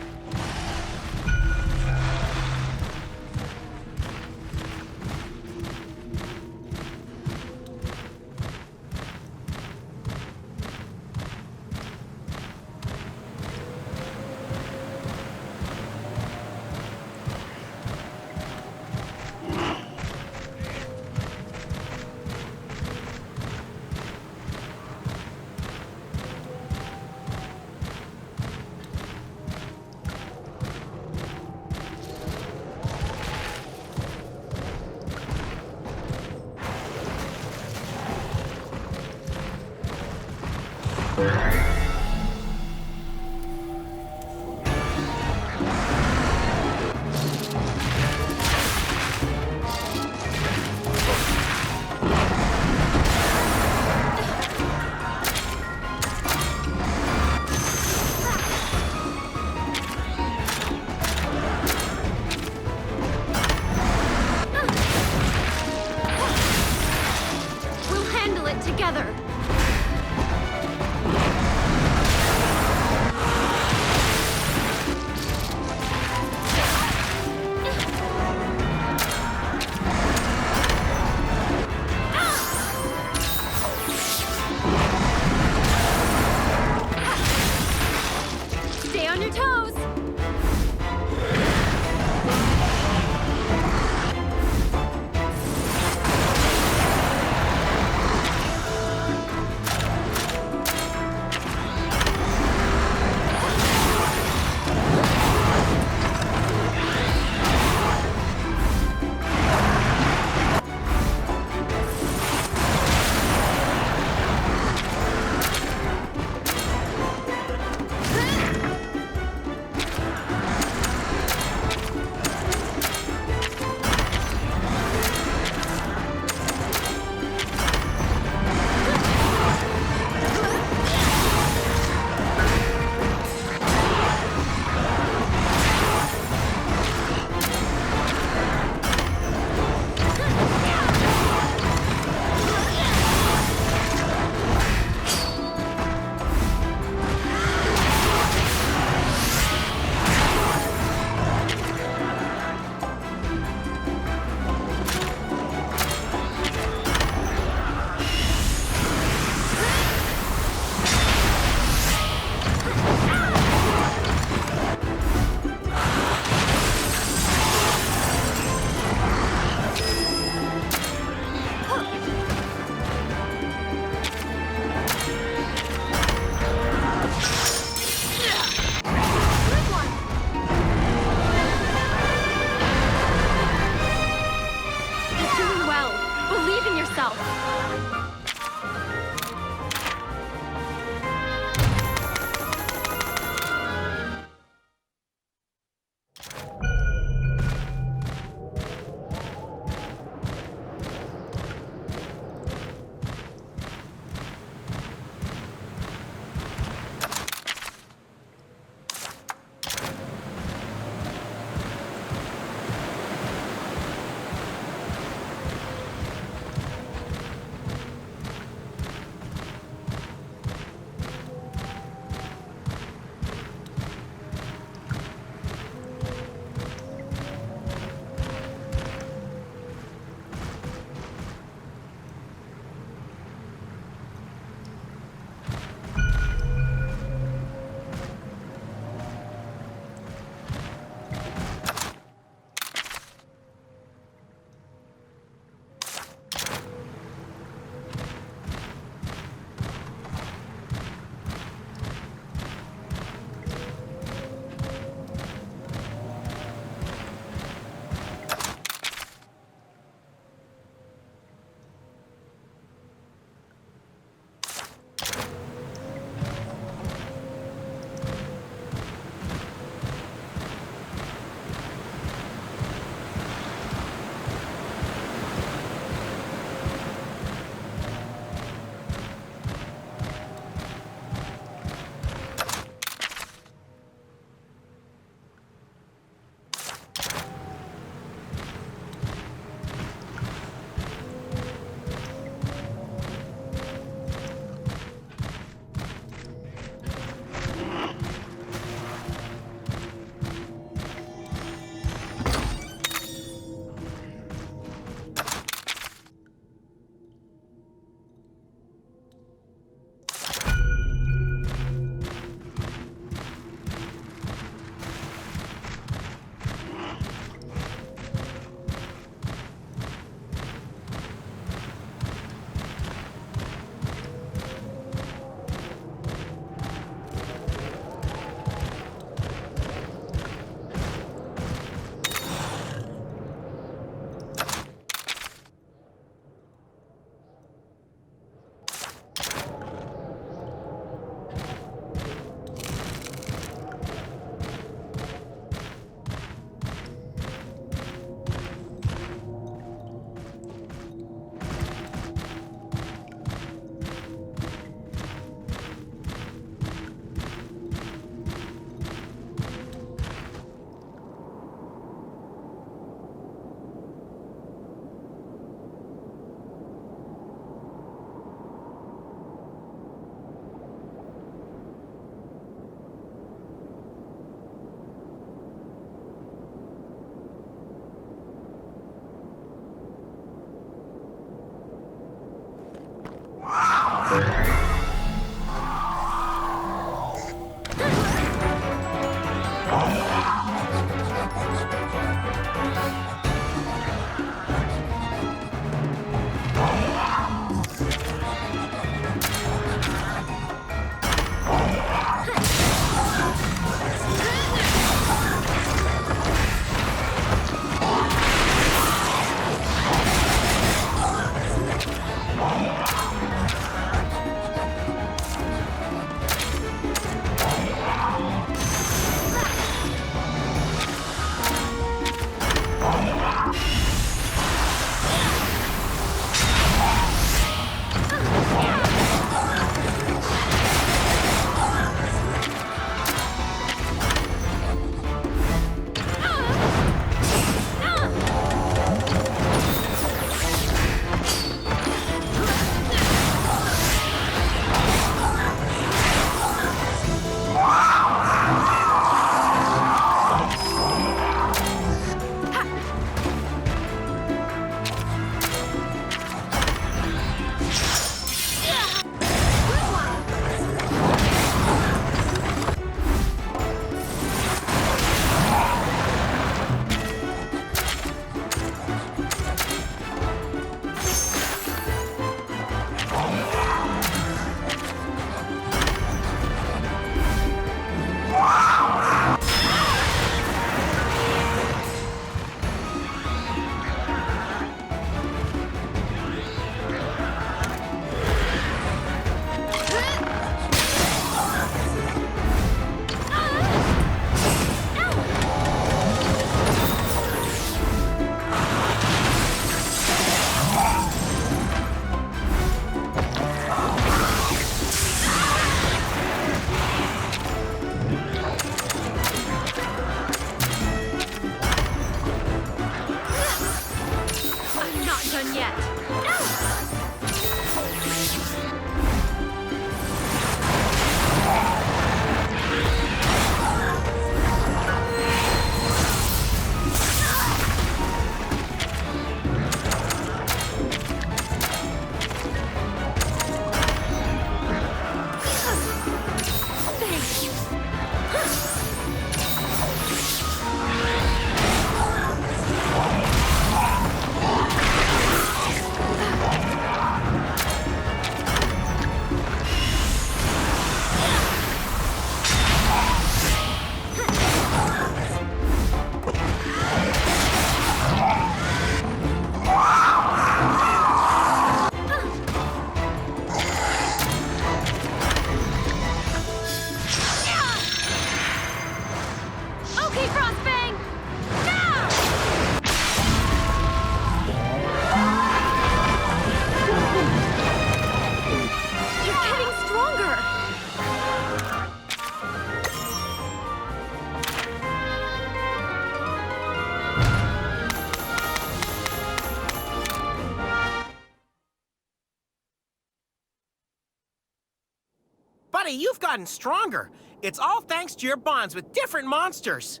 you've gotten stronger. It's all thanks to your bonds with different monsters.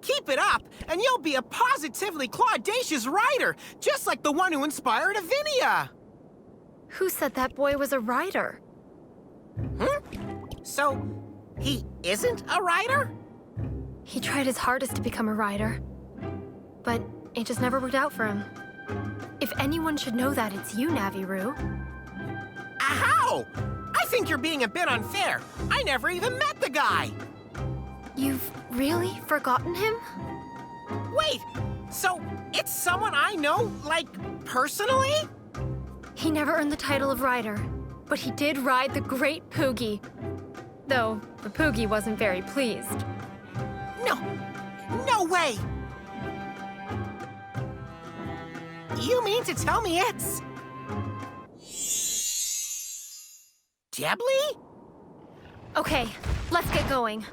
Keep it up, and you'll be a positively claudacious rider, just like the one who inspired Avinia. Who said that boy was a rider? So, he isn't a rider? He tried his hardest to become a rider, but it just never worked out for him. If anyone should know that, it's you, Navirou. How? I think you're being a bit unfair. I never even met the guy. You've really forgotten him? Wait, so it's someone I know, like, personally? He never earned the title of rider, but he did ride the Great Poogie. Though, the Poogie wasn't very pleased. No way! You mean to tell me it's... Debly? Okay, let's get going.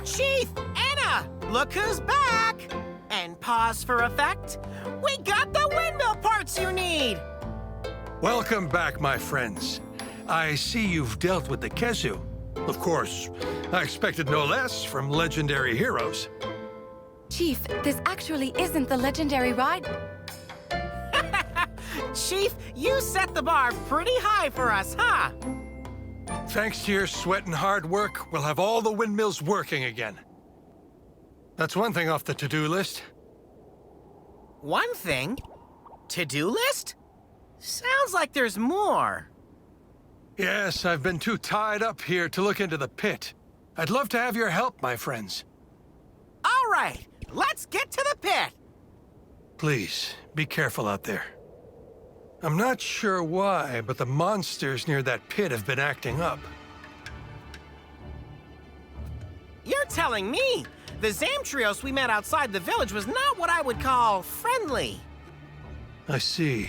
Chief! Anna! Look who's back! And pause for effect. We got the windmill parts you need! Welcome back, my friends. I see you've dealt with the Kezu. Of course, I expected no less from legendary heroes. Chief, this actually isn't the legendary ride. Chief, you set the bar pretty high for us, huh? Thanks to your sweat and hard work, we'll have all the windmills working again. That's one thing off the to-do list. One thing? To-do list? Sounds like there's more. Yes, I've been too tied up here to look into the pit. I'd love to have your help, my friends. All right, let's get to the pit. Please, be careful out there. I'm not sure why, but the monsters near that pit have been acting up. You're telling me the Zamtrios we met outside the village was not what I would call friendly. I see.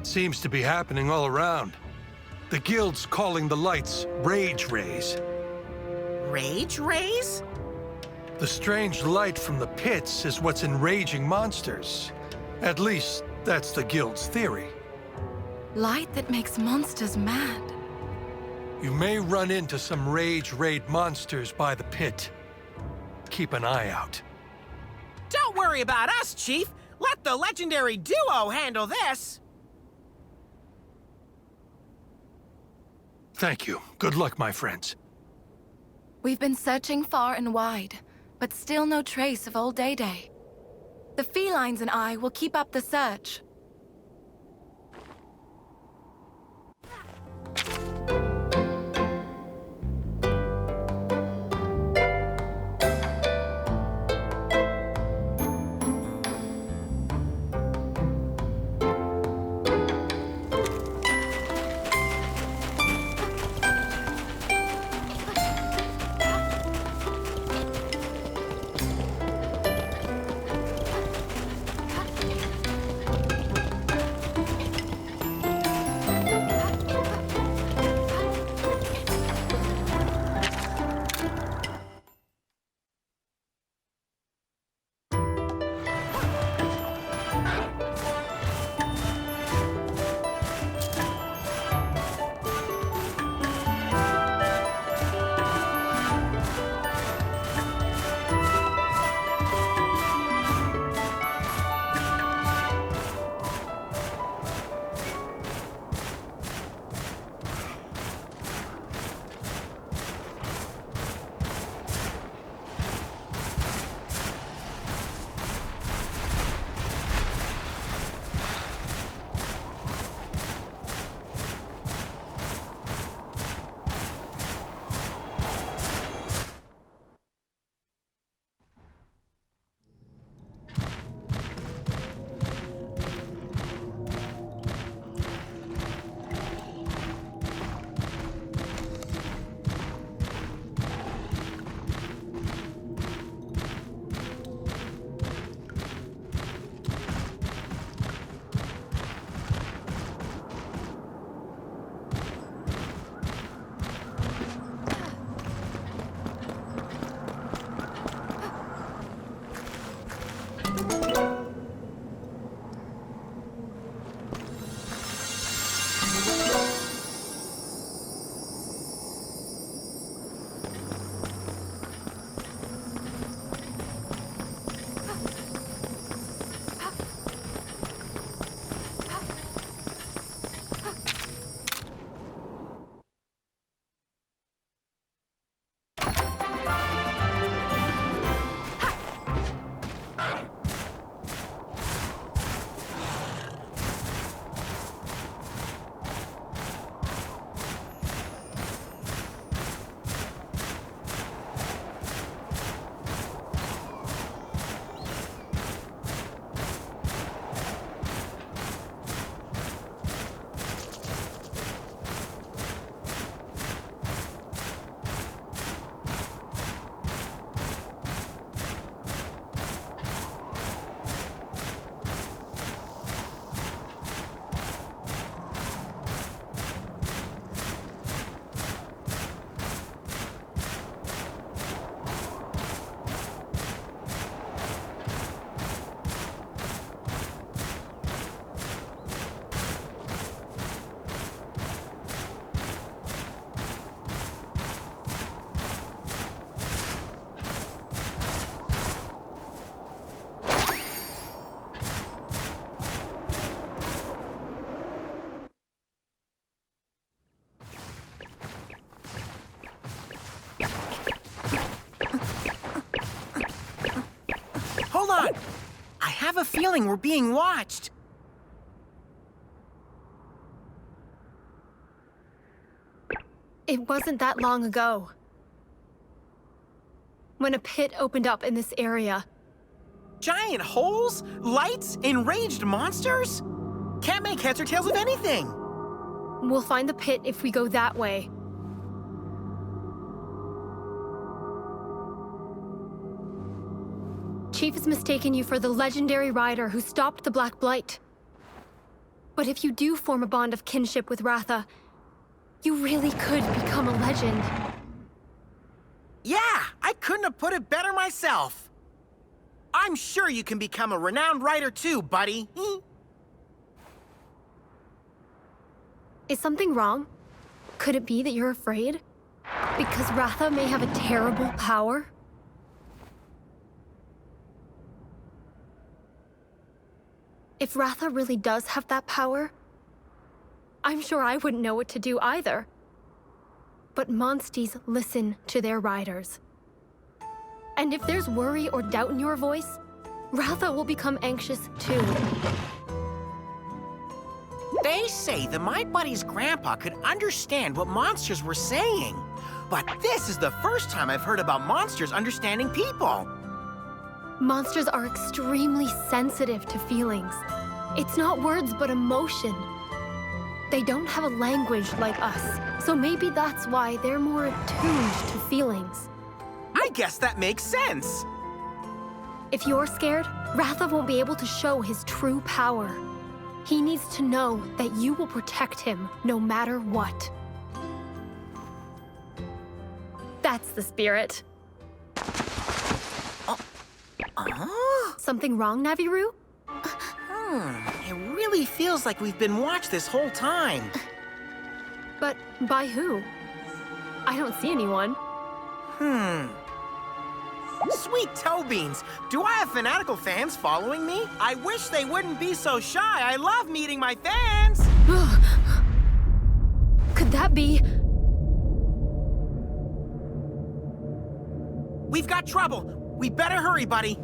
Seems to be happening all around. The guild's calling the lights Rage Rays. Rage Rays? The strange light from the pits is what's enraging monsters. At least, that's the guild's theory. Light that makes monsters mad. You may run into some Rage Raid monsters by the pit. Keep an eye out. Don't worry about us, Chief. Let the legendary duo handle this. Thank you. Good luck, my friends. We've been searching far and wide, but still no trace of old Day-Day. The felines and I will keep up the search. have a feeling we're being watched. It wasn't that long ago when a pit opened up in this area. Giant holes? Lights? Enraged monsters? Can't make heads or tails of anything. We'll find the pit if we go that way. Chief has mistaken you for the legendary rider who stopped the Black Blight. But if you do form a bond of kinship with Ratha, you really could become a legend. Yeah, I couldn't have put it better myself. I'm sure you can become a renowned writer too, buddy. Is something wrong? Could it be that you're afraid? Because Ratha may have a terrible power? If Ratha really does have that power, I'm sure I wouldn't know what to do either. But Monsties listen to their riders. And if there's worry or doubt in your voice, Ratha will become anxious too. They say that my buddy's grandpa could understand what monsters were saying. But this is the first time I've heard about monsters understanding people. Monsters are extremely sensitive to feelings. It's not words, but emotion. They don't have a language like us, so maybe that's why they're more attuned to feelings. I guess that makes sense. If you're scared, Ratha won't be able to show his true power. He needs to know that you will protect him no matter what. That's the spirit. Something wrong, Naviru? It really feels like we've been watched this whole time. But by who? I don't see anyone. Sweet toe beans. Do I have fanatical fans following me? I wish they wouldn't be so shy. I love meeting my fans. Could that be? We've got trouble. We better hurry, buddy.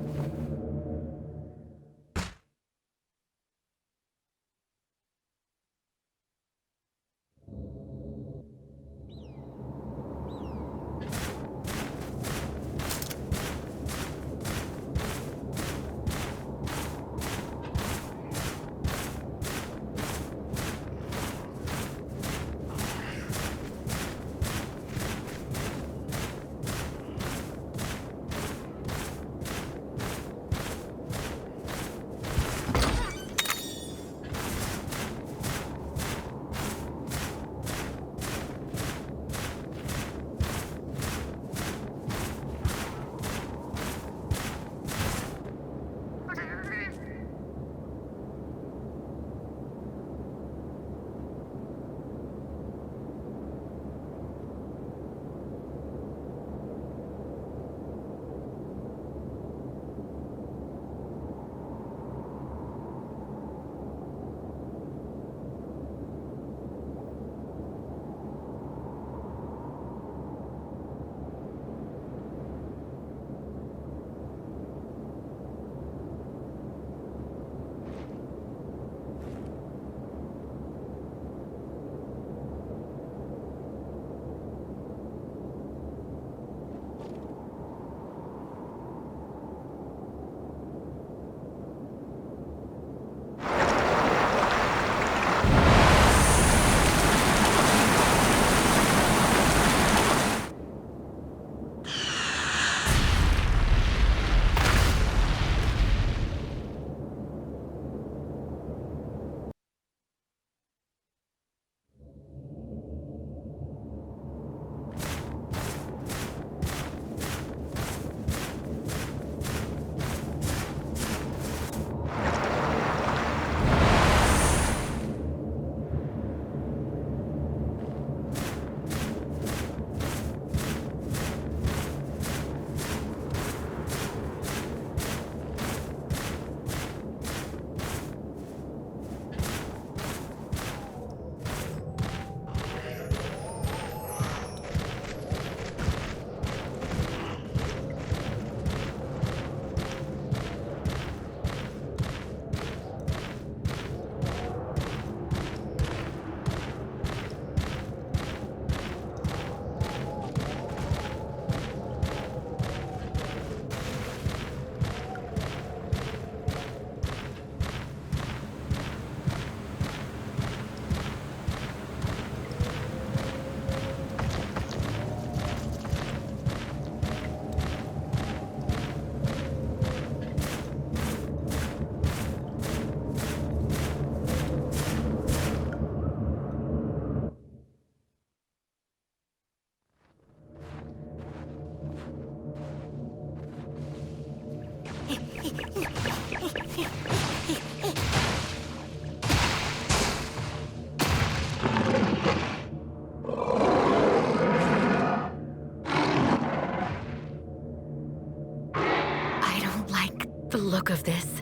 of this.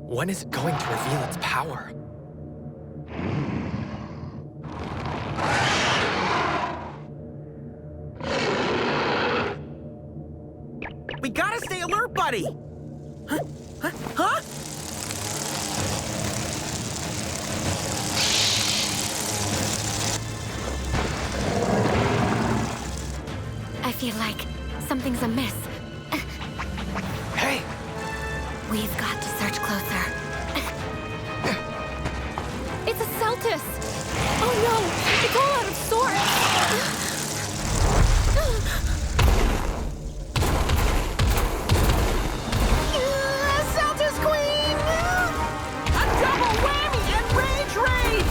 When is it going to reveal its power? We gotta stay alert, buddy! Huh? Huh? Huh? I feel like something's amiss. Hey! We've got to search closer. It's a Celtis! Oh no! It's all out of sorts! Celtis Queen! A double whammy and rage raid!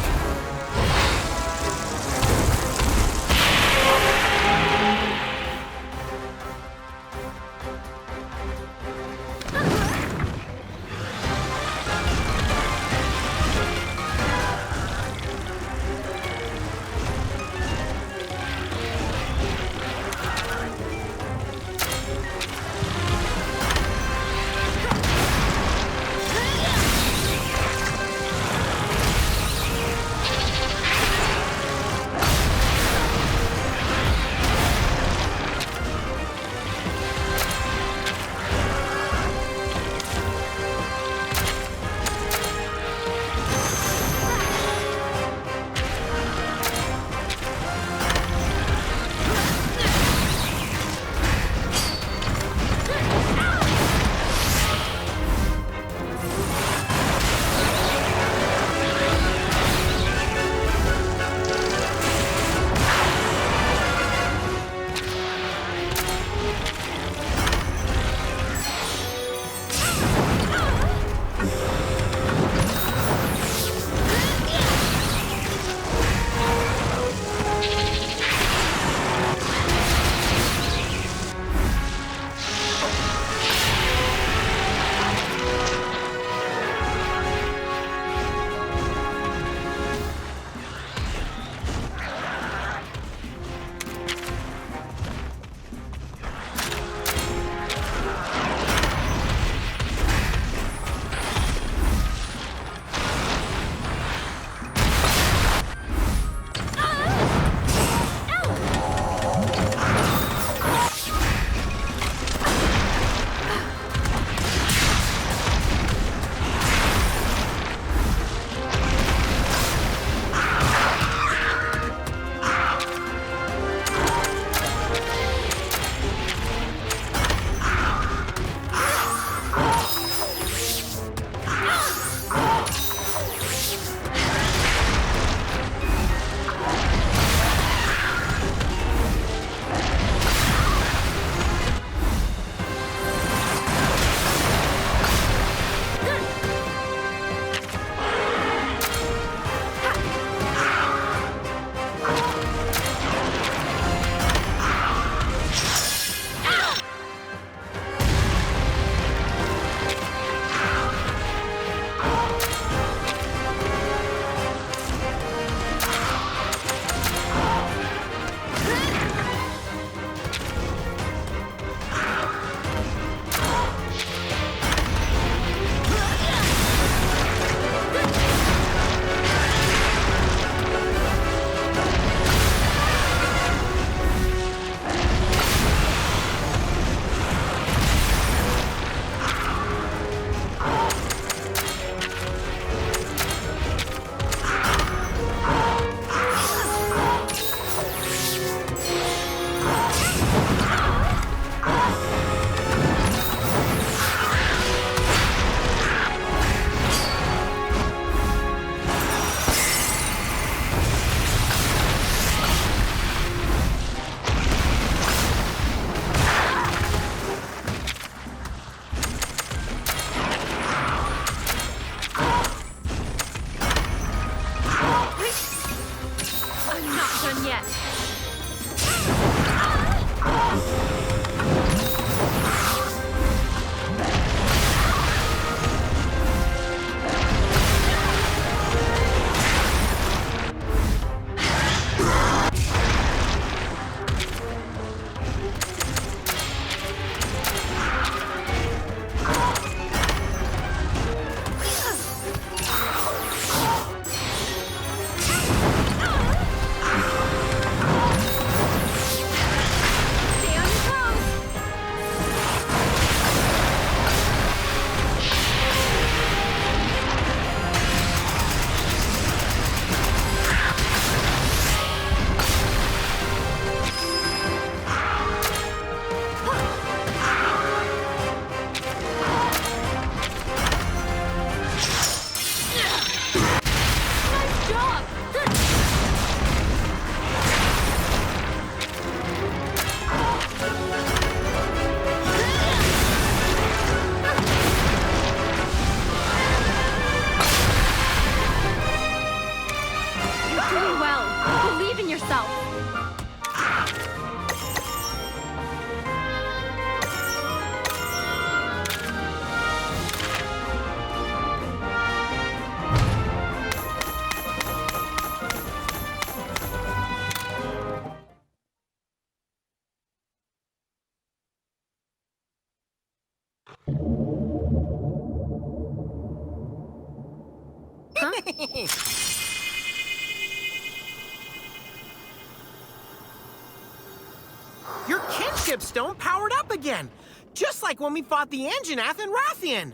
Your kinship stone powered up again, just like when we fought the Anjanath and Rathian.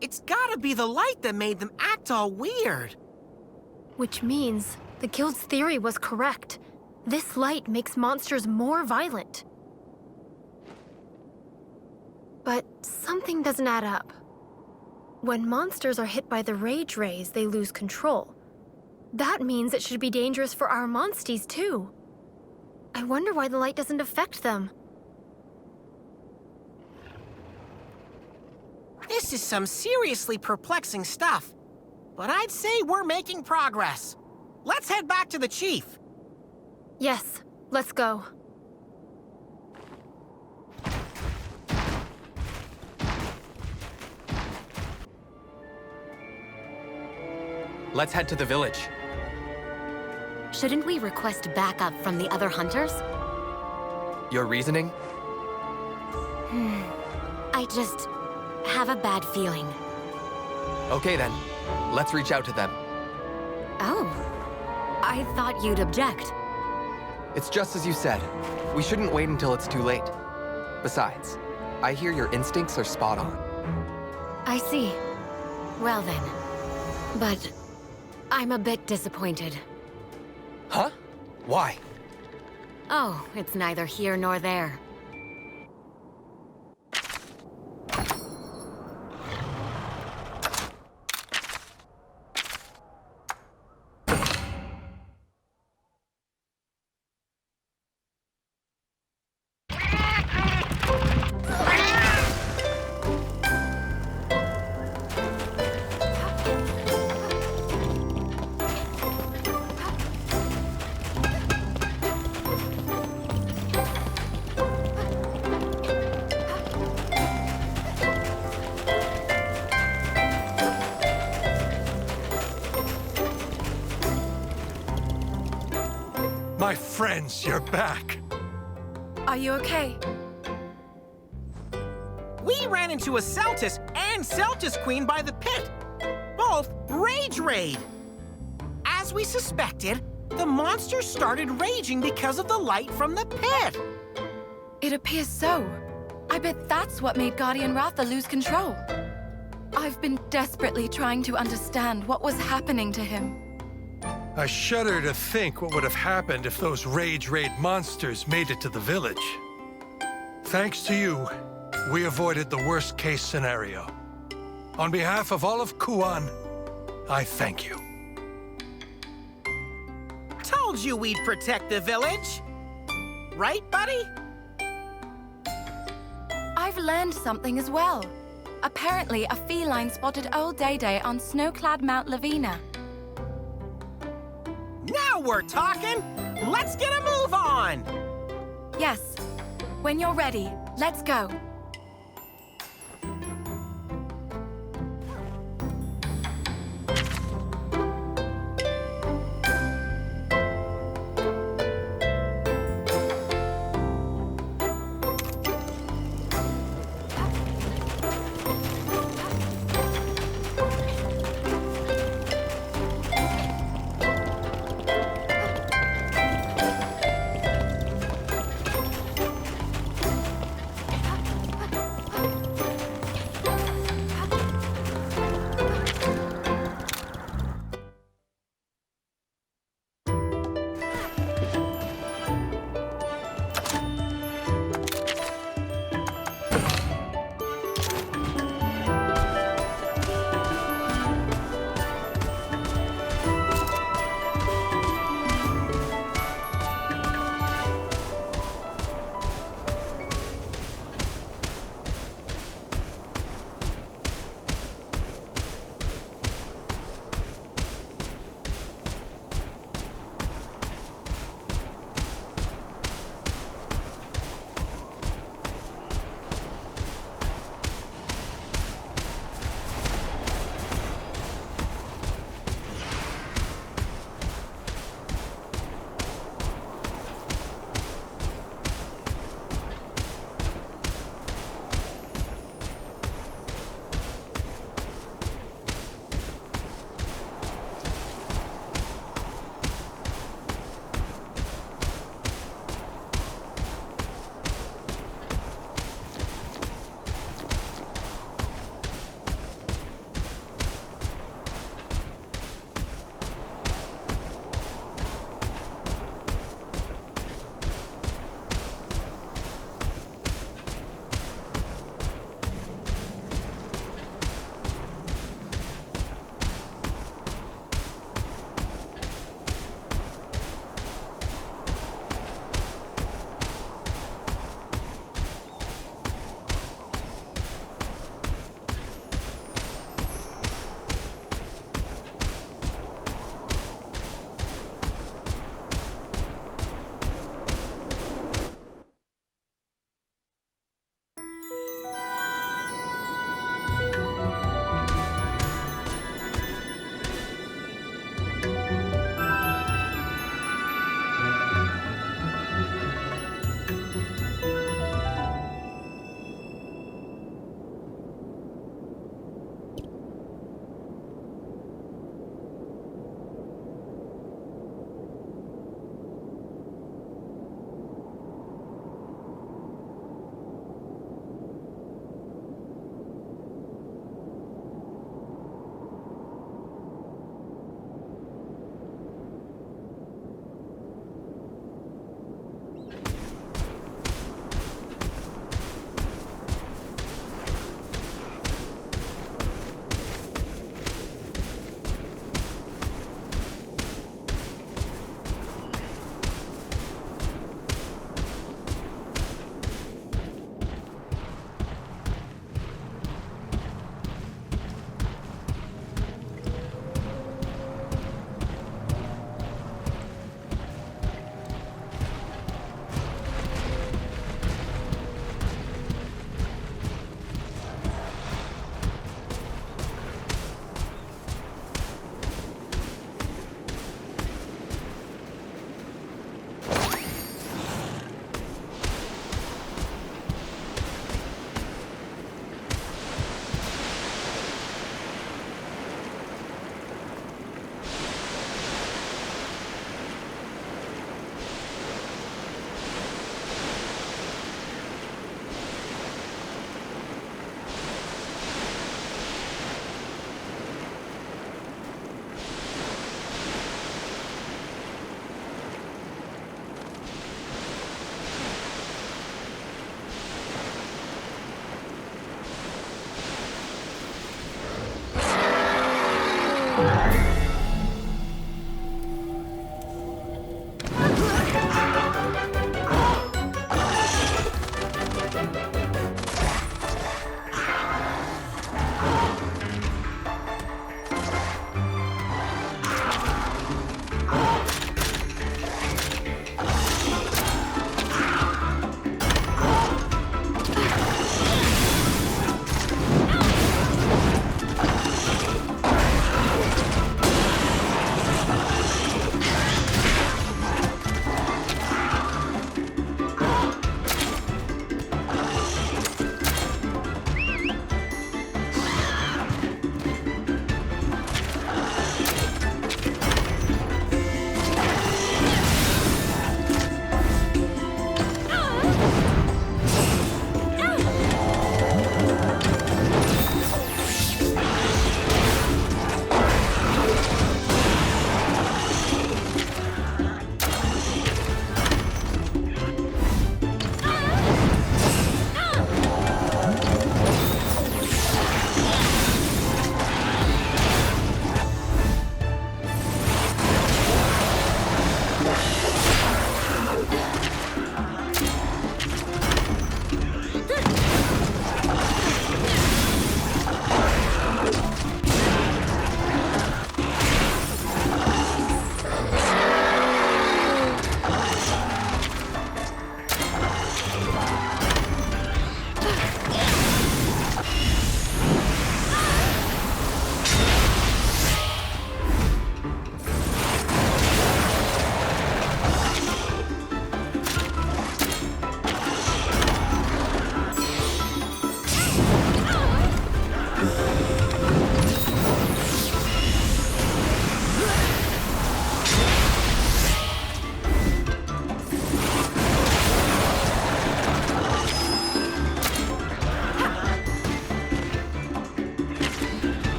It's gotta be the light that made them act all weird. Which means the guild's theory was correct. This light makes monsters more violent. But something doesn't add up. When monsters are hit by the rage rays, they lose control. That means it should be dangerous for our monsties, too. I wonder why the light doesn't affect them. This is some seriously perplexing stuff, but I'd say we're making progress. Let's head back to the chief. Yes, let's go. Let's head to the village. Shouldn't we request backup from the other hunters? Your reasoning? I just have a bad feeling. Okay then, let's reach out to them. Oh, I thought you'd object. It's just as you said. We shouldn't wait until it's too late. Besides, I hear your instincts are spot on. I see. Well then. But I'm a bit disappointed. Huh? Why? Oh, it's neither here nor there. My friends, you're back. Are you okay? We ran into a Celtis and Celtis Queen by the pit. Both rage raid. As we suspected, the monster started raging because of the light from the pit. It appears so. I bet that's what made Guardian Ratha lose control. I've been desperately trying to understand what was happening to him. I shudder to think what would have happened if those Rage Raid monsters made it to the village. Thanks to you, we avoided the worst-case scenario. On behalf of all of Kuan, I thank you. Told you we'd protect the village. Right, buddy? I've learned something as well. Apparently, a feline spotted old Day-Day on snow-clad Mount Lavina. Now we're talking! Let's get a move on! Yes. When you're ready, let's go.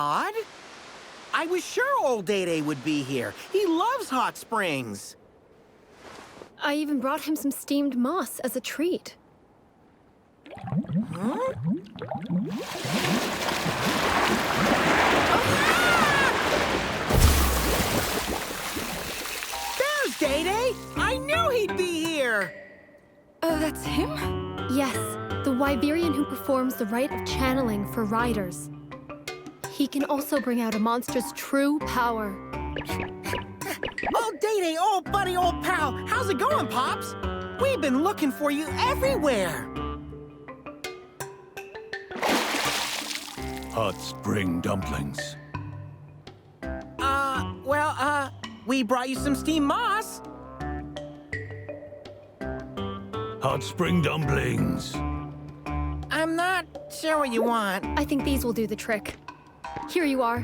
odd. I was sure old Day-Day would be here. He loves hot springs. I even brought him some steamed moss as a treat. Huh? There's Day-Day! I knew he'd be here! Oh, that's him? Yes, the Wyverian who performs the rite of channeling for riders. He can also bring out a monster's true power. Oh, Day-Day, old buddy, old pal, how's it going, Pops? We've been looking for you everywhere. Hot spring dumplings. We brought you some steamed moss. Hot spring dumplings. I'm not sure what you want. I think these will do the trick. Here you are.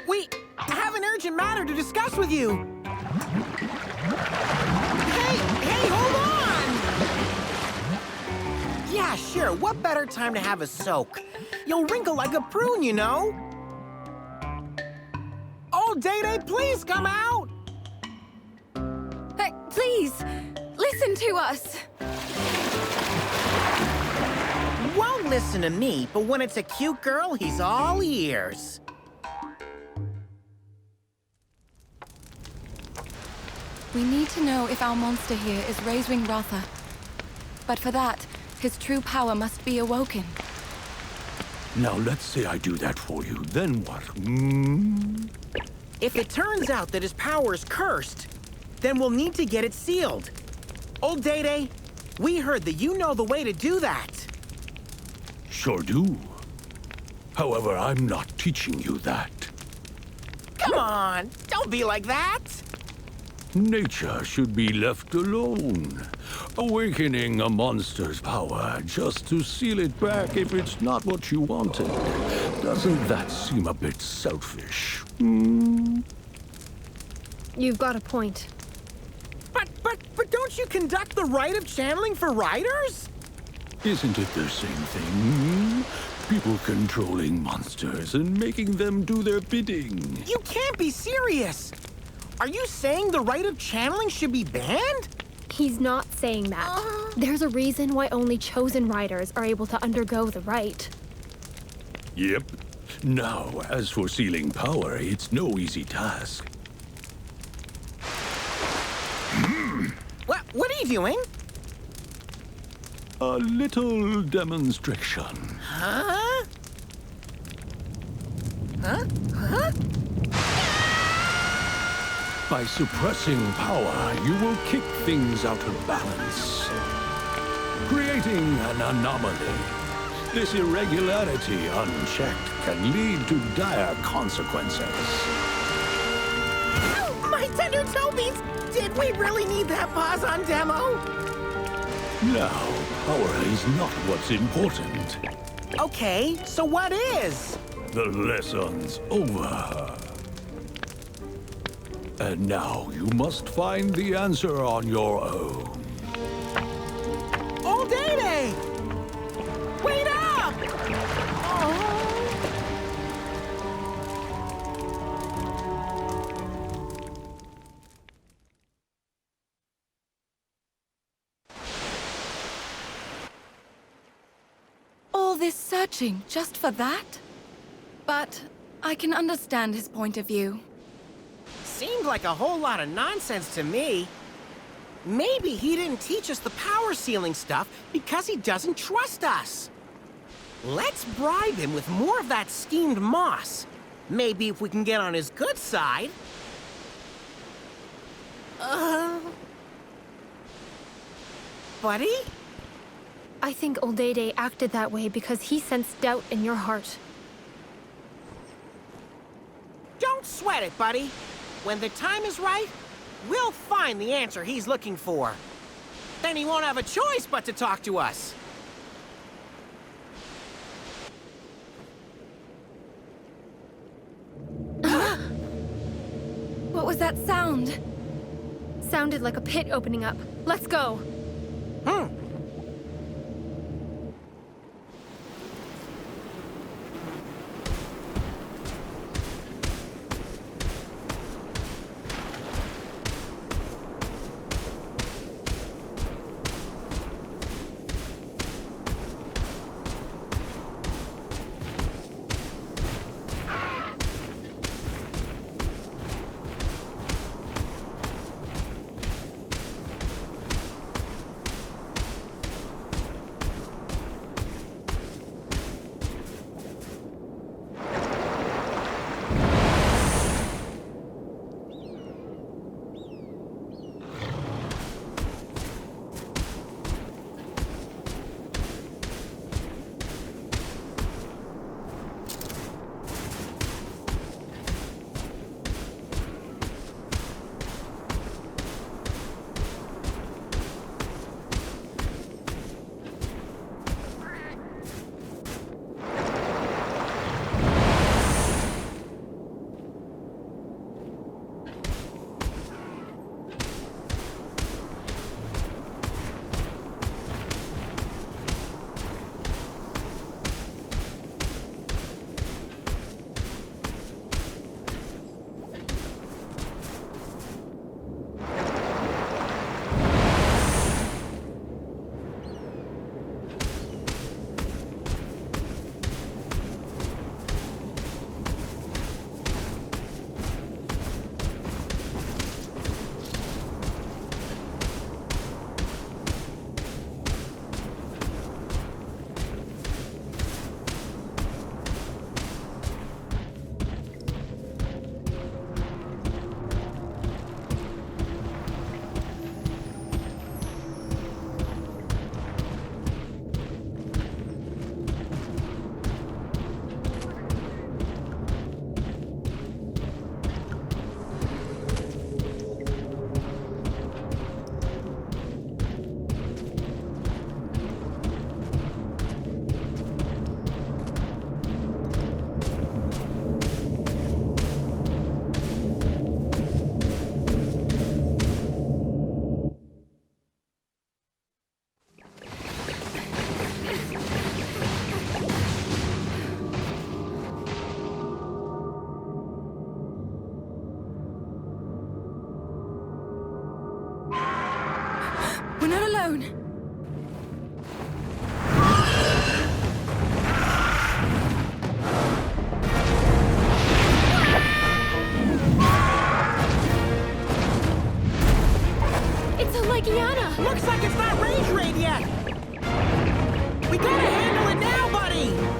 We have an urgent matter to discuss with you. Hey, hold on! Yeah, sure. What better time to have a soak? You'll wrinkle like a prune, you know. Oh, Day-Day, please come out! Hey, please, listen to us. Won't listen to me, but when it's a cute girl, he's all ears. We need to know if our monster here is Raisewing Ratha. But for that, his true power must be awoken. Now let's say I do that for you, then what? If it turns out that his power is cursed, then we'll need to get it sealed. Old Day-Day, we heard that you know the way to do that. Sure do. However, I'm not teaching you that. Come on, don't be like that. Nature should be left alone. Awakening a monster's power just to seal it back if it's not what you wanted. Doesn't that seem a bit selfish? You've got a point. But don't you conduct the rite of channeling for riders? Isn't it the same thing? People controlling monsters and making them do their bidding. You can't be serious. Are you saying the rite of channeling should be banned? He's not saying that. There's a reason why only chosen riders are able to undergo the rite. Yep. Now, as for sealing power, it's no easy task. What are you doing? A little demonstration. Huh? Huh? By suppressing power, you will kick things out of balance, creating an anomaly. This irregularity, unchecked, can lead to dire consequences. My tender toebeans! Did we really need that pause on demo? Now, power is not what's important. Okay, so what is? The lesson's over. And now you must find the answer on your own. Old Day-Day! Wait up! All this searching just for that? But I can understand his point of view. Seemed like a whole lot of nonsense to me. Maybe he didn't teach us the power sealing stuff because he doesn't trust us. Let's bribe him with more of that steamed moss. Maybe if we can get on his good side. Buddy? I think Old Day-Day acted that way because he sensed doubt in your heart. Don't sweat it, buddy. When the time is right, we'll find the answer he's looking for. Then he won't have a choice but to talk to us. was that sound? Sounded like a pit opening up. Let's go. We're not alone. It's a Legiana! Looks like it's not rage raid yet! We gotta handle it now, buddy!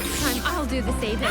Next time, I'll do the saving.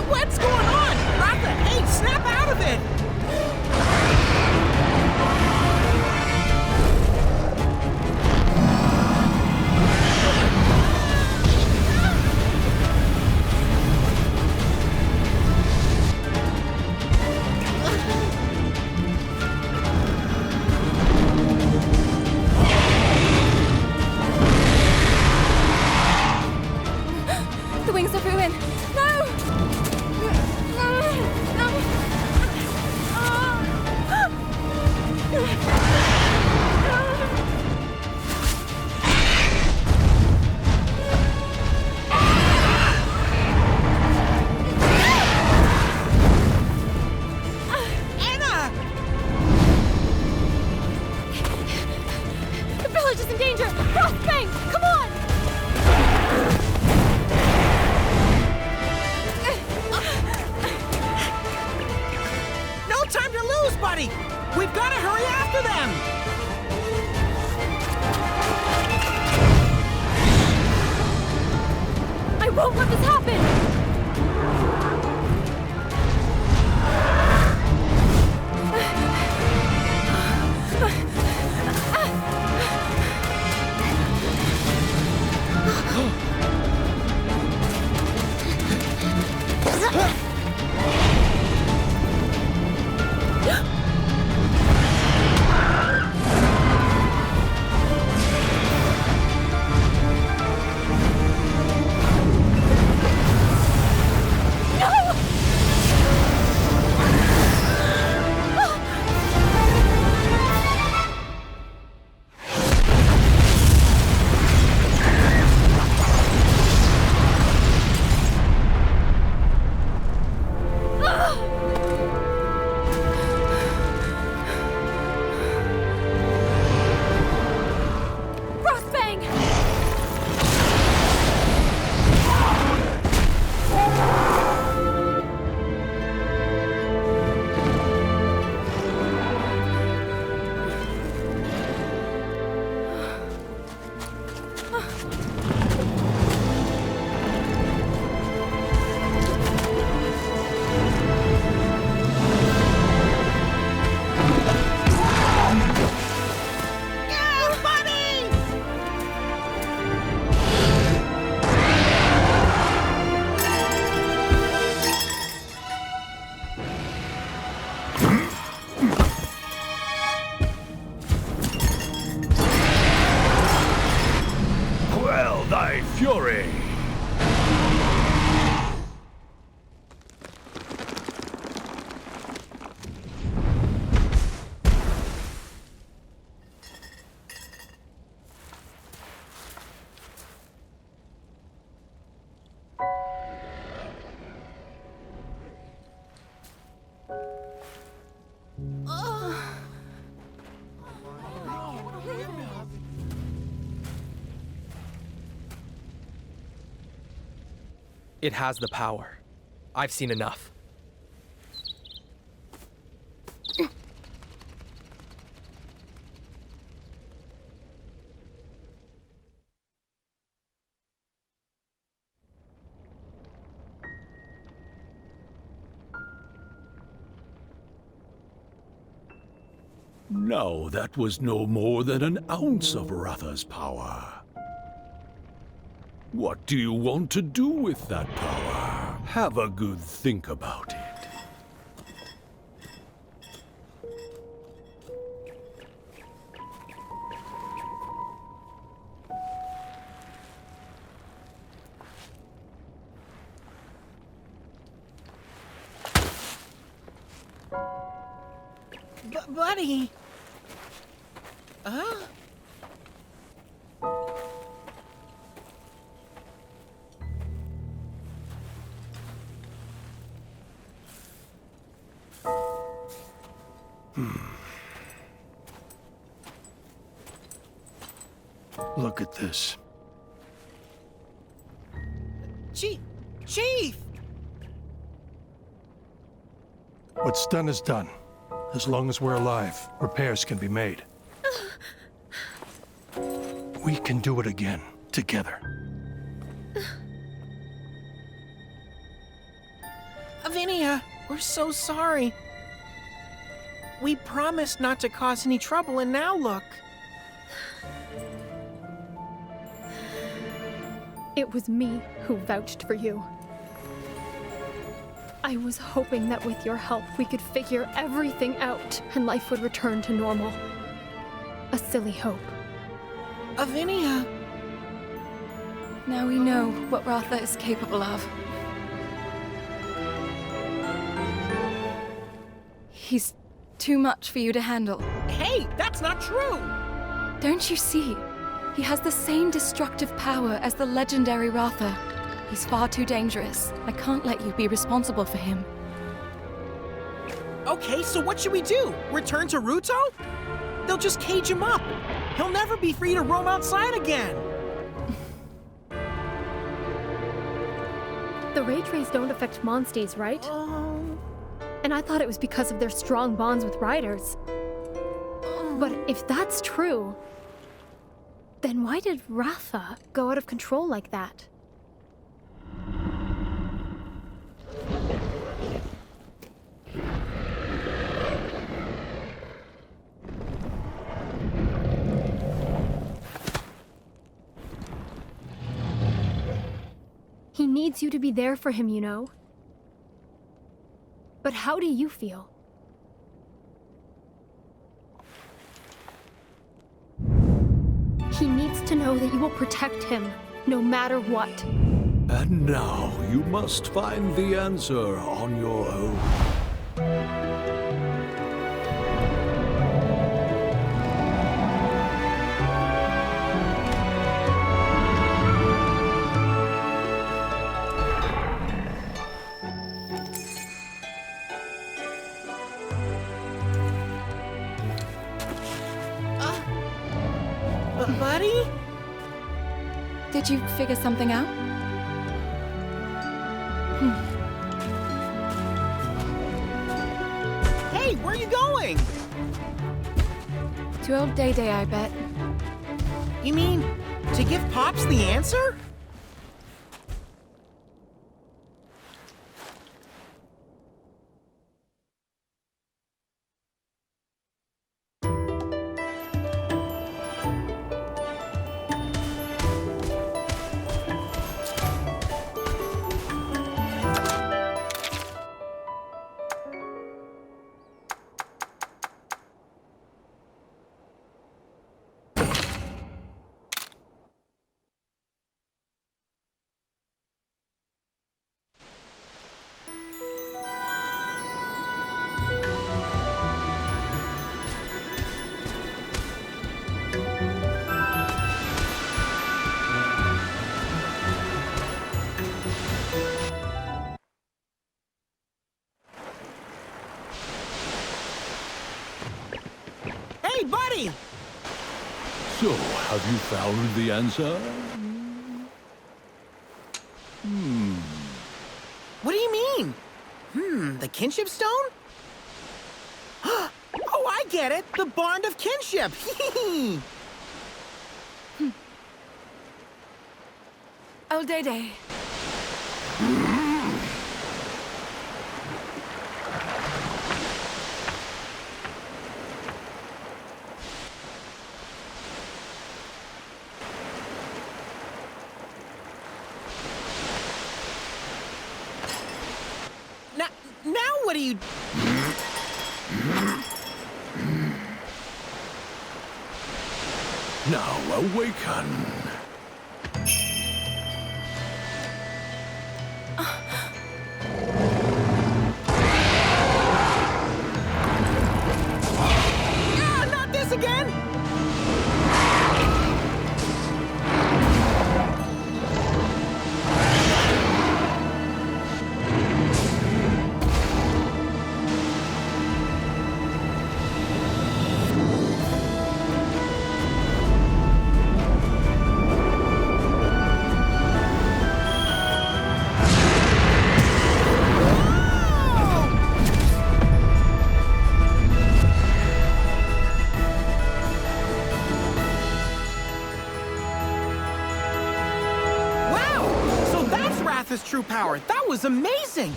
What's going on? Ratha, hey, snap out of it! The wings of ruin! No! Anna! The village is in danger! Frostbang! Come on! No time to lose, buddy! We've got to hurry after them! I won't let this happen! Frostbang! Quell thy fury! It has the power. I've seen enough. No, that was no more than an ounce of Ratha's power. What do you want to do with that power? Have a good think about it. Buddy! Huh? Look at this. Chief! What's done is done. As long as we're alive, repairs can be made. We can do it again, together. Avinia, we're so sorry. We promised not to cause any trouble, and now look. It was me who vouched for you. I was hoping that with your help we could figure everything out and life would return to normal. A silly hope. Avinia! Now we know what Ratha is capable of. He's too much for you to handle. Hey, that's not true! Don't you see? He has the same destructive power as the legendary Ratha. He's far too dangerous. I can't let you be responsible for him. Okay, so what should we do? Return to Ruto? They'll just cage him up. He'll never be free to roam outside again. The Rage Rays don't affect Monsties, right? And I thought it was because of their strong bonds with riders. But if that's true, then why did Ratha go out of control like that? He needs you to be there for him, you know. But how do you feel? He needs to know that you will protect him, no matter what. And now you must find the answer on your own. Buddy? Did you figure something out? Hey, where are you going? To old Day Day, I bet. You mean to give Pops the answer? Hey, buddy! So, have you found the answer? What do you mean? The kinship stone? Oh, I get it! The bond of kinship! Old Day Day. What are you... Now awaken. Ah, not this again! Ratha's true power. That was amazing!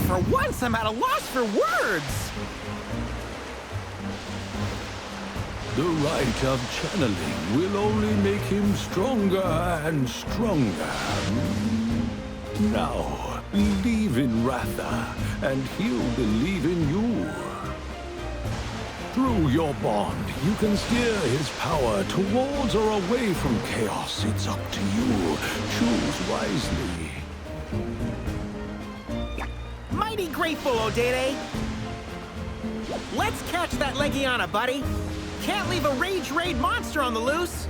For once, I'm at a loss for words! The rite of channeling will only make him stronger and stronger. Now, believe in Ratha, and he'll believe in you. Through your bond, you can steer his power towards or away from chaos. It's up to you. Choose wisely. Mighty grateful, Odede! Let's catch that Legiana, buddy! Can't leave a Rage Raid monster on the loose!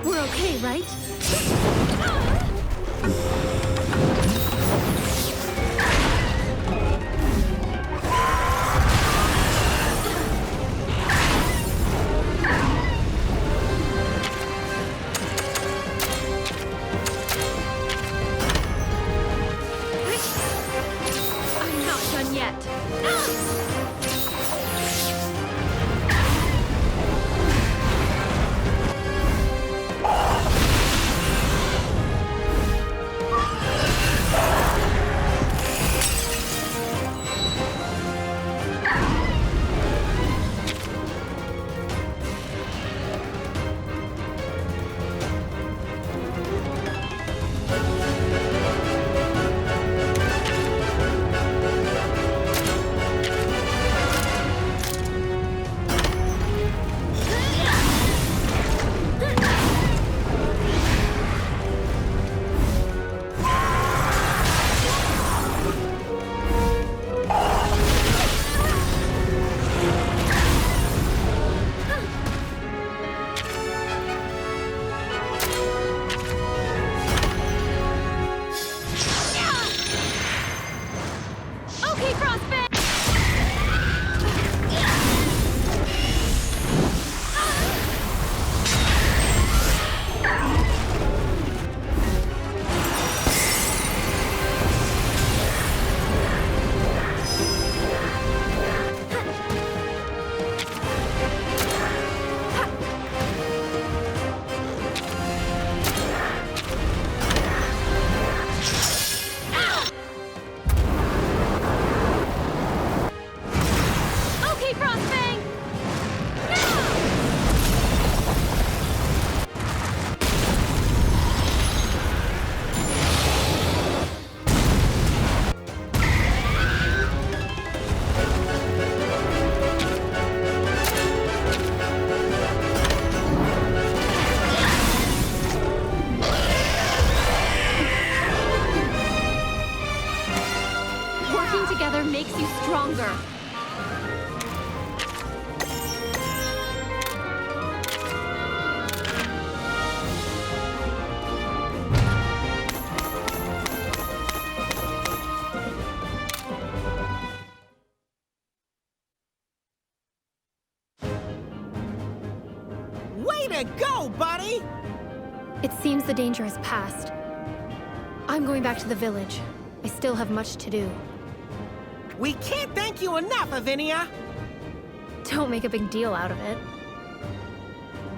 We're okay, right? I'm not done yet. Okay, Frostbite! Okay, Frostbang! Working together makes you stronger. Way to go, buddy! It seems the danger has passed. I'm going back to the village. I still have much to do. We can't thank you enough, Avinia! Don't make a big deal out of it.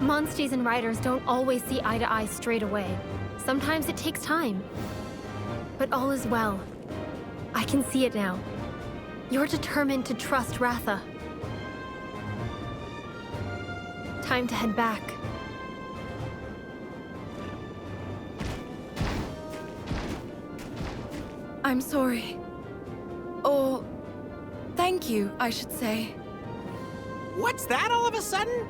Monsties and riders don't always see eye to eye straight away. Sometimes it takes time. But all is well. I can see it now. You're determined to trust Ratha. Time to head back. I'm sorry. Or thank you, I should say. What's that all of a sudden?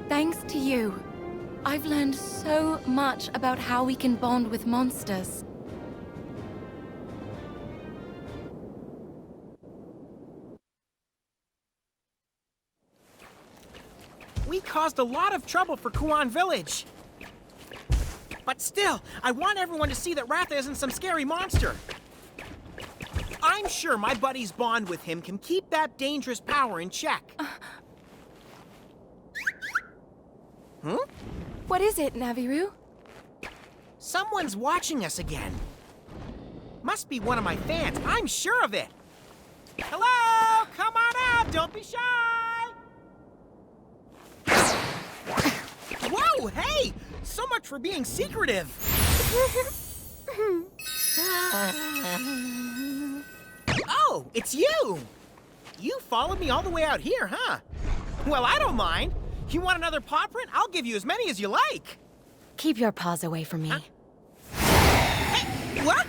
Thanks to you, I've learned so much about how we can bond with monsters. We caused a lot of trouble for Kuan Village. But still, I want everyone to see that Ratha isn't some scary monster. I'm sure my buddy's bond with him can keep that dangerous power in check. What is it, Naviru? Someone's watching us again. Must be one of my fans. I'm sure of it. Hello! Come on out! Don't be shy! Whoa! Hey! So much for being secretive. Oh, it's you! You followed me all the way out here, huh? Well, I don't mind. You want another paw print? I'll give you as many as you like. Keep your paws away from me. Hey, what?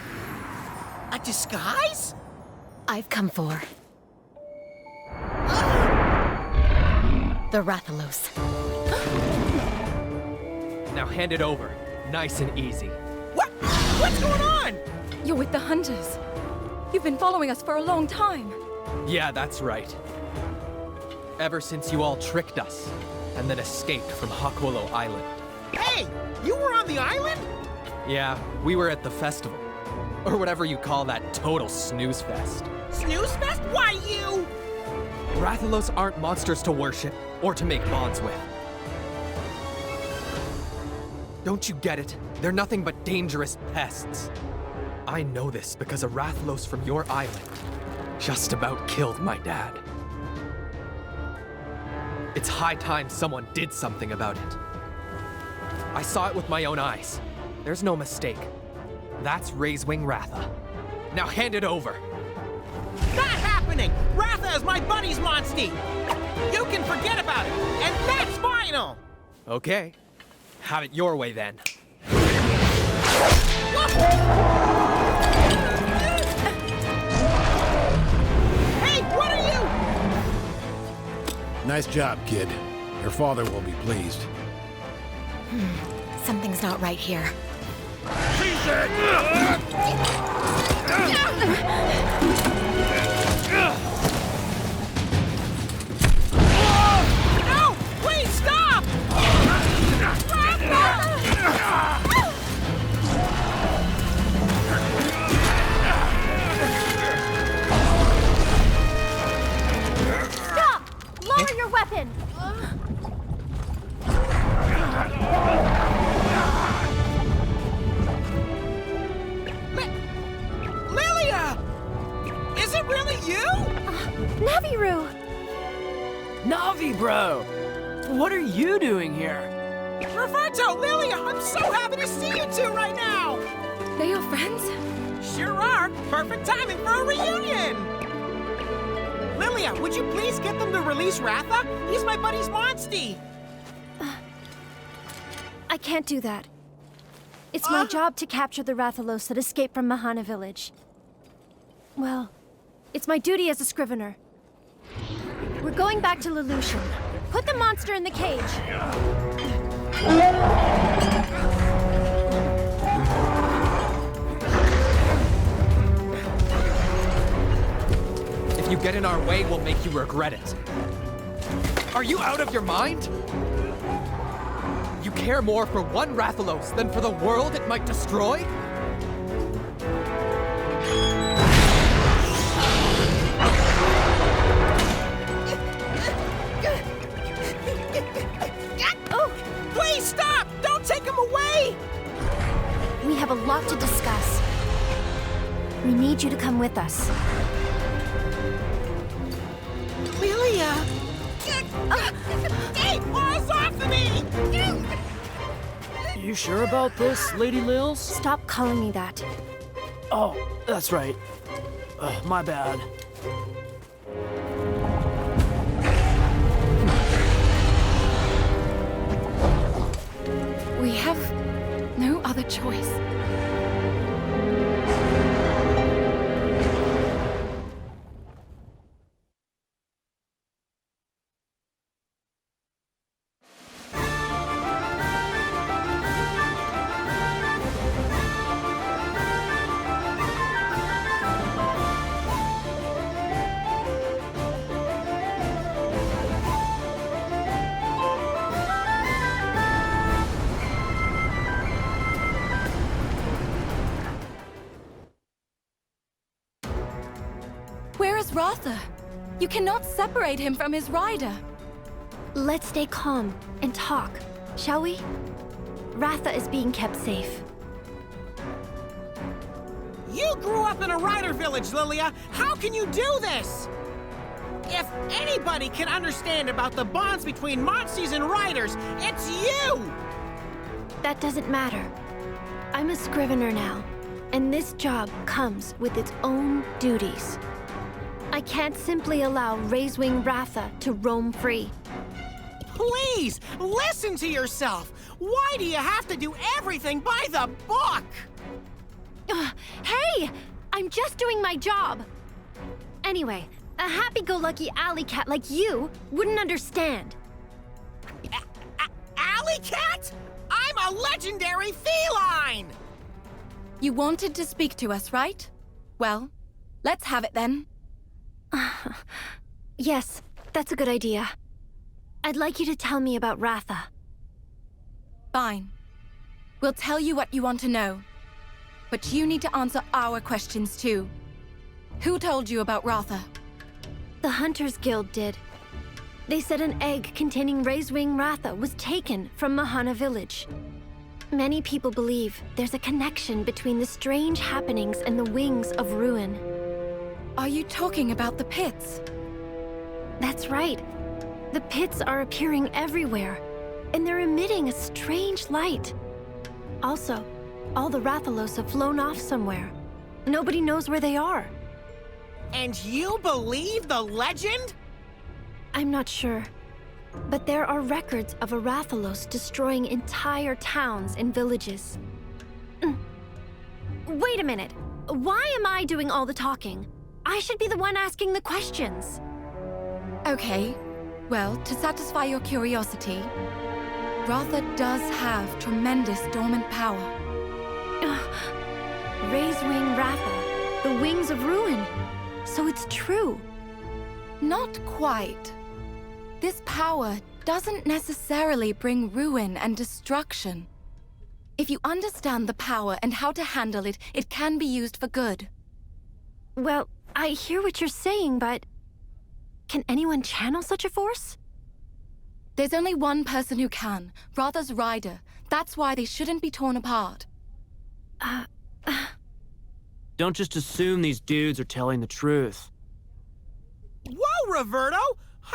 A disguise? I've come for the Rathalos. Now hand it over. Nice and easy. What? What's going on? You're with the Hunters. You've been following us for a long time. Yeah, that's right. Ever since you all tricked us. and then escaped from Hawkwillow Island. Hey, you were on the island? Yeah, we were at the festival. Or whatever you call that total snooze fest. Snooze fest? Why you? Rathalos aren't monsters to worship or to make bonds with. Don't you get it? They're nothing but dangerous pests. I know this because a Rathalos from your island just about killed my dad. It's high time someone did something about it. I saw it with my own eyes. There's no mistake. That's Raisewing Ratha. Now hand it over. Not happening! Ratha is my buddy's monstie! You can forget about it, and that's final! Okay. Have it your way then. Hey, what are you? Nice job, kid. Your father will be pleased. Something's not right here. No! Please stop! Stop! Lower your weapon! Lilia! Is it really you? Naviru! Navi, bro! What are you doing here? Roberto, Lilia, I'm so happy to see you two right now! They're your friends? Sure are! Perfect timing for a reunion! Lilia, would you please get them to release Ratha? He's my buddy's monstie! I can't do that. It's my job to capture the Rathalos that escaped from Mahana village. Well, it's my duty as a scrivener. We're going back to Lelouch. Put the monster in the cage. If you get in our way, we'll make you regret it. Are you out of your mind? You care more for one Rathalos than for the world it might destroy? Oh, please stop! Don't take him away! We have a lot to discuss. We need you to come with us. Lilia! Hey, paws off of me! You sure about this, Lady Lils? Stop calling me that. Oh, that's right. My bad. We have no other choice. Where is Ratha? You cannot separate him from his rider. Let's stay calm and talk, shall we? Ratha is being kept safe. You grew up in a rider village, Lilia! How can you do this? If anybody can understand about the bonds between monsties and riders, it's you! That doesn't matter. I'm a scrivener now, and this job comes with its own duties. I can't simply allow Raisewing Ratha to roam free. Please, listen to yourself! Why do you have to do everything by the book? Hey! I'm just doing my job! Anyway, a happy-go-lucky alley cat like you wouldn't understand. Alley cat? I'm a legendary feline! You wanted to speak to us, right? Well, let's have it then. Yes, that's a good idea. I'd like you to tell me about Ratha. Fine. We'll tell you what you want to know. But you need to answer our questions too. Who told you about Ratha? The Hunters Guild did. They said an egg containing Raisewing Ratha was taken from Mahana village. Many people believe there's a connection between the strange happenings and the Wings of Ruin. Are you talking about the pits? That's right. The pits are appearing everywhere, and they're emitting a strange light. Also, all the Rathalos have flown off somewhere. Nobody knows where they are. And you believe the legend? I'm not sure. But there are records of a Rathalos destroying entire towns and villages. Wait a minute. Why am I doing all the talking? I should be the one asking the questions. Okay. Well, to satisfy your curiosity, Ratha does have tremendous dormant power. Raisewing Ratha, the Wings of Ruin. So it's true. Not quite. This power doesn't necessarily bring ruin and destruction. If you understand the power and how to handle it, it can be used for good. Well, I hear what you're saying, but... can anyone channel such a force? There's only one person who can, Ratha's rider. That's why they shouldn't be torn apart. Don't just assume these dudes are telling the truth. Whoa, Roberto!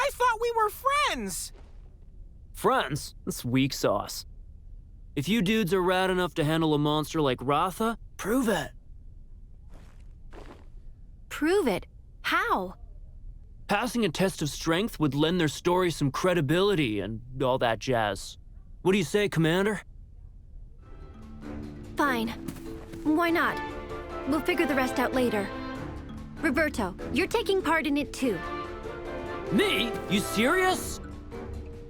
I thought we were friends! Friends? That's weak sauce. If you dudes are rad enough to handle a monster like Ratha, prove it. Prove it? How? Passing a test of strength would lend their story some credibility and all that jazz. What do you say, Commander? Fine. Why not? We'll figure the rest out later. Roberto, you're taking part in it too. Me? You serious?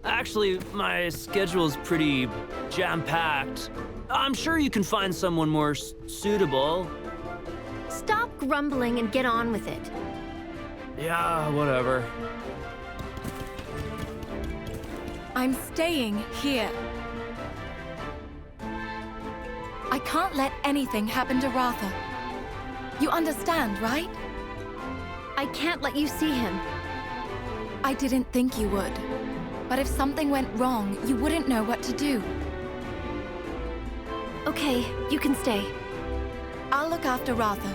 Actually, my schedule is pretty jam-packed. I'm sure you can find someone more suitable. Stop grumbling and get on with it. Yeah, whatever. I'm staying here. I can't let anything happen to Ratha. You understand, right? I can't let you see him. I didn't think you would. But if something went wrong, you wouldn't know what to do. Okay, you can stay. I'll look after Ratha.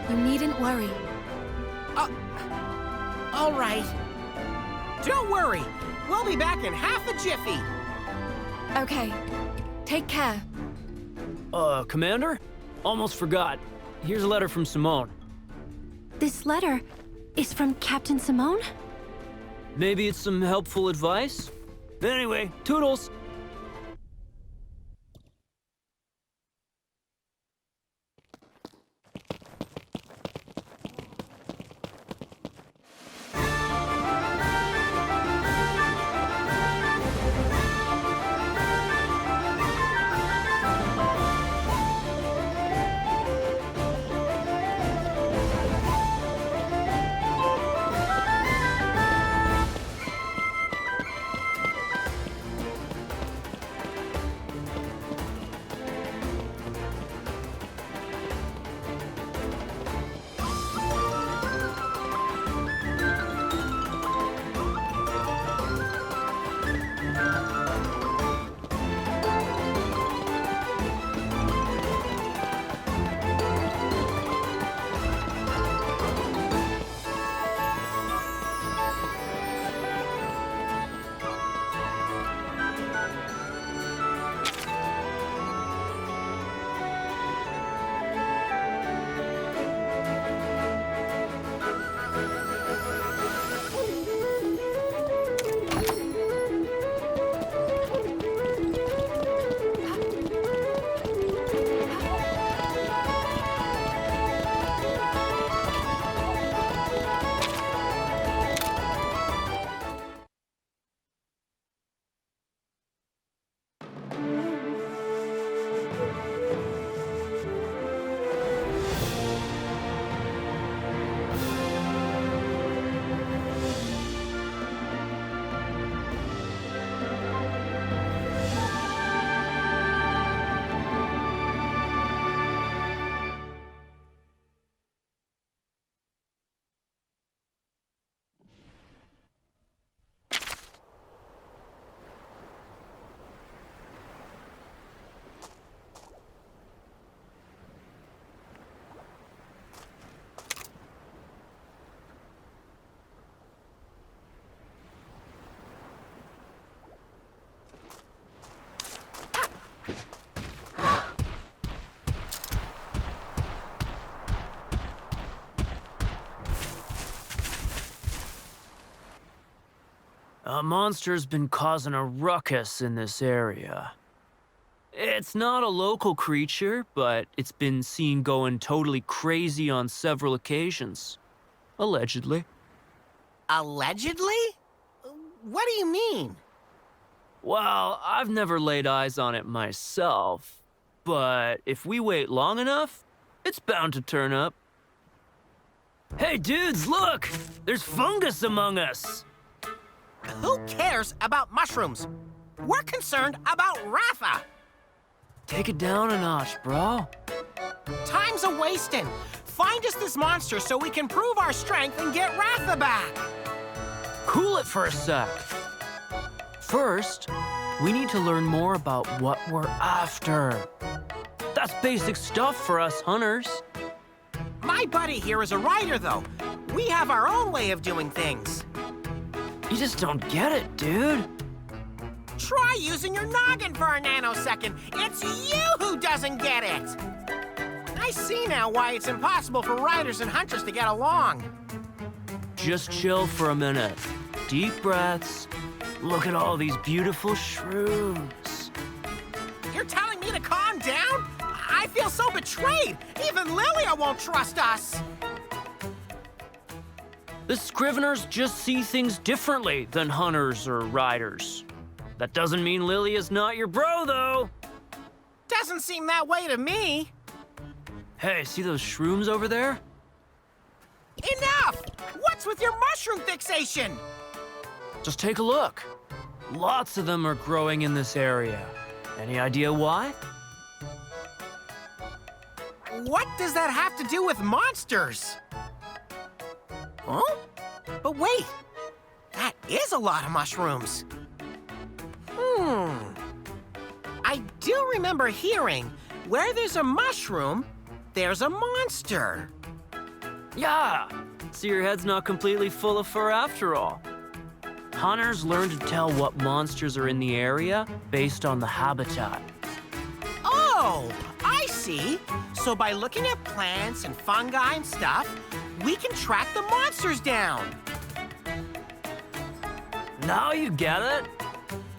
You needn't worry. All right. Don't worry. We'll be back in half a jiffy. Okay. Take care. Commander? Almost forgot. Here's a letter from Simone. This letter is from Captain Simone? Maybe it's some helpful advice? Anyway, toodles! A monster's been causing a ruckus in this area. It's not a local creature, but it's been seen going totally crazy on several occasions. Allegedly. Allegedly? What do you mean? Well, I've never laid eyes on it myself, but if we wait long enough, it's bound to turn up. Hey dudes, look! There's fungus among us! Who cares about mushrooms? We're concerned about Ratha! Take it down a notch, bro. Time's a-wasting. Find us this monster so we can prove our strength and get Ratha back! Cool it for a sec. First, we need to learn more about what we're after. That's basic stuff for us hunters. My buddy here is a rider, though. We have our own way of doing things. You just don't get it, dude. Try using your noggin for a nanosecond. It's you who doesn't get it. I see now why it's impossible for riders and hunters to get along. Just chill for a minute. Deep breaths. Look at all these beautiful shrooms. You're telling me to calm down? I feel so betrayed. Even Lilia won't trust us. The Scriveners just see things differently than hunters or riders. That doesn't mean Lilia's not your bro, though. Doesn't seem that way to me. Hey, see those shrooms over there? Enough! What's with your mushroom fixation? Just take a look. Lots of them are growing in this area. Any idea why? What does that have to do with monsters? Huh? But wait, that is a lot of mushrooms. I do remember hearing, where there's a mushroom, there's a monster. Yeah, so your head's not completely full of fur after all. Hunters learn to tell what monsters are in the area based on the habitat. Oh, I see. So by looking at plants and fungi and stuff, we can track the monsters down. Now you get it?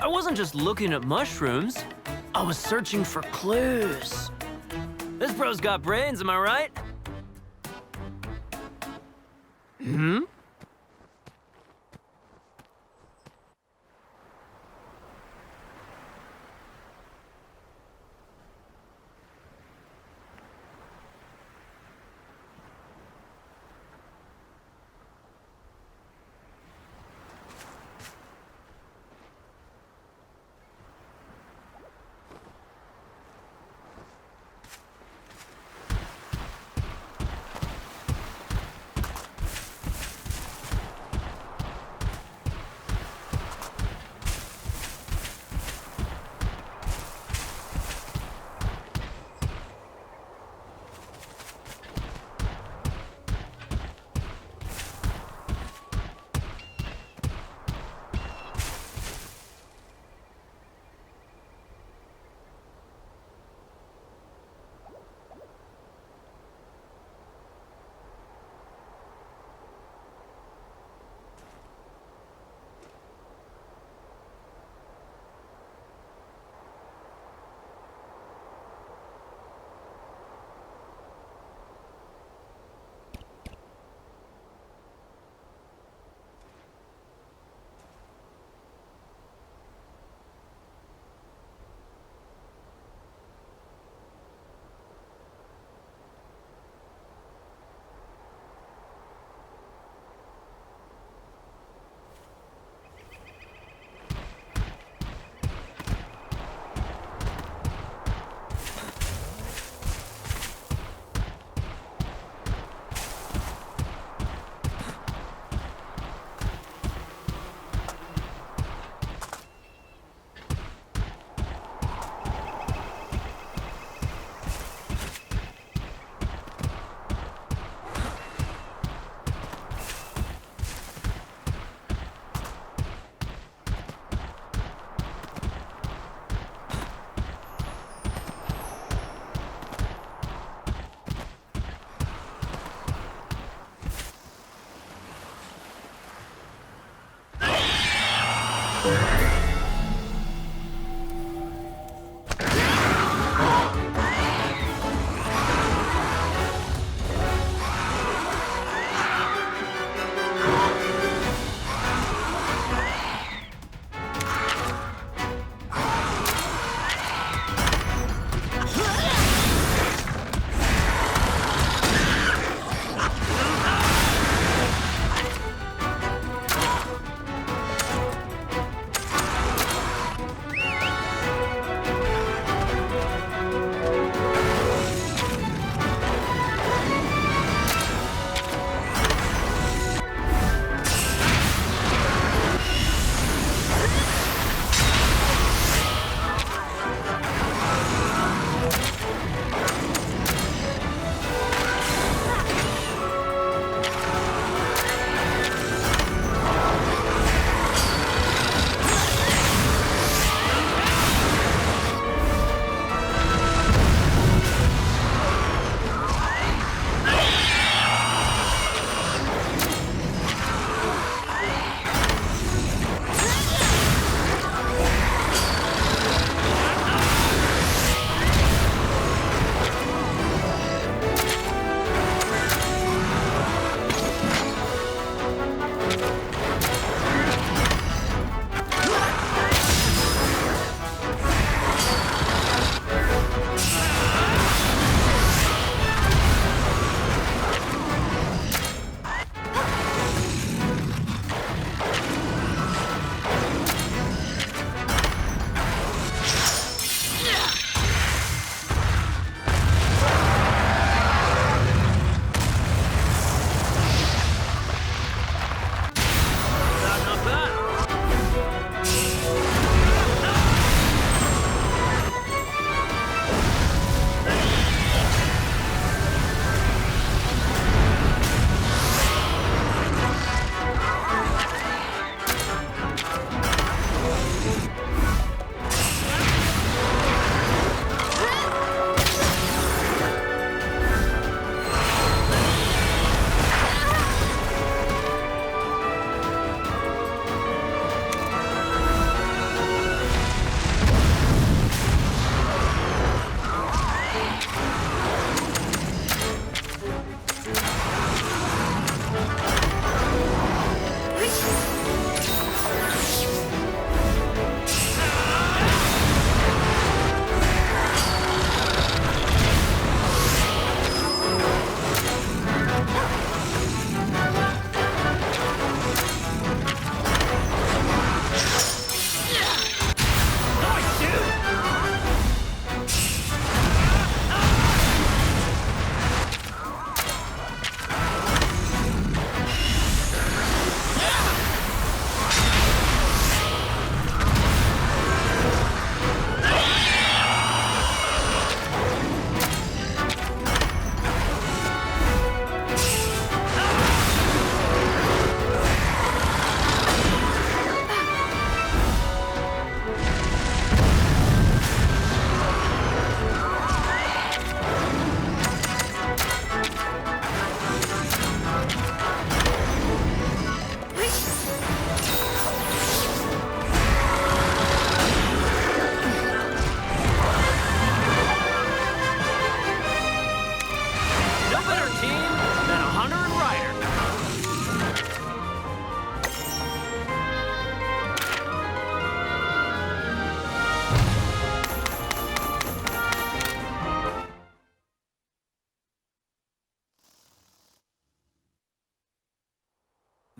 I wasn't just looking at mushrooms. I was searching for clues. This bro's got brains, am I right? Hmm?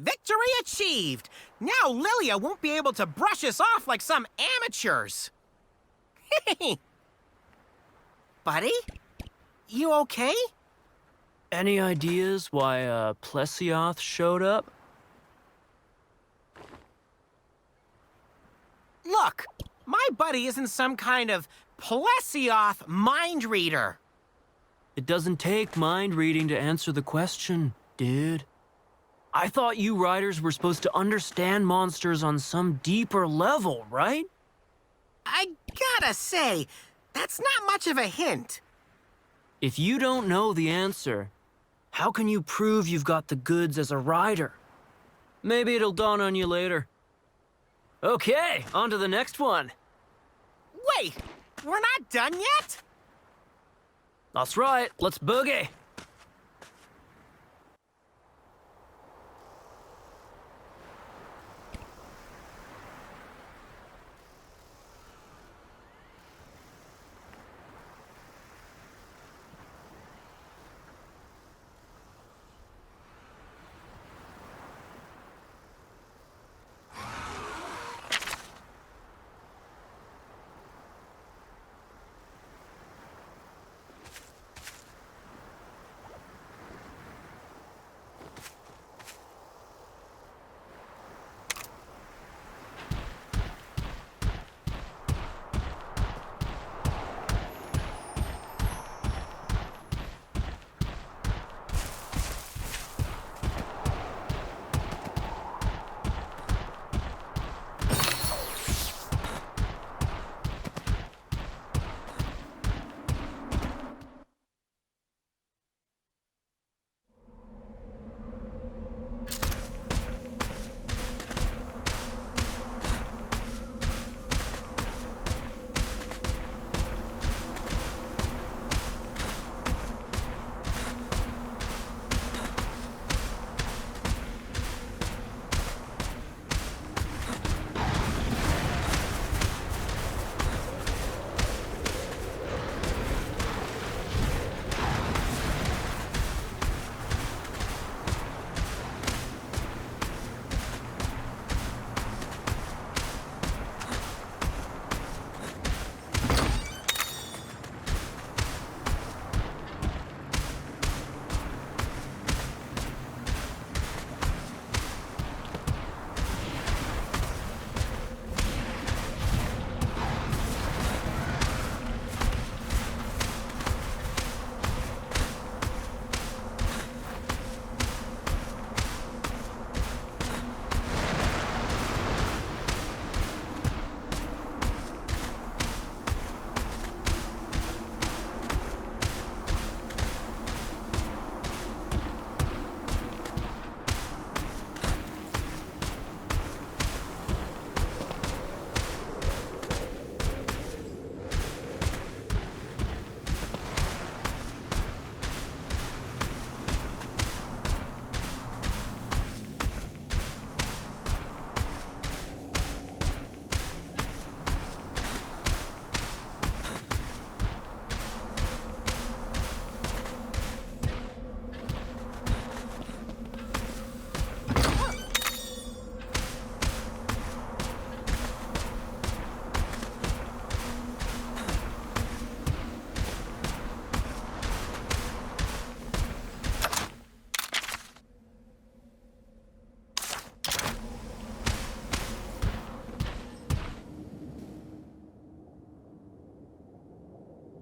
Victory achieved! Now Lilia won't be able to brush us off like some amateurs. Buddy? You okay? Any ideas why Plesioth showed up? Look, my buddy isn't some kind of Plesioth mind reader. It doesn't take mind reading to answer the question, dude. I thought you riders were supposed to understand monsters on some deeper level, right? I gotta say, that's not much of a hint. If you don't know the answer, how can you prove you've got the goods as a rider? Maybe it'll dawn on you later. Okay, on to the next one. Wait, we're not done yet? That's right, let's boogie.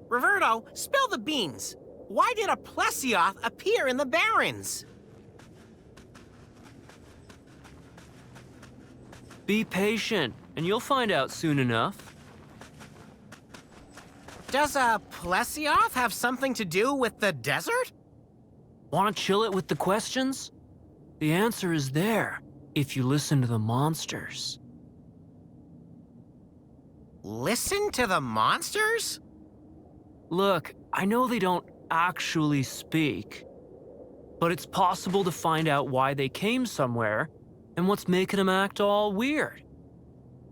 Roberto, spill the beans. Why did a Plesioth appear in the Barrens? Be patient, and you'll find out soon enough. Does a Plesioth have something to do with the desert? Want to chill it with the questions? The answer is there, if you listen to the monsters. Listen to the monsters? Look, I know they don't actually speak, but it's possible to find out why they came somewhere and what's making them act all weird.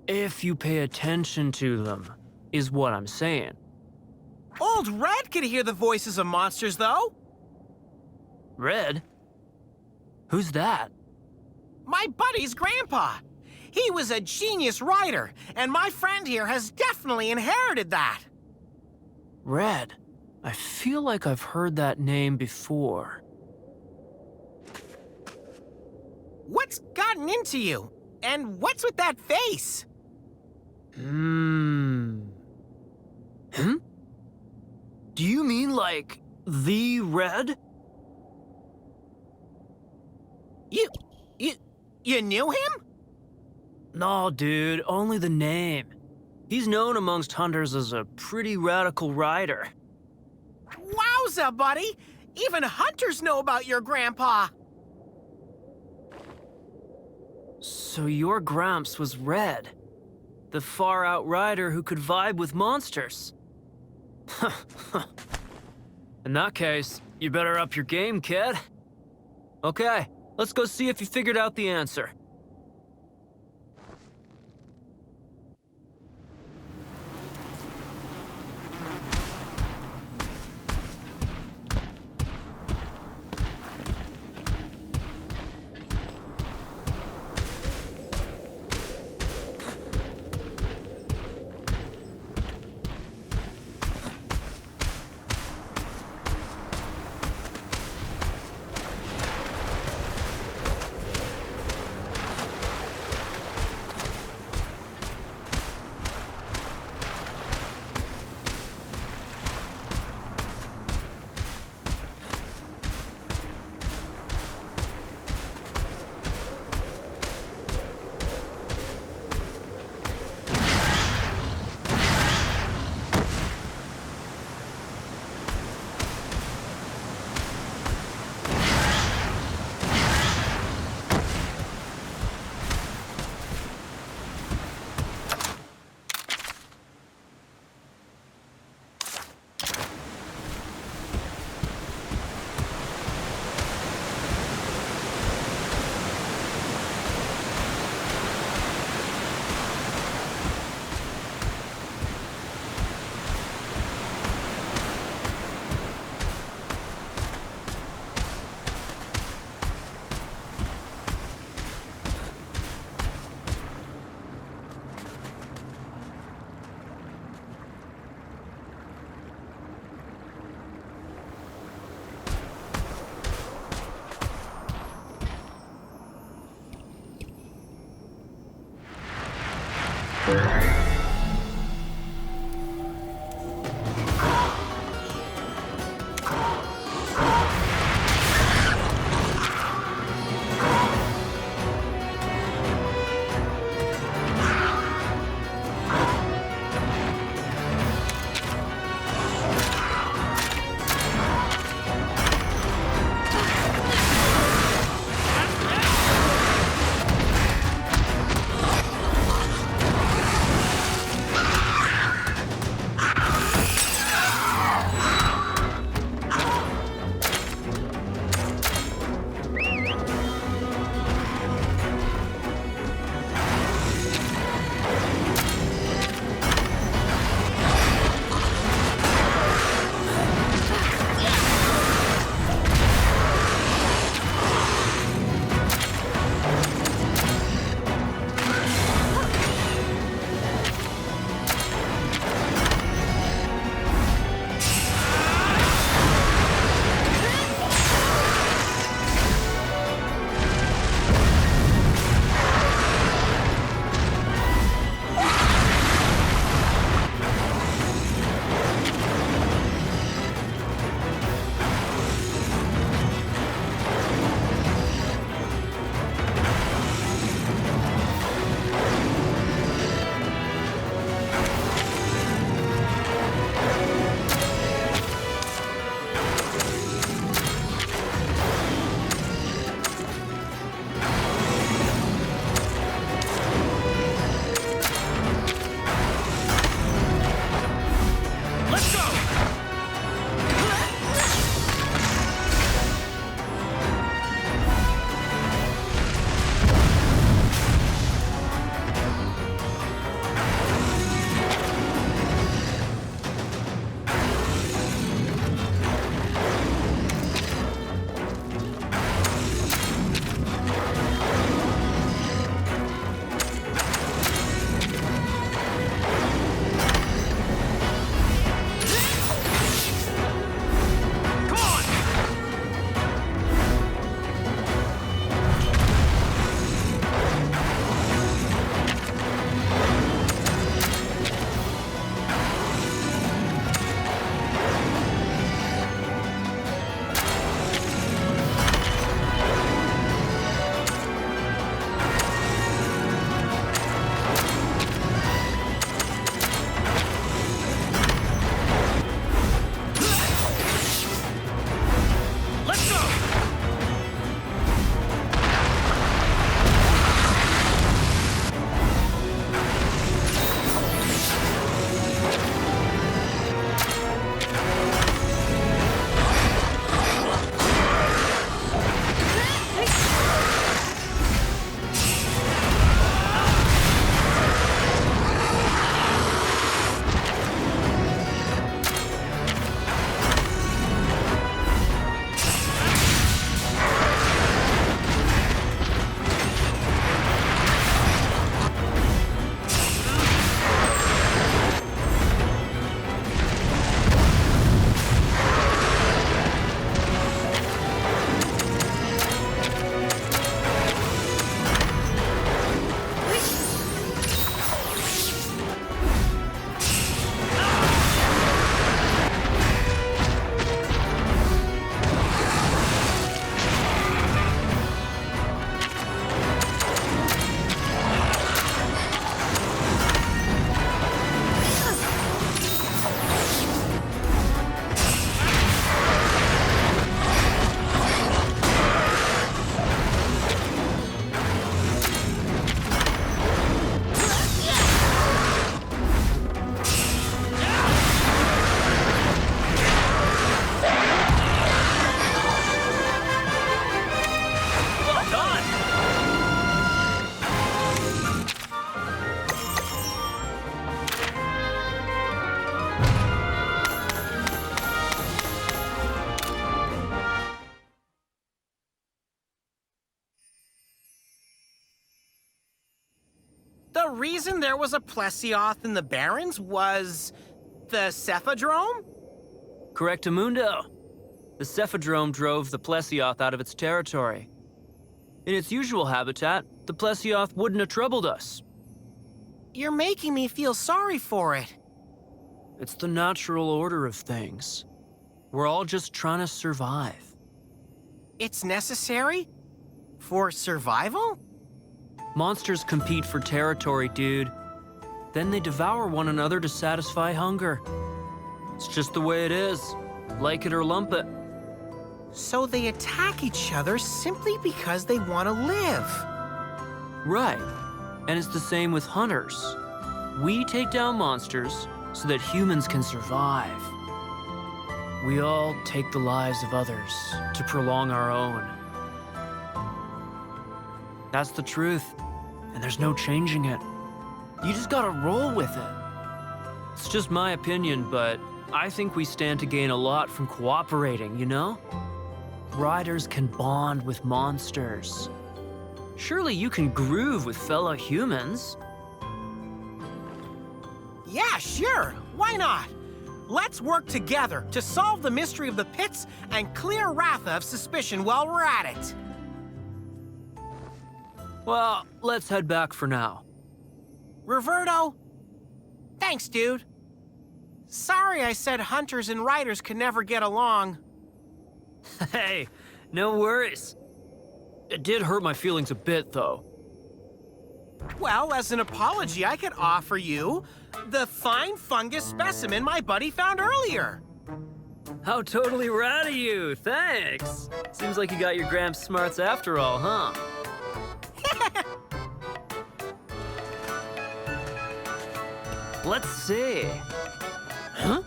If you pay attention to them, is what I'm saying. Old Red could hear the voices of monsters, though. Red? Who's that? My buddy's grandpa. He was a genius writer, and my friend here has definitely inherited that. Red. I feel like I've heard that name before. What's gotten into you? And what's with that face? Hmm? Do you mean like the Red? You knew him? No, dude, only the name. He's known amongst hunters as a pretty radical rider. Wowza, buddy! Even hunters know about your grandpa! So your Gramps was Red, the far-out rider who could vibe with monsters. In that case, you better up your game, kid. Okay, let's go see if you figured out the answer. The reason there was a Plesioth in the Barrens was the Cephadrome? Correctamundo. The Cephadrome drove the Plesioth out of its territory. In its usual habitat, the Plesioth wouldn't have troubled us. You're making me feel sorry for it. It's the natural order of things. We're all just trying to survive. It's necessary? For survival? Monsters compete for territory, dude. Then they devour one another to satisfy hunger. It's just the way it is. Like it or lump it. So they attack each other simply because they want to live. Right. And it's the same with hunters. We take down monsters so that humans can survive. We all take the lives of others to prolong our own. That's the truth, and there's no changing it. You just gotta roll with it. It's just my opinion, but I think we stand to gain a lot from cooperating, you know? Riders can bond with monsters. Surely you can groove with fellow humans. Yeah, sure. Why not? Let's work together to solve the mystery of the pits and clear Ratha of suspicion while we're at it. Well, let's head back for now. Roberto? Thanks, dude. Sorry I said hunters and riders could never get along. Hey, no worries. It did hurt my feelings a bit, though. Well, as an apology, I could offer you the fine fungus specimen my buddy found earlier. How totally rad of you, thanks. Seems like you got your Gramps smarts after all, huh? Let's see. Huh?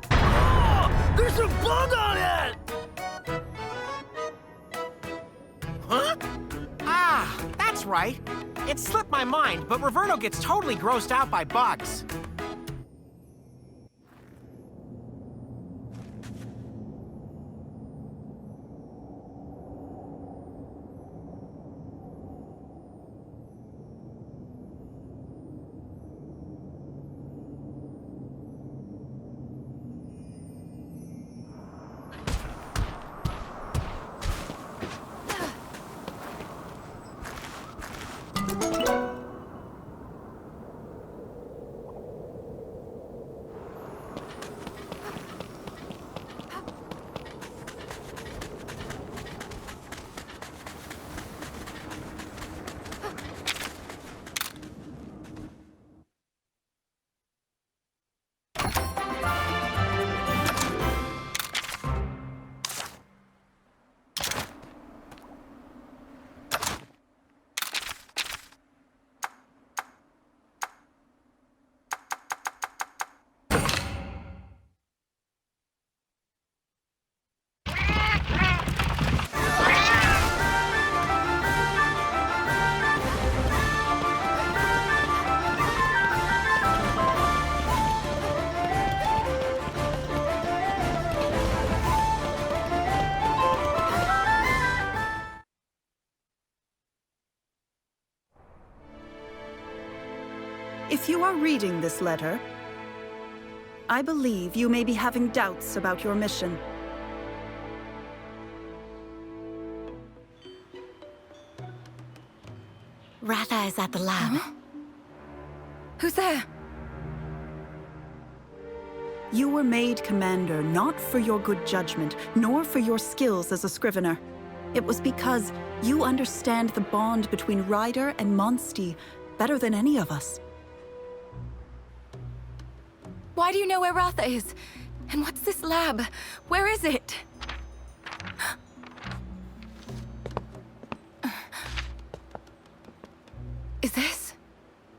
Oh, there's a bug on it! Huh? Ah, that's right. It slipped my mind, but Roberto gets totally grossed out by bugs. If you are reading this letter, I believe you may be having doubts about your mission. Ratha is at the lab. Huh? Who's there? You were made commander not for your good judgment, nor for your skills as a scrivener. It was because you understand the bond between Ryder and Monstie better than any of us. Why do you know where Ratha is? And what's this lab? Where is it? Is this?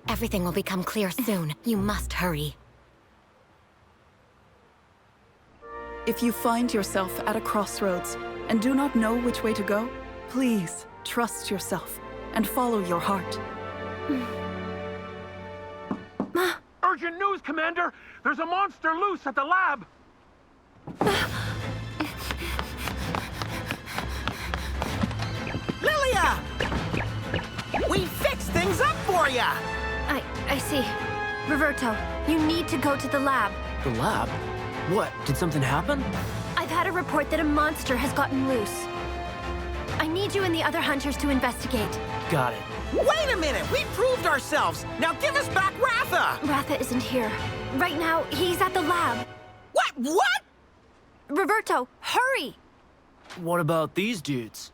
Everything will become clear soon. You must hurry. If you find yourself at a crossroads and do not know which way to go, please trust yourself and follow your heart. Urgent news, Commander! There's a monster loose at the lab! Lilia! We fixed for ya! I see. Roberto, you need to go to the lab. The lab? What? Did something happen? I've had a report that a monster has gotten loose. I need you and the other hunters to investigate. Got it. Wait a minute! We proved ourselves! Now give us back Ratha! Ratha isn't here. Right now, he's at the lab. What? Roberto, hurry! What about these dudes?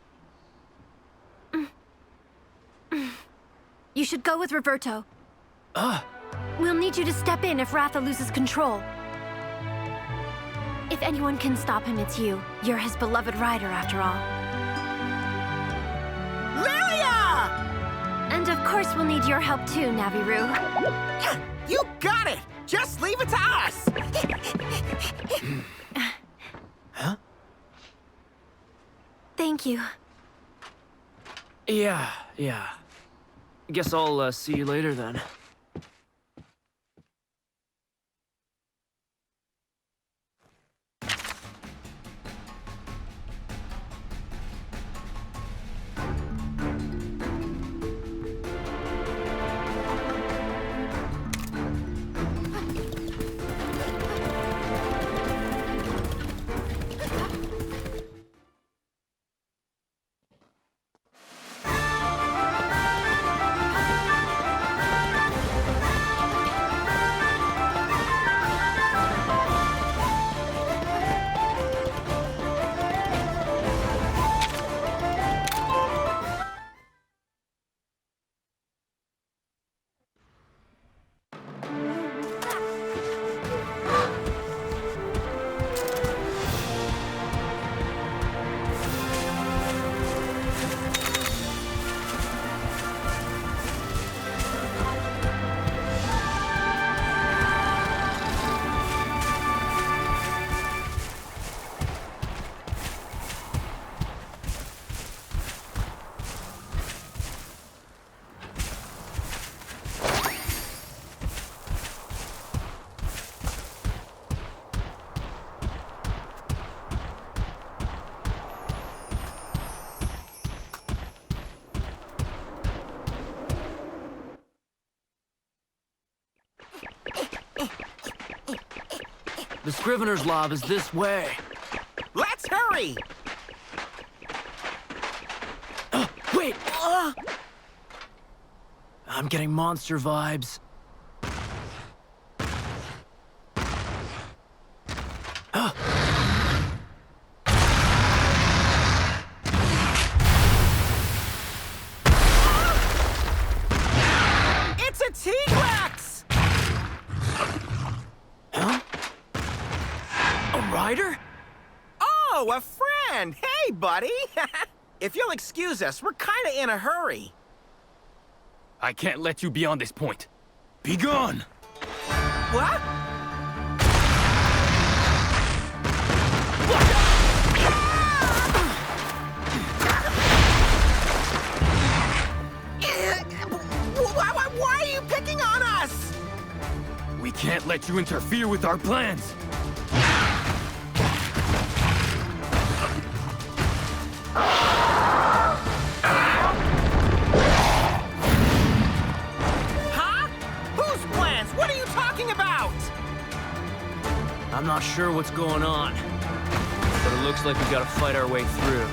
You should go with Roberto. We'll need you to step in if Ratha loses control. If anyone can stop him, it's you. You're his beloved rider, after all. Lilia! And of course, we'll need your help too, Naviru. You got it! Just leave it to us! Huh? Thank you. Yeah. Guess I'll see you later then. The Scrivener's Lab is this way. Let's hurry! Wait! I'm getting monster vibes. It's a T-Rex! Huh? A rider? Oh, a friend! Hey, buddy! If you'll excuse us, we're kinda in a hurry. I can't let you beyond this point. Be gone! What? Why are you picking on us? We can't let you interfere with our plans. Huh? Whose plans? What are you talking about? I'm not sure what's going on, but it looks like we gotta fight our way through.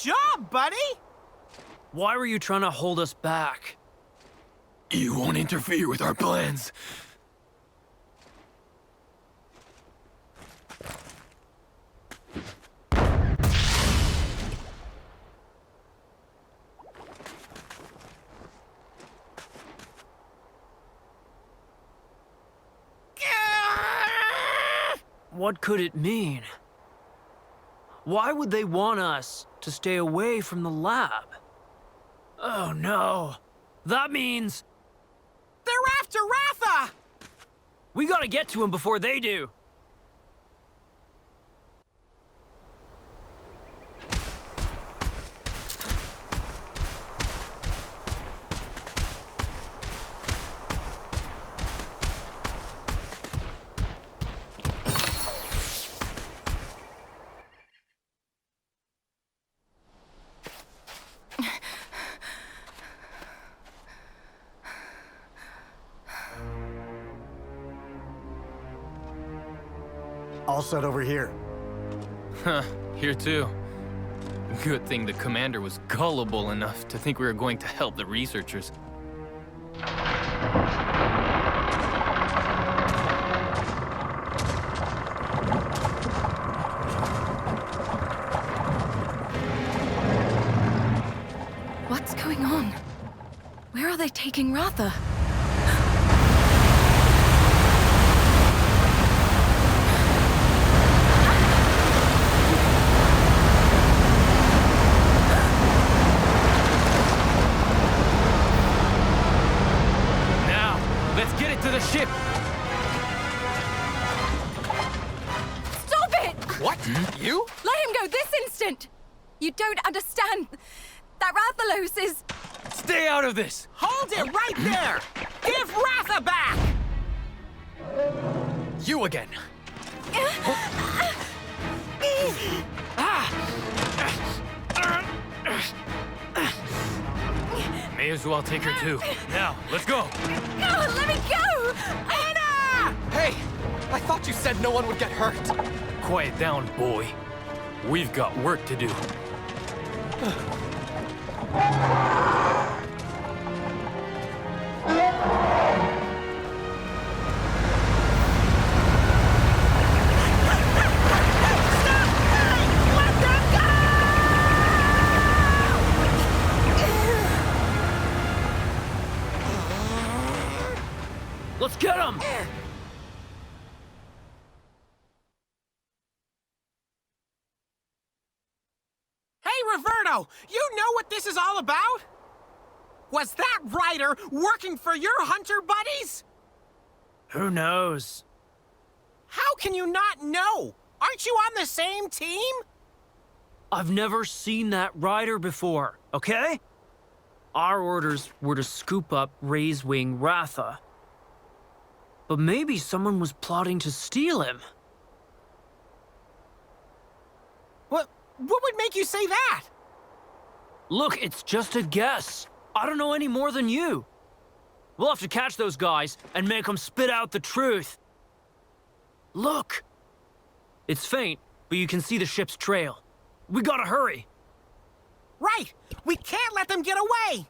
job, buddy! Why were you trying to hold us back? You won't interfere with our plans. What could it mean? Why would they want us to stay away from the lab? Oh no. That means... They're after Ratha! we gotta get to him before they do. All set over here. Huh, here too. Good thing the commander was gullible enough to think we were going to help the researchers. What's going on? Where are they taking Ratha? To the ship! Stop it! What? You? Let him go this instant! You don't understand that Rathalos is... Stay out of this! Hold it right there! Give Ratha back! You again! May as well take her too. Now, let's go! No, let me go! Anna! Hey! I thought you said no one would get hurt. Quiet down, boy. We've got work to do. Let's get him! Hey, Roberto! You know what this is all about? Was that Ryder working for your hunter buddies? Who knows? How can you not know? Aren't you on the same team? I've never seen that rider before, okay? Our orders were to scoop up Raisewing Ratha. But maybe someone was plotting to steal him. What would make you say that? Look, it's just a guess. I don't know any more than you. We'll have to catch those guys and make them spit out the truth. Look! It's faint, but you can see the ship's trail. We gotta hurry. Right! We can't let them get away!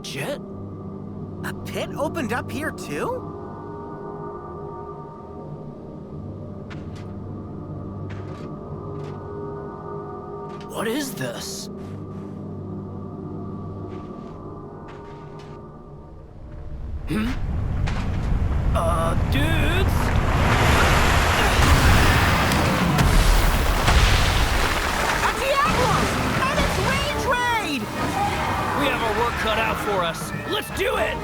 legit? A pit opened up here too? What is this? Dudes? A Diablo! And it's Rage Raid! We have our work cut out for us. Let's do it!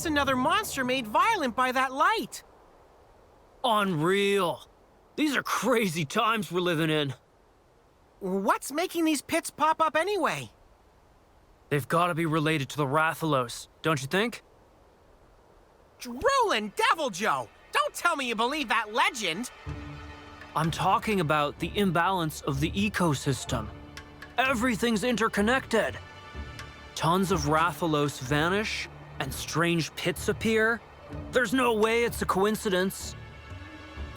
That's another monster made violent by that light. Unreal. These are crazy times we're living in. What's making these pits pop up anyway? They've got to be related to the Rathalos, don't you think? Drooling Devil Joe! Don't tell me you believe that legend! I'm talking about the imbalance of the ecosystem. Everything's interconnected. Tons of Rathalos vanish, and strange pits appear. There's no way it's a coincidence.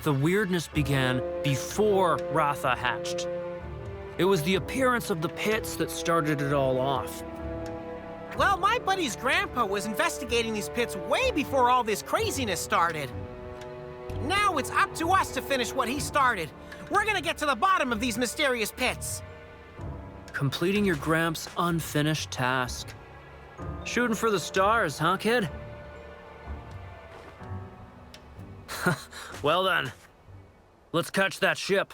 The weirdness began before Ratha hatched. It was the appearance of the pits that started it all off. Well, my buddy's grandpa was investigating these pits way before all this craziness started. Now it's up to us to finish what he started. We're gonna get to the bottom of these mysterious pits. Completing your Gramps' unfinished task. Shooting for the stars, huh, kid? Well then, let's catch that ship.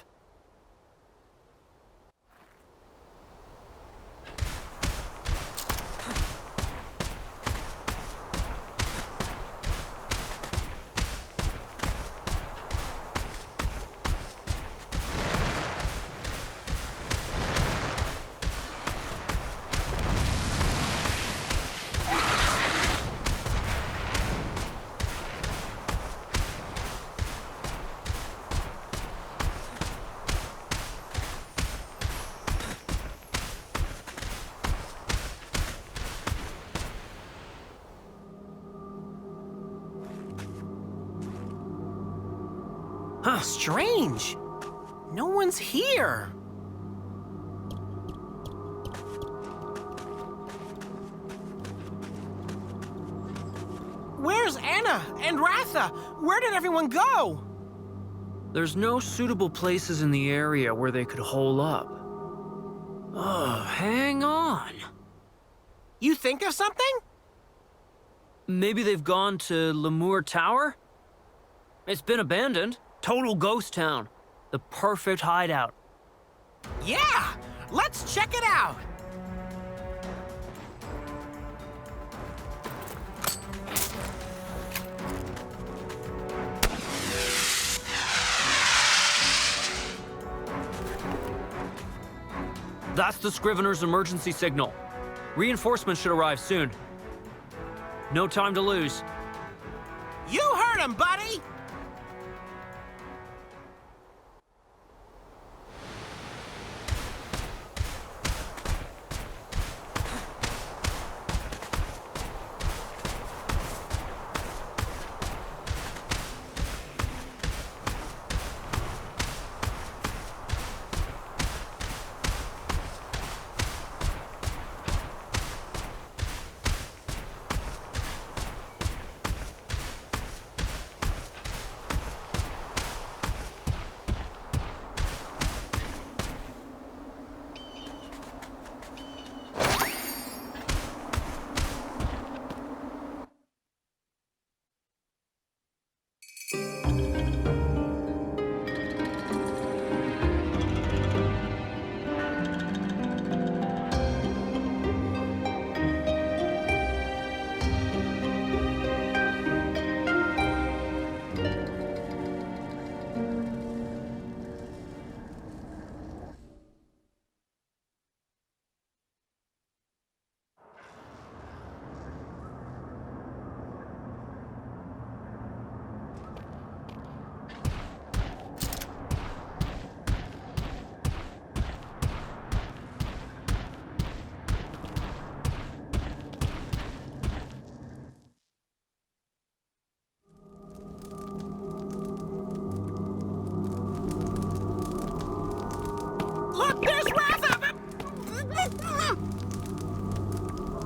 Huh, strange. No one's here. Where's Anna and Ratha? Where did everyone go? There's no suitable places in the area where they could hole up. Oh, hang on. You think of something? Maybe they've gone to Lemur Tower? It's been abandoned. Total ghost town. The perfect hideout. Yeah! Let's check it out! That's the Scrivener's emergency signal. Reinforcements should arrive soon. No time to lose. You heard him, buddy!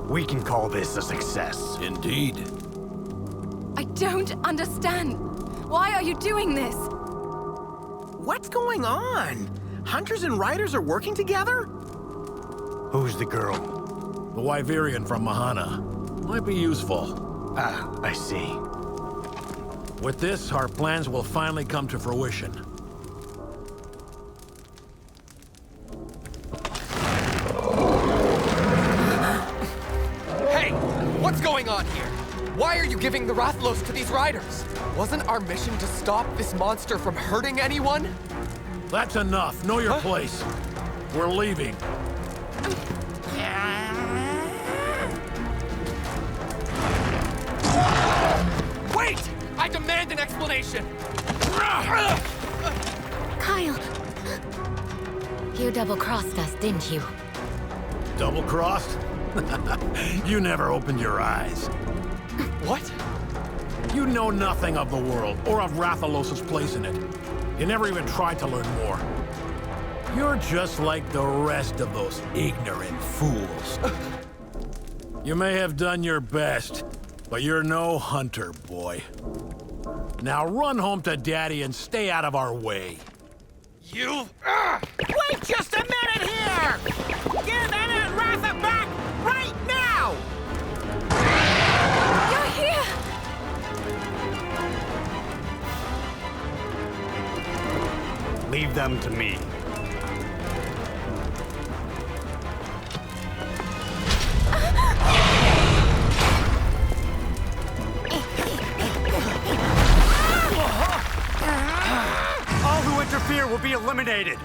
We can call this a success. Indeed. I don't understand. Why are you doing this? What's going on? Hunters and riders are working together? Who's the girl? The Wyverian from Mahana. Might be useful. Ah, I see. With this, our plans will finally come to fruition. Hey! What's going on here? Why are you giving the Rathalos to these riders? Wasn't our mission to stop this monster from hurting anyone? That's enough. Know your place. We're leaving. Wait! I demand an explanation! Kyle, you double-crossed us, didn't you? Double-crossed? You never opened your eyes. What? You know nothing of the world, or of Rathalos' place in it. You never even tried to learn more. You're just like the rest of those ignorant fools. You may have done your best, but you're no hunter, boy. Now run home to Daddy and stay out of our way. You... Wait just a minute here! Give Anna and Ratha back right now! You're here! Leave them to me. All who interfere will be eliminated.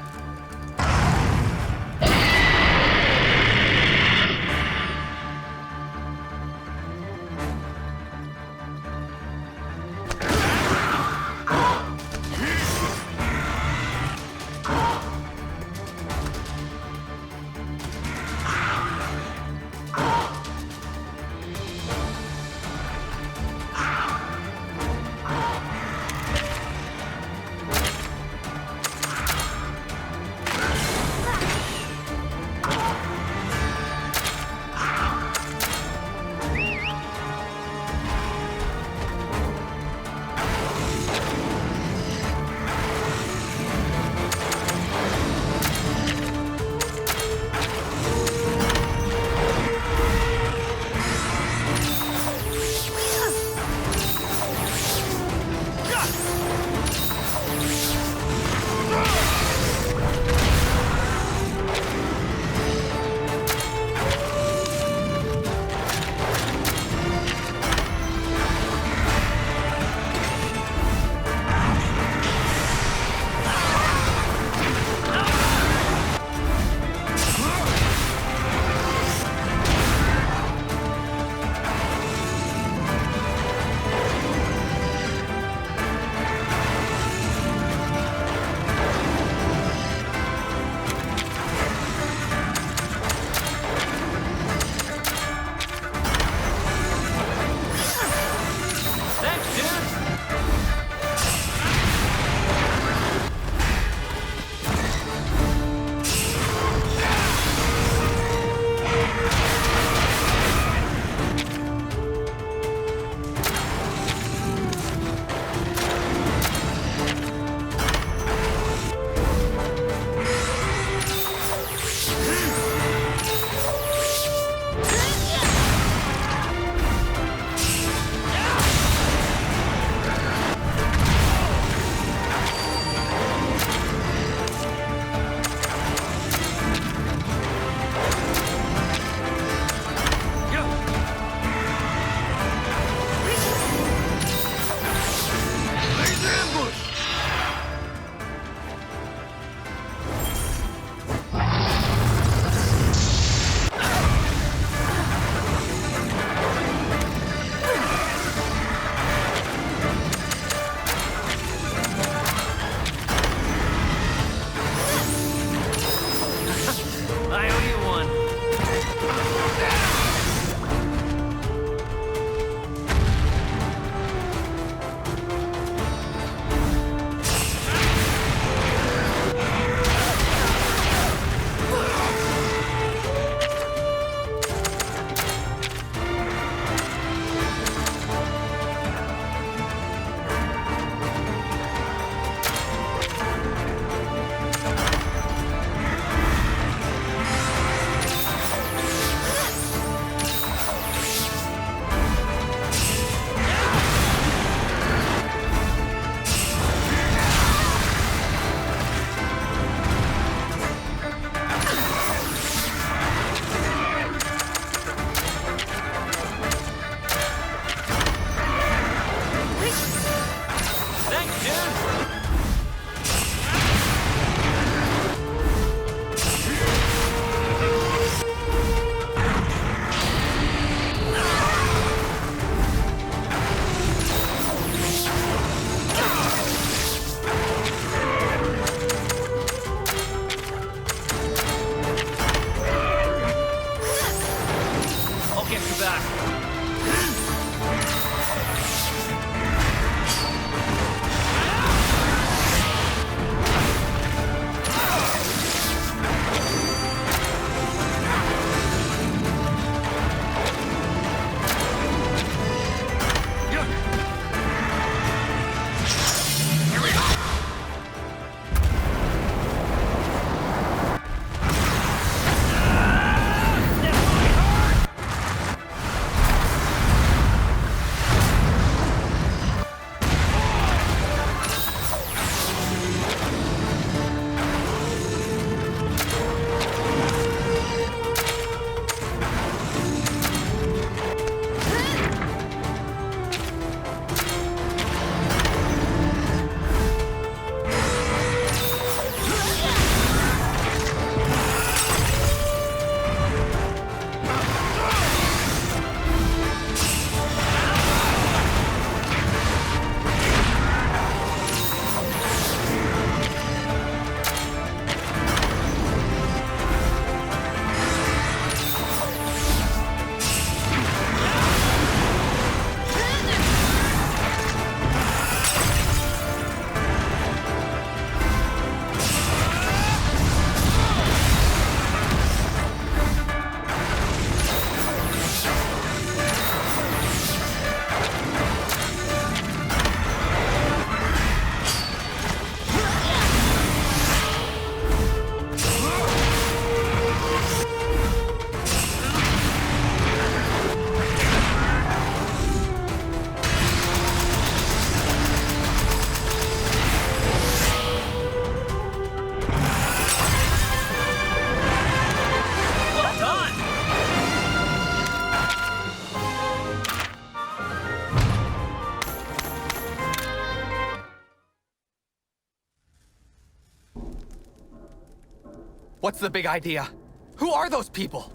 What's the big idea? Who are those people?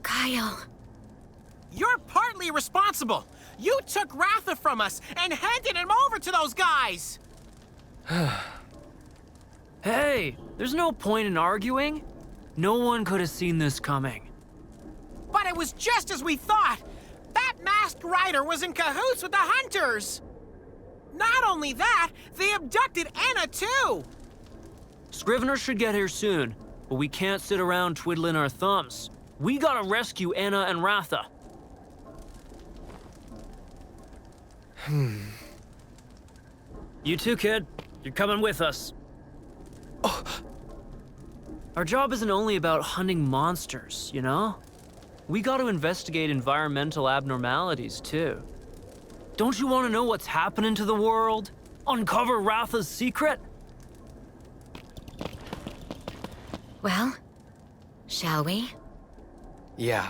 Kyle. You're partly responsible. You took Ratha from us and handed him over to those guys. Hey, there's no point in arguing. No one could have seen this coming. But it was just as we thought. That masked rider was in cahoots with the hunters. Not only that, they abducted Anna too. Scrivener should get here soon, but we can't sit around twiddling our thumbs. We gotta rescue Anna and Ratha. You too, kid. You're coming with us. Our job isn't only about hunting monsters, you know? We gotta investigate environmental abnormalities, too. Don't you want to know what's happening to the world? Uncover Ratha's secret? Well, shall we? Yeah.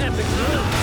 epic move.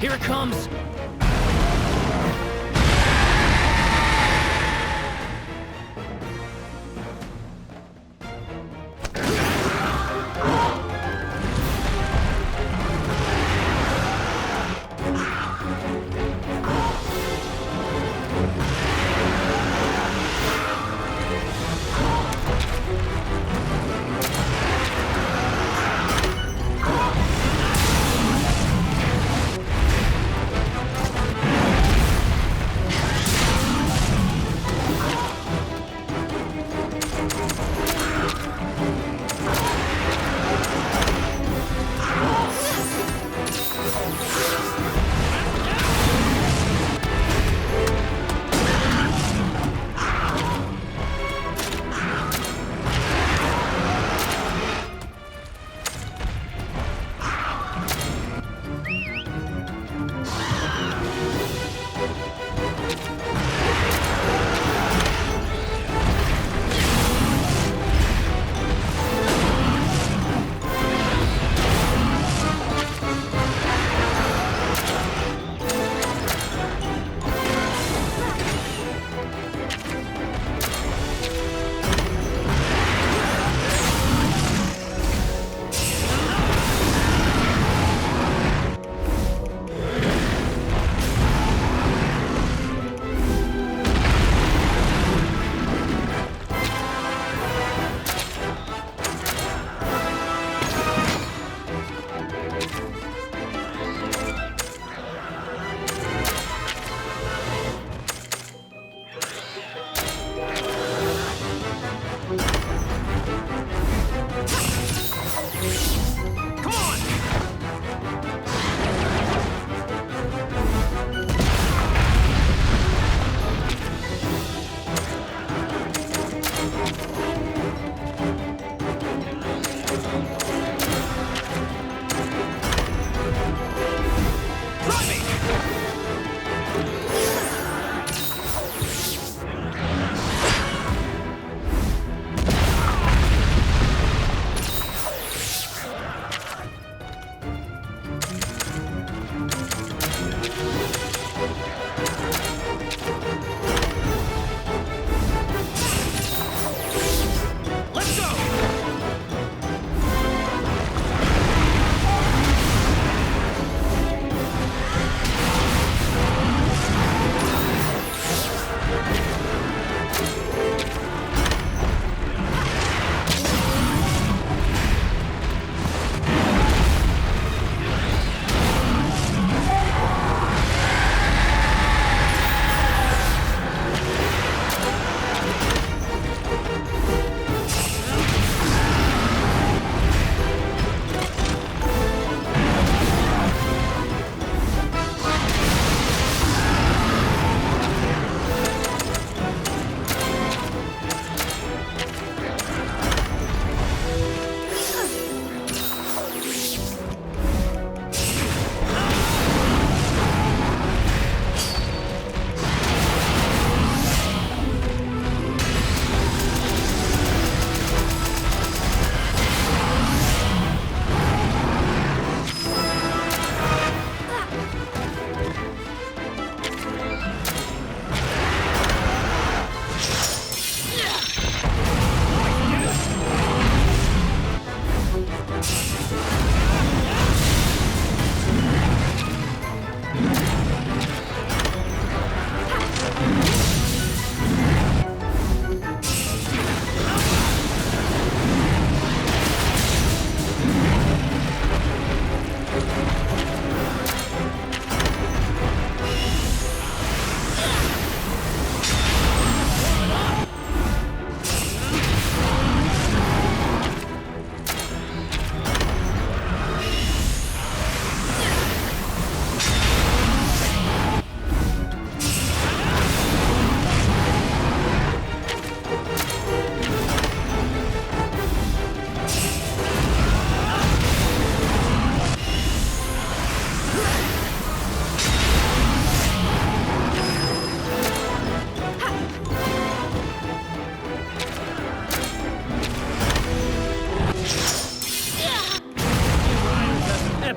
Here it comes!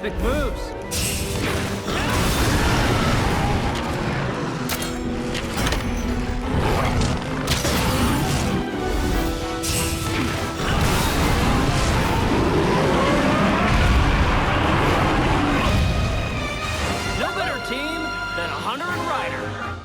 epic moves. No better team than a Hunter and Rider.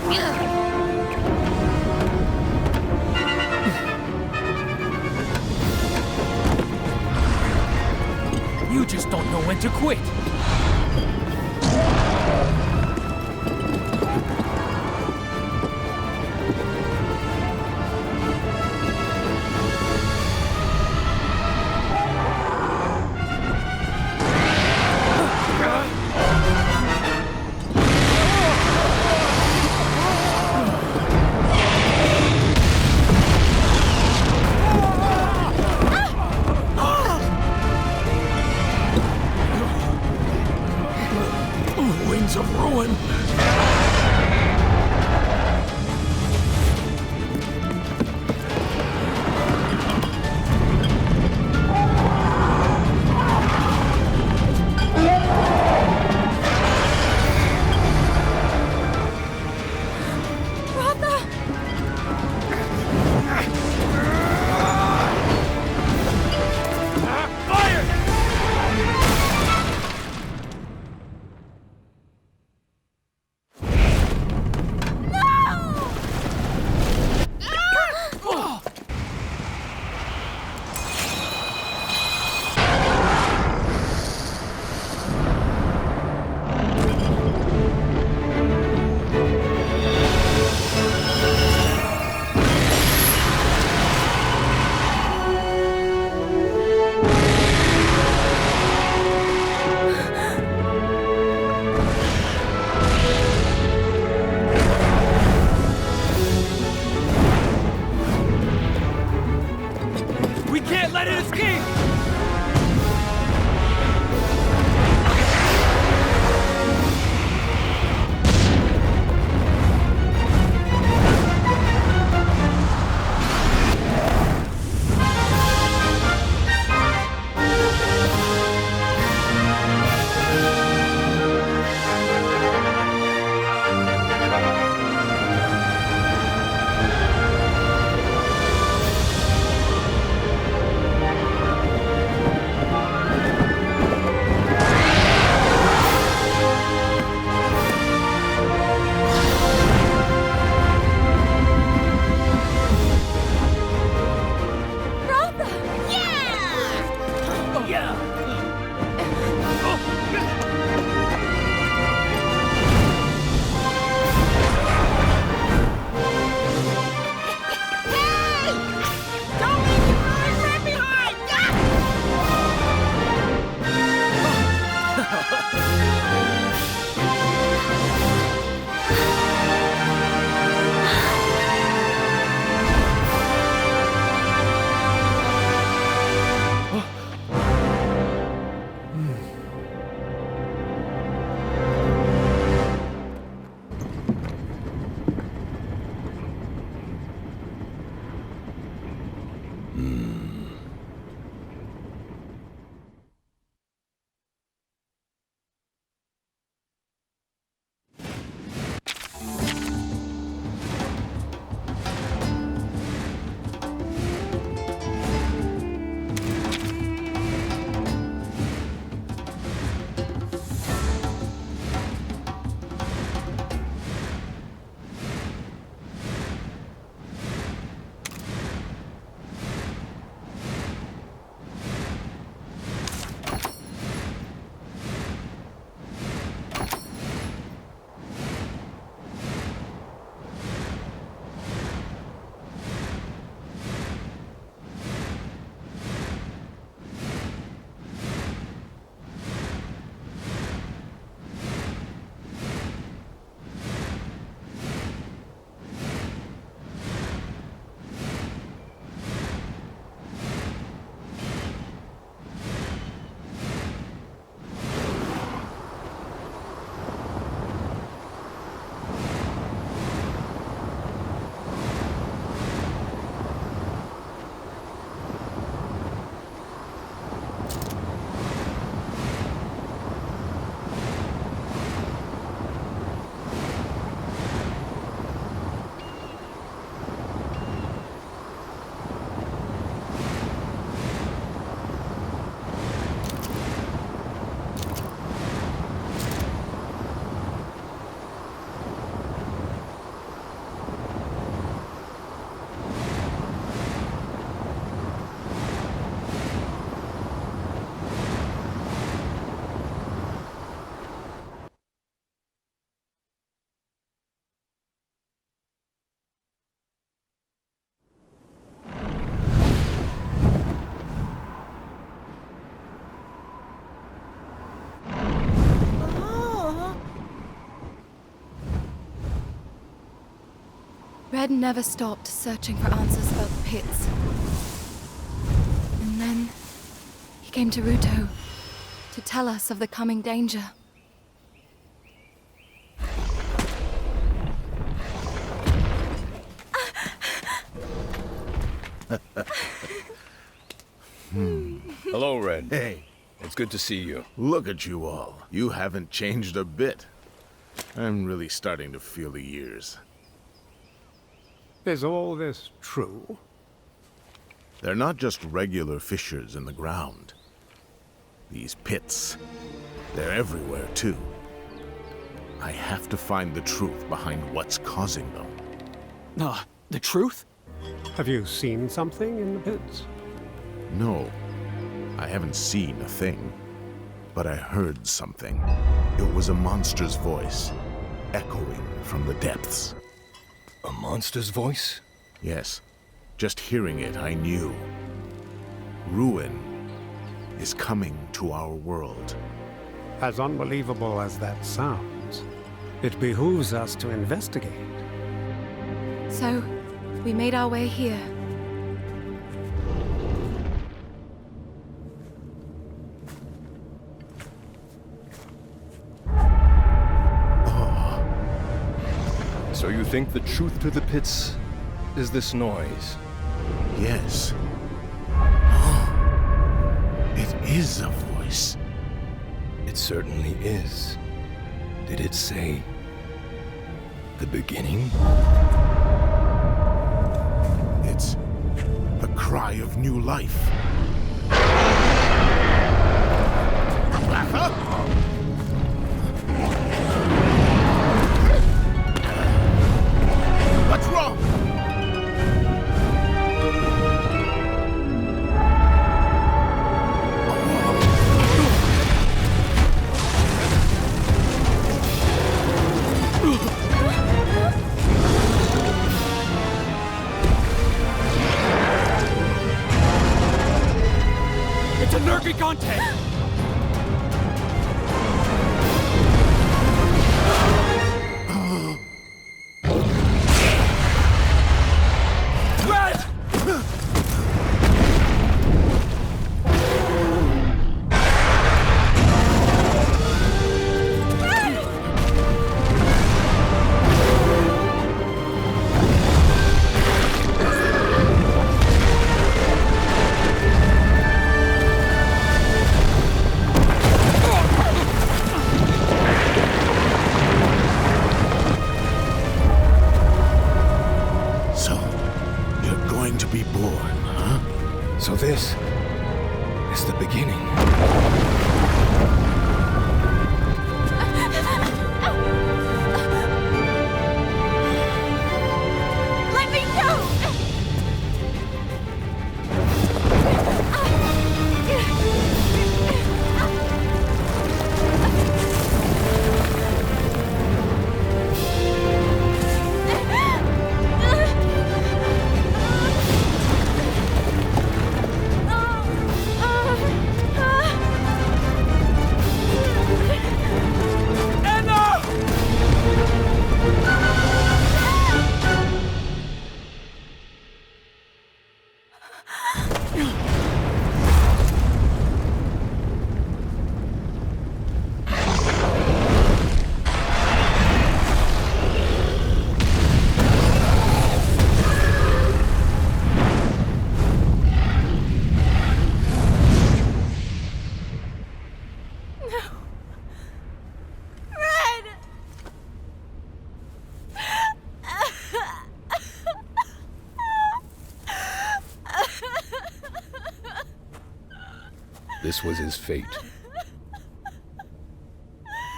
You just don't know when to quit. Red never stopped searching for answers about the pits. And then he came to Ruto to tell us of the coming danger. Hello, Red. Hey. It's good to see you. Look at you all. You haven't changed a bit. I'm really starting to feel the years. Is all this true? They're not just regular fissures in the ground. These pits, they're everywhere too. I have to find the truth behind what's causing them. The truth? Have you seen something in the pits? No, I haven't seen a thing, but I heard something. It was a monster's voice, echoing from the depths. A monster's voice? Yes, just hearing it, I knew. Ruin is coming to our world. As unbelievable as that sounds, it behooves us to investigate. So, we made our way here. So you think the truth to the pits is this noise? Yes. It is a voice. It certainly is. Did it say the beginning? It's the cry of new life. Ratha? What's wrong? It's a Nergigante! Red! So, you're going to be born, huh? So this is the beginning. Let me go! This was his fate.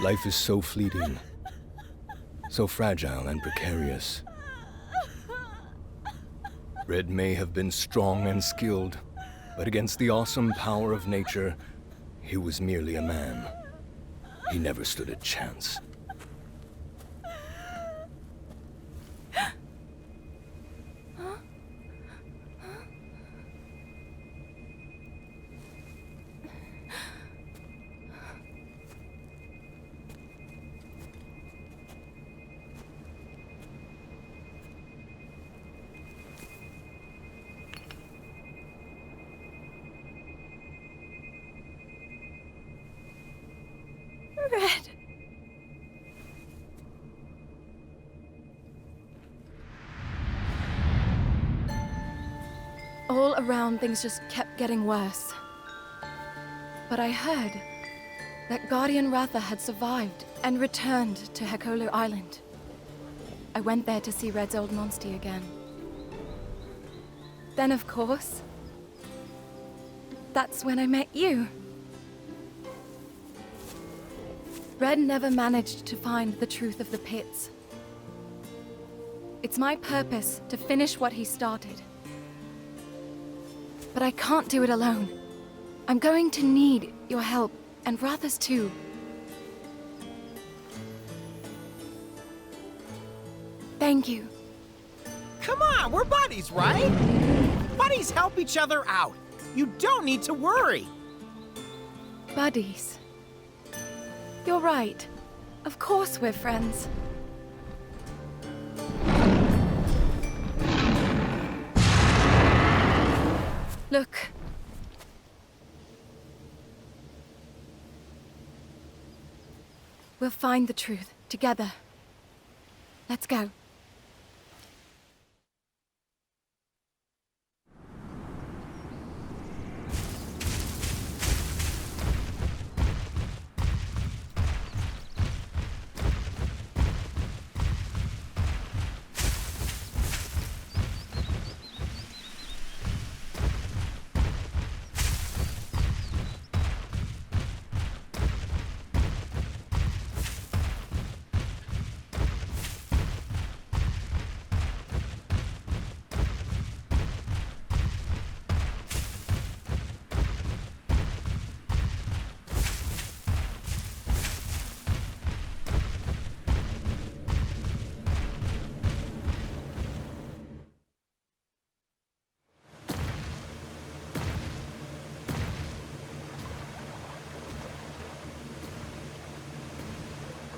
Life is so fleeting, so fragile and precarious. Red may have been strong and skilled, but against the awesome power of nature, he was merely a man. He never stood a chance. Red. All around, things just kept getting worse. But I heard that Guardian Ratha had survived and returned to Hekolu Island. I went there to see Red's old Monstie again. Then, of course, that's when I met you. Red never managed to find the truth of the pits. It's my purpose to finish what he started. But I can't do it alone. I'm going to need your help, and Ratha's too. Thank you. Come on, we're buddies, right? Buddies help each other out. You don't need to worry. Buddies. You're right. Of course we're friends. Look. We'll find the truth together. Let's go.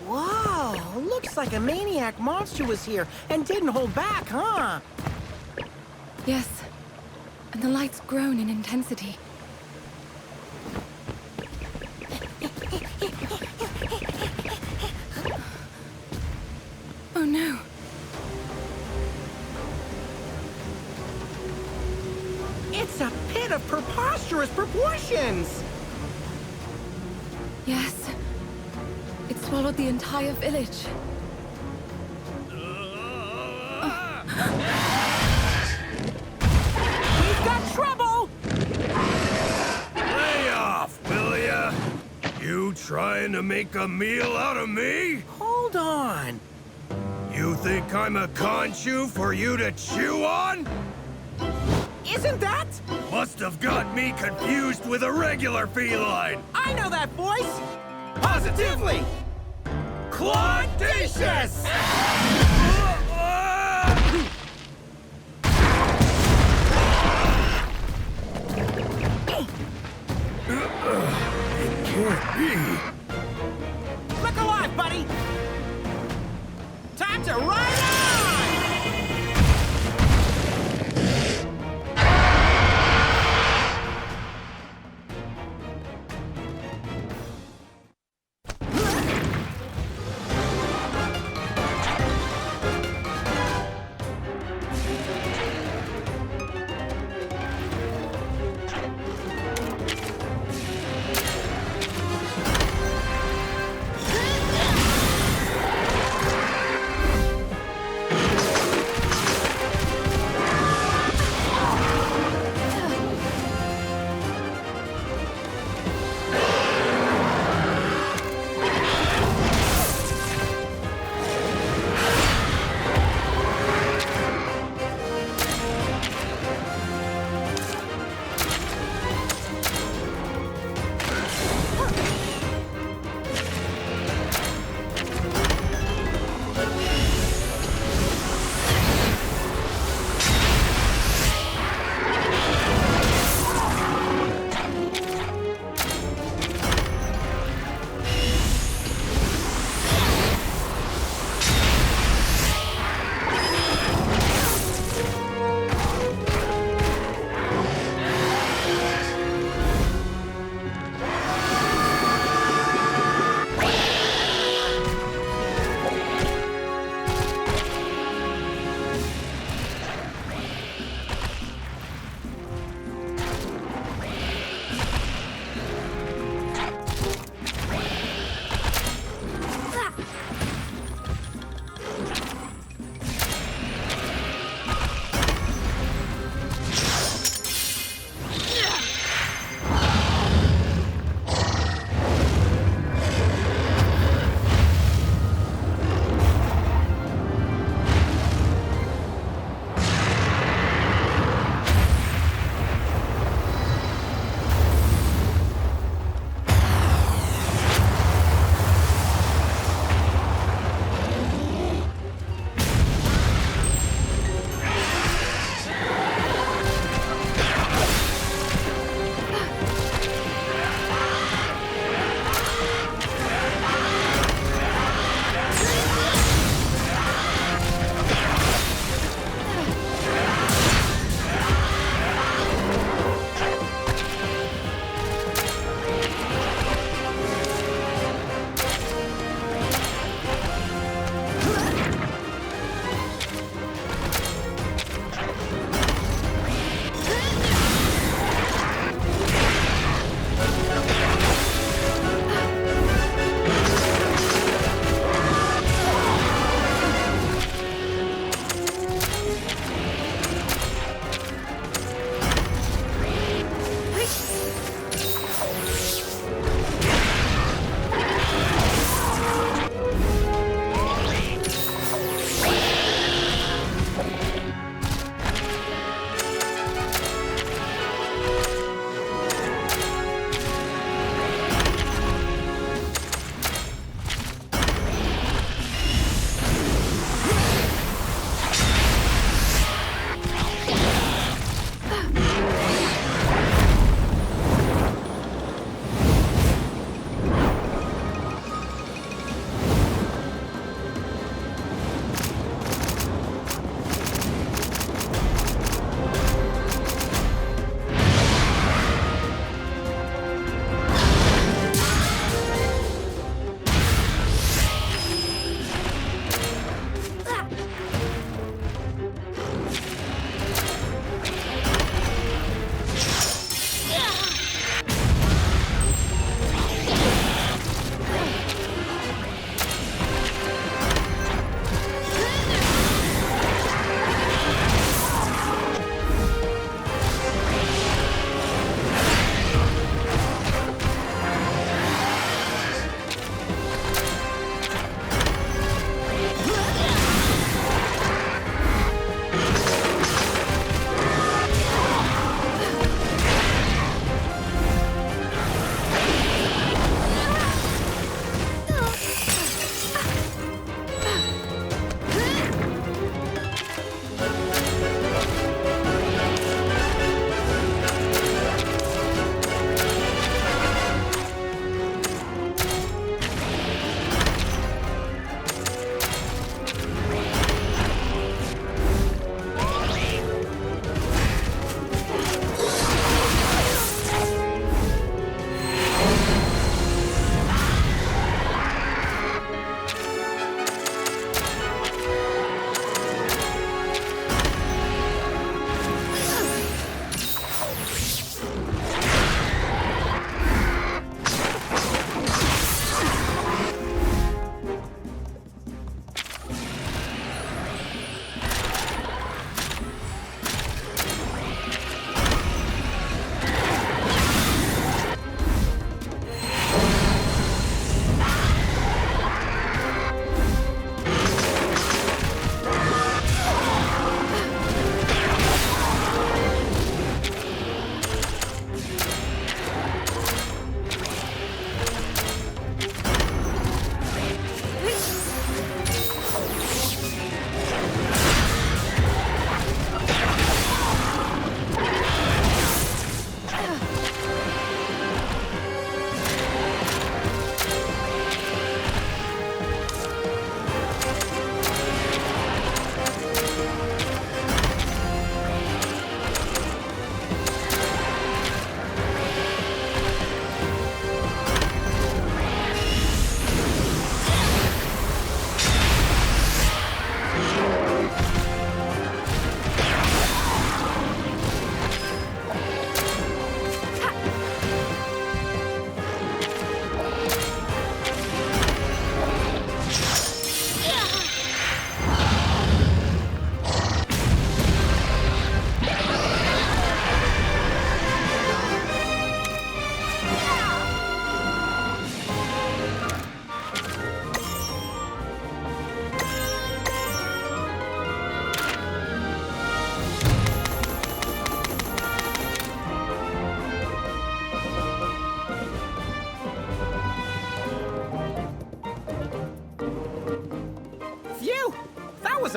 Whoa, looks like a maniac monster was here and didn't hold back, huh? Yes, and the light's grown in intensity. Oh no. It's a pit of preposterous proportions! Yes. It swallowed the entire village. We've got trouble! Lay off, will ya? You trying to make a meal out of me? Hold on. You think I'm a Khonshu for you to chew on? Isn't that? Must have got me confused with a regular feline. I know that voice! Positively! Claudacious! It can't be. Look alive, buddy! Time to ride on!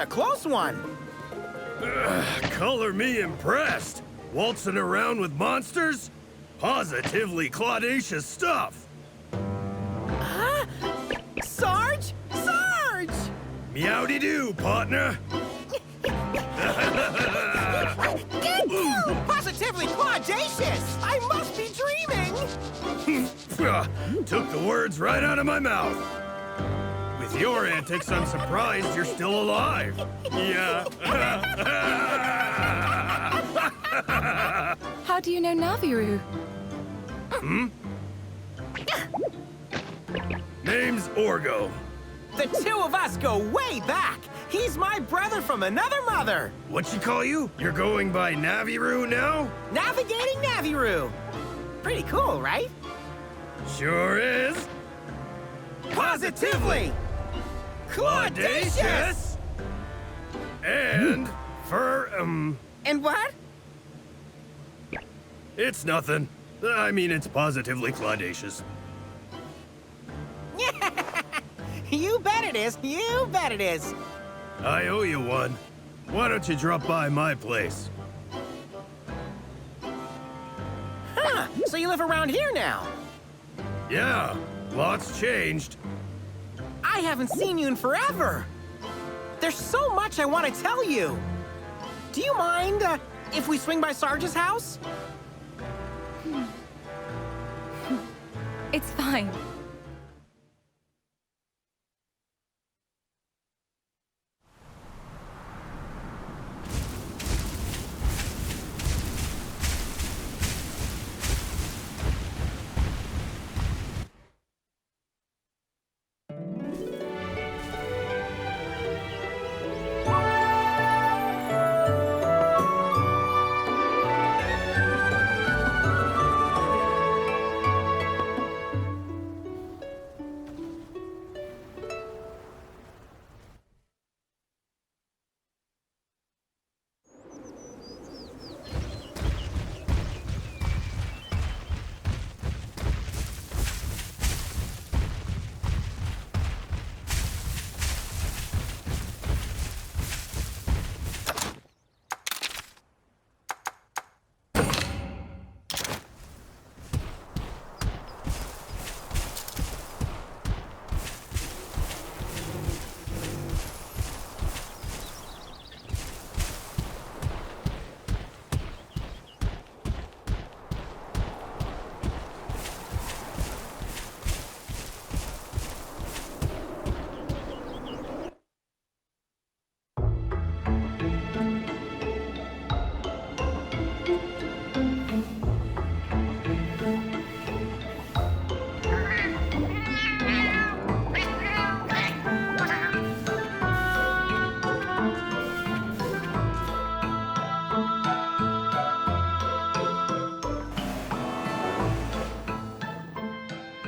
a close one. Color me impressed. Waltzing around with monsters? Positively claudacious stuff. Huh? Sarge? Sarge! Meowdy-doo, partner. Get you! Positively claudacious! I must be dreaming! Took the words right out of my mouth. With your antics, I'm surprised you're still alive. Yeah. How do you know Naviru? Hmm? Name's Orgo. The two of us go way back. He's my brother from another mother. What you call you? You're going by Naviru now? Navigating Naviru. Pretty cool, right? Sure is. Positively claudacious! And for, And what? It's nothing. I mean, it's positively claudacious. You bet it is. You bet it is. I owe you one. Why don't you drop by my place? Huh, so you live around here now? Yeah, lots changed. I haven't seen you in forever. There's so much I want to tell you. Do you mind if we swing by Sarge's house? It's fine.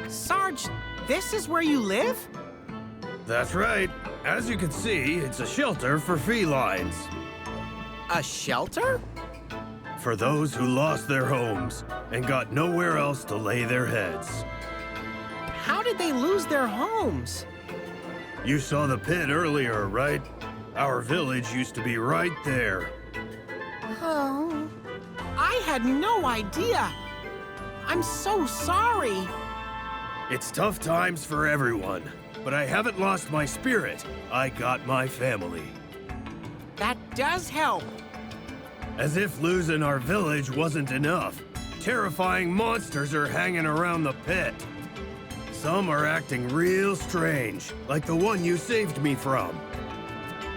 Sarge, this is where you live? That's right. As you can see, it's a shelter for felines. A shelter? For those who lost their homes and got nowhere else to lay their heads. How did they lose their homes? You saw the pit earlier, right? Our village used to be right there. Oh, I had no idea. I'm so sorry. It's tough times for everyone, but I haven't lost my spirit. I got my family. That does help. As if losing our village wasn't enough, terrifying monsters are hanging around the pit. Some are acting real strange, like the one you saved me from.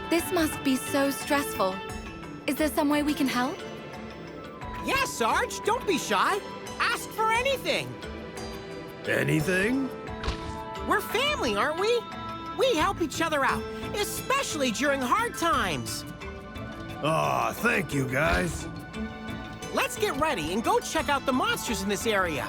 This must be so stressful. Is there some way we can help? Yes, Sarge, don't be shy. Ask for anything. Anything? We're family, aren't we? We help each other out, especially during hard times. Aw, thank you, guys. Let's get ready and go check out the monsters in this area.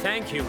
Thank you.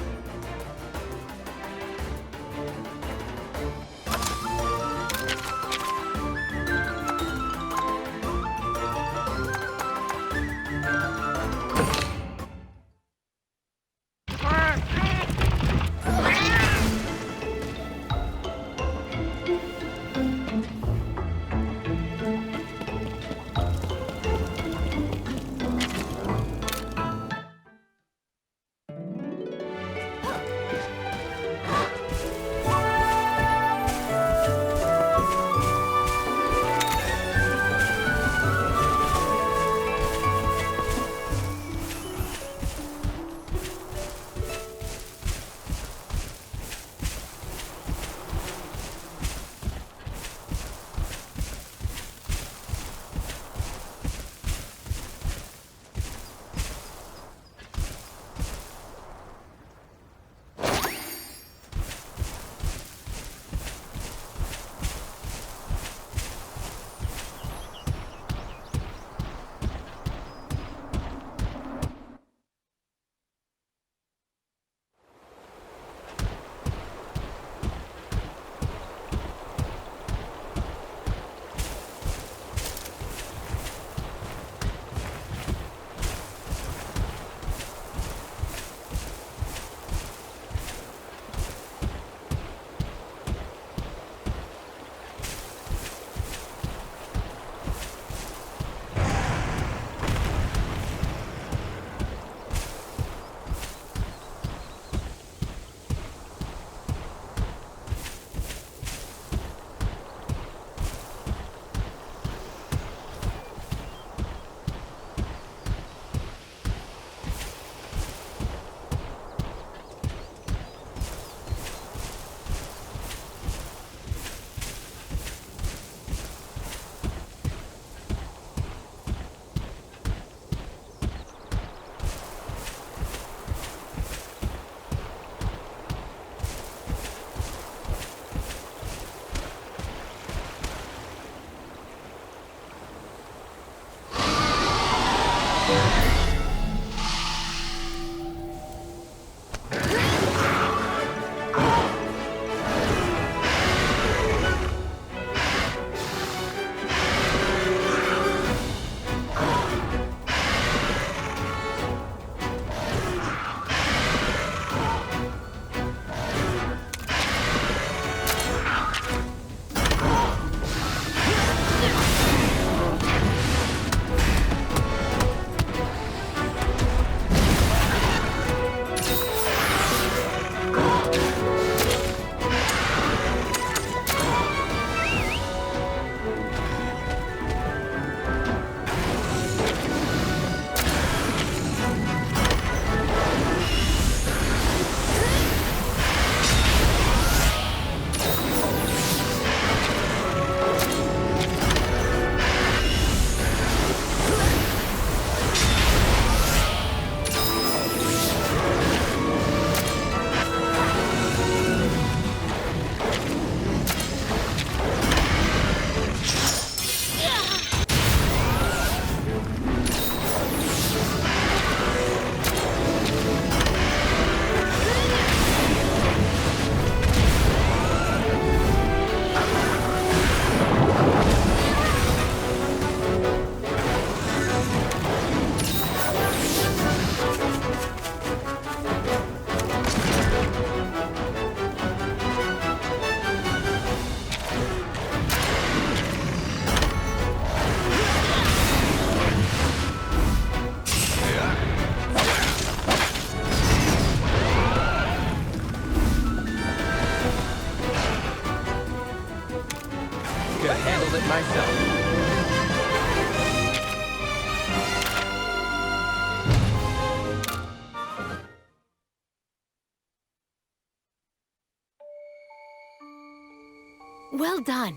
Well done.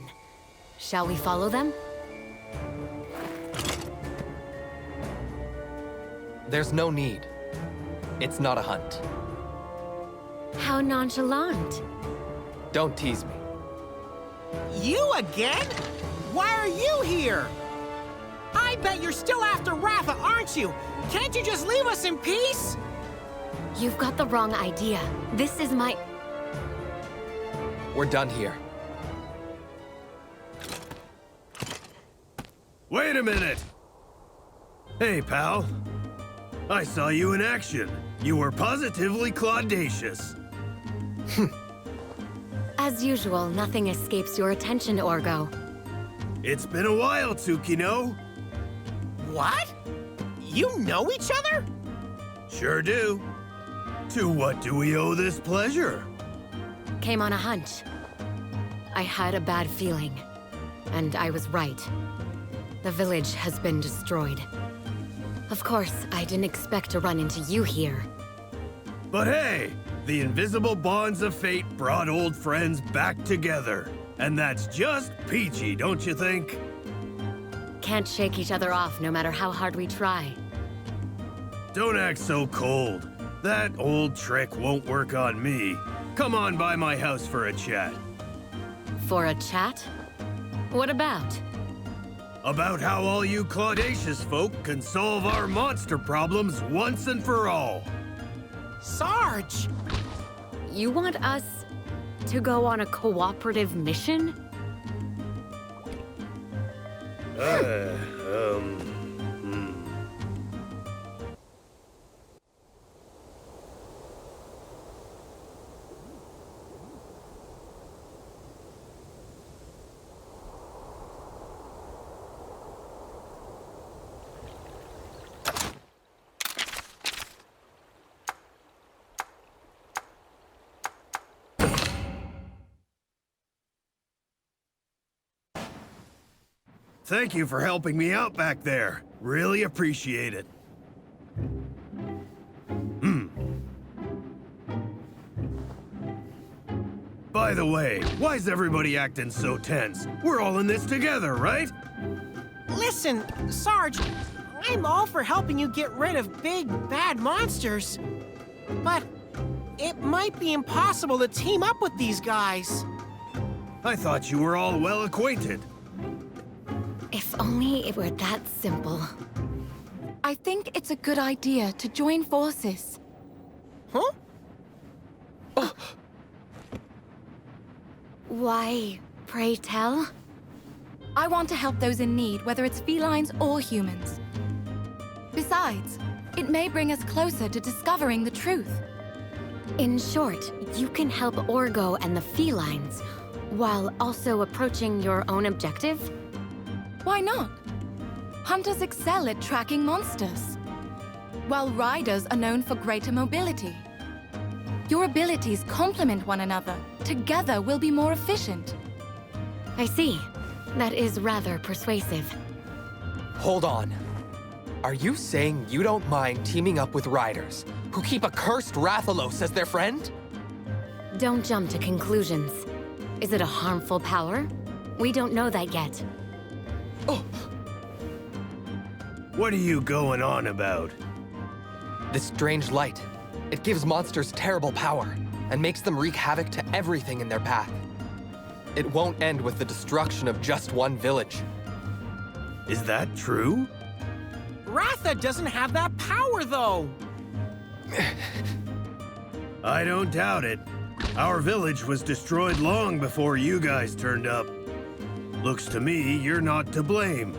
Shall we follow them? There's no need. It's not a hunt. How nonchalant. Don't tease me. You again? Why are you here? I bet you're still after Ratha, aren't you? Can't you just leave us in peace? You've got the wrong idea. This is my... We're done here. Wait a minute! Hey, pal. I saw you in action. You were positively claudacious. As usual, nothing escapes your attention, Orgo. It's been a while, Tsukino. What? You know each other? Sure do. To what do we owe this pleasure? Came on a hunch. I had a bad feeling. And I was right. The village has been destroyed. Of course, I didn't expect to run into you here. But hey, the invisible bonds of fate brought old friends back together. And that's just peachy, don't you think? Can't shake each other off no matter how hard we try. Don't act so cold. That old trick won't work on me. Come on by my house for a chat. For a chat? What about? About how all you claudacious folk can solve our monster problems once and for all. Sarge! You want us to go on a cooperative mission? Thank you for helping me out back there. Really appreciate it. By the way, why's everybody acting so tense? We're all in this together, right? Listen, Sarge, I'm all for helping you get rid of big, bad monsters. But it might be impossible to team up with these guys. I thought you were all well acquainted. If only it were that simple. I think it's a good idea to join forces. Huh? Why, pray tell? I want to help those in need, whether it's felines or humans. Besides, it may bring us closer to discovering the truth. In short, you can help Orgo and the felines, while also approaching your own objective? Why not? Hunters excel at tracking monsters, while riders are known for greater mobility. Your abilities complement one another. Together, we'll be more efficient. I see. That is rather persuasive. Hold on. Are you saying you don't mind teaming up with riders who keep a cursed Rathalos as their friend? Don't jump to conclusions. Is it a harmful power? We don't know that yet. What are you going on about? This strange light. It gives monsters terrible power and makes them wreak havoc to everything in their path. It won't end with the destruction of just one village. Is that true? Ratha doesn't have that power, though. I don't doubt it. Our village was destroyed long before you guys turned up. Looks to me you're not to blame.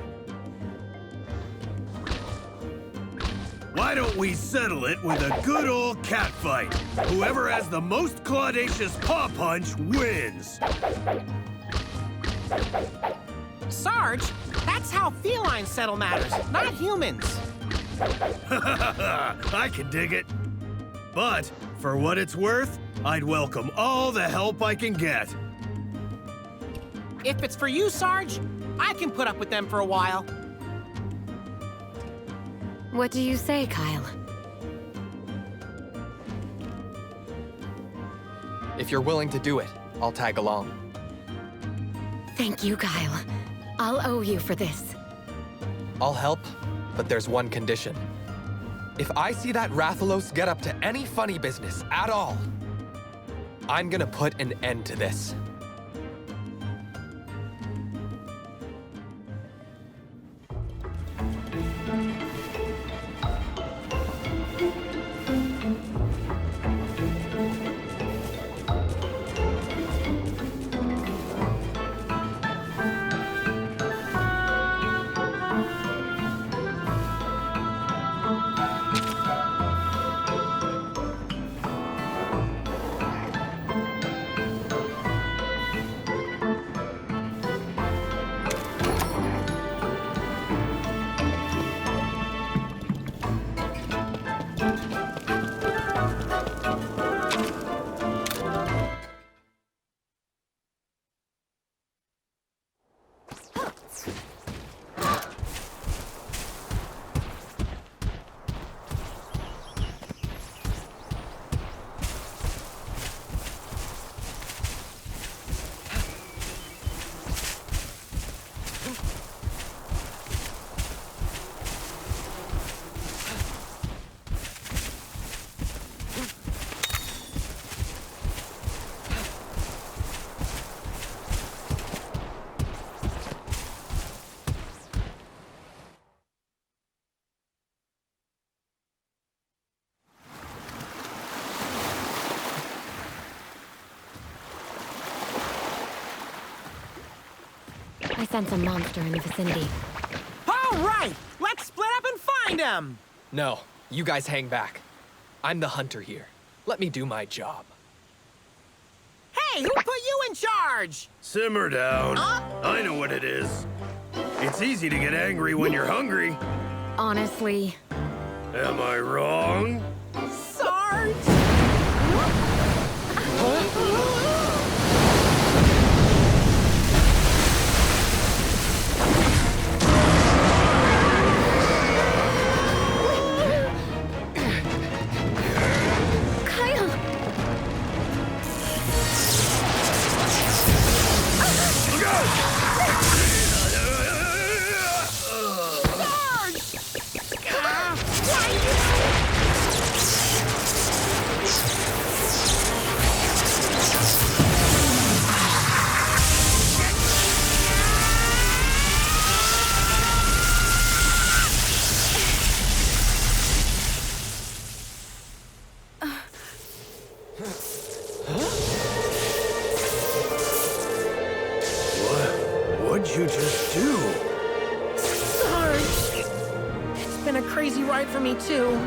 Why don't we settle it with a good old cat fight? Whoever has the most claudacious paw punch wins. Sarge, that's how felines settle matters, not humans. I can dig it. But, for what it's worth, I'd welcome all the help I can get. If it's for you, Sarge, I can put up with them for a while. What do you say, Kyle? If you're willing to do it, I'll tag along. Thank you, Kyle. I'll owe you for this. I'll help, but there's one condition. If I see that Rathalos get up to any funny business at all, I'm gonna put an end to this. sense a monster in the vicinity. All right, let's split up and find him. No, you guys hang back. I'm the hunter here. Let me do my job. Hey, who put you in charge? Simmer down. I know what it is. It's easy to get angry when you're hungry. Honestly. Am I wrong? Sarge! What'd you just do? Sarge! It's been a crazy ride for me, too.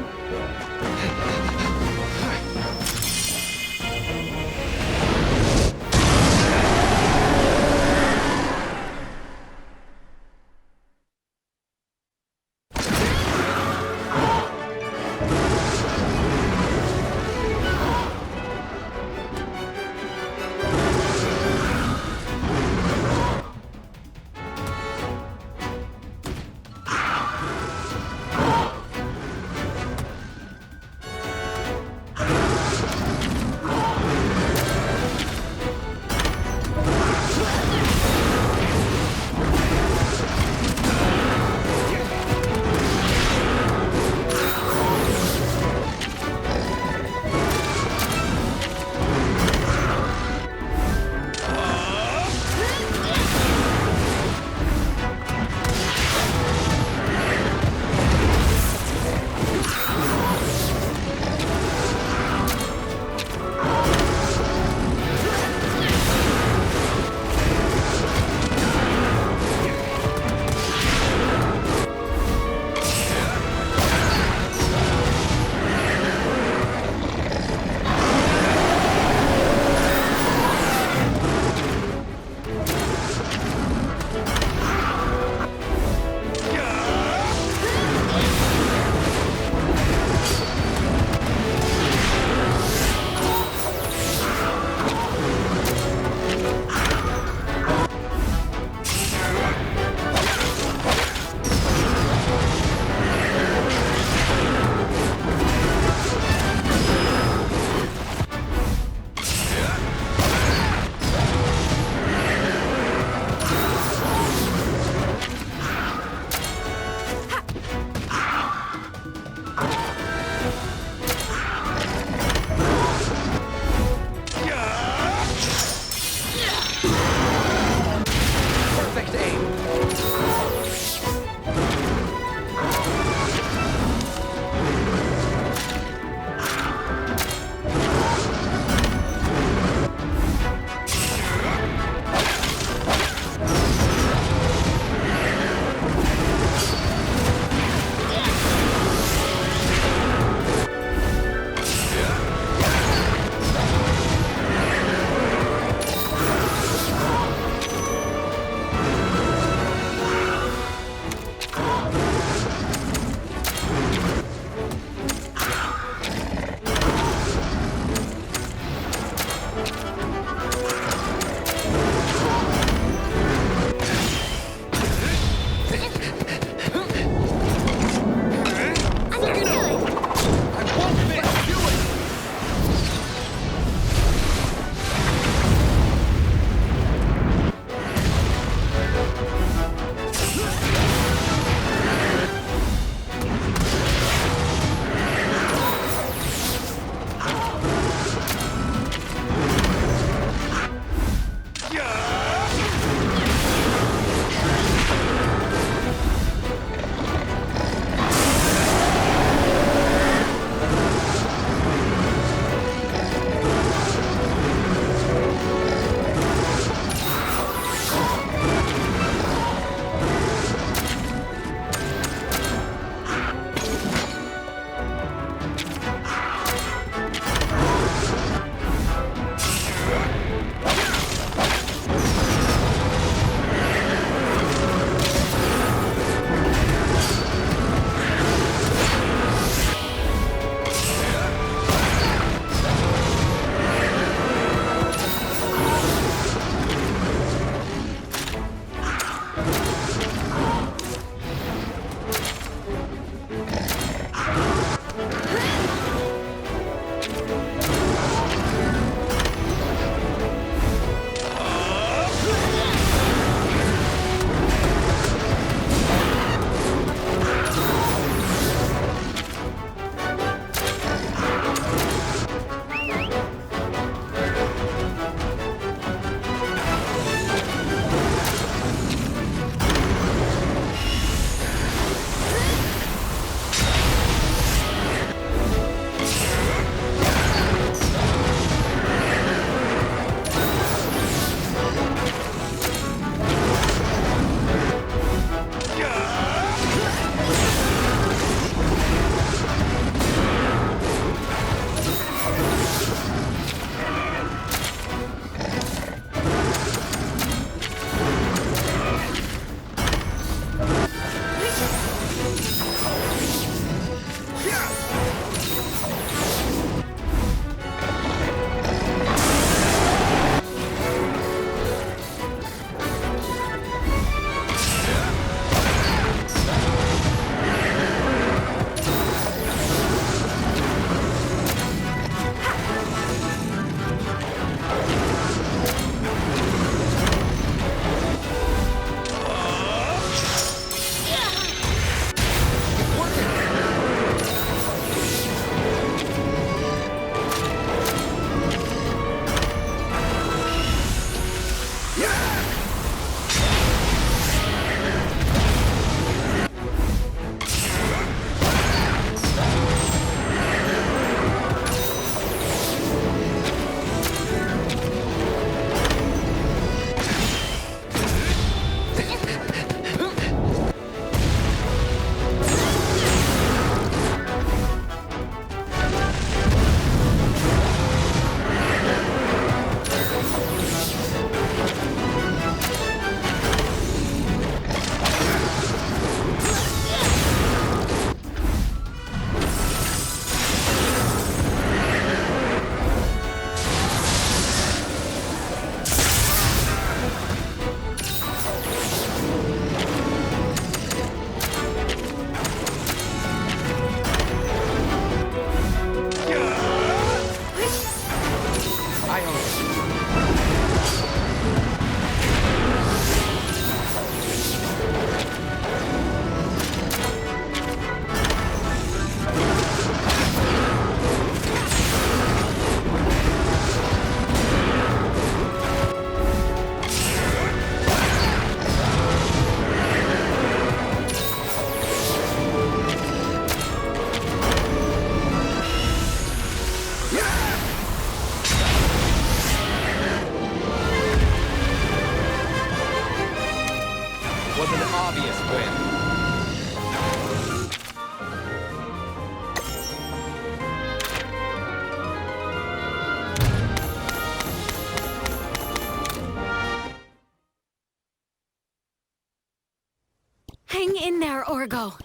there, Orgo.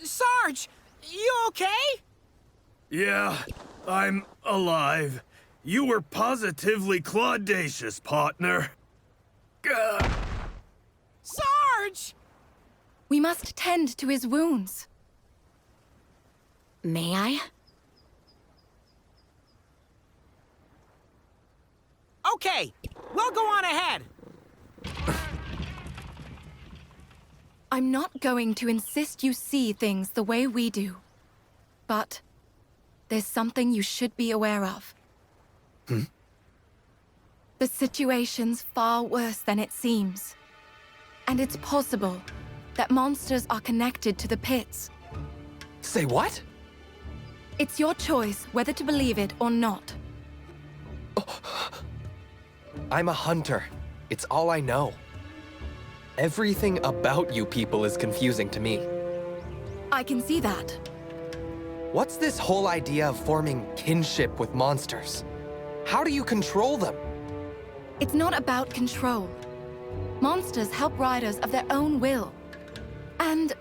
Sarge, you okay? Yeah, I'm alive. You were positively claudacious, partner. Sarge! We must tend to his wounds. May I? Okay, we'll go on ahead. I'm not going to insist you see things the way we do. But there's something you should be aware of. The situation's far worse than it seems. And it's possible that monsters are connected to the pits. Say what? It's your choice whether to believe it or not. I'm a hunter. It's all I know. Everything about you people is confusing to me. I can see that. What's this whole idea of forming kinship with monsters? How do you control them? It's not about control. Monsters help riders of their own will. And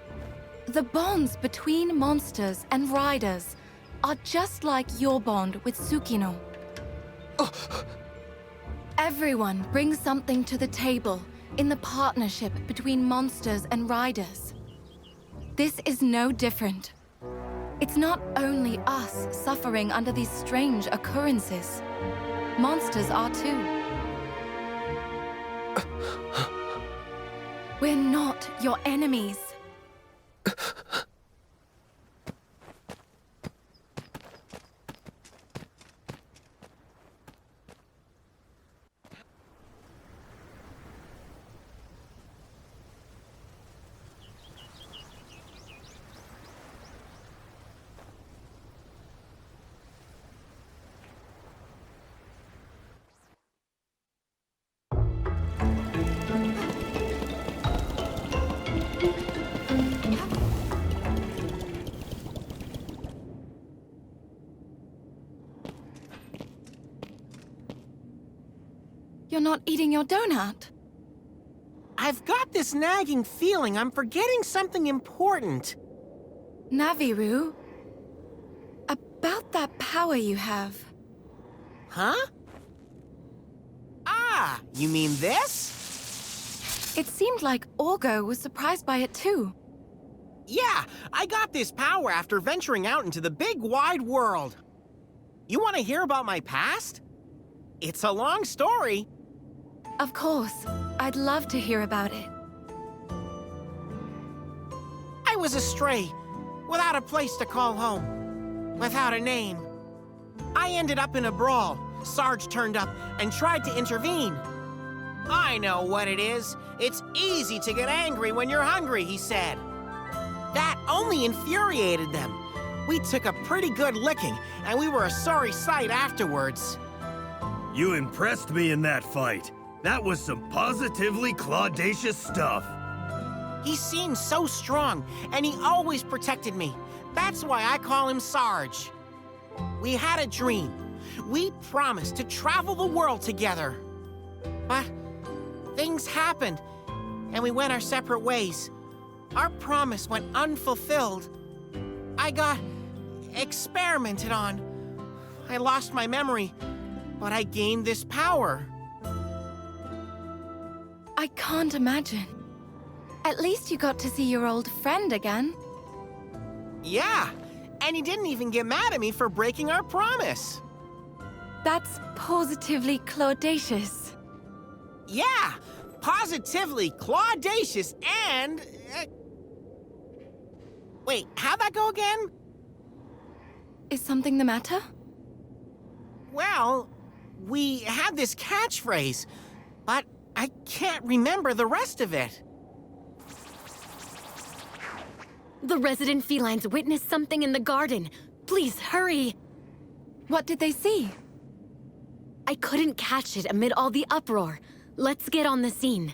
the bonds between monsters and riders are just like your bond with Tsukino. Everyone brings something to the table in the partnership between monsters and riders. This is no different. It's not only us suffering under these strange occurrences. Monsters are too. We're not your enemies. You're not eating your donut. I've got this nagging feeling I'm forgetting something important. Naviru, about that power you have. Huh? Ah, you mean this? It seemed like Orgo was surprised by it too. Yeah, I got this power after venturing out into the big wide world. You want to hear about my past? It's a long story. Of course. I'd love to hear about it. I was a stray, without a place to call home, without a name. I ended up in a brawl. Sarge turned up and tried to intervene. I know what it is. It's easy to get angry when you're hungry, he said. That only infuriated them. We took a pretty good licking, and we were a sorry sight afterwards. You impressed me in that fight. That was some positively claudacious stuff. He seemed so strong, and he always protected me. That's why I call him Sarge. We had a dream. We promised to travel the world together. But things happened, and we went our separate ways. Our promise went unfulfilled. I got experimented on. I lost my memory, but I gained this power. I can't imagine. At least you got to see your old friend again. Yeah, and he didn't even get mad at me for breaking our promise. That's positively claudacious. Yeah, positively claudacious and... Wait, how'd that go again? Is something the matter? Well, we had this catchphrase, but I can't remember the rest of it. The resident felines witnessed something in the garden. Please, hurry! What did they see? I couldn't catch it amid all the uproar. Let's get on the scene.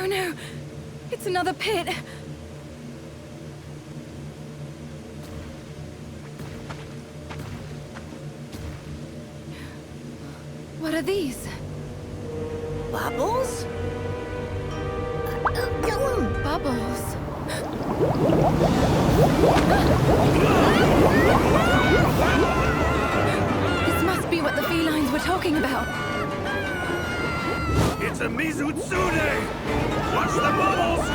Oh no! It's another pit! What are these? Bubbles? Bubbles. This must be what the felines were talking about. It's a Mizutsude! Watch the bubbles!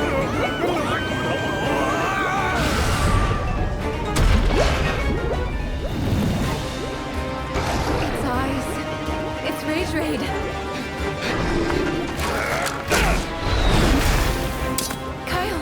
Its eyes. It's Rage Raid. Kyle!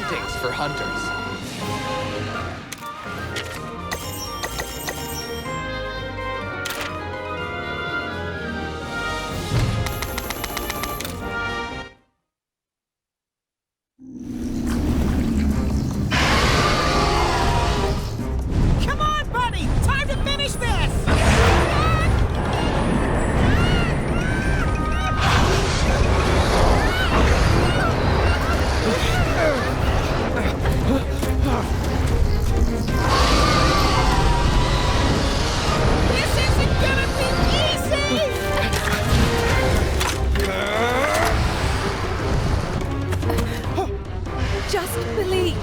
Hunting's for hunters. Come on, buddy! Time to finish this! This isn't gonna be easy! Just believe.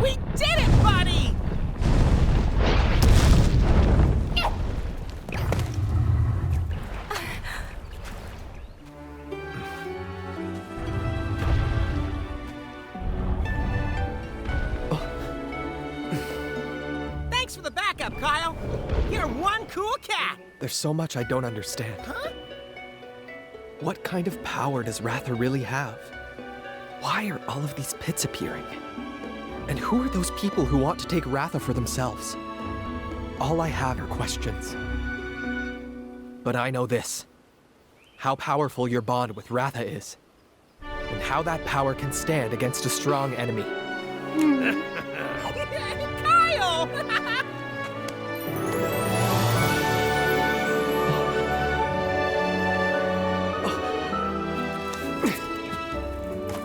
We did it, buddy! Thanks for the backup, Kyle. You're one cool cat. There's so much I don't understand. What kind of power does Ratha really have? Why are all of these pits appearing? And who are those people who want to take Ratha for themselves? All I have are questions. But I know this. How powerful your bond with Ratha is. And how that power can stand against a strong enemy. Kyle!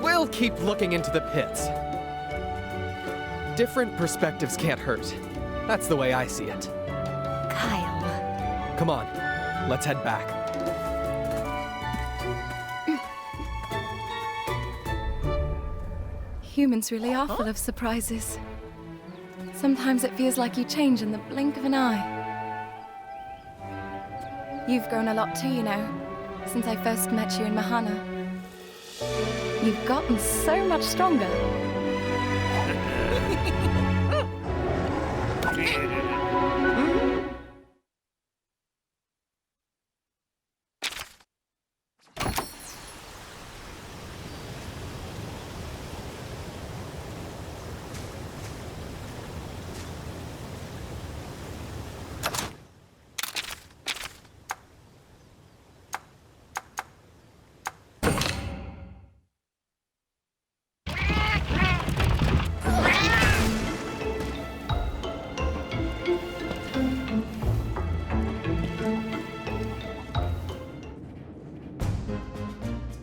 We'll keep looking into the pits. Different perspectives can't hurt. That's the way I see it. Kyle. Come on, let's head back. Humans really are full of surprises. Sometimes it feels like you change in the blink of an eye. You've grown a lot too, you know, since I first met you in Mahana. You've gotten so much stronger.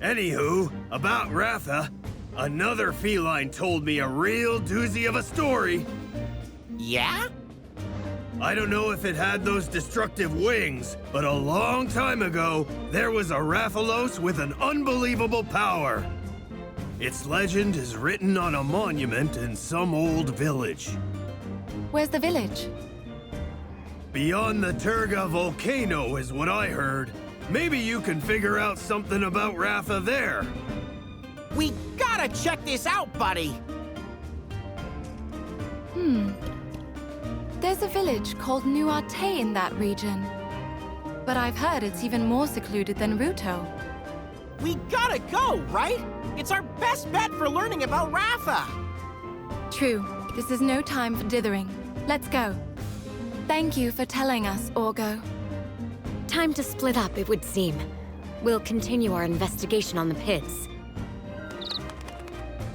Anywho, about Ratha, another feline told me a real doozy of a story. Yeah? I don't know if it had those destructive wings, but a long time ago, there was a Rathalos with an unbelievable power. Its legend is written on a monument in some old village. Where's the village? Beyond the Turga volcano is what I heard. Maybe you can figure out something about Ratha there. We gotta check this out, buddy. There's a village called Nuarte in that region. But I've heard it's even more secluded than Ruto. We gotta go, right? It's our best bet for learning about Ratha. True. This is no time for dithering. Let's go. Thank you for telling us, Orgo. Time to split up, it would seem. We'll continue our investigation on the pits.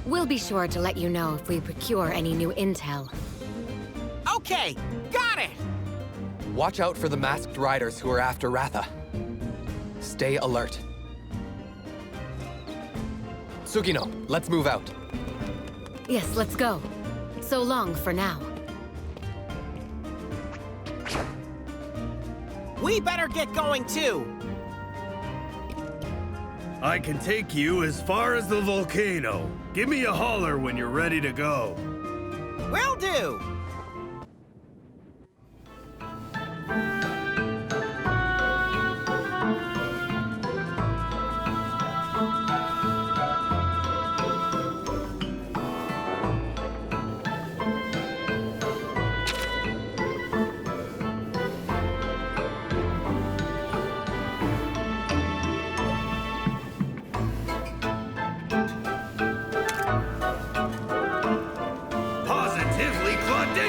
We'll be sure to let you know if we procure any new intel. Okay, got it! Watch out for the masked riders who are after Ratha. Stay alert. Sugino, let's move out. Yes, let's go. So long for now. We better get going too. I can take you as far as the volcano. Give me a holler when you're ready to go. Will do. Positively claudicant!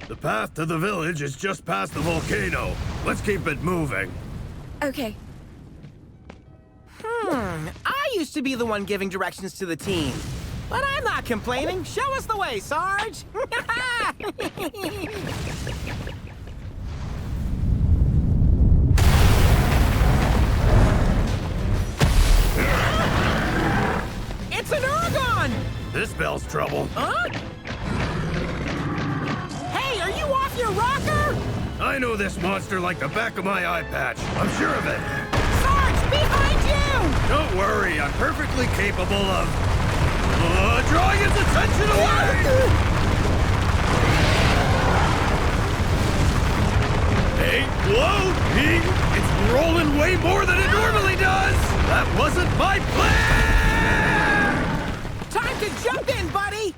The path to the village is just past the volcano. Let's keep it moving. Okay. I used to be the one giving directions to the team. But I'm not complaining. Show us the way, Sarge. It's an Urgon! This spells trouble. Huh? Hey, are you off your rocker? I know this monster like the back of my eye patch. I'm sure of it. Sarge, behind you! Don't worry, I'm perfectly capable of... drawing its attention away! Hey, whoa, Ping! It's rolling way more than it normally does! That wasn't my plan! Time to jump in, buddy!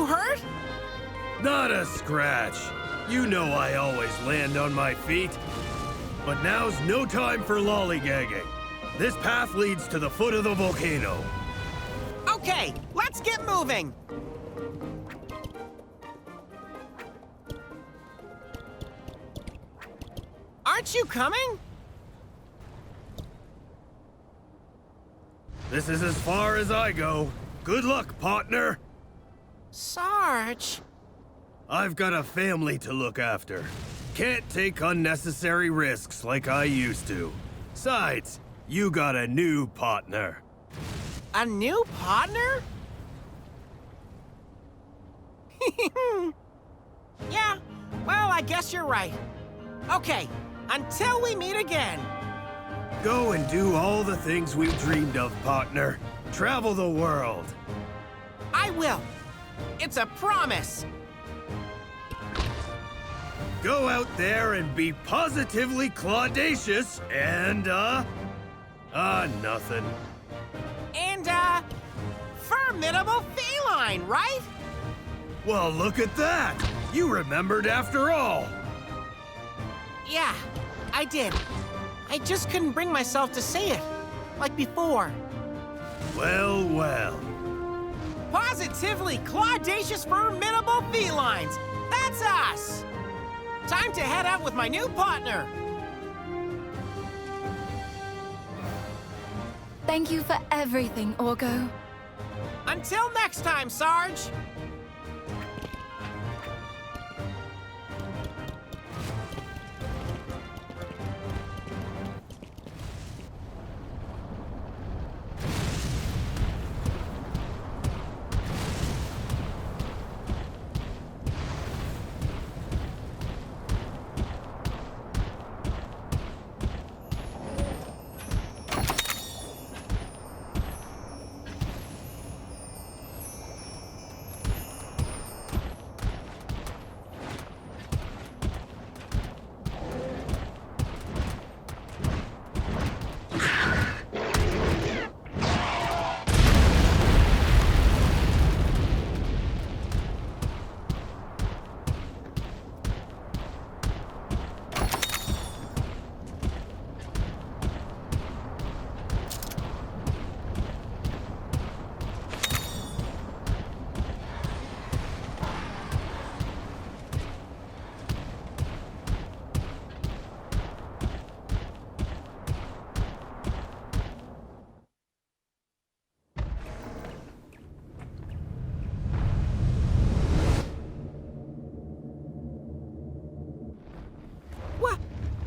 You hurt? Not a scratch. You know I always land on my feet. But now's no time for lollygagging. This path leads to the foot of the volcano. Okay, let's get moving. Aren't you coming? This is as far as I go. Good luck, partner. Sarge. I've got a family to look after. Can't take unnecessary risks like I used to. Besides, you got a new partner. A new partner? Yeah, well, I guess you're right. Okay, until we meet again. Go and do all the things we dreamed of, partner. Travel the world. I will. It's a promise. Go out there and be positively claudacious and, nothing. And, formidable feline, right? Well, look at that! You remembered after all! Yeah, I did. I just couldn't bring myself to say it, like before. Well, well. Positively claudacious formidable felines! That's us! Time to head out with my new partner! Thank you for everything, Orgo. Until next time, Sarge!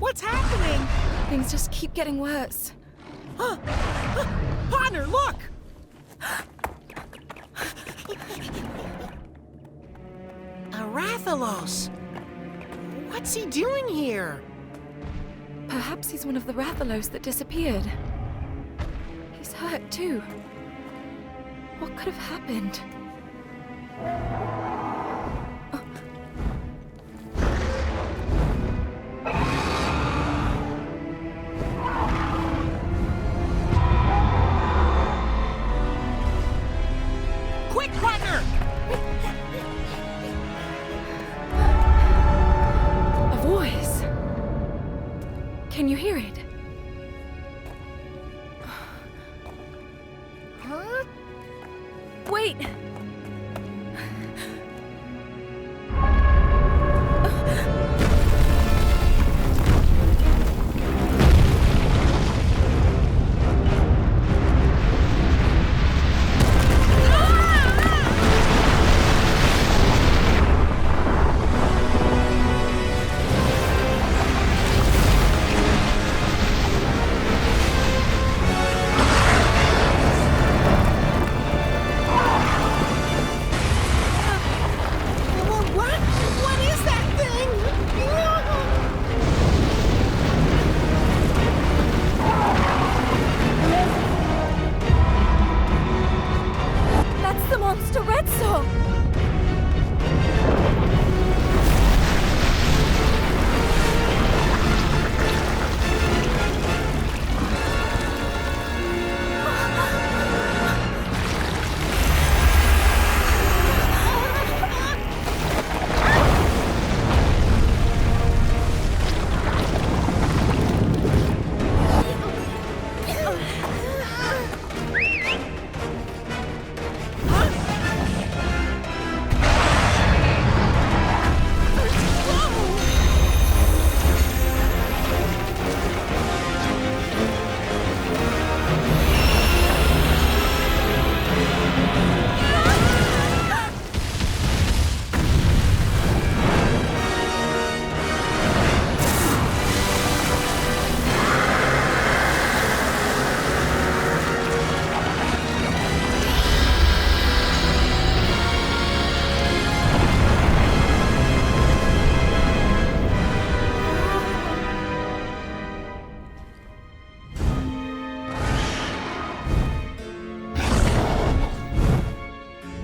What's happening? Things just keep getting worse. Partner, look! A Rathalos. What's he doing here? Perhaps he's one of the Rathalos that disappeared. He's hurt too. What could have happened? Quick, partner! A voice. Can you hear it? Huh? Wait!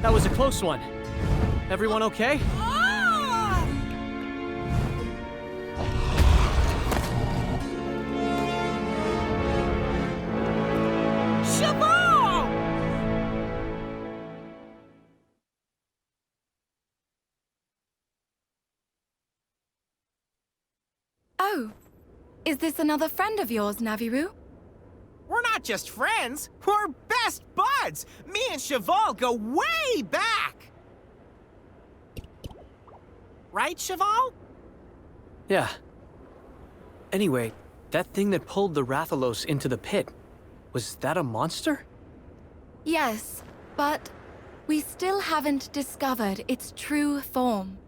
That was a close one. Everyone okay? Cheval! Oh, is this another friend of yours, Naviru? We're not just friends, we're best buds! Me and Cheval go way back! Right, Cheval? Yeah. Anyway, that thing that pulled the Rathalos into the pit, was that a monster? Yes, but we still haven't discovered its true form.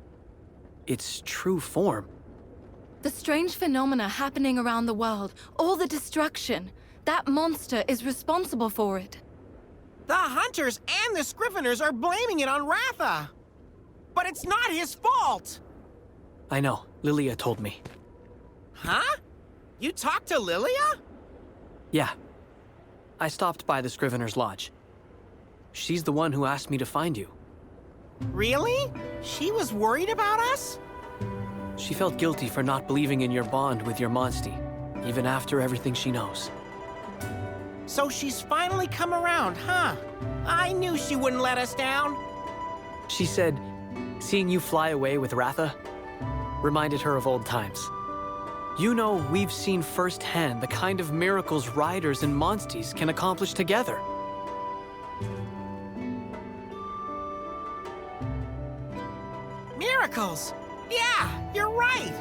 Its true form? The strange phenomena happening around the world, all the destruction, that monster is responsible for it. The Hunters and the Scriveners are blaming it on Ratha! But it's not his fault! I know, Lilia told me. Huh? You talked to Lilia? Yeah. I stopped by the Scrivener's Lodge. She's the one who asked me to find you. Really? She was worried about us? She felt guilty for not believing in your bond with your Monstie, even after everything she knows. So she's finally come around, huh? I knew she wouldn't let us down. She said, seeing you fly away with Ratha reminded her of old times. You know, we've seen firsthand the kind of miracles riders and Monsties can accomplish together. Miracles! Yeah, you're right!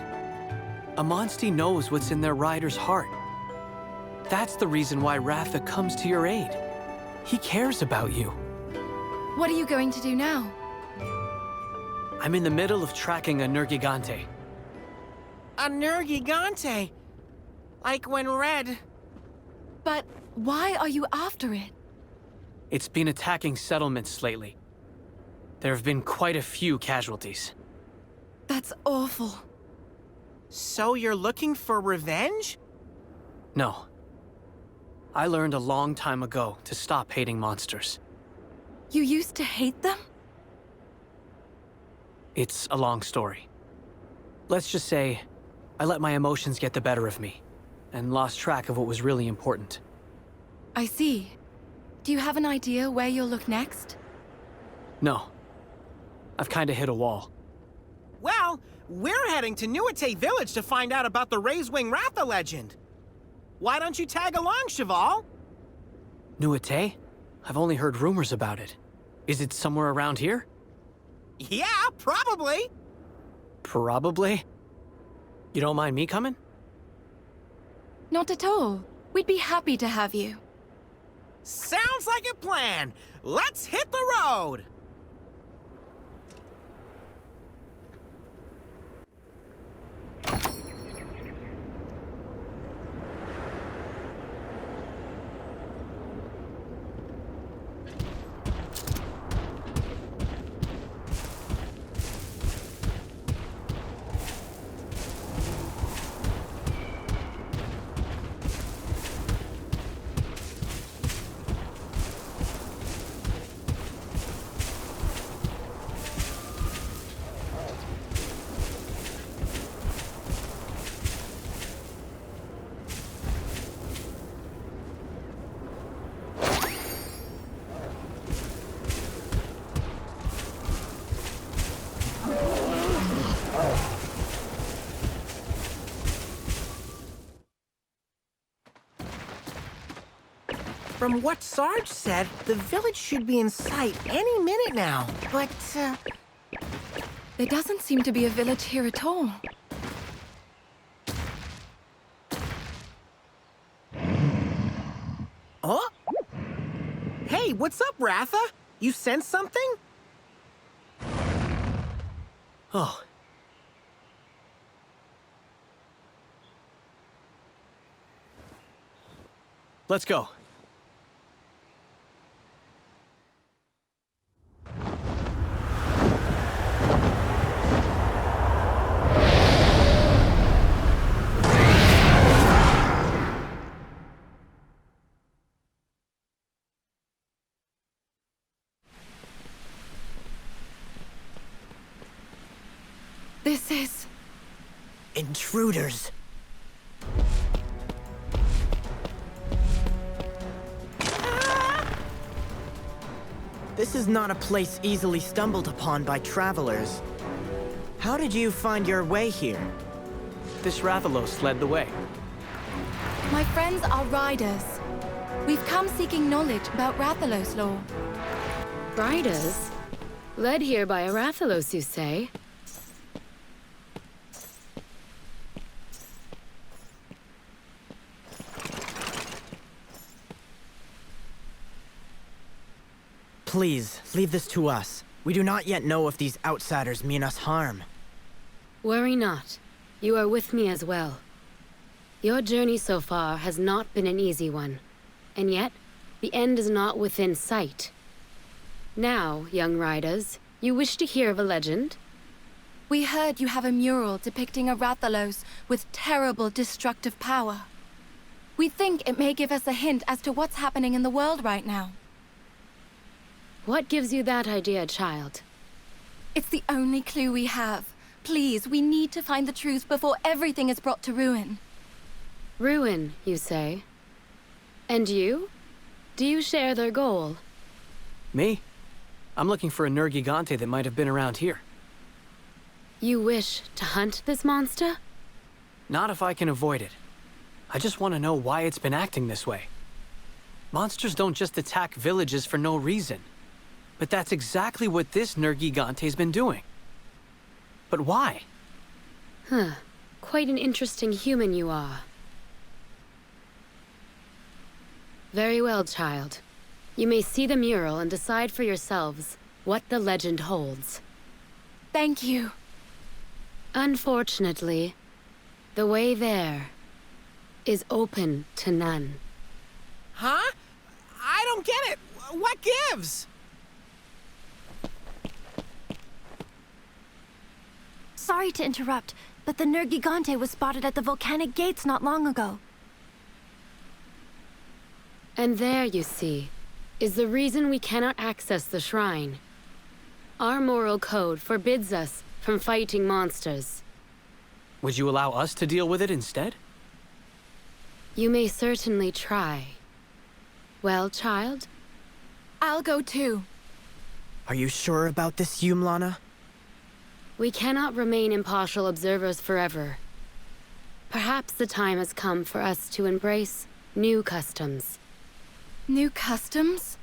A Monstie knows what's in their rider's heart. That's the reason why Ratha comes to your aid. He cares about you. What are you going to do now? I'm in the middle of tracking a Nergigante. A Nergigante? Like when Red... But why are you after it? It's been attacking settlements lately. There have been quite a few casualties. That's awful. So you're looking for revenge? No. I learned a long time ago to stop hating monsters. You used to hate them? It's a long story. Let's just say, I let my emotions get the better of me, and lost track of what was really important. I see. Do you have an idea where you'll look next? No. I've kinda hit a wall. Well, we're heading to Nuite Village to find out about the Raisewing Ratha legend. Why don't you tag along, Cheval? Nuite? I've only heard rumors about it. Is it somewhere around here? Yeah, probably. Probably? You don't mind me coming? Not at all. We'd be happy to have you. Sounds like a plan. Let's hit the road! From what Sarge said, the village should be in sight any minute now, but, There doesn't seem to be a village here at all. Oh? Hey, what's up, Ratha? You sense something? Oh. Let's go. intruders. This is not a place easily stumbled upon by travelers. How did you find your way here? This Rathalos led the way. My friends are riders. We've come seeking knowledge about Rathalos lore. Riders? Led here by a Rathalos, you say? Please, leave this to us. We do not yet know if these outsiders mean us harm. Worry not. You are with me as well. Your journey so far has not been an easy one, and yet, the end is not within sight. Now, young riders, you wish to hear of a legend? We heard you have a mural depicting a Rathalos with terrible destructive power. We think it may give us a hint as to what's happening in the world right now. What gives you that idea, child? It's the only clue we have. Please, we need to find the truth before everything is brought to ruin. Ruin, you say? And you? Do you share their goal? Me? I'm looking for a Nergigante that might have been around here. You wish to hunt this monster? Not if I can avoid it. I just want to know why it's been acting this way. Monsters don't just attack villages for no reason. But that's exactly what this Nergigante's been doing. But why? Huh. Quite an interesting human you are. Very well, child. You may see the mural and decide for yourselves what the legend holds. Thank you. Unfortunately, the way there is open to none. Huh? I don't get it. What gives? Sorry to interrupt, but the Nergigante was spotted at the volcanic gates not long ago. And there, you see, is the reason we cannot access the shrine. Our moral code forbids us from fighting monsters. Would you allow us to deal with it instead? You may certainly try. Well, child? I'll go too. Are you sure about this, Umlana? We cannot remain impartial observers forever. Perhaps the time has come for us to embrace new customs. New customs?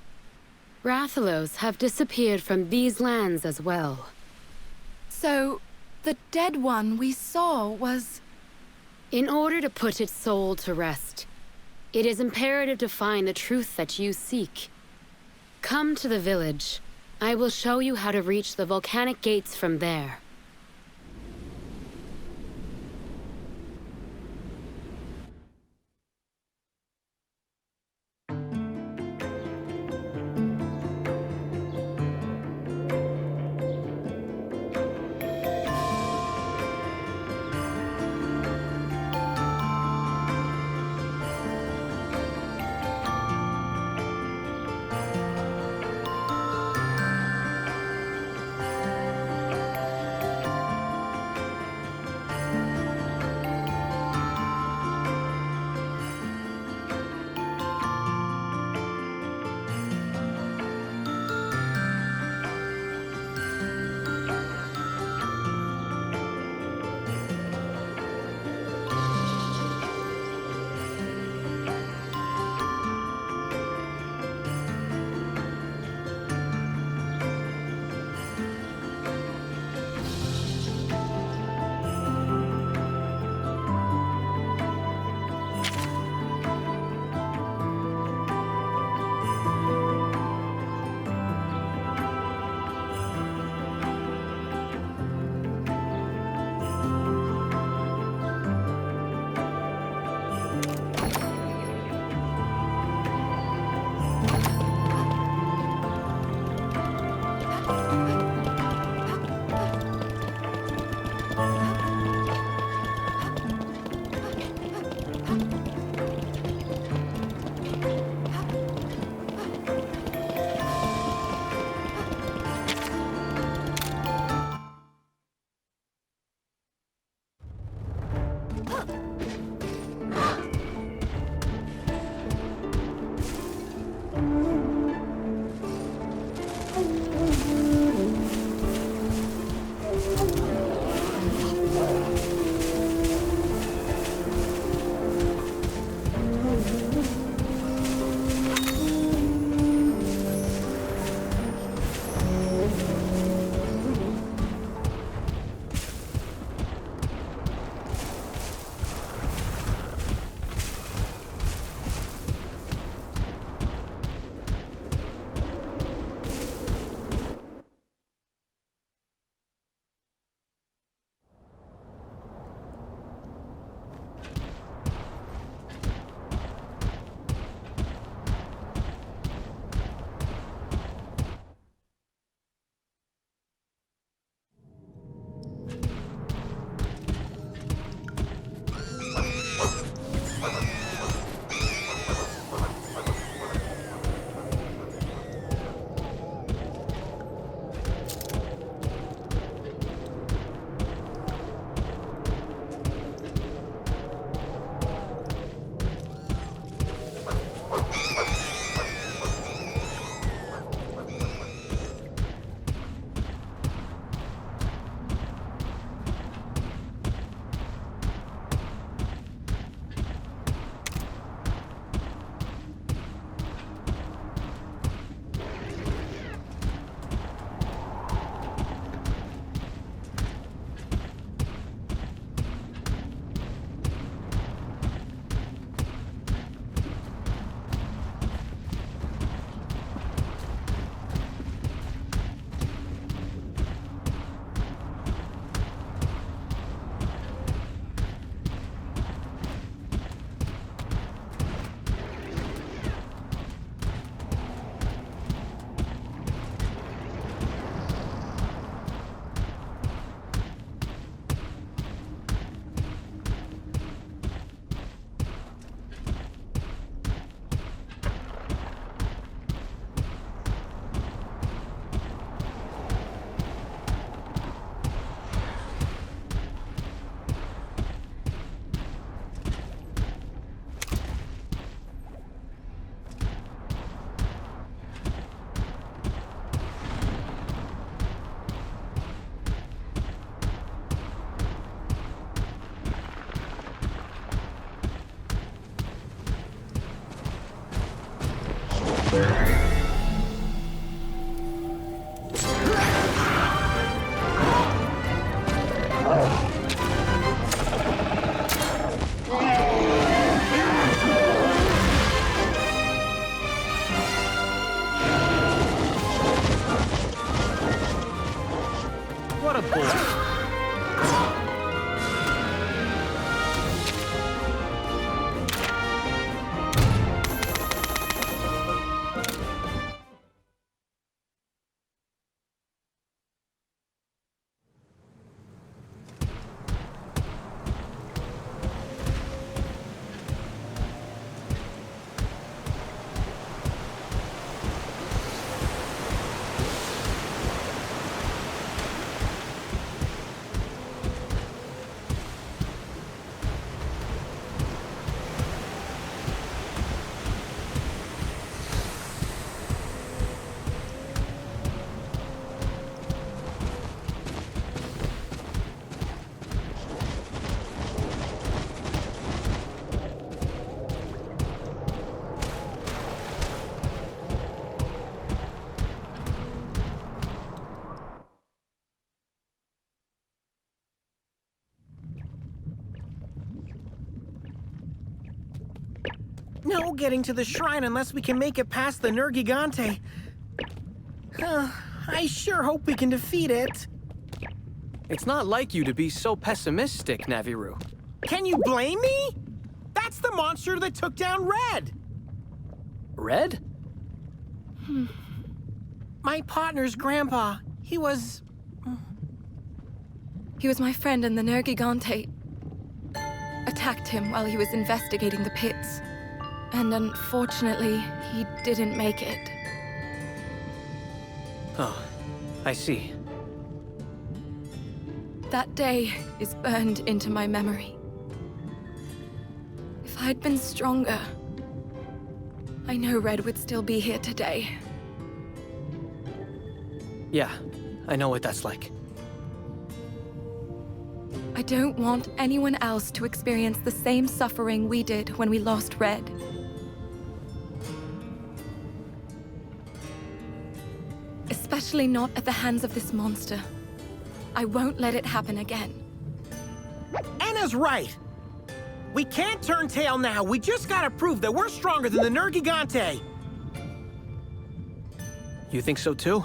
Rathalos have disappeared from these lands as well. So, the dead one we saw was... In order to put its soul to rest, it is imperative to find the truth that you seek. Come to the village. I will show you how to reach the volcanic gates from there. What a boy. No getting to the shrine unless we can make it past the Nergigante. I sure hope we can defeat it. It's not like you to be so pessimistic, Naviru. Can you blame me? That's the monster that took down Red. Red? My partner's grandpa. He was my friend, and the Nergigante attacked him while he was investigating the pits. And unfortunately, he didn't make it. Oh, I see. That day is burned into my memory. If I'd been stronger, I know Red would still be here today. Yeah, I know what that's like. I don't want anyone else to experience the same suffering we did when we lost Red. Especially not at the hands of this monster. I won't let it happen again. Anna's right. We can't turn tail now. We just gotta prove that we're stronger than the Nergigante. You think so too?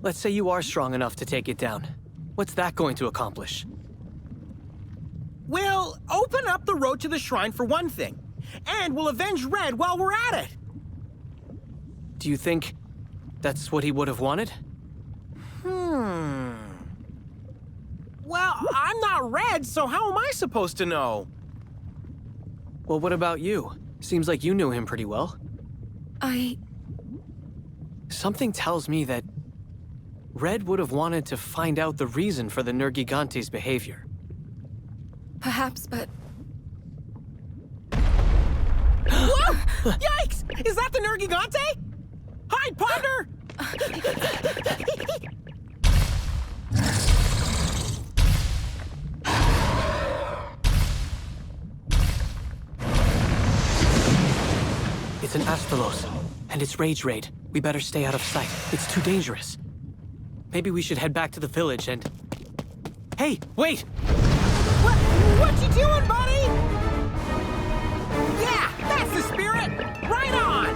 Let's say you are strong enough to take it down. What's that going to accomplish? We'll open up the road to the shrine for one thing. And we'll avenge Red while we're at it. Do you think that's what he would have wanted? Well, I'm not Red, so how am I supposed to know? Well, what about you? Seems like you knew him pretty well. Something tells me that Red would have wanted to find out the reason for the Nergigante's behavior. Perhaps, but... Whoa! Yikes! Is that the Nergigante? Hide, partner! It's an Astalos, and it's Rage Raid. We better stay out of sight. It's too dangerous. Maybe we should head back to the village and... Hey, wait! What you doing, buddy? Yeah, that's the spirit! Right on!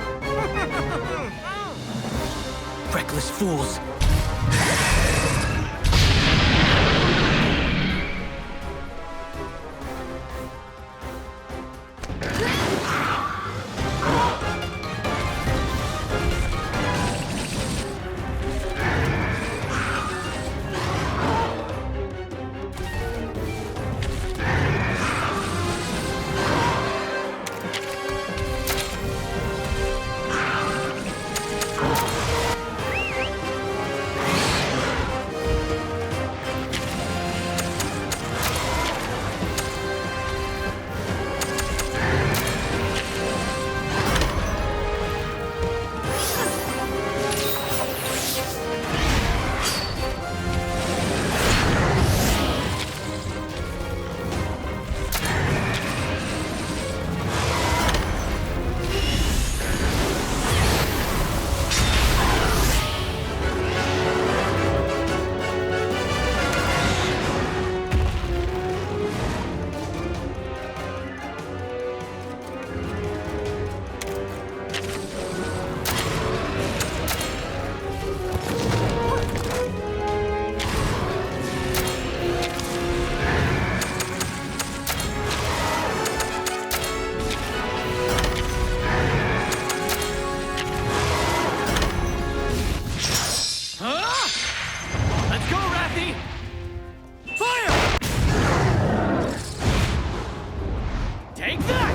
Reckless fools! Take that!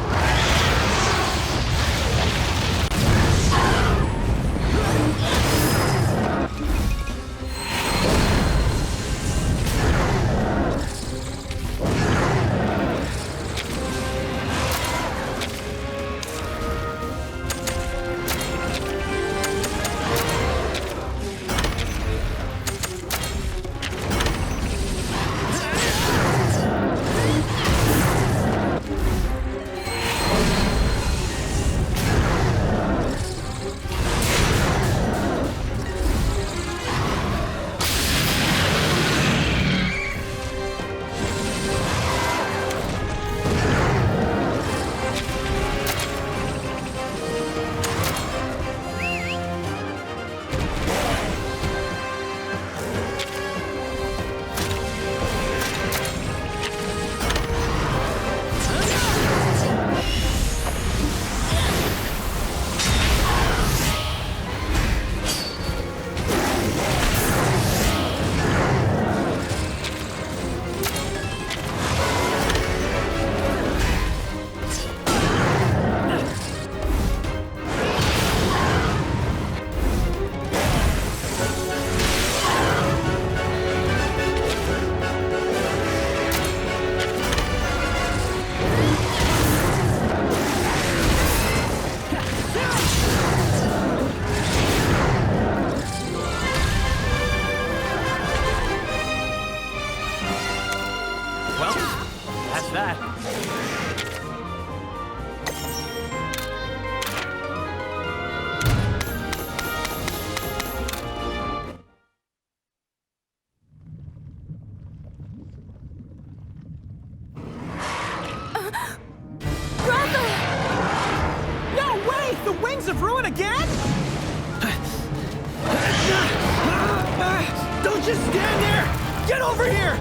Wings of Ruin again? Don't just stand there! Get over here!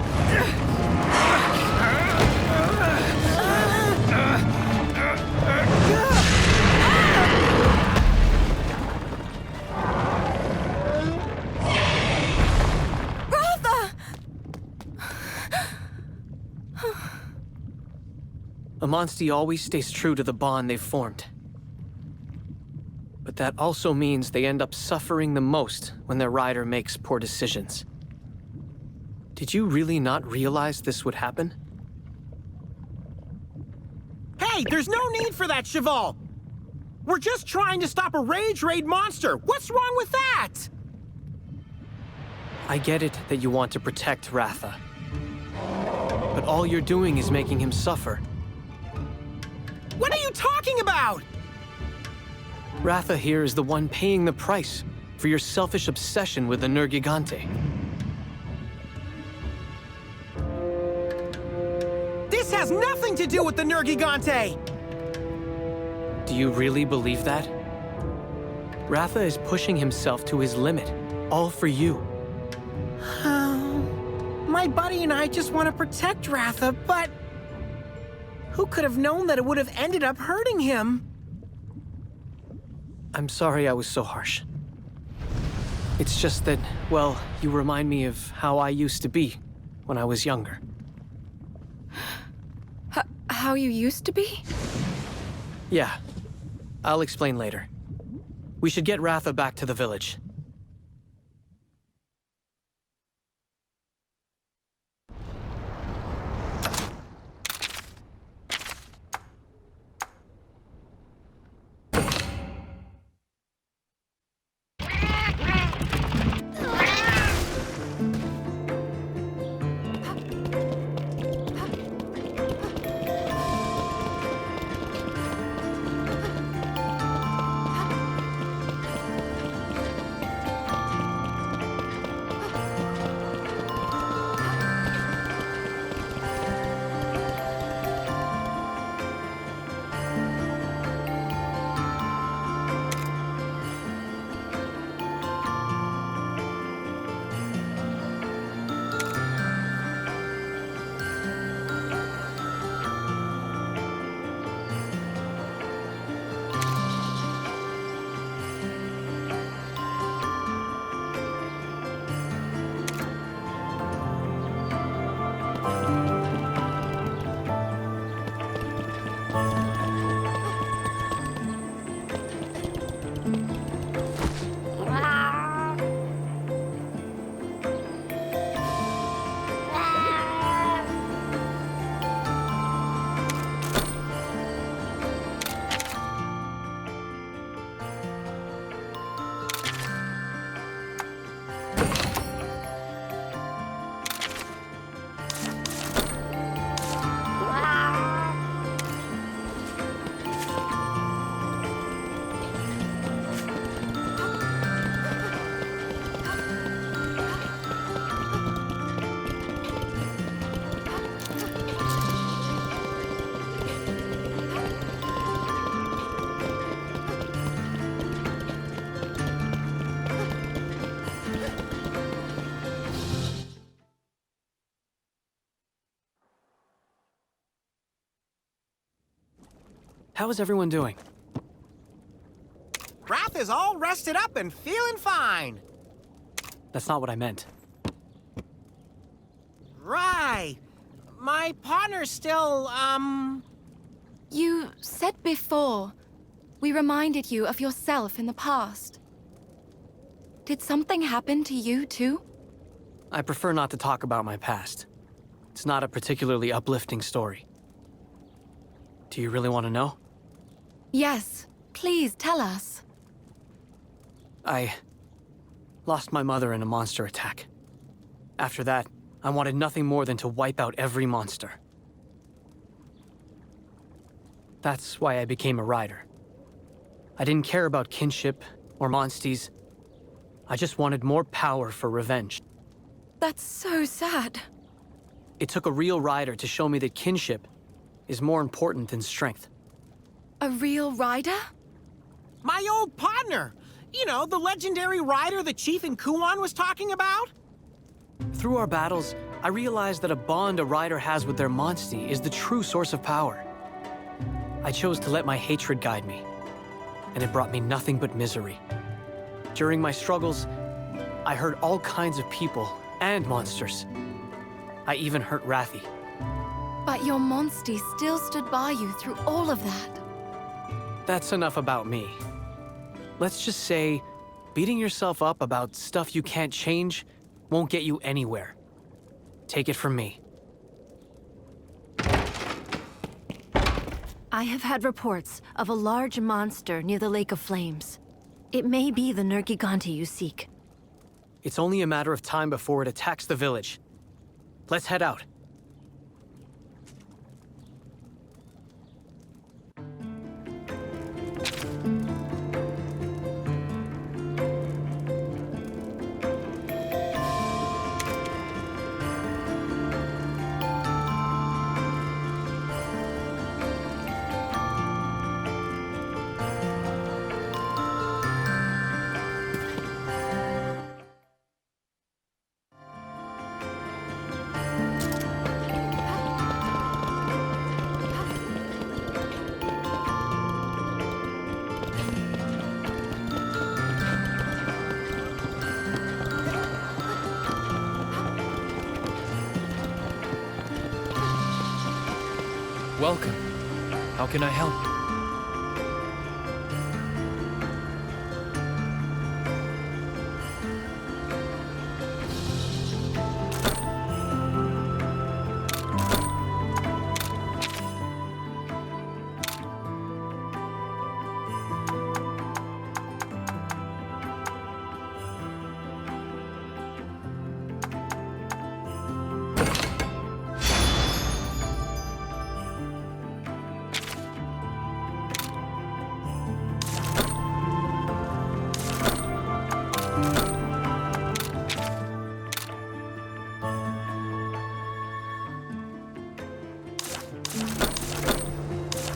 Amonsti always stays true to the bond they've formed. But that also means they end up suffering the most when their rider makes poor decisions. Did you really not realize this would happen? Hey, there's no need for that, Cheval! We're just trying to stop a Rage Raid monster! What's wrong with that? I get it that you want to protect Ratha. But all you're doing is making him suffer. What are you talking about? Ratha here is the one paying the price for your selfish obsession with the Nergigante. This has nothing to do with the Nergigante! Do you really believe that? Ratha is pushing himself to his limit, all for you. My buddy and I just want to protect Ratha, but who could have known that it would have ended up hurting him? I'm sorry I was so harsh. It's just that, well, you remind me of how I used to be when I was younger. How you used to be? Yeah. I'll explain later. We should get Ratha back to the village. How is everyone doing? Wrath is all rested up and feeling fine. That's not what I meant. Right. My partner's still, You said before, we reminded you of yourself in the past. Did something happen to you, too? I prefer not to talk about my past. It's not a particularly uplifting story. Do you really want to know? Yes, please tell us. I lost my mother in a monster attack. After that, I wanted nothing more than to wipe out every monster. That's why I became a rider. I didn't care about kinship or monsties. I just wanted more power for revenge. That's so sad. It took a real rider to show me that kinship is more important than strength. A real rider? My old partner! You know, the legendary rider the Chief in Kuon was talking about? Through our battles, I realized that a bond a rider has with their monstie is the true source of power. I chose to let my hatred guide me, and it brought me nothing but misery. During my struggles, I hurt all kinds of people and monsters. I even hurt Rathy. But your monstie still stood by you through all of that. That's enough about me. Let's just say, beating yourself up about stuff you can't change won't get you anywhere. Take it from me. I have had reports of a large monster near the Lake of Flames. It may be the Nergigante you seek. It's only a matter of time before it attacks the village. Let's head out. Welcome. How can I help you?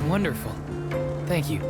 Wonderful. Thank you.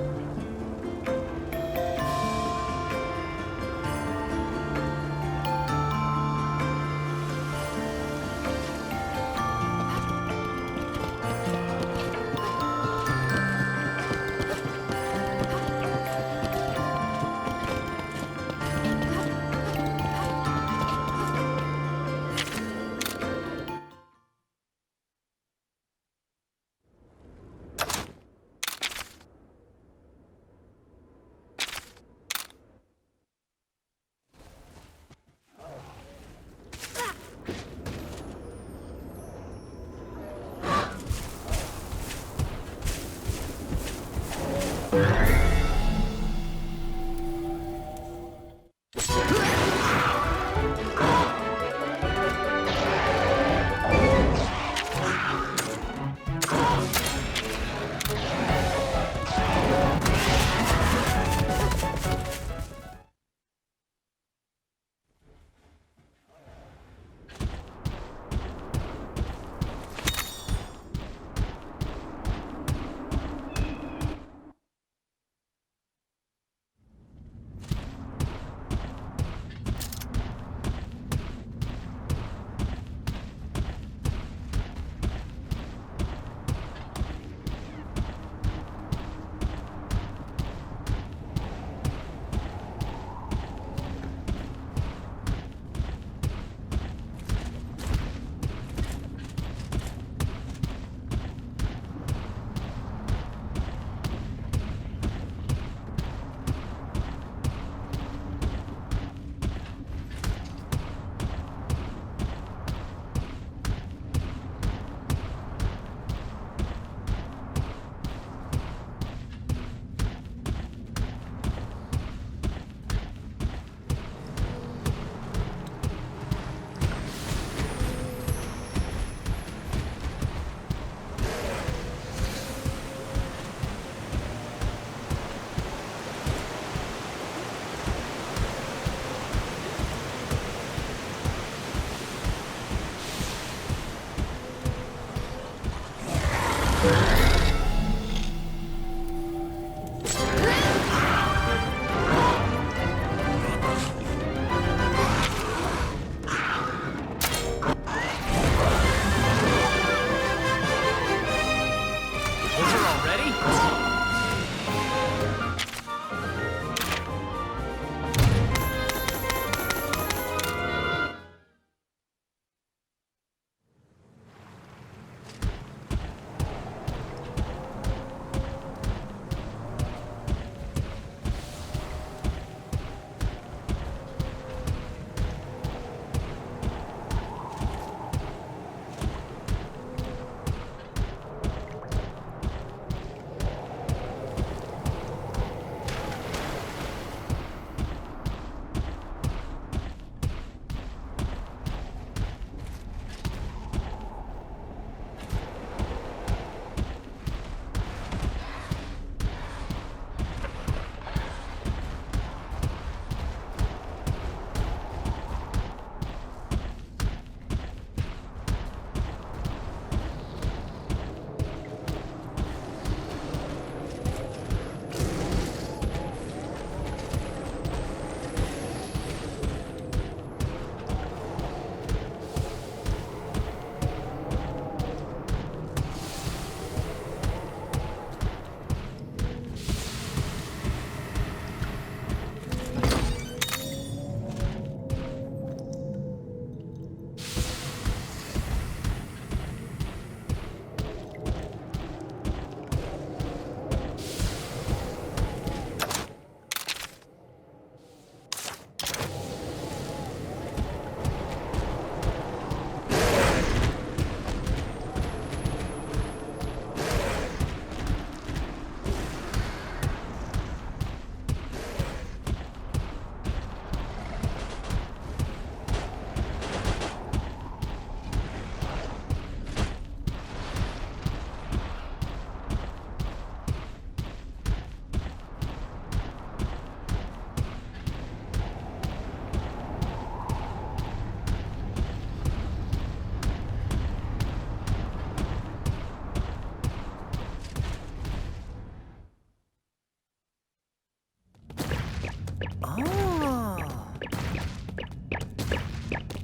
Oh.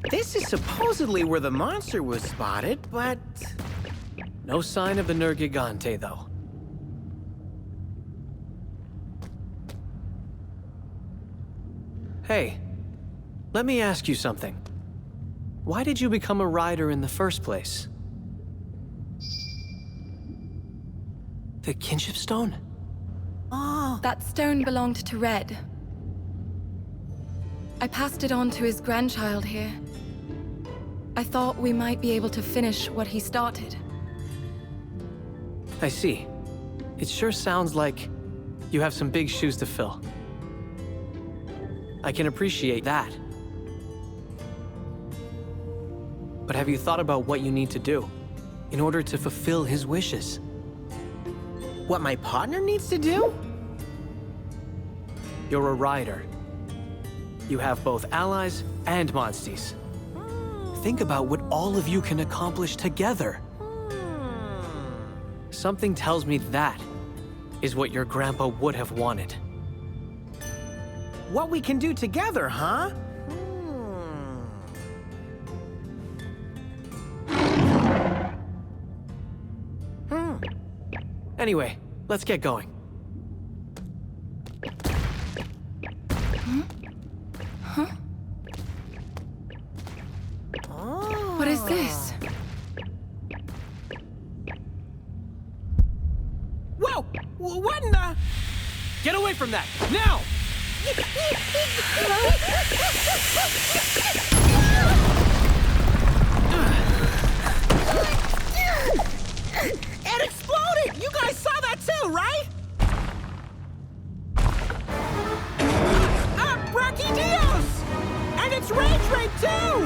This is supposedly where the monster was spotted, but... No sign of the Nergigante, though. Hey, let me ask you something. Why did you become a rider in the first place? The kinship stone? Oh. That stone belonged to Red. I passed it on to his grandchild here. I thought we might be able to finish what he started. I see. It sure sounds like you have some big shoes to fill. I can appreciate that. But have you thought about what you need to do in order to fulfill his wishes? What my partner needs to do? You're a rider. You have both allies and monsties. Think about what all of you can accomplish together. Something tells me that is what your grandpa would have wanted. What we can do together, huh? Anyway, let's get going. Huh? What is this? Whoa! What in the... Get away from that! Now! It exploded! You guys saw that too, right? Brachiodeos! And it's Rage Raid too!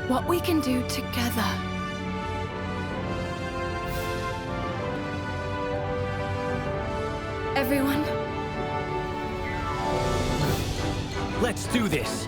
What we can do together. Everyone? Let's do this!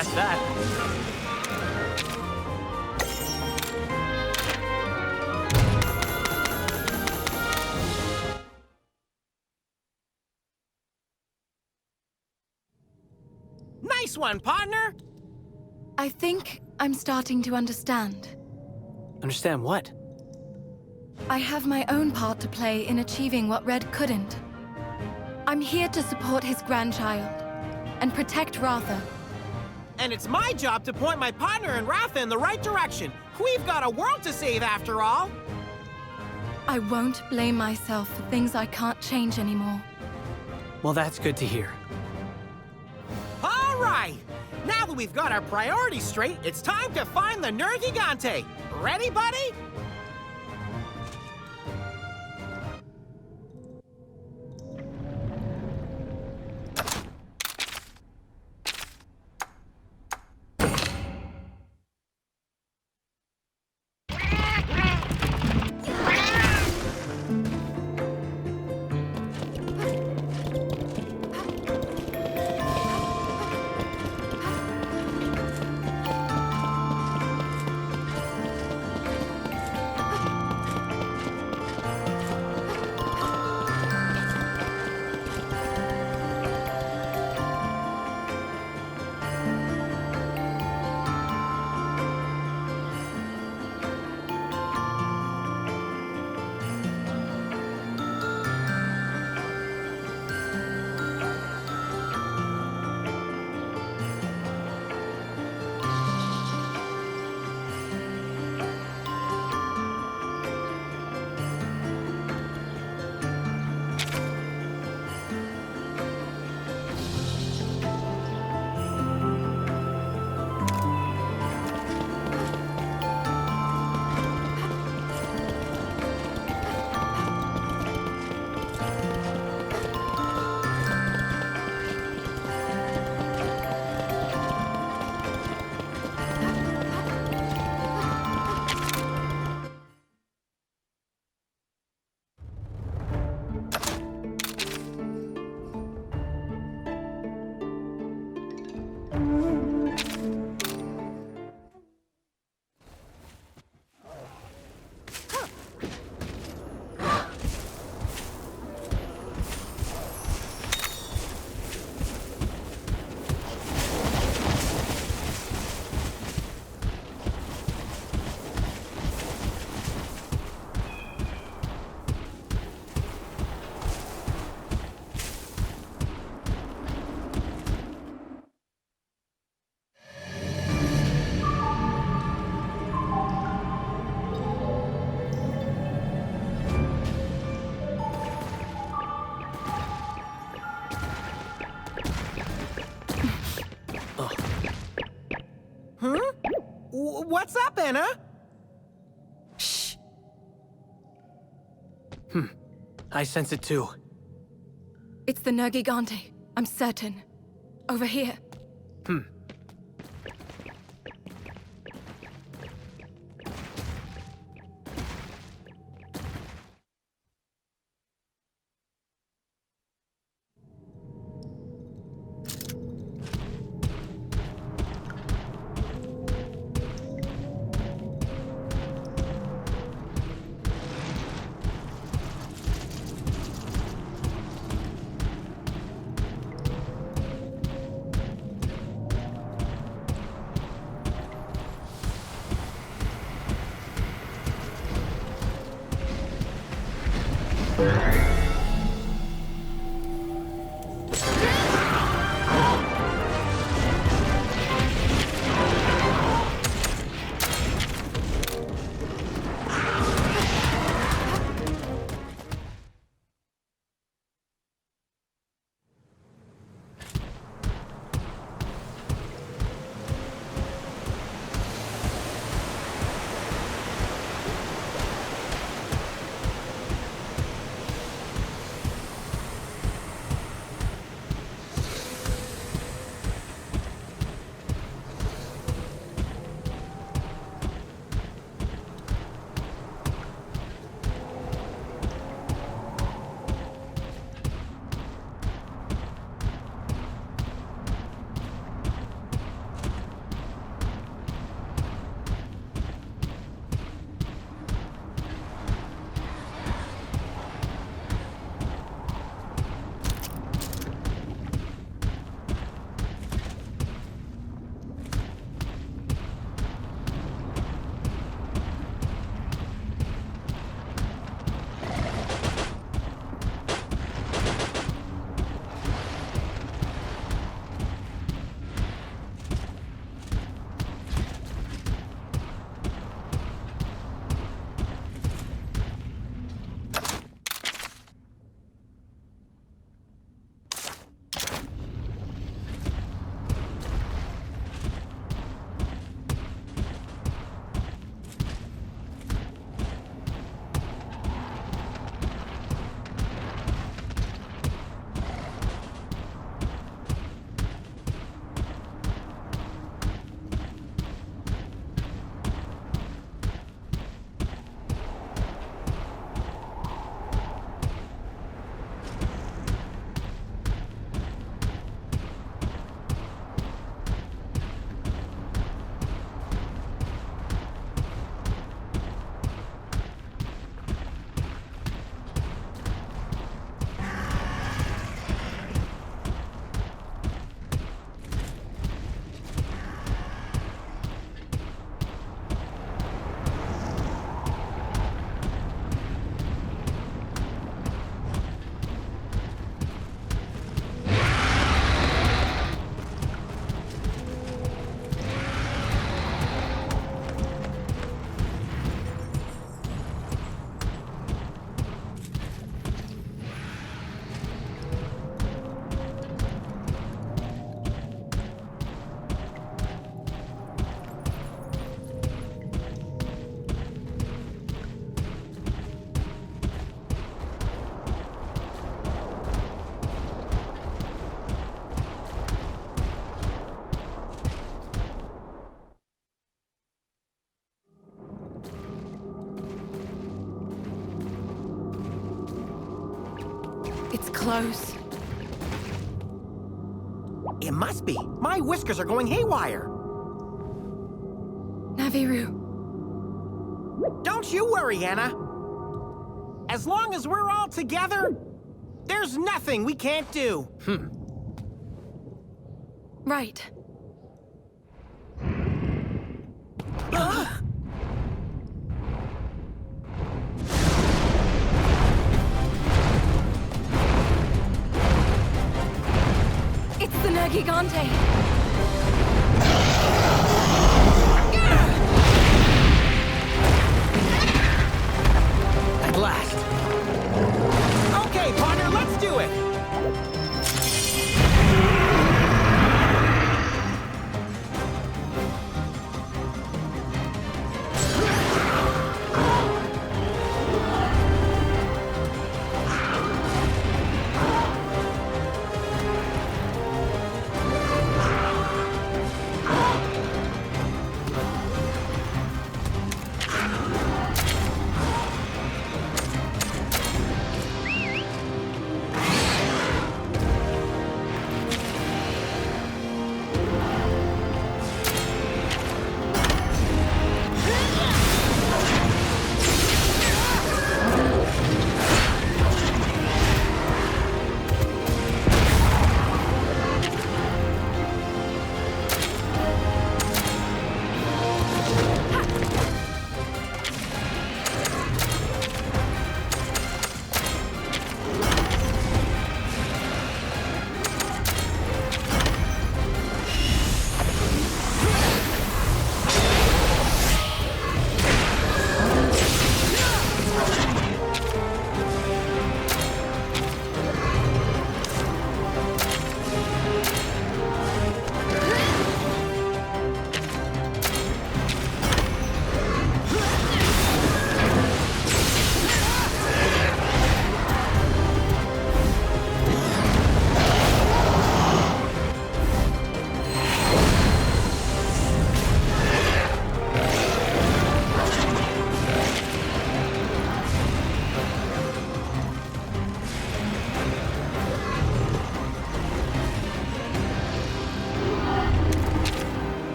That's that. Nice one, partner! I think I'm starting to understand. Understand what? I have my own part to play in achieving what Red couldn't. I'm here to support his grandchild and protect Ratha. And it's my job to point my partner and Ratha in the right direction. We've got a world to save after all. I won't blame myself for things I can't change anymore. Well, that's good to hear. All right! Now that we've got our priorities straight, it's time to find the Nergigante. Ready, buddy? What's up, Anna? Shh. I sense it too. It's the Nergigante. I'm certain. Over here. It's close. It must be. My whiskers are going haywire. Naviru. Don't you worry, Anna. As long as we're all together, there's nothing we can't do. Right. It's the Nergigante. At last. Okay, partner, let's do it.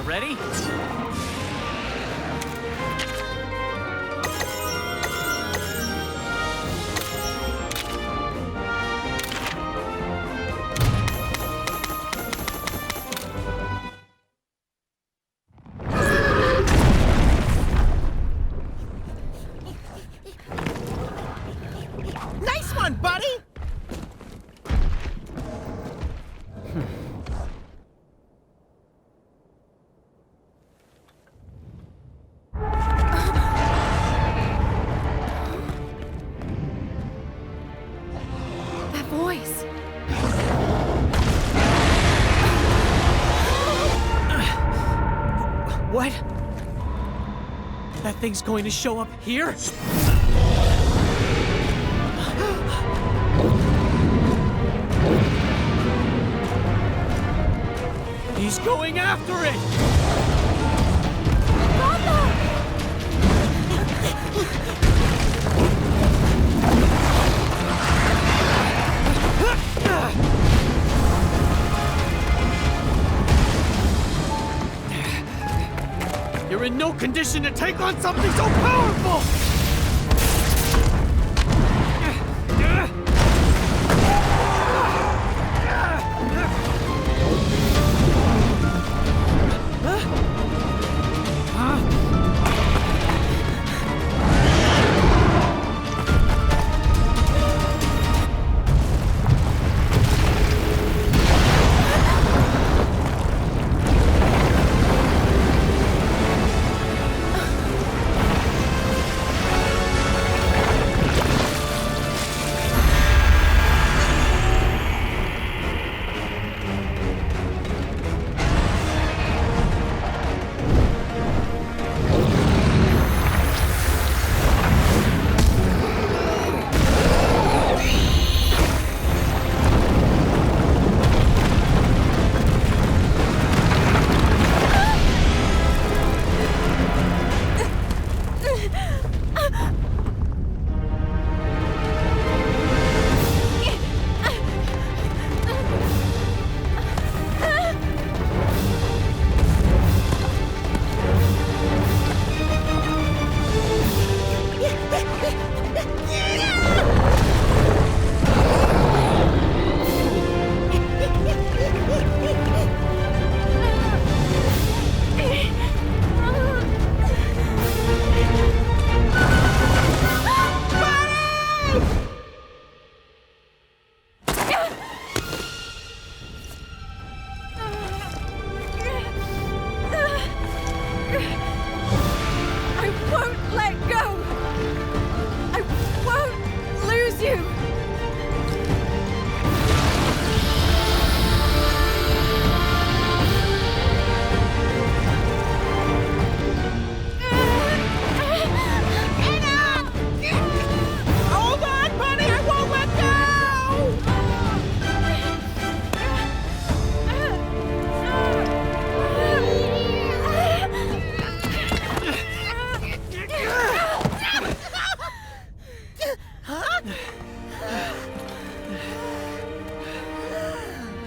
Ready? Nice one, buddy! Voice. What? That thing's going to show up here? He's going after it! You're in no condition to take on something so powerful!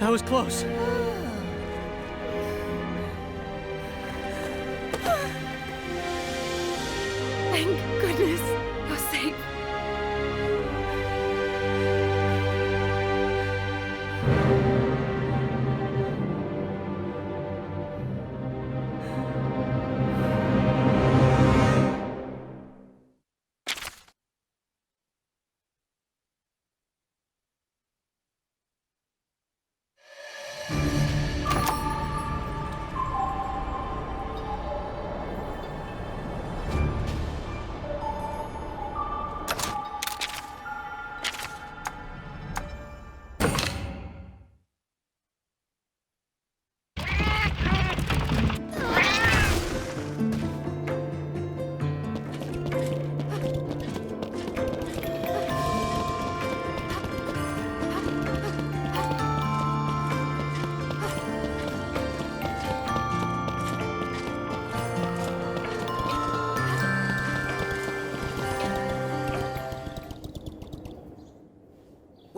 That was close. Thank goodness you're safe.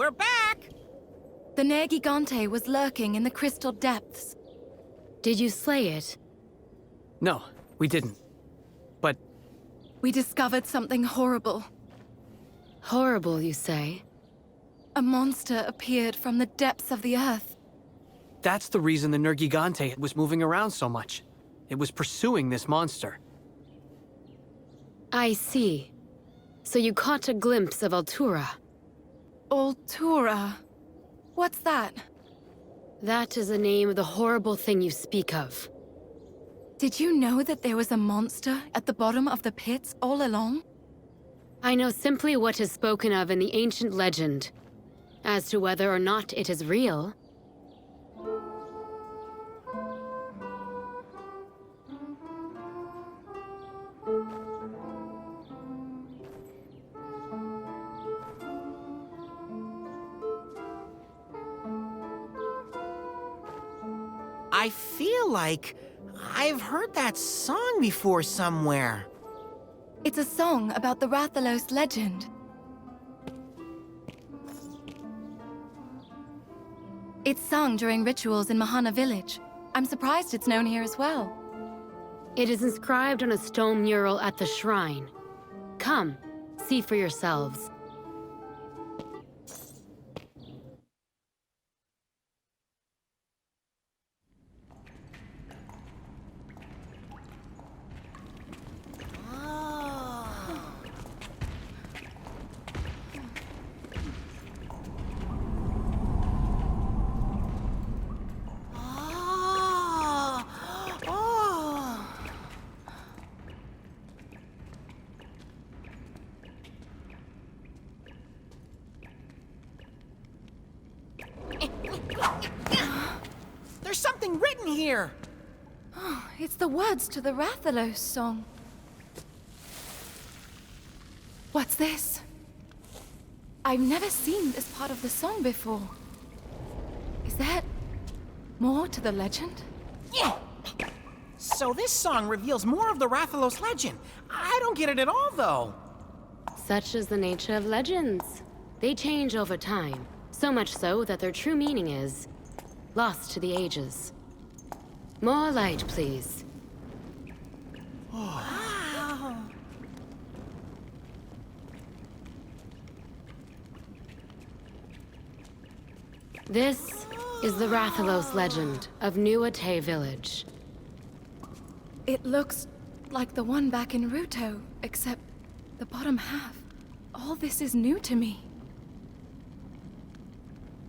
We're back! The Nergigante was lurking in the crystal depths. Did you slay it? No, we didn't. But We discovered something horrible. Horrible, you say? A monster appeared from the depths of the earth. that's the reason the Nergigante was moving around so much. It was pursuing this monster. I see. So you caught a glimpse of Altura. Altura? What's that? That is the name of the horrible thing you speak of. Did you know that there was a monster at the bottom of the pits all along? I know simply what is spoken of in the ancient legend. As to whether or not it is real, I feel like I've heard that song before somewhere. It's a song about the Rathalos legend. It's sung during rituals in Mahana village. I'm surprised it's known here as well. it is inscribed on a stone mural at the shrine. Come, see for yourselves. There's something written here. Oh, it's the words to the Rathalos song. What's this? I've never seen this part of the song before. Is there more to the legend? Yeah. So this song reveals more of the Rathalos legend. I don't get it at all, though. Such is the nature of legends. They change over time, so much so that their true meaning is lost to the ages. More light, please. Wow. This is the Rathalos legend of New Ate village. It looks like the one back in Ruto, except the bottom half. All this is new to me.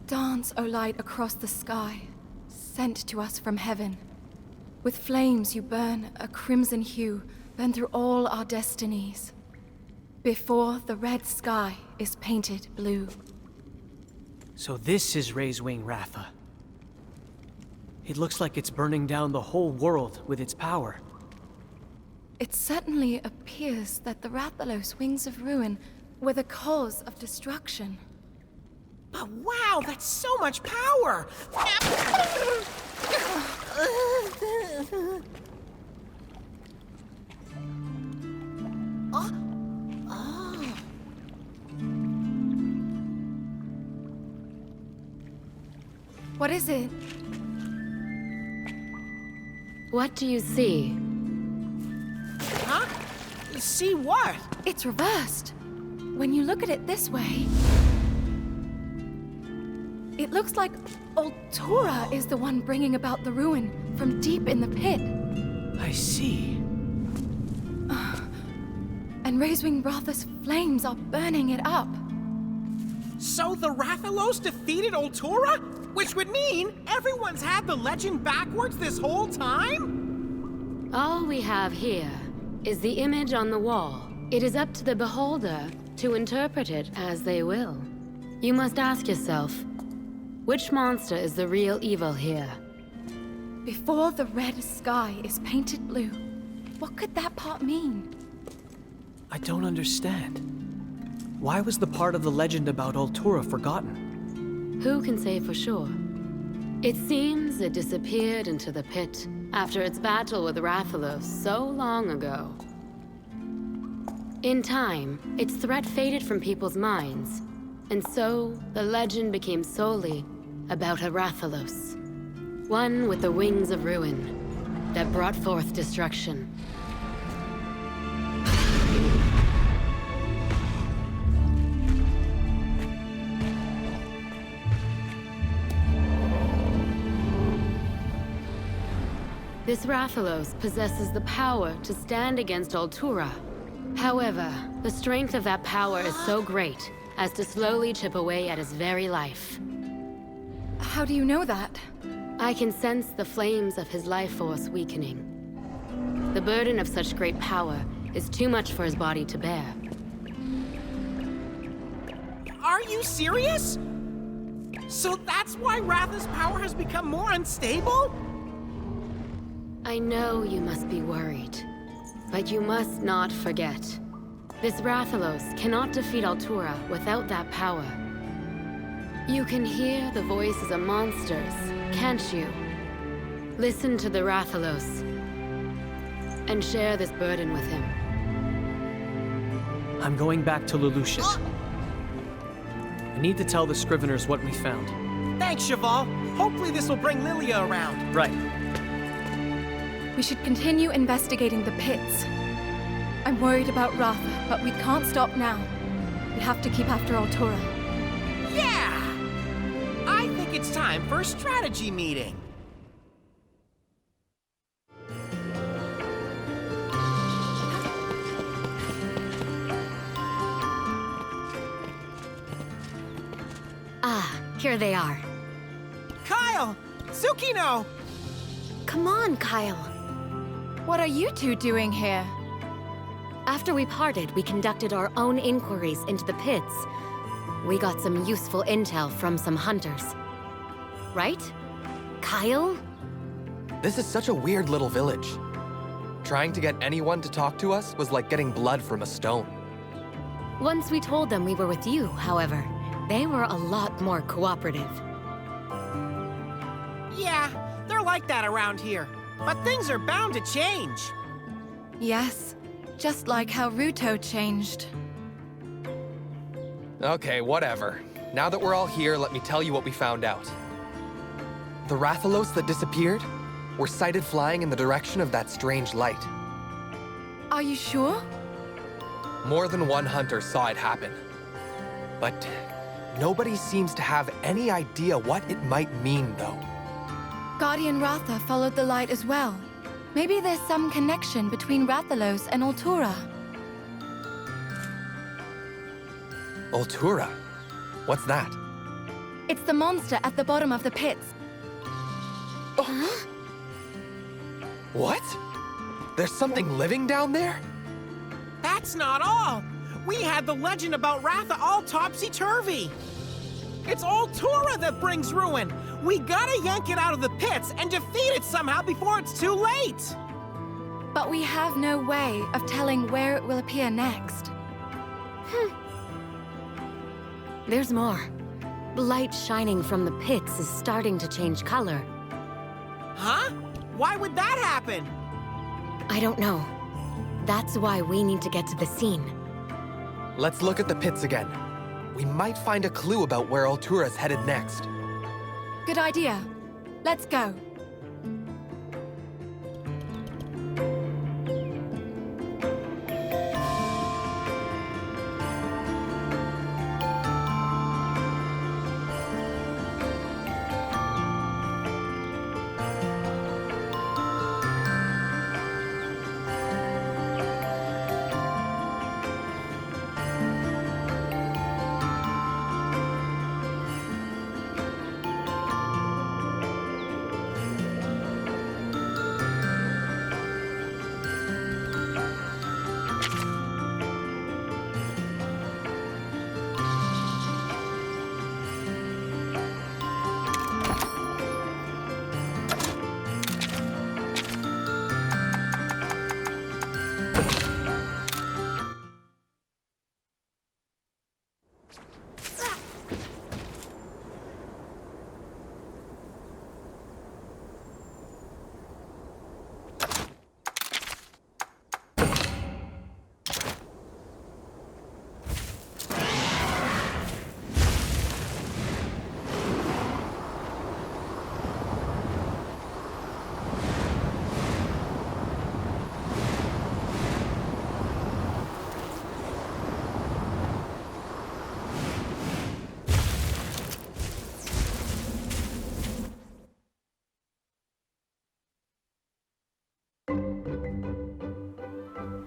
Dance, O light, across the sky, sent to us from heaven. With flames you burn a crimson hue, burn through all our destinies. Before the red sky is painted blue. So this is Raisewing Ratha. It looks like it's burning down the whole world with its power. It certainly appears that the Rathalos Wings of Ruin were the cause of destruction. But wow, that's so much power! What is it? What do you see? Huh? See what? It's reversed. When you look at it this way, it looks like Altura is the one bringing about the ruin from deep in the pit. I see. And Razewing Ratha's flames are burning it up. So the Rathalos defeated Altura? Which would mean everyone's had the legend backwards this whole time? All we have here is the image on the wall. It is up to the beholder to interpret it as they will. You must ask yourself, which monster is the real evil here? Before the red sky is painted blue, what could that part mean? I don't understand. Why was the part of the legend about Altura forgotten? Who can say for sure? It seems it disappeared into the pit after its battle with Rathalos so long ago. In time, its threat faded from people's minds, and so the legend became solely about a Rathalos. One with the wings of ruin that brought forth destruction. This Rathalos possesses the power to stand against Altura. However, the strength of that power is so great as to slowly chip away at his very life. How do you know that? I can sense the flames of his life force weakening. The burden of such great power is too much for his body to bear. Are you serious? So that's why Ratha's power has become more unstable? I know you must be worried, but you must not forget. This Rathalos cannot defeat Altura without that power. You can hear the voices of monsters, can't you? Listen to the Rathalos, and share this burden with him. I'm going back to Lelouch's. I need to tell the Scriveners what we found. Thanks, Cheval. Hopefully this will bring Lilia around. Right. We should continue investigating the pits. I'm worried about Ratha, but we can't stop now. We have to keep after Altura. Yeah! I think it's time for a strategy meeting. Ah, here they are. Kyle! Tsukino! Come on, Kyle. What are you two doing here? After we parted, we conducted our own inquiries into the pits. We got some useful intel from some hunters. Right? Kyle? This is such a weird little village. Trying to get anyone to talk to us was like getting blood from a stone. Once we told them we were with you, however, they were a lot more cooperative. Yeah, they're like that around here. But things are bound to change. Yes, just like how Ruto changed. Okay, whatever. Now that we're all here, let me tell you what we found out. The Rathalos that disappeared were sighted flying in the direction of that strange light. Are you sure? More than one hunter saw it happen. But nobody seems to have any idea what it might mean, though. Guardian Ratha followed the light as well. Maybe there's some connection between Rathalos and Altura. Altura? What's that? It's the monster at the bottom of the pits. Oh. What? There's something living down there? That's not all. We had the legend about Ratha all topsy-turvy. It's Altura that brings ruin. We gotta yank it out of the pits and defeat it somehow before it's too late. But we have no way of telling where it will appear next. There's more. The light shining from the pits is starting to change color. Huh? Why would that happen? I don't know. That's why we need to get to the scene. Let's look at the pits again. We might find a clue about where Altura's headed next. Good idea. Let's go.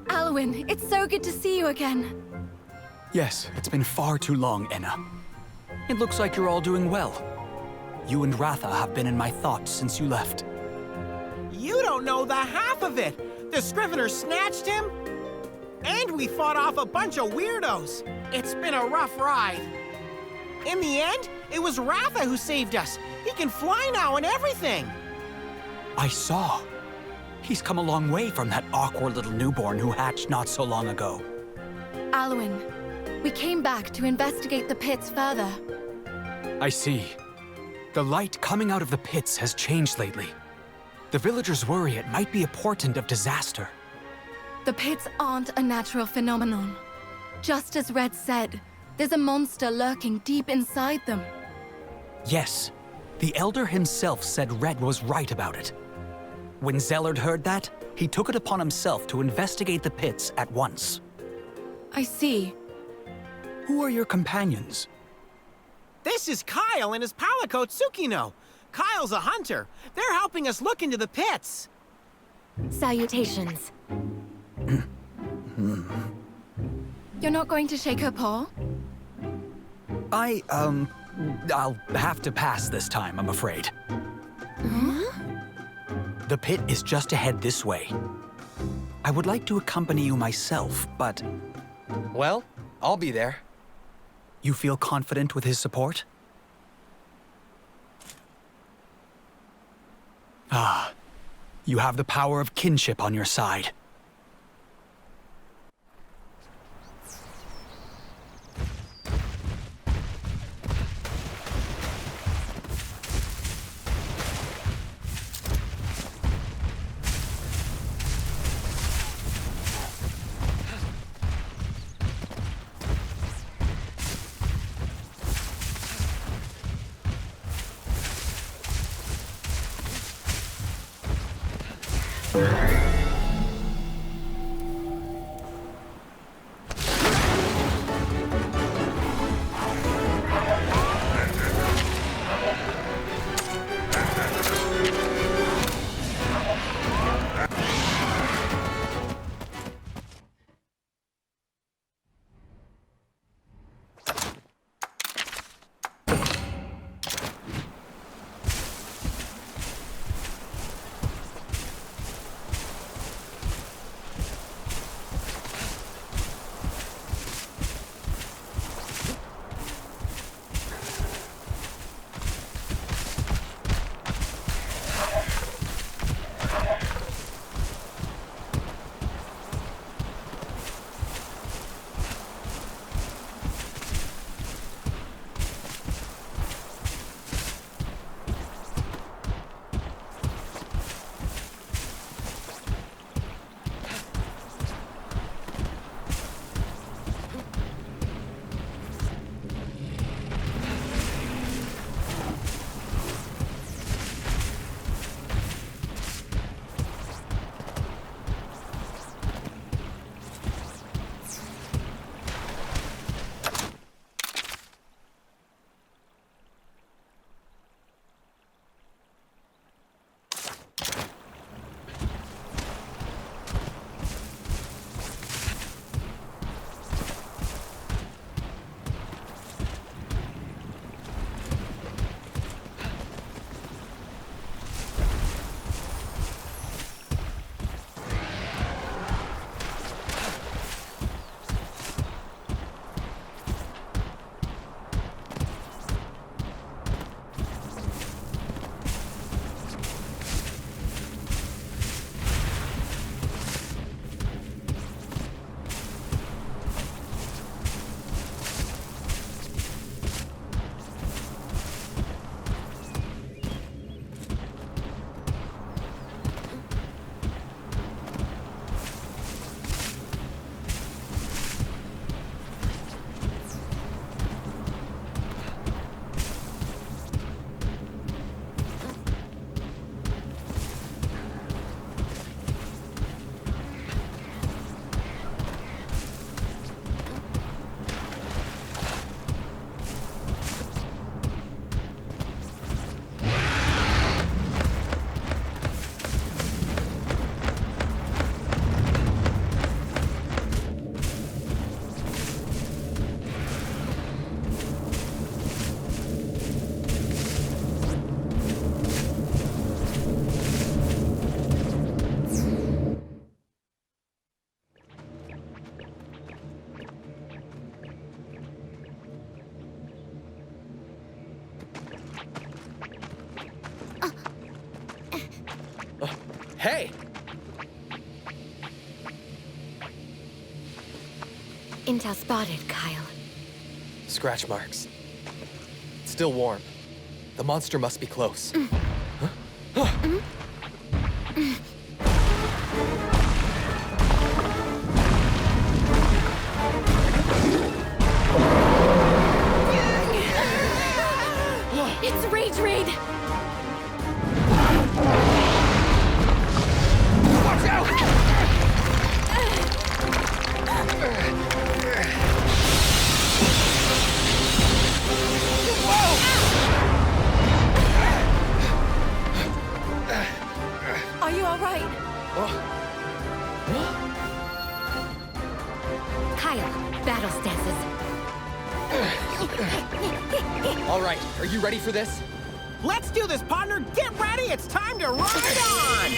Alwyn, it's so good to see you again. Yes, it's been far too long, Enna. It looks like you're all doing well. You and Ratha have been in my thoughts since you left. You don't know the half of it! The Scrivener snatched him, and we fought off a bunch of weirdos. It's been a rough ride. In the end, it was Ratha who saved us. He can fly now and everything. I saw. He's come a long way from that awkward little newborn who hatched not so long ago. Alwyn, we came back to investigate the pits further. I see. The light coming out of the pits has changed lately. The villagers worry it might be a portent of disaster. The pits aren't a natural phenomenon. Just as Red said, there's a monster lurking deep inside them. Yes, the Elder himself said Red was right about it. When Zellard heard that, he took it upon himself to investigate the pits at once. I see. Who are your companions? This is Kyle and his palico Tsukino. Kyle's a hunter. They're helping us look into the pits. Salutations. You're not going to shake her paw? I'll have to pass this time, I'm afraid. Huh? The pit is just ahead this way. I would like to accompany you myself, but... Well, I'll be there. You feel confident with his support? Ah, you have the power of kinship on your side. Hey! Intel spotted, Kyle. Scratch marks. It's still warm. The monster must be close. It's Rage Raid! Watch out! Are you all right? Kyle, battle stances. All right, are you ready for this? Let's do this, partner! Get ready! It's time to ride on!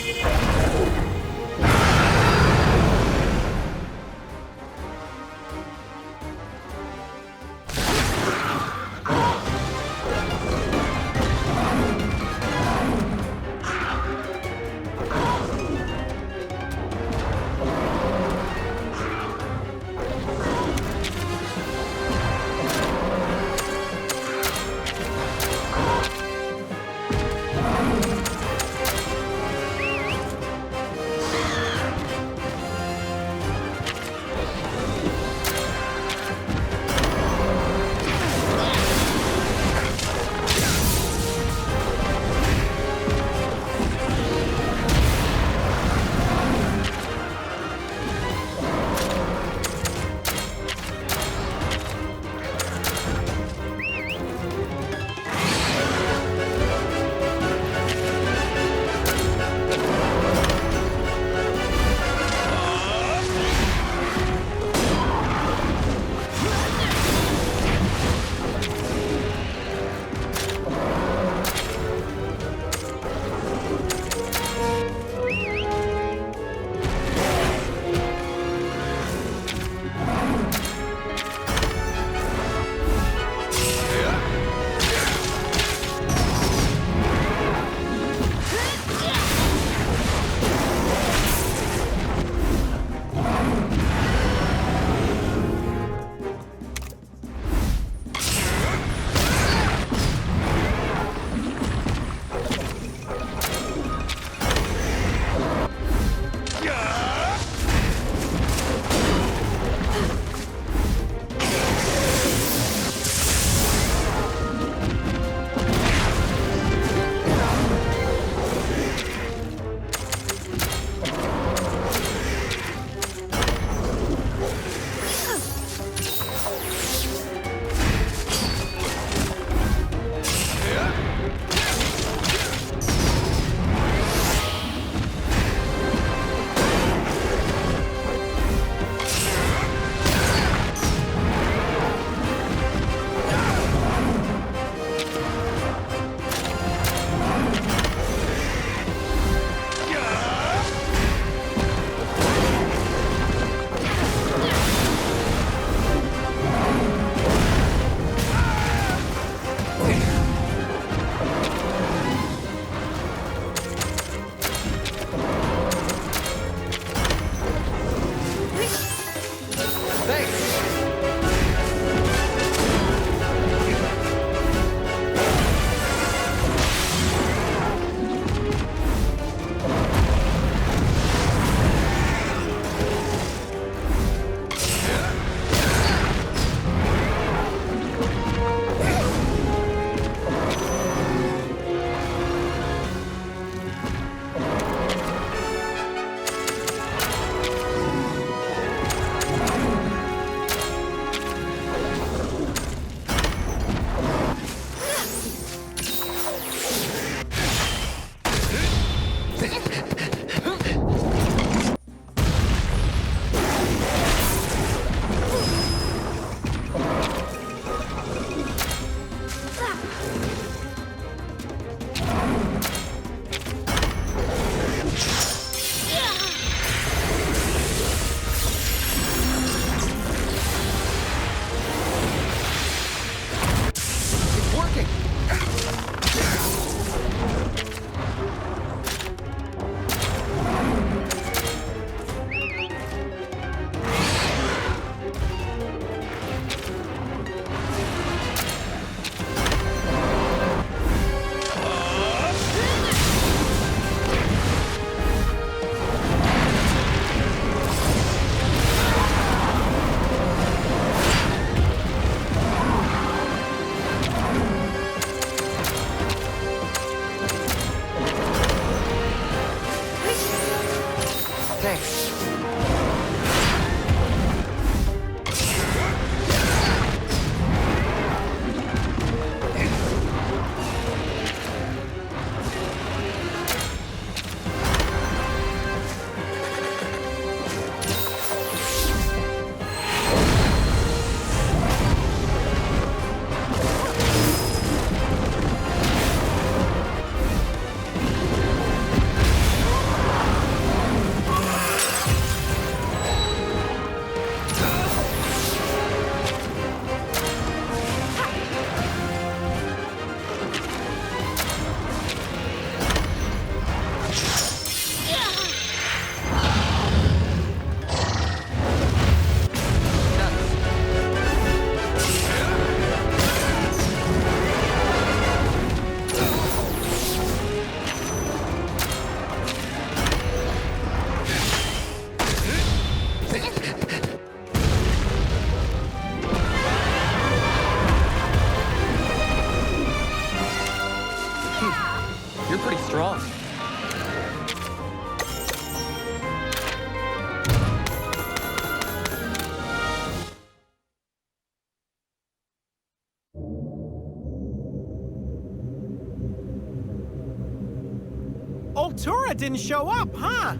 Ultura didn't show up, huh?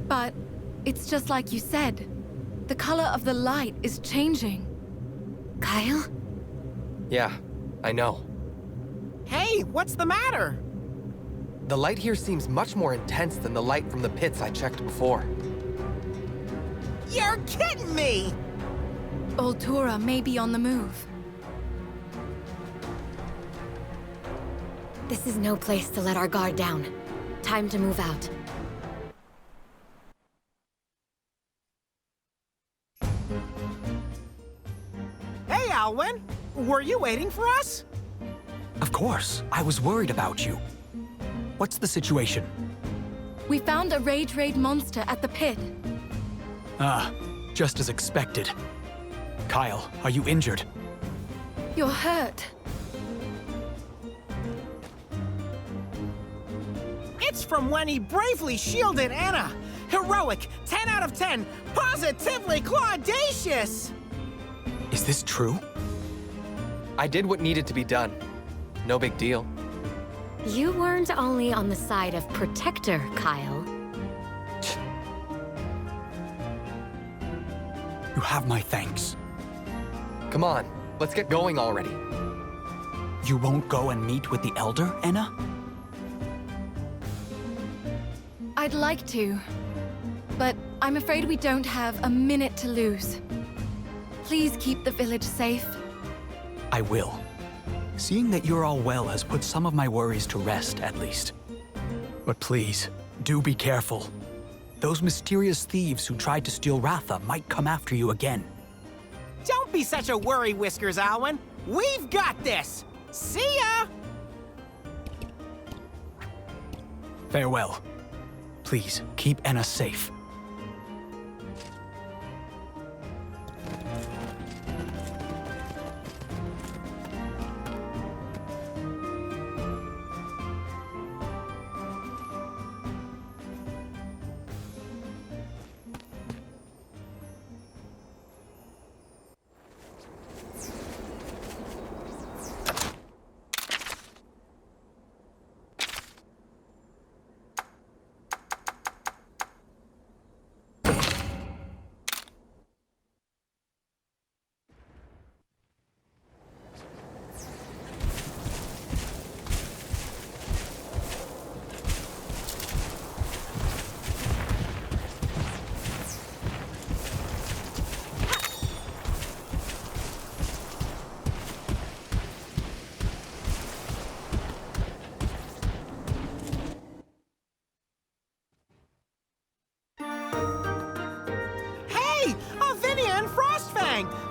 But it's just like you said. The color of the light is changing. Kyle? Yeah, I know. Hey, what's the matter? The light here seems much more intense than the light from the pits I checked before. You're kidding me! Ultura may be on the move. This is no place to let our guard down. Time to move out. Hey, Alwyn! Were you waiting for us? Of course. I was worried about you. What's the situation? We found a Rage Raid monster at the pit. Ah, just as expected. Kyle, are you injured? You're hurt. It's from when he bravely shielded Anna. Heroic, 10 out of 10, positively claudacious! Is this true? I did what needed to be done. No big deal. You weren't only on the side of Protector, Kyle. You have my thanks. Come on, let's get going already. You won't go and meet with the Elder, Anna? I'd like to, but I'm afraid we don't have a minute to lose. Please keep the village safe. I will. Seeing that you're all well has put some of my worries to rest, at least. But please, do be careful. Those mysterious thieves who tried to steal Ratha might come after you again. Don't be such a worry, Whiskers, Alwyn. We've got this! See ya! Farewell. Please, keep Anna safe.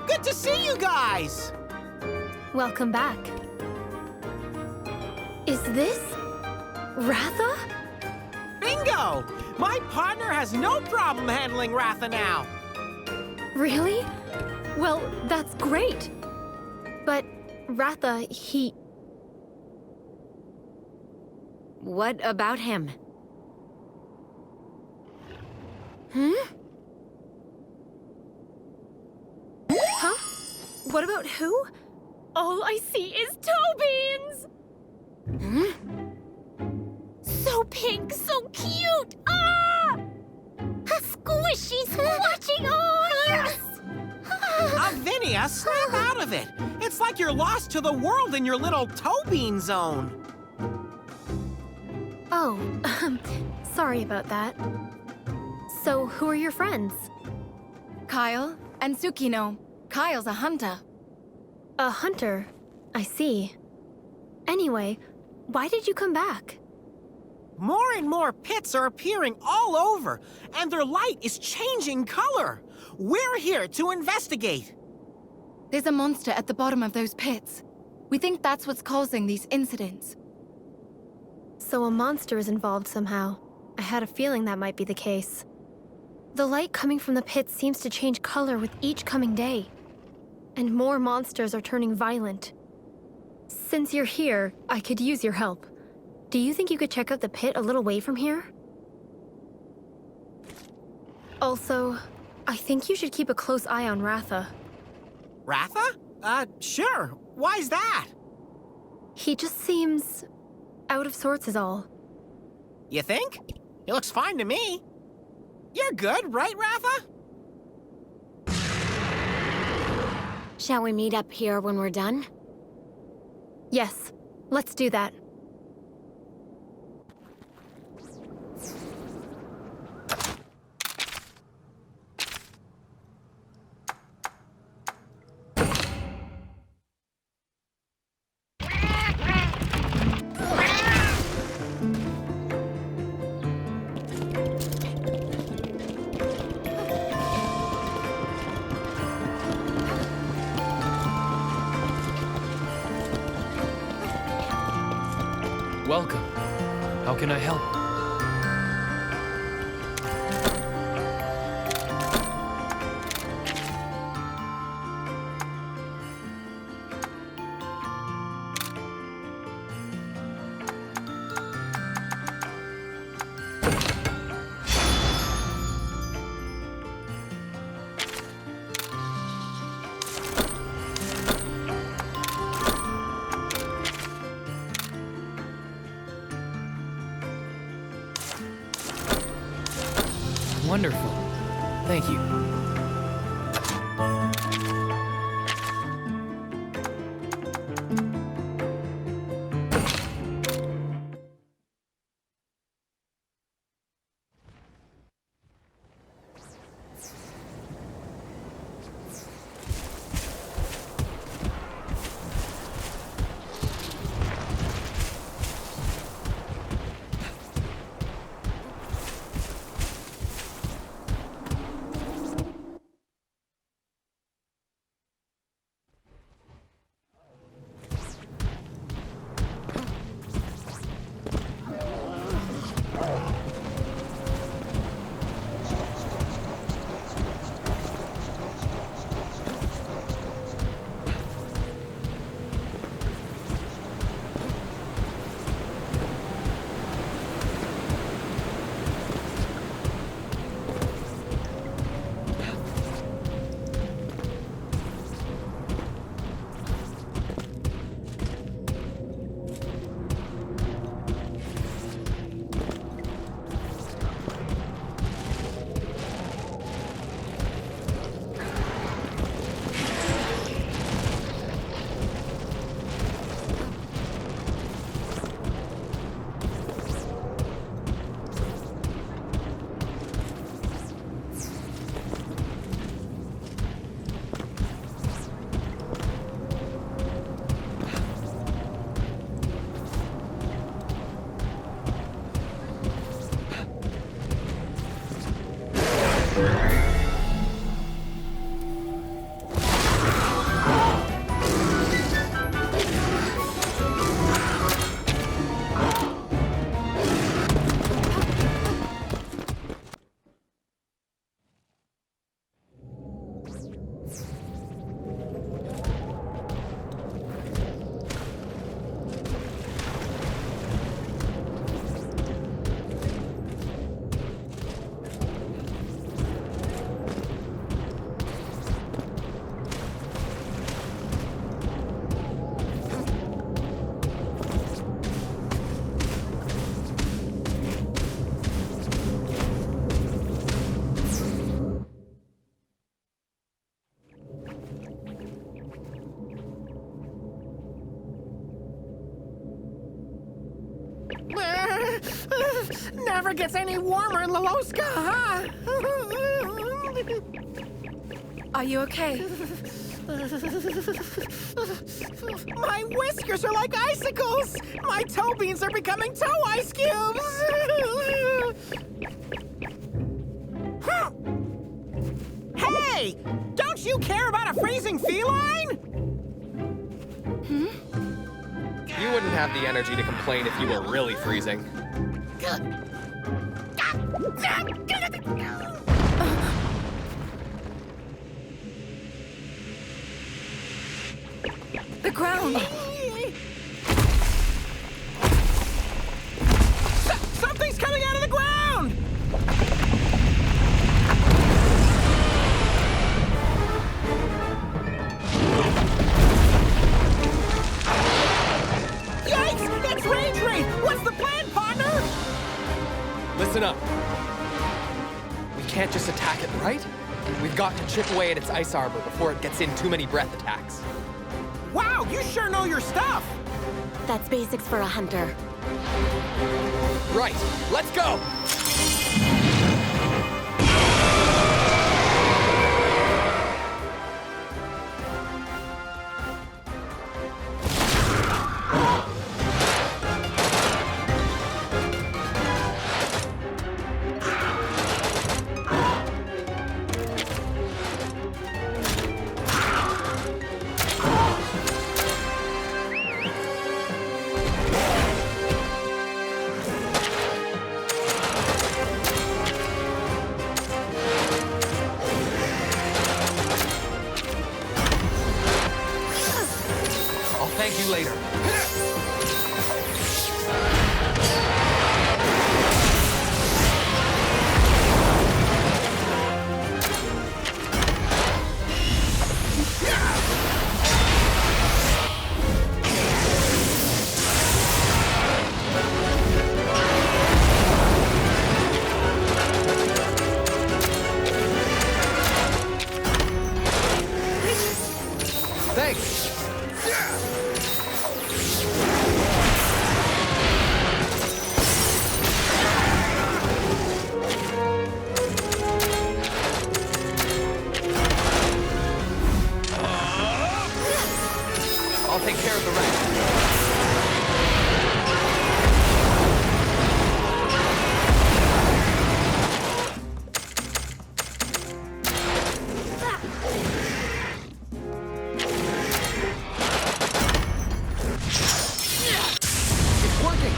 Good to see you guys! Welcome back. Is this Ratha? Bingo! My partner has no problem handling Ratha now. Really? Well, that's great. But Ratha, he... What about him? Huh? What about who? All I see is toe beans! So pink, so cute! Ah! A squishy squatching, oh yes! Avinia, snap out of it! It's like you're lost to the world in your little toe bean zone. Oh, sorry about that. So, who are your friends? Kyle and Tsukino. Kyle's a hunter. A hunter? I see. Anyway, why did you come back? More and more pits are appearing all over, and their light is changing color. We're here to investigate. There's a monster at the bottom of those pits. We think that's what's causing these incidents. So a monster is involved somehow. I had a feeling that might be the case. The light coming from the pits seems to change color with each coming day. And more monsters are turning violent. Since you're here, I could use your help. Do you think you could check out the pit a little way from here? Also, I think you should keep a close eye on Ratha. Ratha? Sure. Why's that? He just seems out of sorts is all. You think? It looks fine to me. You're good, right, Ratha? Shall we meet up here when we're done? Yes, let's do that. Welcome. How can I help? Wonderful. Thank you. Never gets any warmer in Laloska, huh? Are you okay? My whiskers are like icicles! My toe beans are becoming toe ice cubes! Hey! Don't you care about a freezing feline? You wouldn't have the energy to complain if you were really freezing. The ground! Something's coming out of the ground! Yikes! It's Range Raid! What's the plan, partner? can't just attack it, right? We've got to chip away at its ice arbor before it gets in too many breath attacks. Wow, you sure know your stuff! That's basics for a hunter. Right, let's go! Thank you later. Thanks. I'll take care of the rest. It's working!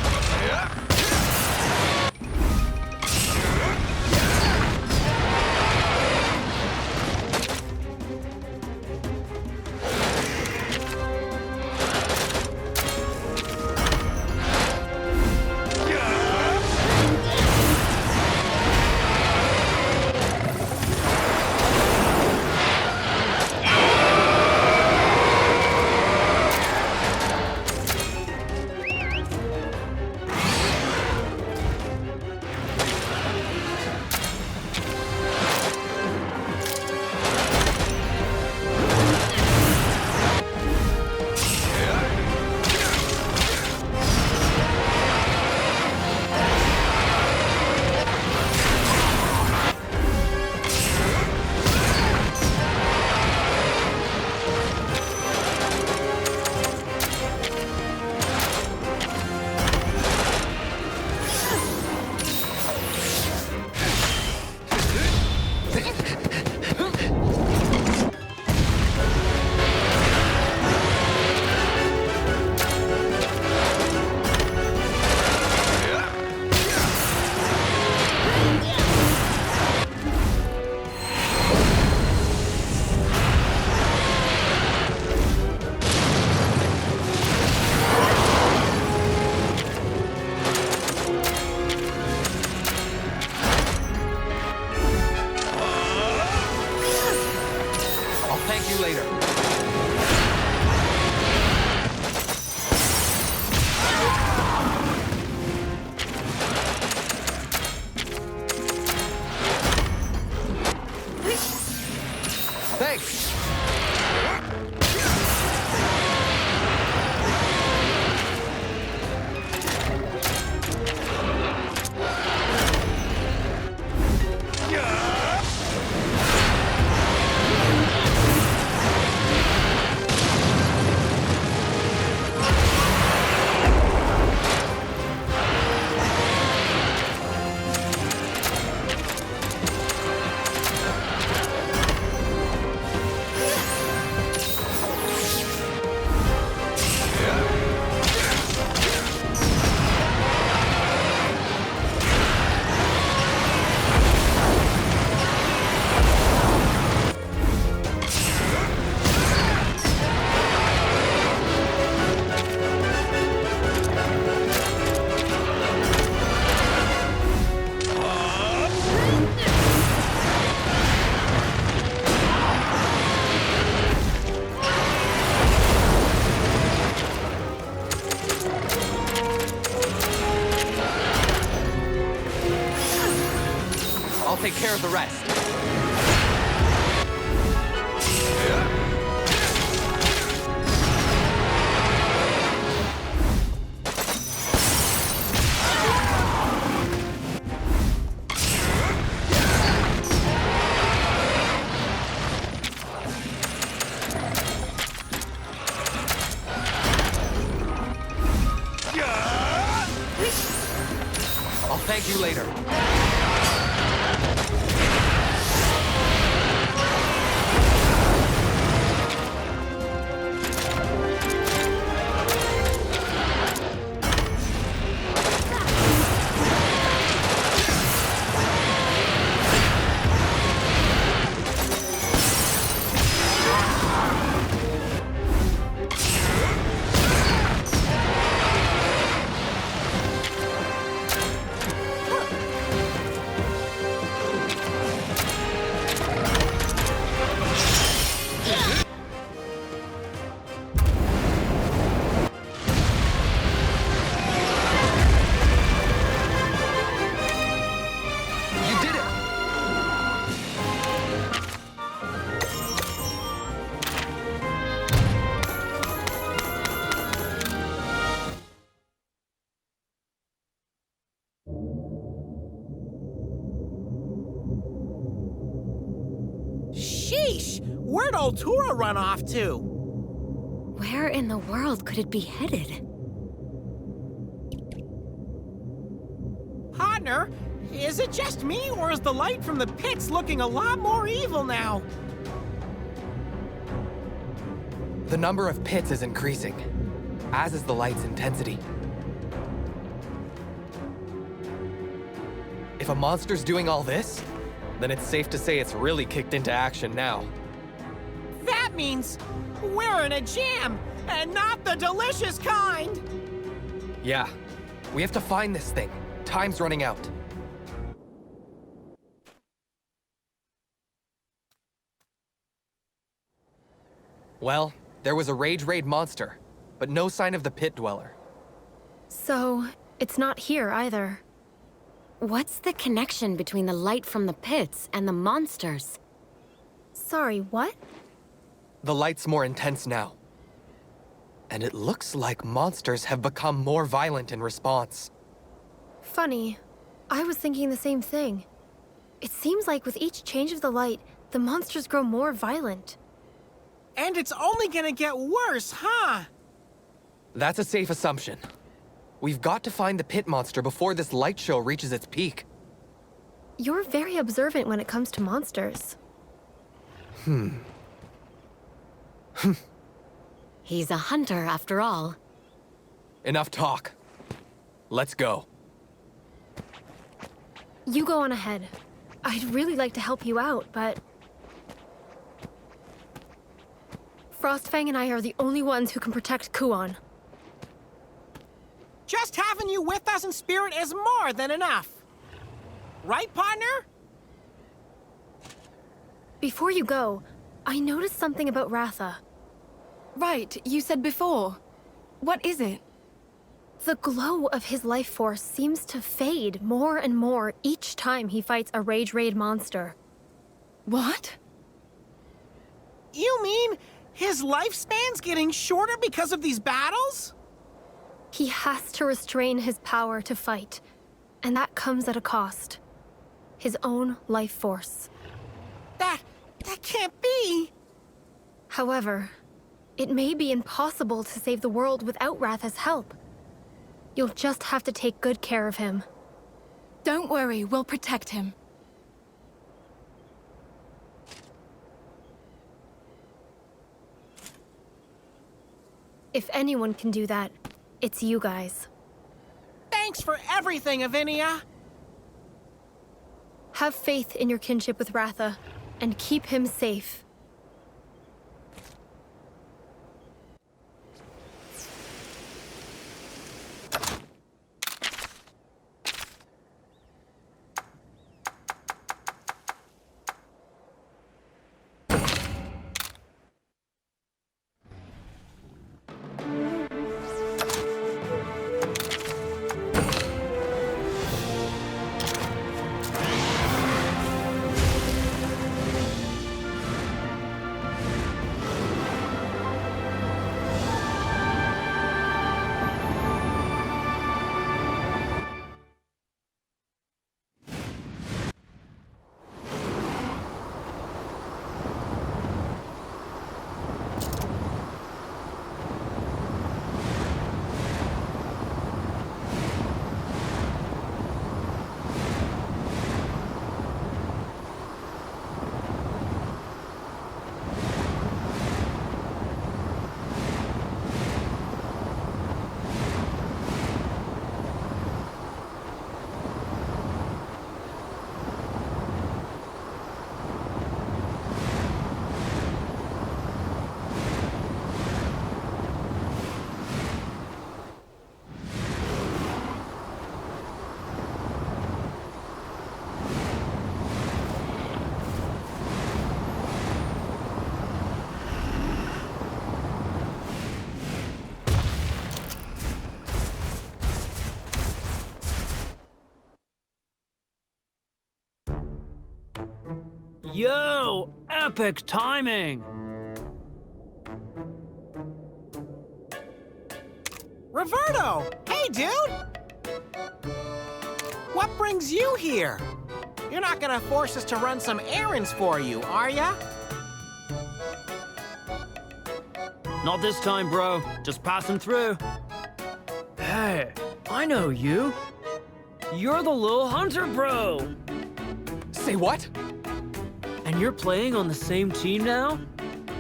take care of the rest. I'll thank you later. Sheesh! Where'd old Tura run off to? Where in the world could it be headed? Partner, is it just me, or is the light from the pits looking a lot more evil now? The number of pits is increasing, as is the light's intensity. If a monster's doing all this, then it's safe to say it's really kicked into action now. That means we're in a jam, and not the delicious kind! Yeah, we have to find this thing. Time's running out. Well, there was a Rage Raid monster, but no sign of the pit dweller. So, it's not here either. What's the connection between the light from the pits and the monsters? Sorry, what? The light's more intense now. And it looks like monsters have become more violent in response. Funny. I was thinking the same thing. It seems like with each change of the light, the monsters grow more violent. And it's only gonna get worse, huh? That's a safe assumption. We've got to find the pit monster before this light show reaches its peak. You're very observant when it comes to monsters. He's a hunter, after all. Enough talk. Let's go. You go on ahead. I'd really like to help you out, but... Frostfang and I are the only ones who can protect Kuon. Just having you with us in spirit is more than enough. Right, partner? Before you go, I noticed something about Ratha. Right, you said before. What is it? The glow of his life force seems to fade more and more each time he fights a Rage Raid monster. What? You mean his lifespan's getting shorter because of these battles? He has to restrain his power to fight, and that comes at a cost. His own life force. That can't be! However, it may be impossible to save the world without Ratha's help. You'll just have to take good care of him. Don't worry, we'll protect him. If anyone can do that, it's you guys. Thanks for everything, Avinia! Have faith in your kinship with Ratha, and keep him safe. Yo, epic timing! Roberto! Hey, dude! What brings you here? You're not gonna force us to run some errands for you, are ya? Not this time, bro. Just passing through. Hey, I know you. You're the little hunter bro. Say what? And you're playing on the same team now?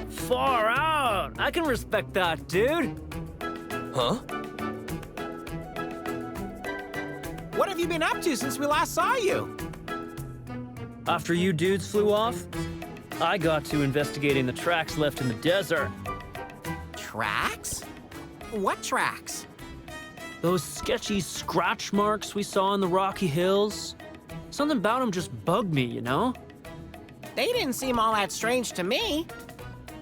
Far out. I can respect that, dude. Huh? What have you been up to since we last saw you? After you dudes flew off, I got to investigating the tracks left in the desert. Tracks? What tracks? Those sketchy scratch marks we saw in the Rocky Hills. Something about them just bugged me, you know? They didn't seem all that strange to me.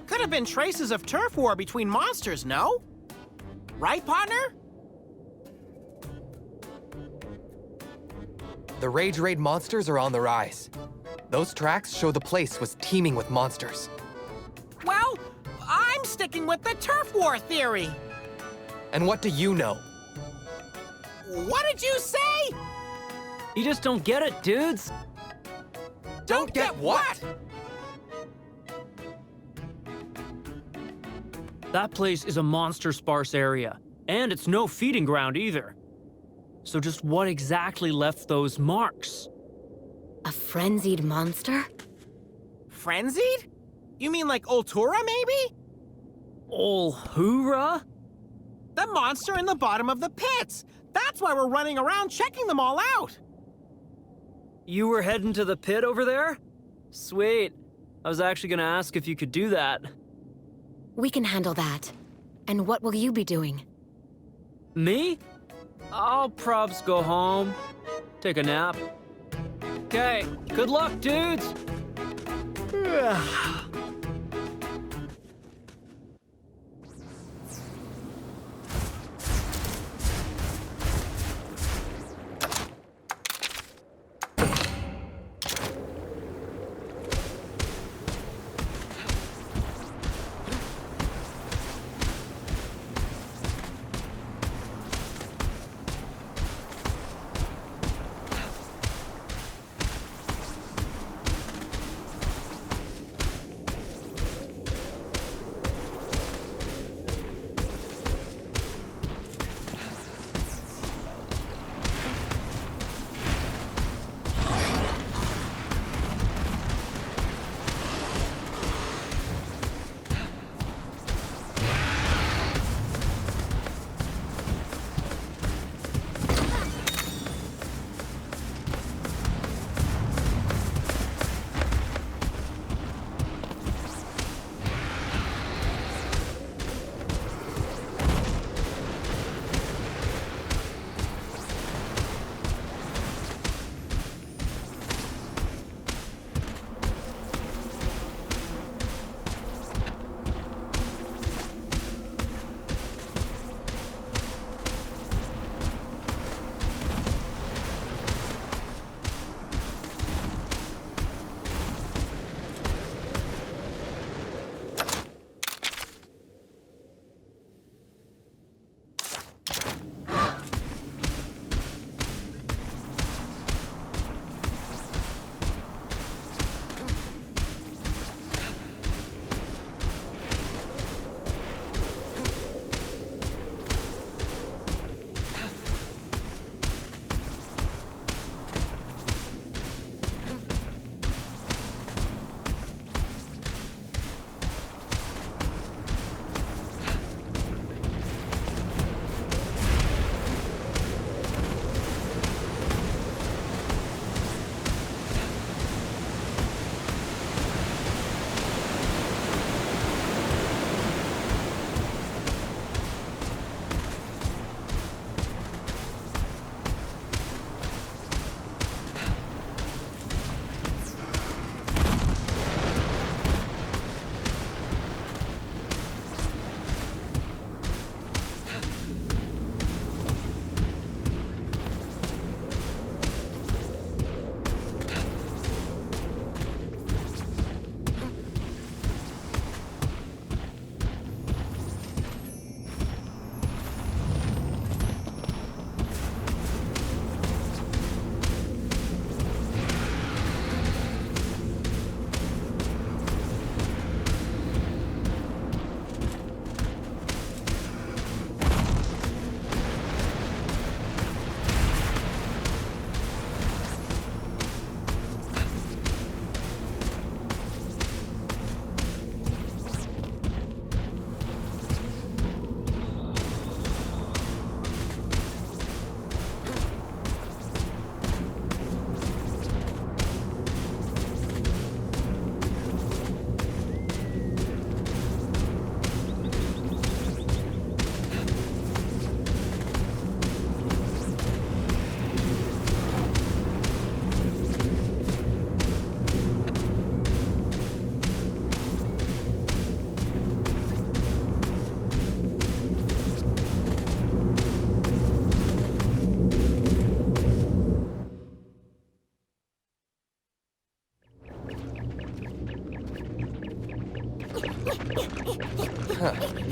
Could have been traces of turf war between monsters, no? Right, partner? The Rage Raid monsters are on the rise. Those tracks show the place was teeming with monsters. Well, I'm sticking with the turf war theory. And what do you know? What did you say? You just don't get it, dudes. Don't get what? That place is a monster-sparse area, and it's no feeding ground either. So just what exactly left those marks? A frenzied monster? Frenzied? You mean like Ultura, maybe? Ultura? The monster in the bottom of the pits. That's why we're running around checking them all out. You were heading to the pit over there? Sweet. I was actually gonna ask if you could do that. We can handle that. And what will you be doing? Me? I'll probs go home, take a nap. Okay, good luck, dudes!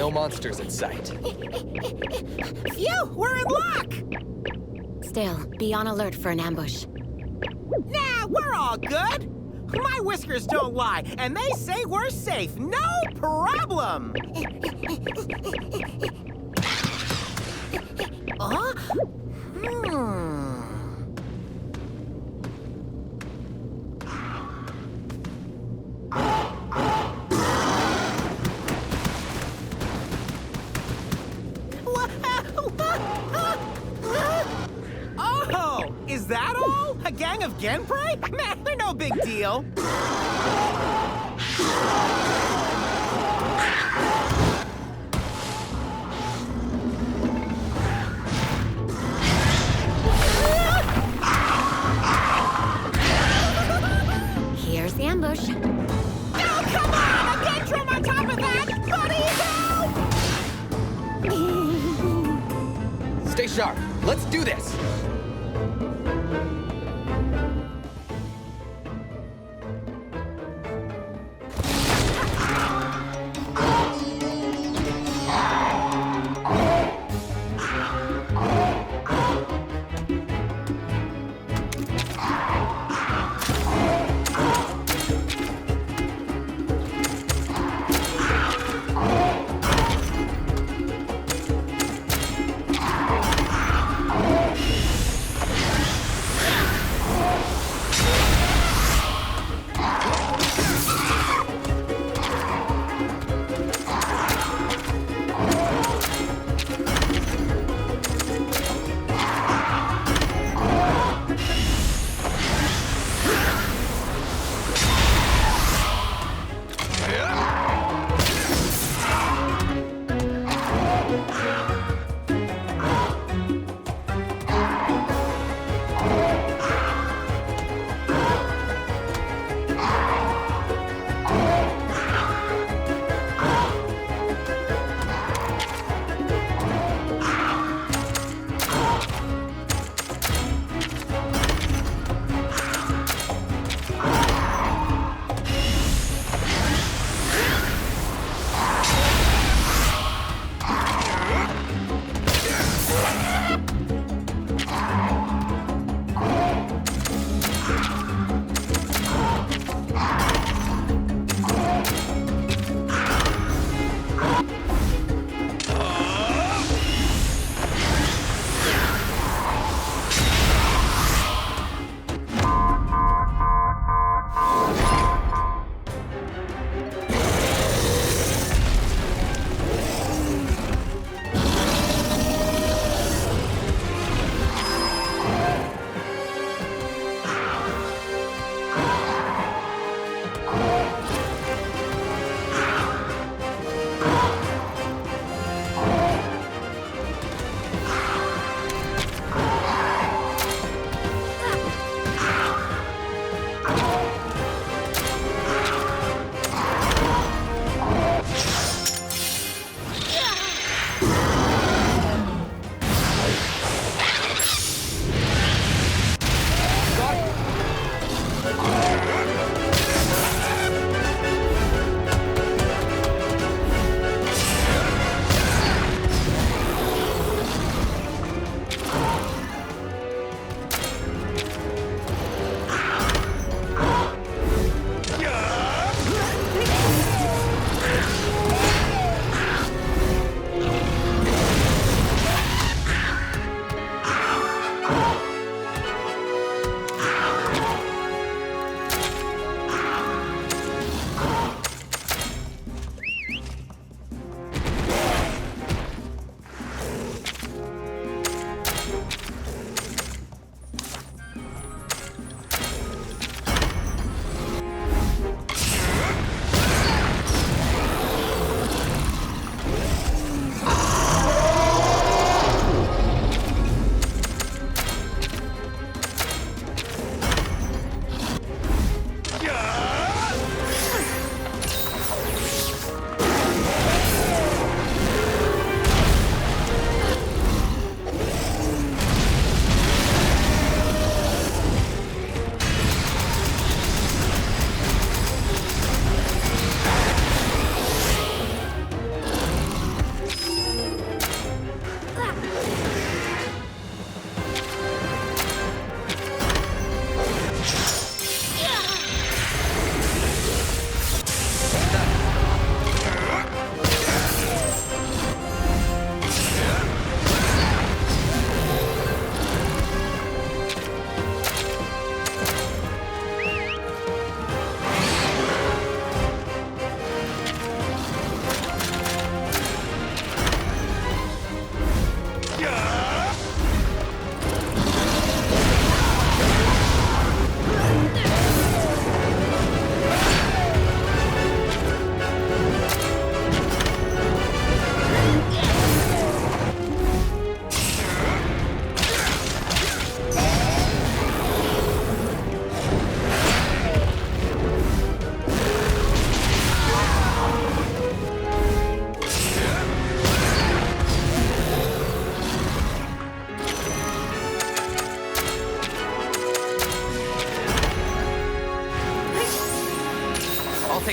No monsters in sight. Phew, we're in luck! Still, be on alert for an ambush. Nah, we're all good. My whiskers don't lie, and they say we're safe. No problem. Huh? Oh, is that all? A gang of Genprey? Man, they're no big deal. Here's the ambush. Oh, come on! A Gentrum on top of that! Buddy, help! Stay sharp. Let's do this.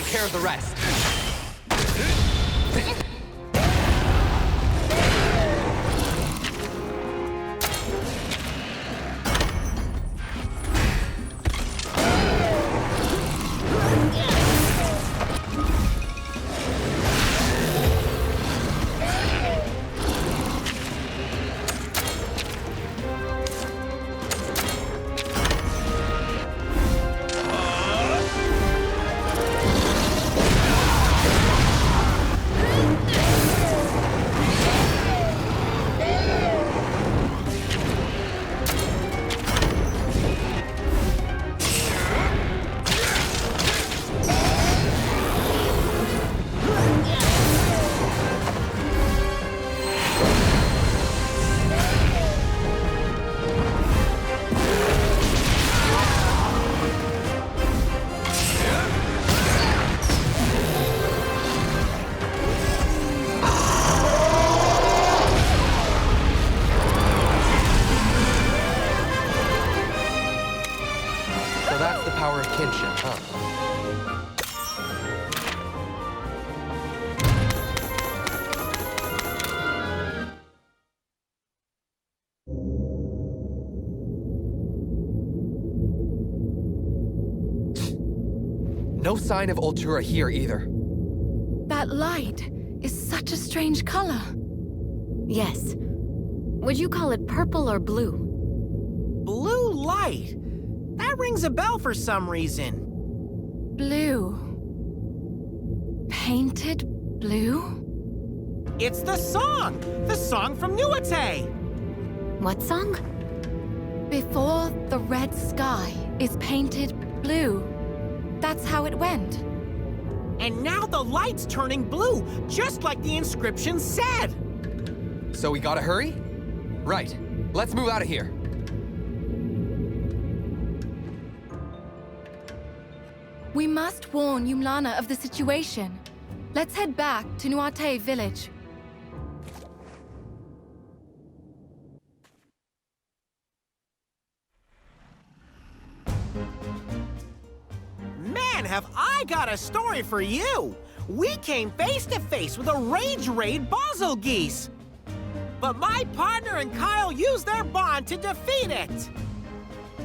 care of the rest. Kinship, huh? No sign of Ultura here either. That light is such a strange color. Yes. Would you call it purple or blue? Blue light? That rings a bell for some reason. Blue. Painted blue? It's the song! The song from Nuate! What song? Before the red sky is painted blue. That's how it went. And now the light's turning blue, just like the inscription said! So we gotta hurry? Right. Let's move out of here. We must warn Umlana of the situation. Let's head back to Nuate village. Man, have I got a story for you! We came face to face with a Rage Raid Basel Geese! But my partner and Kyle used their bond to defeat it!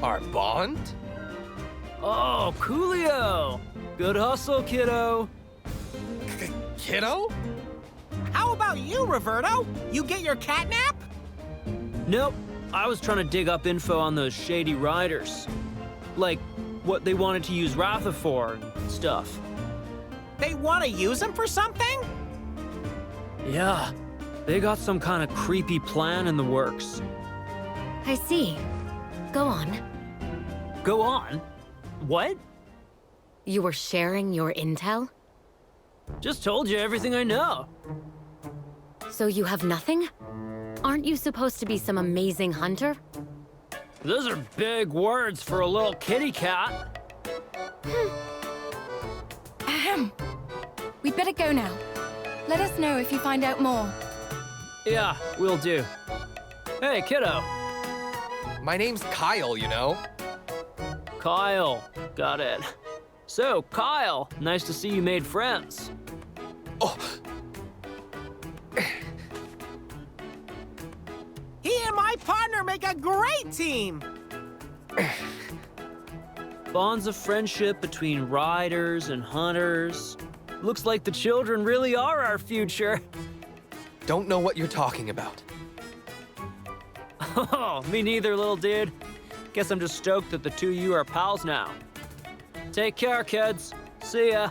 Our bond? Oh, coolio! Good hustle, kiddo! Kiddo? How about you, Roberto? You get your catnap? Nope. I was trying to dig up info on those shady riders. Like, what they wanted to use Ratha for and stuff. They want to use him for something? Yeah. They got some kind of creepy plan in the works. I see. Go on. Go on? What? You were sharing your intel? Just told you everything I know. So you have nothing? Aren't you supposed to be some amazing hunter? Those are big words for a little kitty cat. Ahem. We'd better go now. Let us know if you find out more. Yeah, will do. Hey, kiddo. My name's Kyle, you know. Kyle. Got it. So, Kyle, nice to see you made friends. Oh. He and my partner make a great team! Bonds of friendship between riders and hunters. Looks like the children really are our future. Don't know what you're talking about. Oh, me neither, little dude. Guess I'm just stoked that the two of you are pals now. Take care, kids. See ya.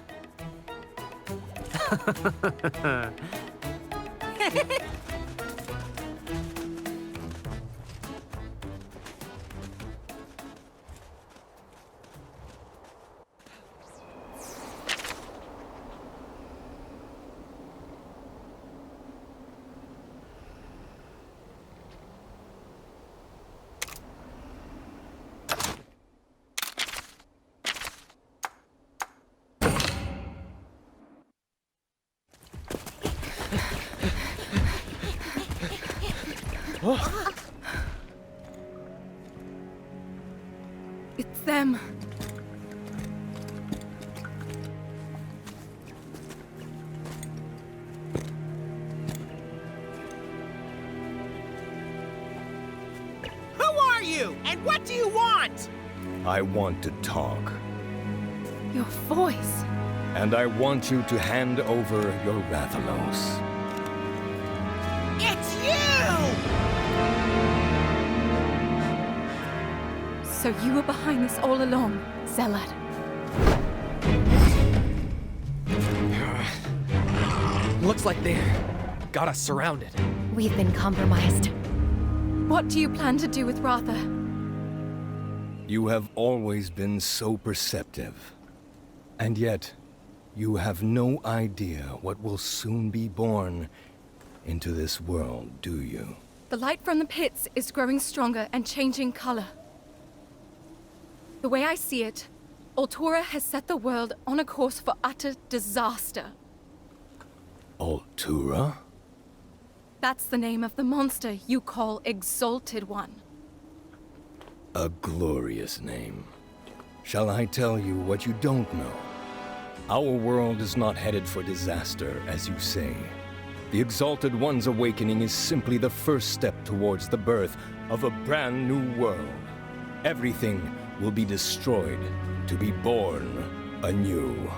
It's them. you? And what do you want? I want to talk. Your voice. And I want you to hand over your Rathalos. It's you! So you were behind this all along, Zealot. Looks like they're got us surrounded. We've been compromised. What do you plan to do with Ratha? You have always been so perceptive. And yet, you have no idea what will soon be born into this world, do you? The light from the pits is growing stronger and changing color. The way I see it, Altura has set the world on a course for utter disaster. Altura? That's the name of the monster you call Exalted One. A glorious name. Shall I tell you what you don't know? Our world is not headed for disaster, as you say. The Exalted One's awakening is simply the first step towards the birth of a brand new world. Everything will be destroyed to be born anew.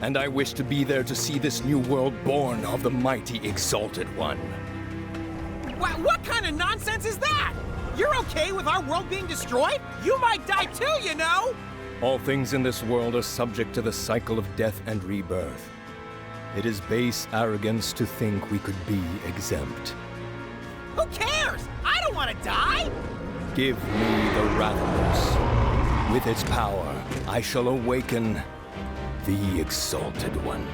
And I wish to be there to see this new world born of the mighty Exalted One. What kind of nonsense is that? You're okay with our world being destroyed? You might die too, you know! All things in this world are subject to the cycle of death and rebirth. It is base arrogance to think we could be exempt. Who cares? I don't want to die! Give me the Rathalos. With its power, I shall awaken the Exalted One.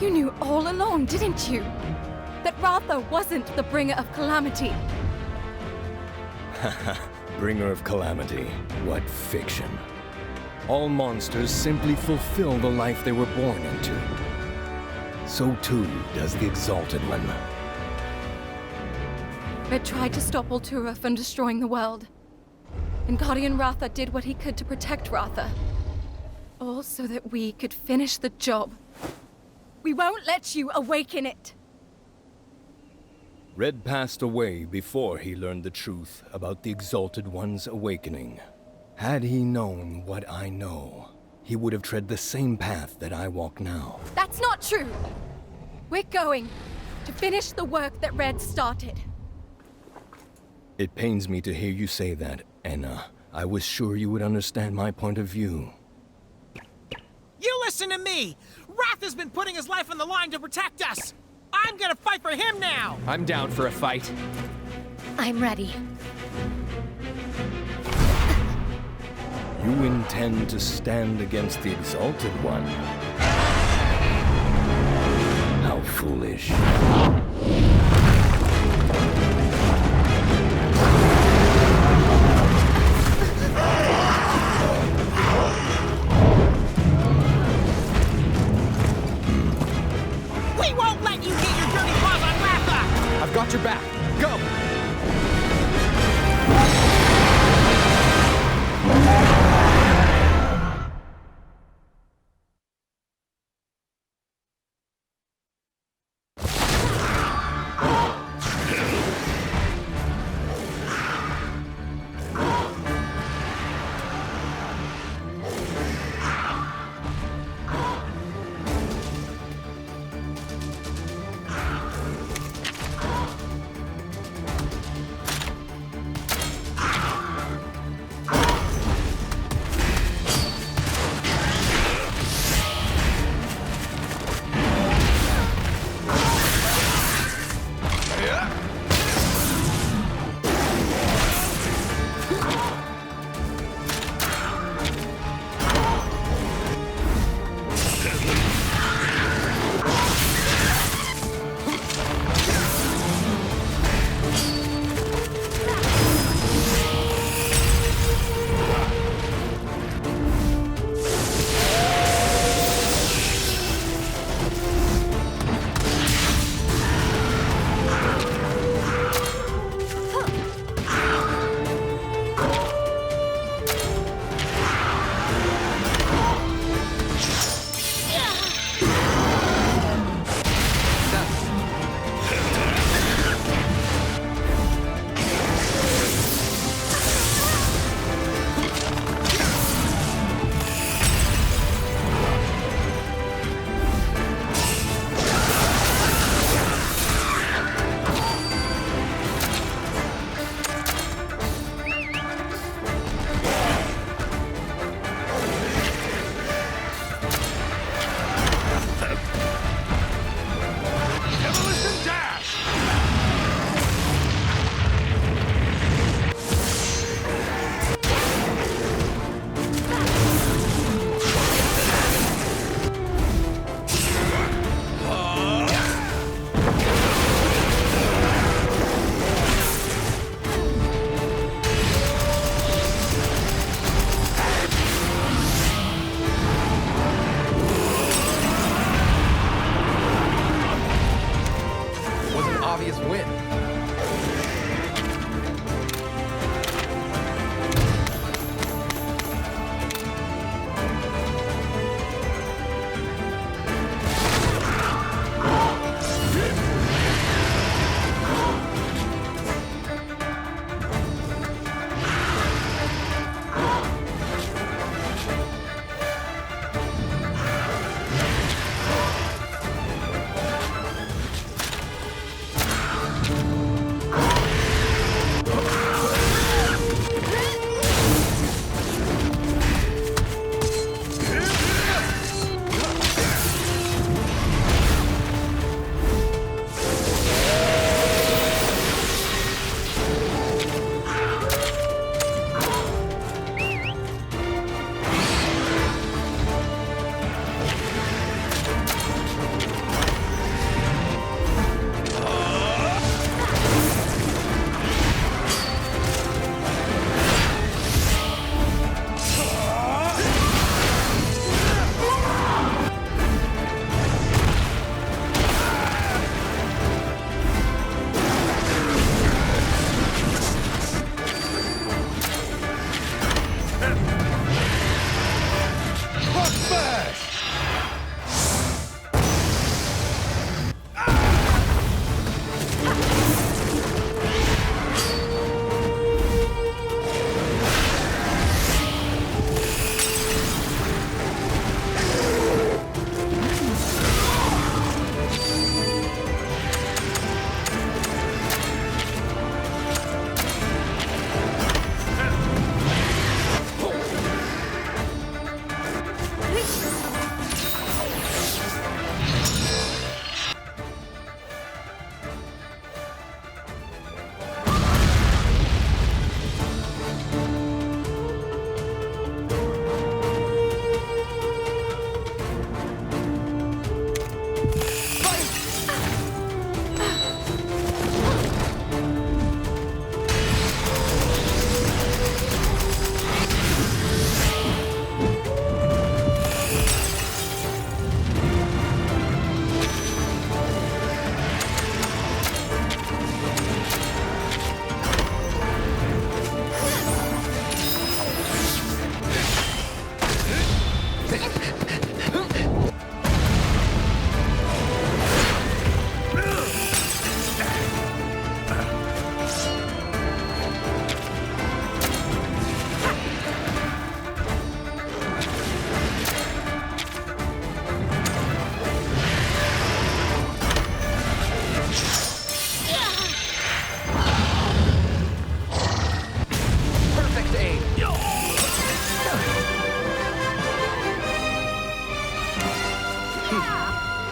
You knew all along, didn't you? That Ratha wasn't the bringer of calamity. Bringer of calamity. What fiction. All monsters simply fulfill the life they were born into. So too does the Exalted One. Red tried to stop Altura from destroying the world. And Guardian Ratha did what he could to protect Ratha. All so that we could finish the job. We won't let you awaken it! Red passed away before he learned the truth about the Exalted One's awakening. Had he known what I know, he would have tread the same path that I walk now. That's not true! We're going to finish the work that Red started. It pains me to hear you say that, Enna. I was sure you would understand my point of view. You listen to me! Wrath has been putting his life on the line to protect us! I'm gonna fight for him now! I'm down for a fight. I'm ready. You intend to stand against the Exalted One? How foolish. We won't let you get your dirty paws on Ratha! I've got your back. Go! obvious win.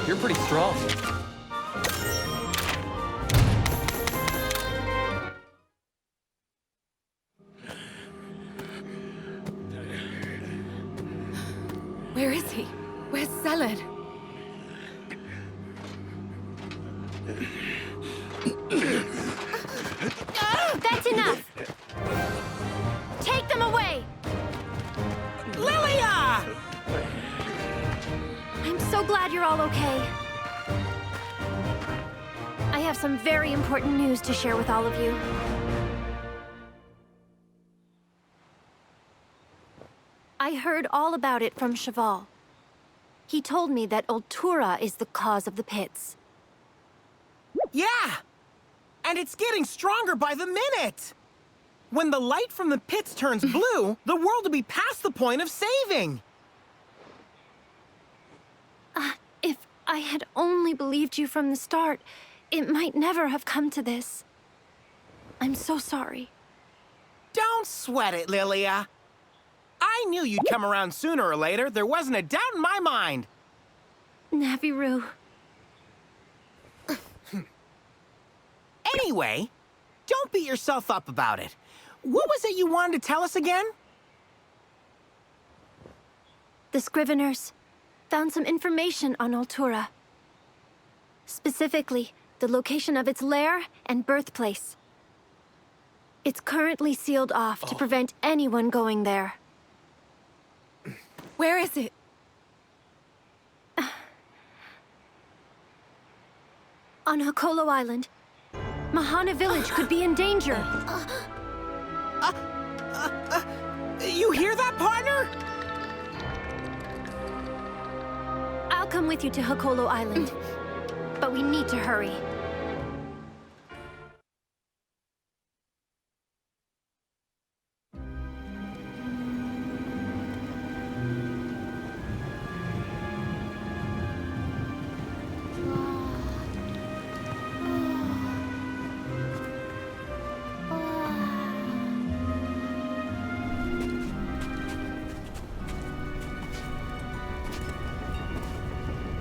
You're pretty strong. Where is he? Where's Zelad? That's enough! Take them away! Lilia! I'm so glad you're all okay. I have some very important news to share with all of you. I heard all about it from Cheval. He told me that Ultura is the cause of the pits. Yeah! And it's getting stronger by the minute! When the light from the pits turns blue, the world will be past the point of saving! If I had only believed you from the start, it might never have come to this. I'm so sorry. Don't sweat it, Lilia. I knew you'd come around sooner or later. There wasn't a doubt in my mind. Naviru. Anyway, don't beat yourself up about it. What was it you wanted to tell us again? The Scriveners found some information on Ultura. Specifically, the location of its lair and birthplace. It's currently sealed off to prevent anyone going there. Where is it? On Hokolo Island, Mahana Village could be in danger. You hear that, partner? I'll come with you to Hakolo Island. But we need to hurry.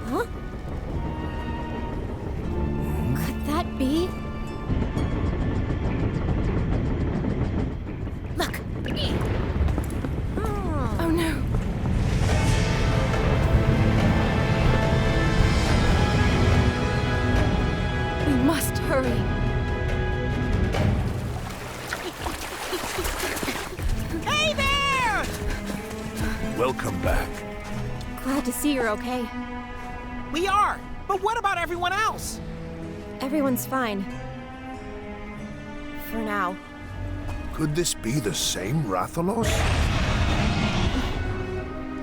Huh? Could that be? Look! Oh no! We must hurry. Hey there! Welcome back. Glad to see you're okay. We are, but what about everyone else? Everyone's fine. For now. Could this be the same Rathalos?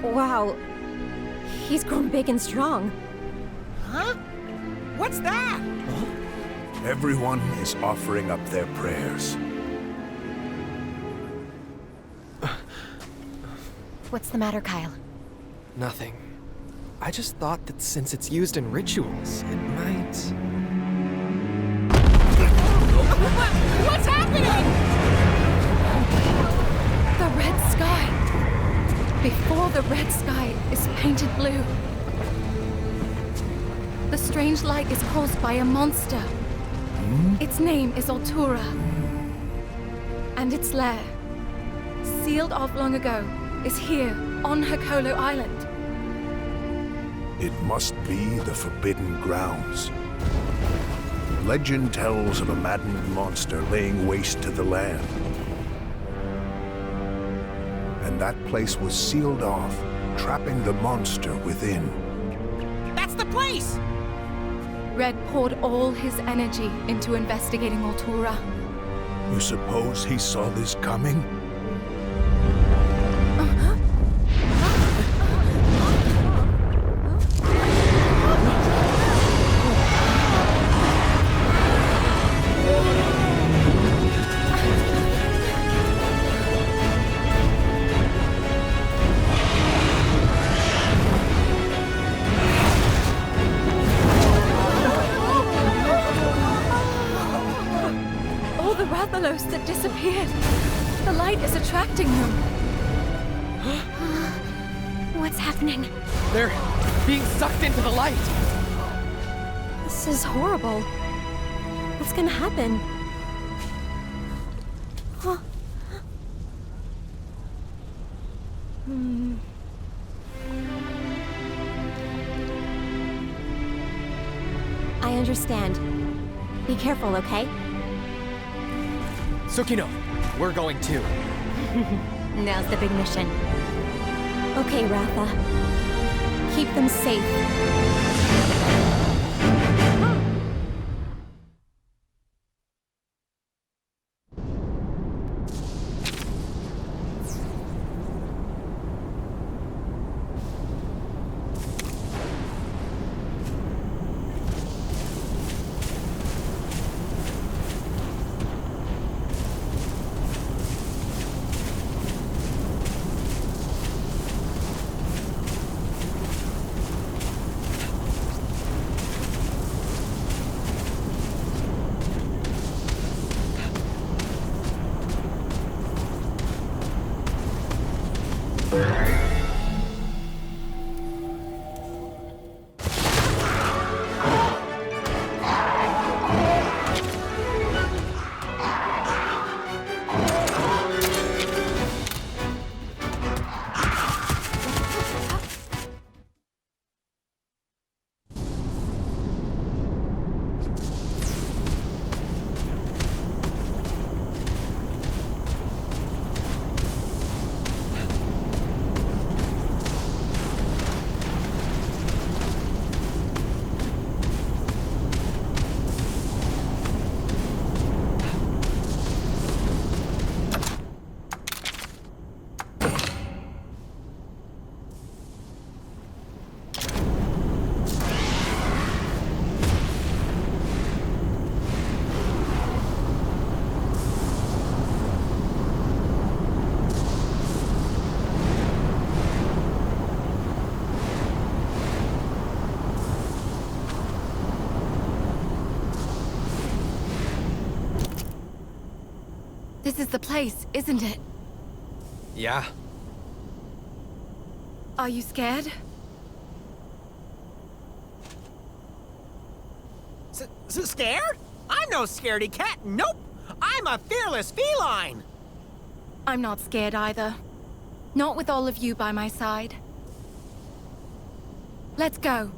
Wow. He's grown big and strong. Huh? What's that? Everyone is offering up their prayers. What's the matter, Kyle? Nothing. I just thought that since it's used in rituals, it might... What's happening? The red sky. Before the red sky is painted blue. The strange light is caused by a monster. Its name is Altura. And its lair, sealed off long ago, is here on Hakolo Island. It must be the Forbidden Grounds. Legend tells of a maddened monster laying waste to the land. And that place was sealed off, trapping the monster within. That's the place! Red poured all his energy into investigating Altura. You suppose he saw this coming? Rathalos that disappeared. The light is attracting them. What's happening? They're being sucked into the light. This is horrible. What's gonna happen? Huh? I understand. Be careful, okay? Tsukino, we're going too. Now's the big mission. Okay, Ratha. Keep them safe. This is the place, isn't it? Yeah. Are you scared? Scared? I'm no scaredy cat. Nope. I'm a fearless feline. I'm not scared either. Not with all of you by my side. Let's go.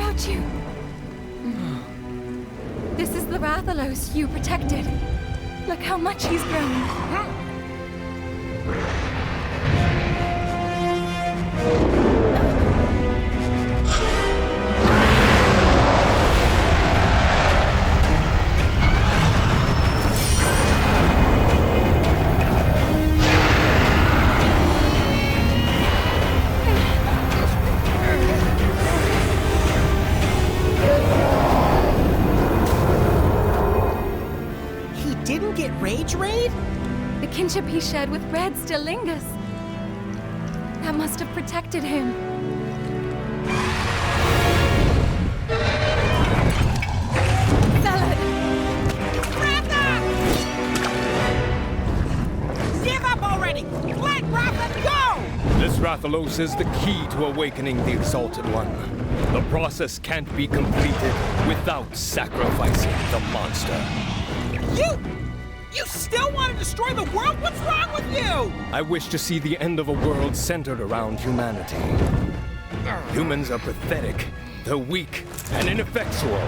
about you. This is the Rathalos you protected. Look how much he's grown. Rage Raid? The kinship he shared with Red still lingers. That must have protected him. Salad! Ratha! Give up already! Let Ratha go! This Rathalos is the key to awakening the Exalted One. The process can't be completed without sacrificing the monster. You still want to destroy the world? What's wrong with you? I wish to see the end of a world centered around humanity. Humans are pathetic, they're weak, and ineffectual.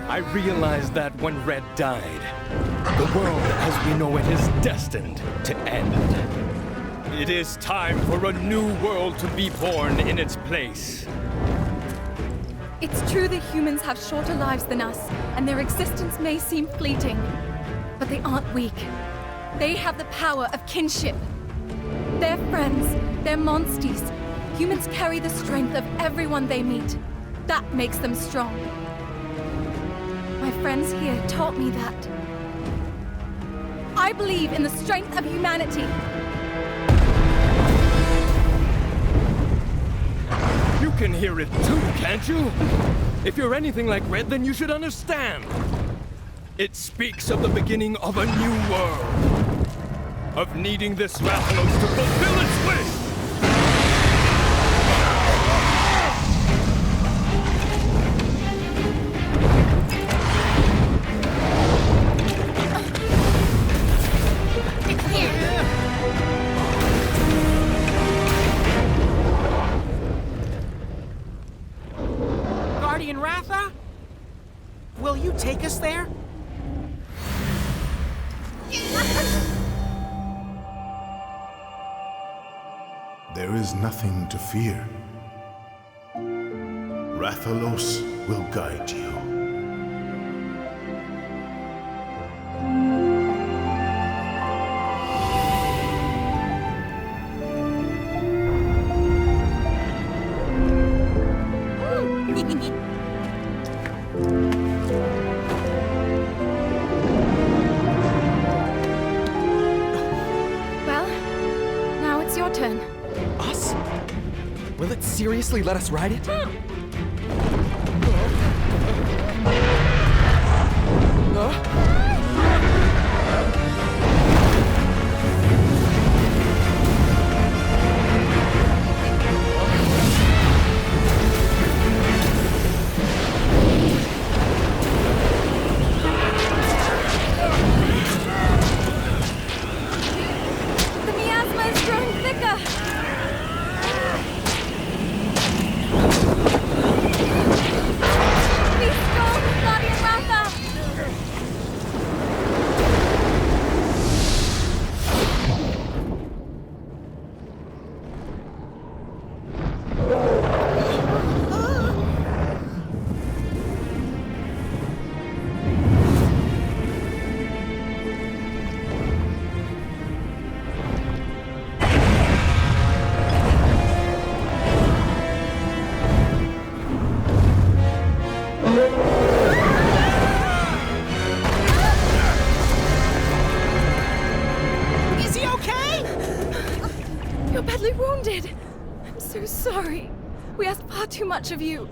I realized that when Red died, the world as we know it is destined to end. It is time for a new world to be born in its place. It's true that humans have shorter lives than us, and their existence may seem fleeting. But they aren't weak. They have the power of kinship. They're friends. They're monsties. Humans carry the strength of everyone they meet. That makes them strong. My friends here taught me that. I believe in the strength of humanity. You can hear it too, can't you? If you're anything like Red, then you should understand. It speaks of the beginning of a new world. Of needing this Rathalos to fulfill its wish! Guardian Ratha? Will you take us there? There is nothing to fear. Rathalos will guide you. Well, now it's your turn. Us? Will it seriously let us ride it? The miasma is growing thicker. Be strong, Guardian Ratha! Is he okay? You're badly wounded. I'm so sorry. We asked far too much of you.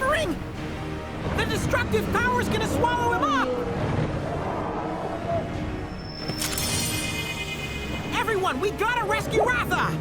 suffering? The destructive power's gonna swallow him up! Everyone, we gotta rescue Ratha!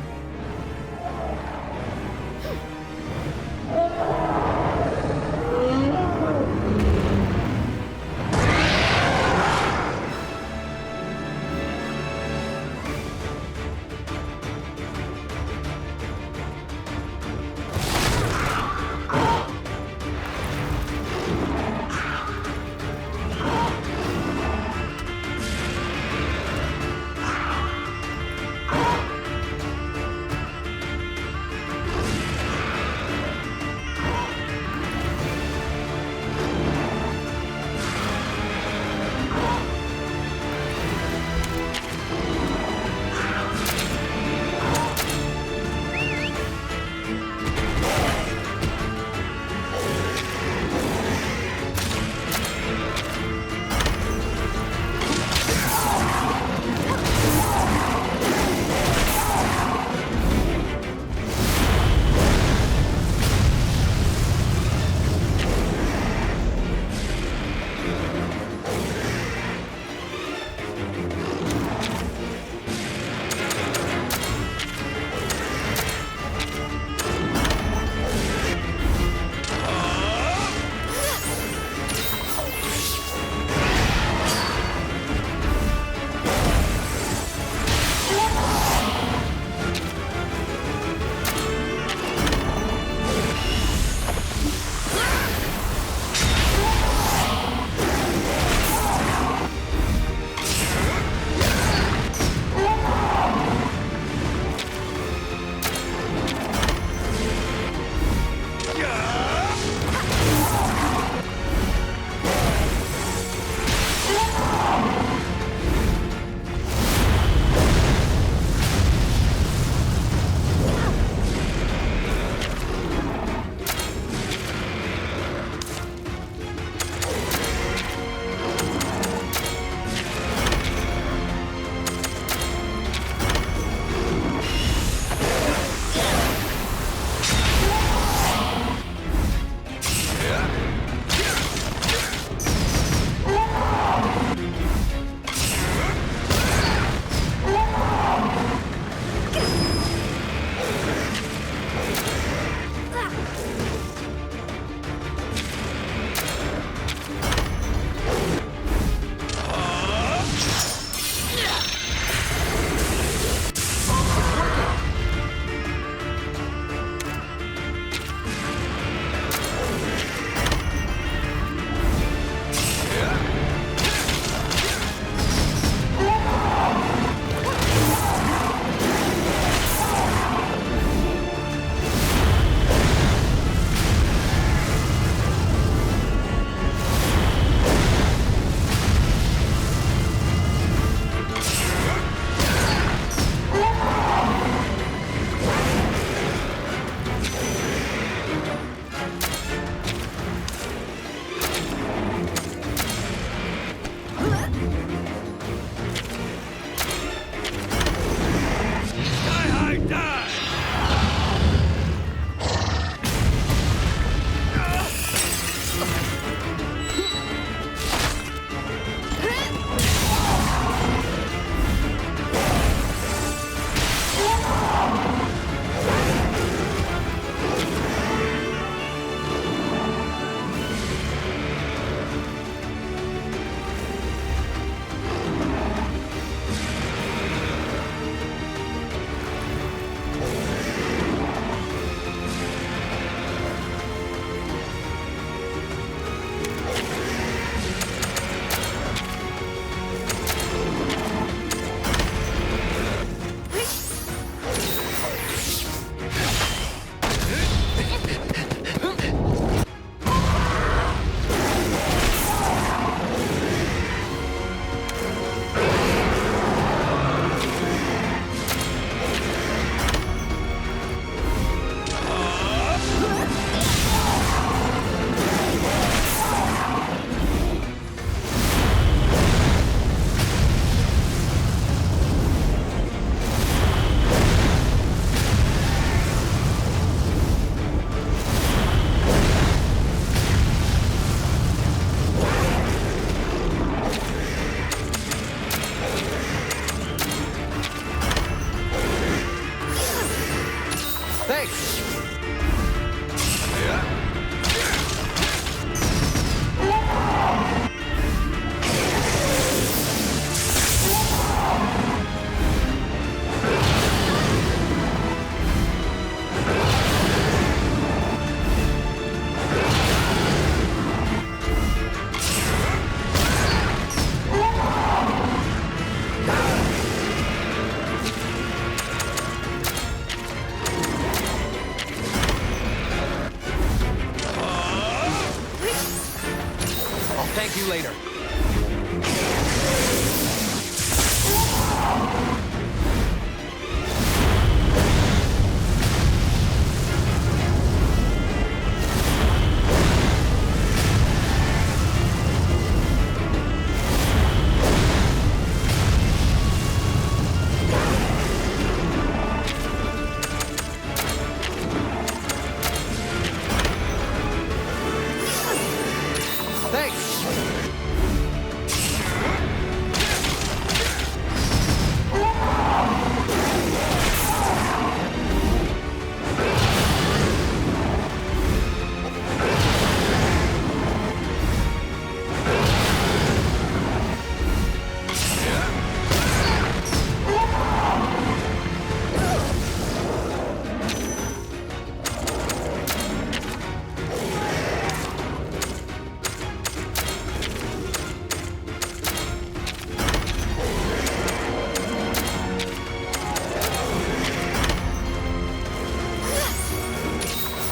thank you later.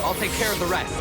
I'll take care of the rest.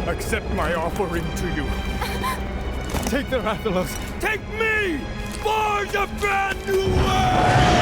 Accept my offering to you. Take the Rathalos. Take me! Forge a brand new world!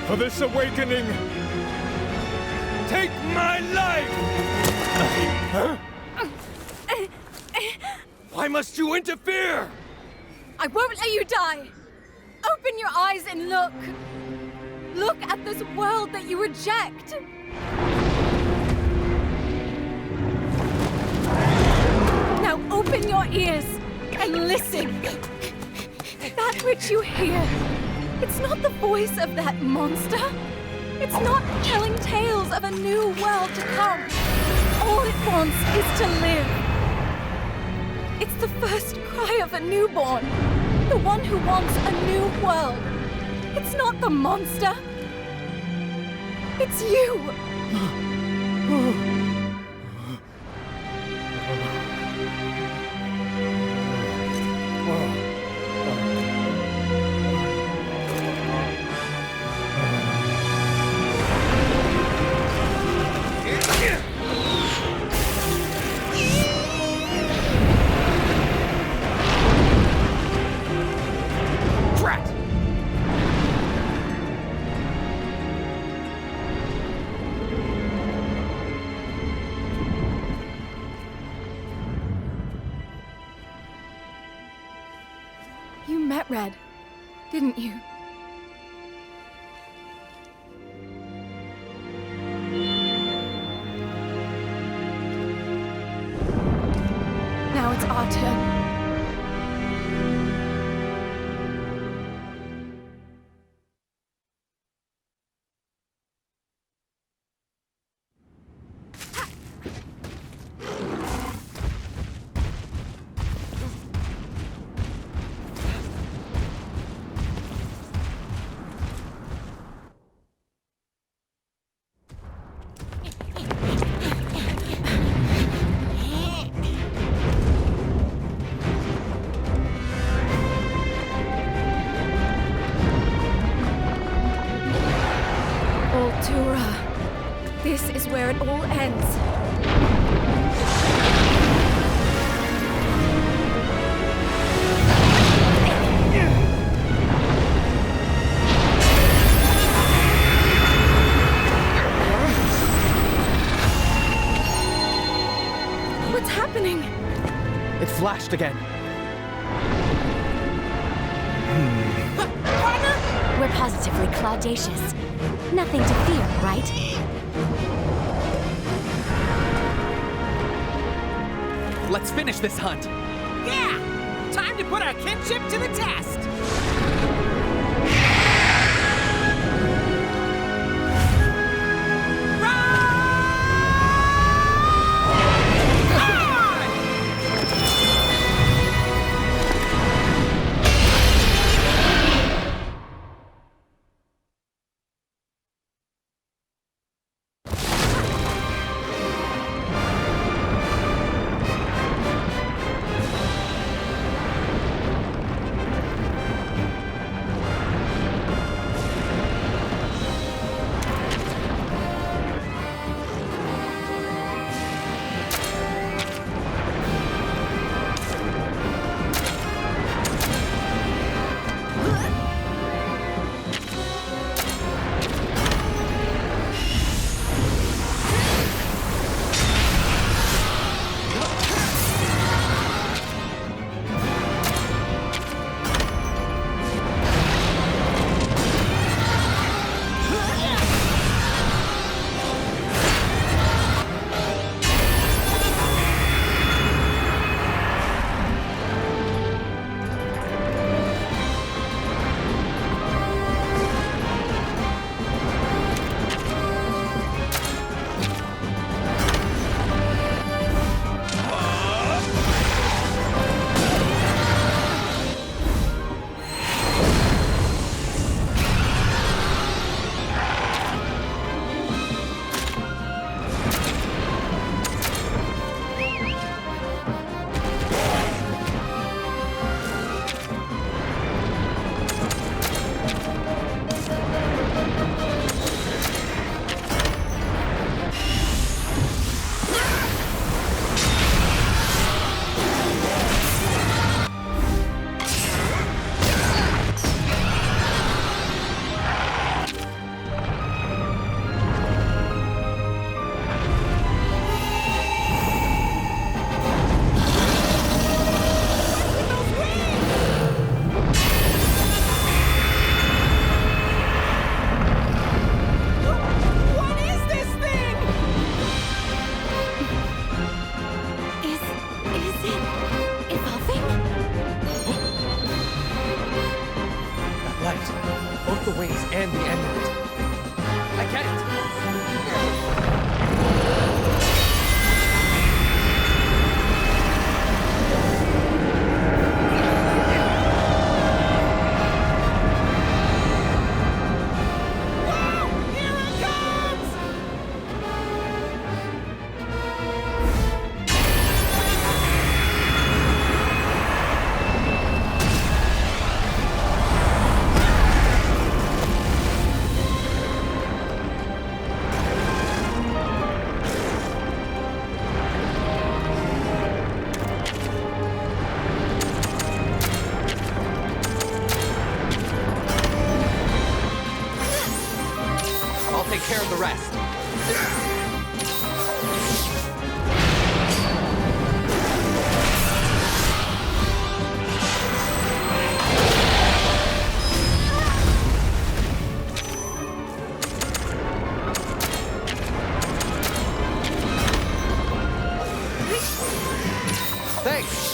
For this awakening, take my life! Why must you interfere? I won't let you die! Open your eyes and look! Look at this world that you reject! Now open your ears and listen! That which you hear, it's not the voice of that monster. It's not telling tales of a new world to come. All it wants is to live. It's the first cry of a newborn. The one who wants a new world. It's not the monster. It's you. You met Red, didn't you? Now it's our turn. Altura. This is where it all ends. What's happening? It flashed again. We're positively claudacious. Nothing to fear, right? Let's finish this hunt. Yeah! Time to put our kinship to the test! wings and the amulet. I get it! Take care of the rest. Thanks.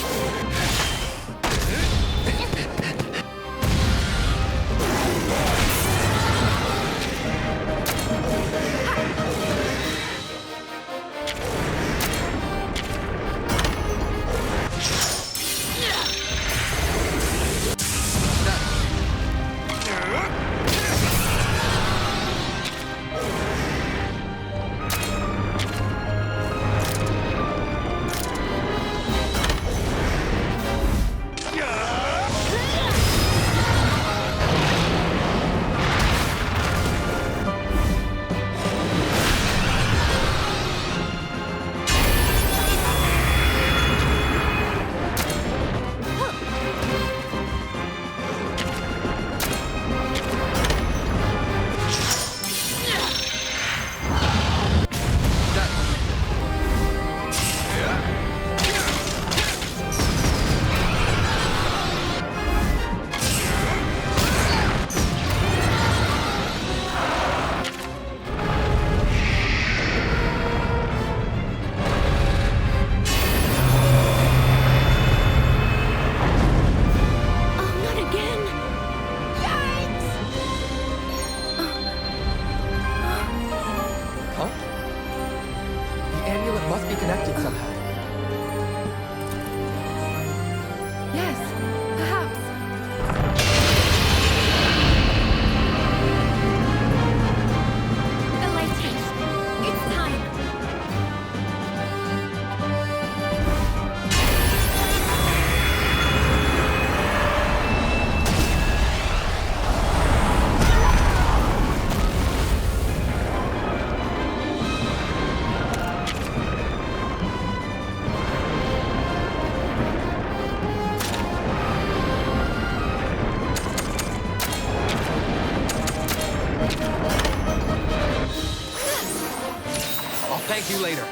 Thank you later.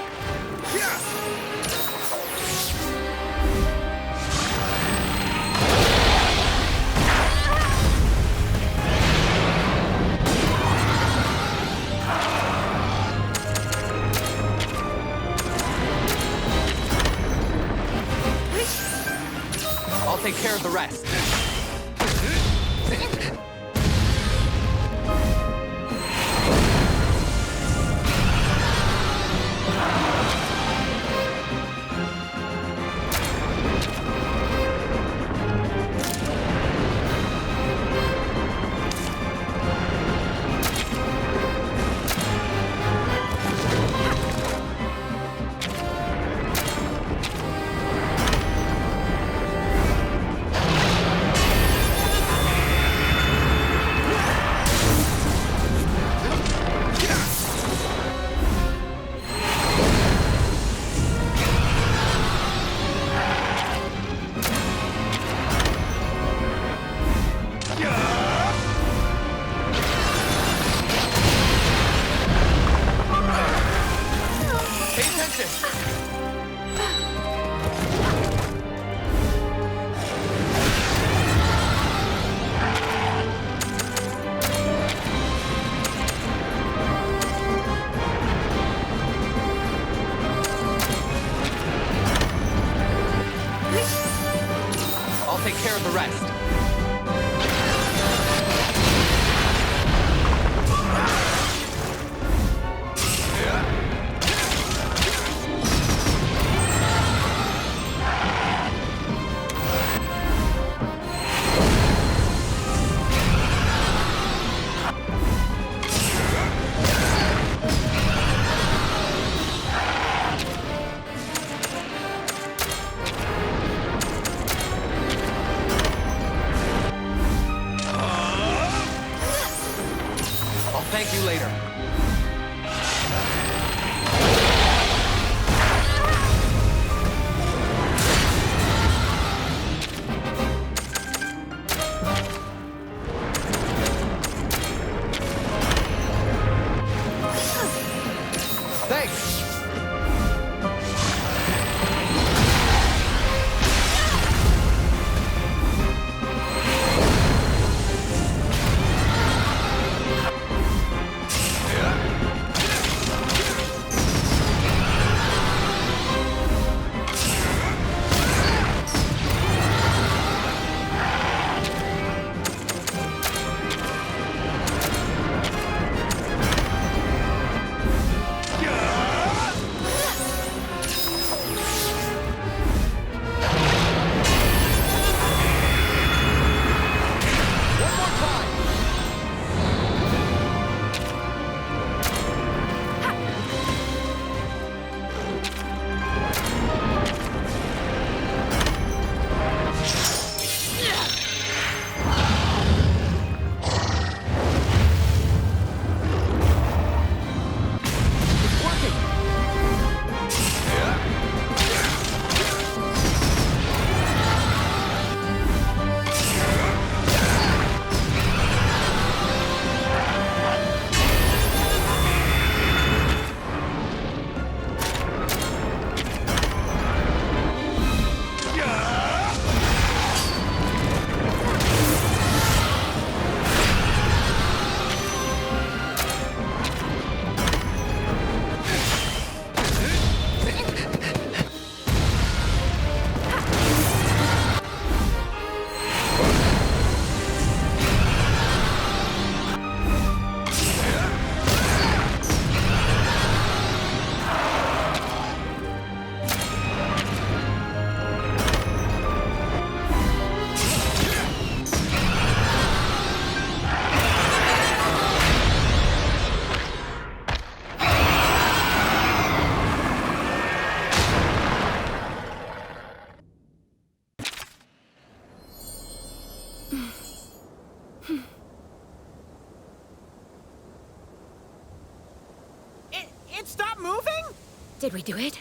I'll take care of the rest. I'll take care of the rest. thank you later. Thanks! It stopped moving? Did we do it?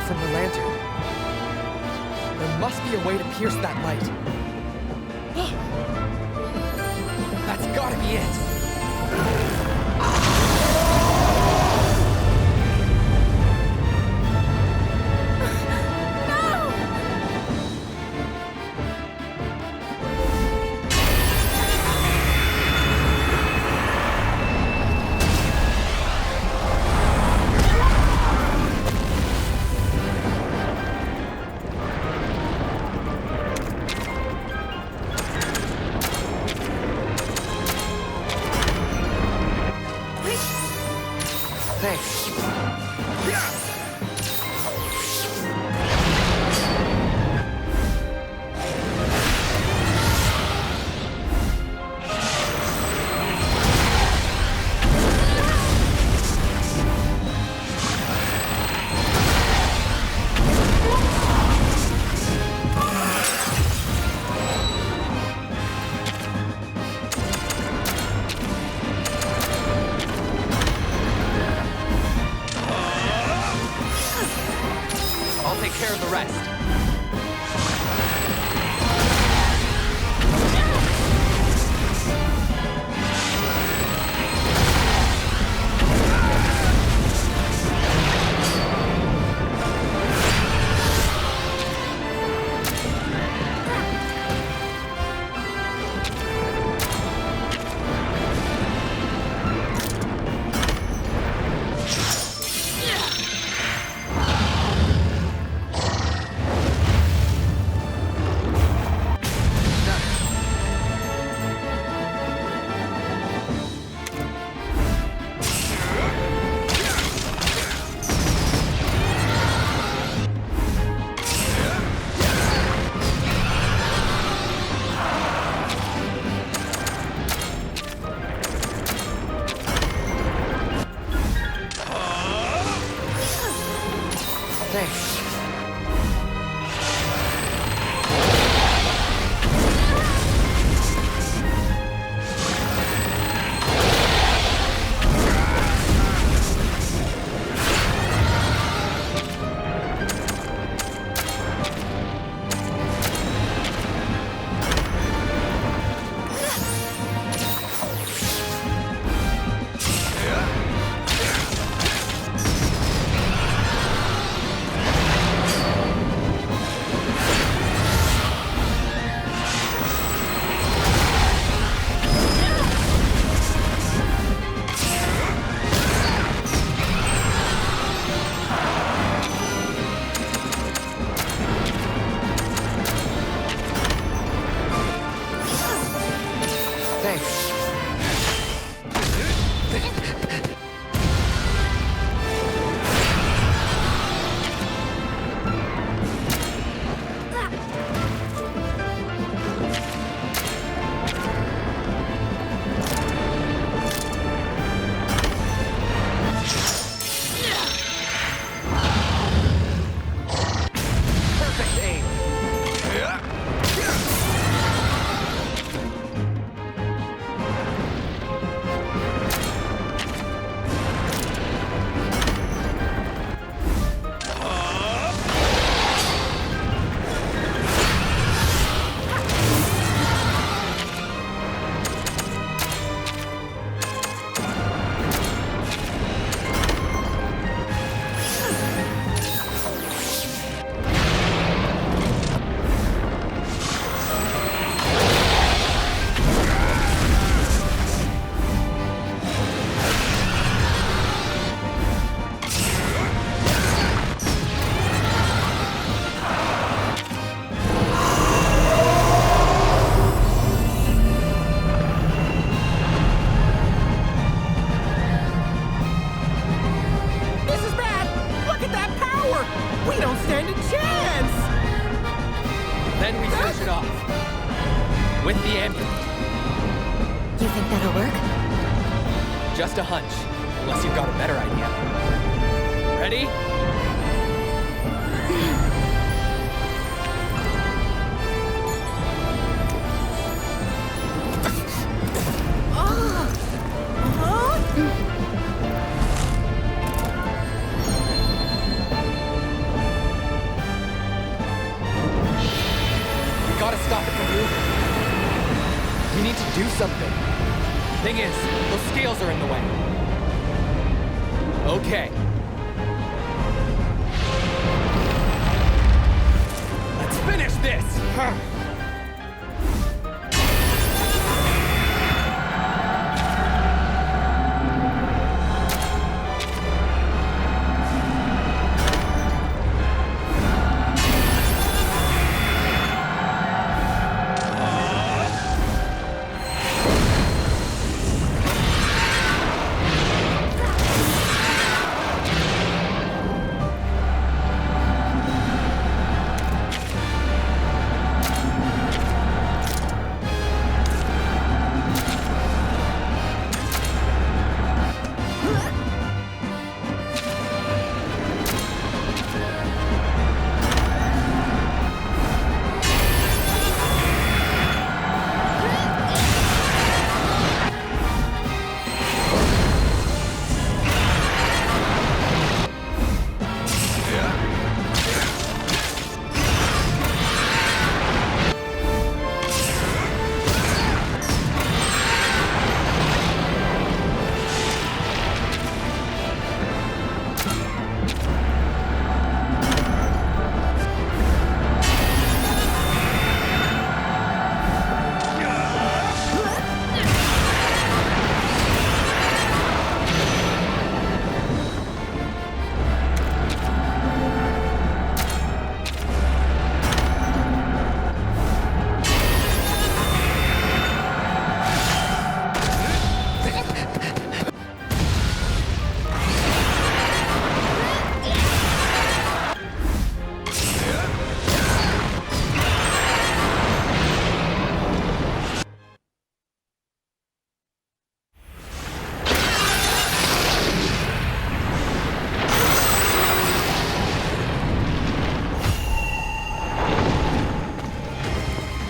From the lantern. There must be a way to pierce that light. That's gotta be it. with the amulet. You think that'll work? Just a hunch, unless you've got a better idea. Ready? We gotta stop it from moving. We need to do something. Thing is, those scales are in the way. Okay. Let's finish this!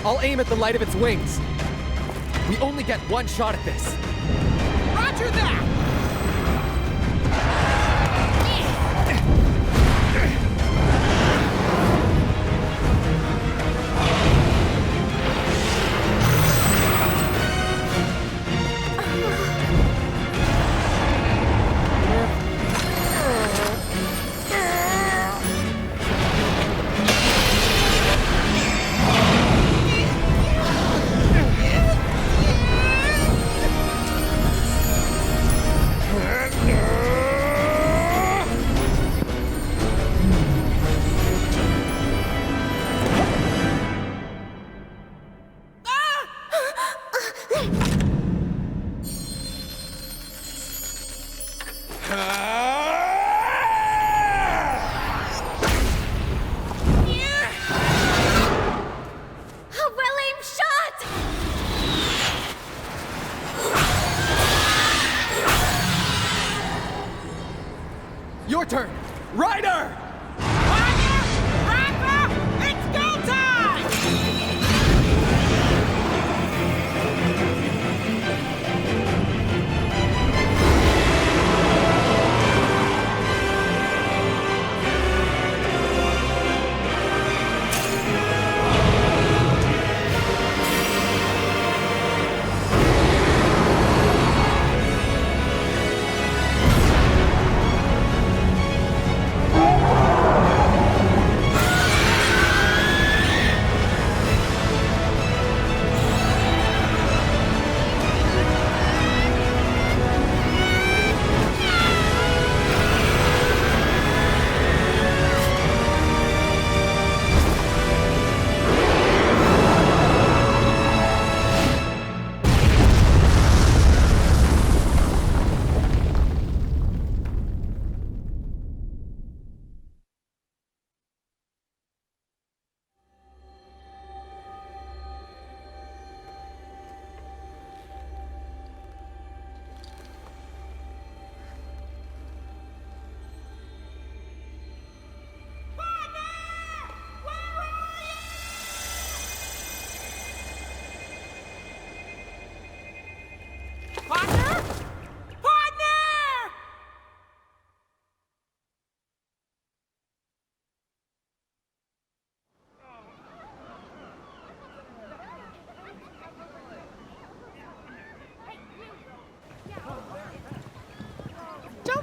I'll aim at the light of its wings. We only get one shot at this. Roger that! Your turn! Ryder! It's go time!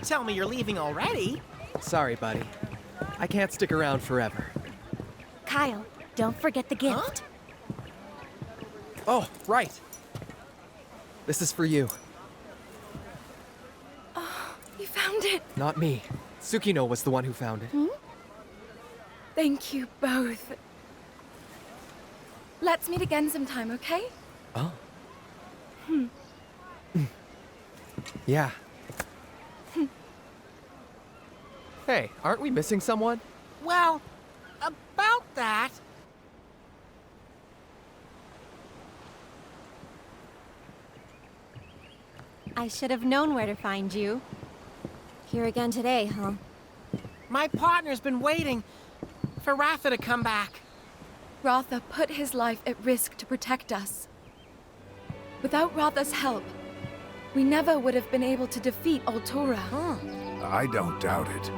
tell me you're leaving already. Sorry, buddy. I can't stick around forever. Kyle, don't forget the gift. Oh, right. This is for you. Oh, you found it. Not me. Tsukino was the one who found it. Thank you both. Let's meet again sometime, okay? Oh. Yeah. Hey, aren't we missing someone? Well, about that. I should have known where to find you. Here again today, huh? My partner's been waiting for Ratha to come back. Ratha put his life at risk to protect us. Without Ratha's help, we never would have been able to defeat Altura. I don't doubt it.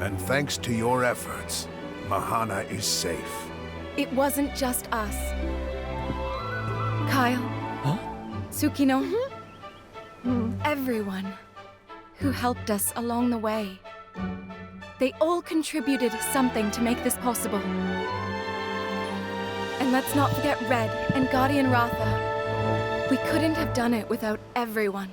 And thanks to your efforts, Mahana is safe. It wasn't just us. Kyle. Huh? Tsukino. Everyone who helped us along the way. They all contributed something to make this possible. And let's not forget Red and Guardian Ratha. We couldn't have done it without everyone.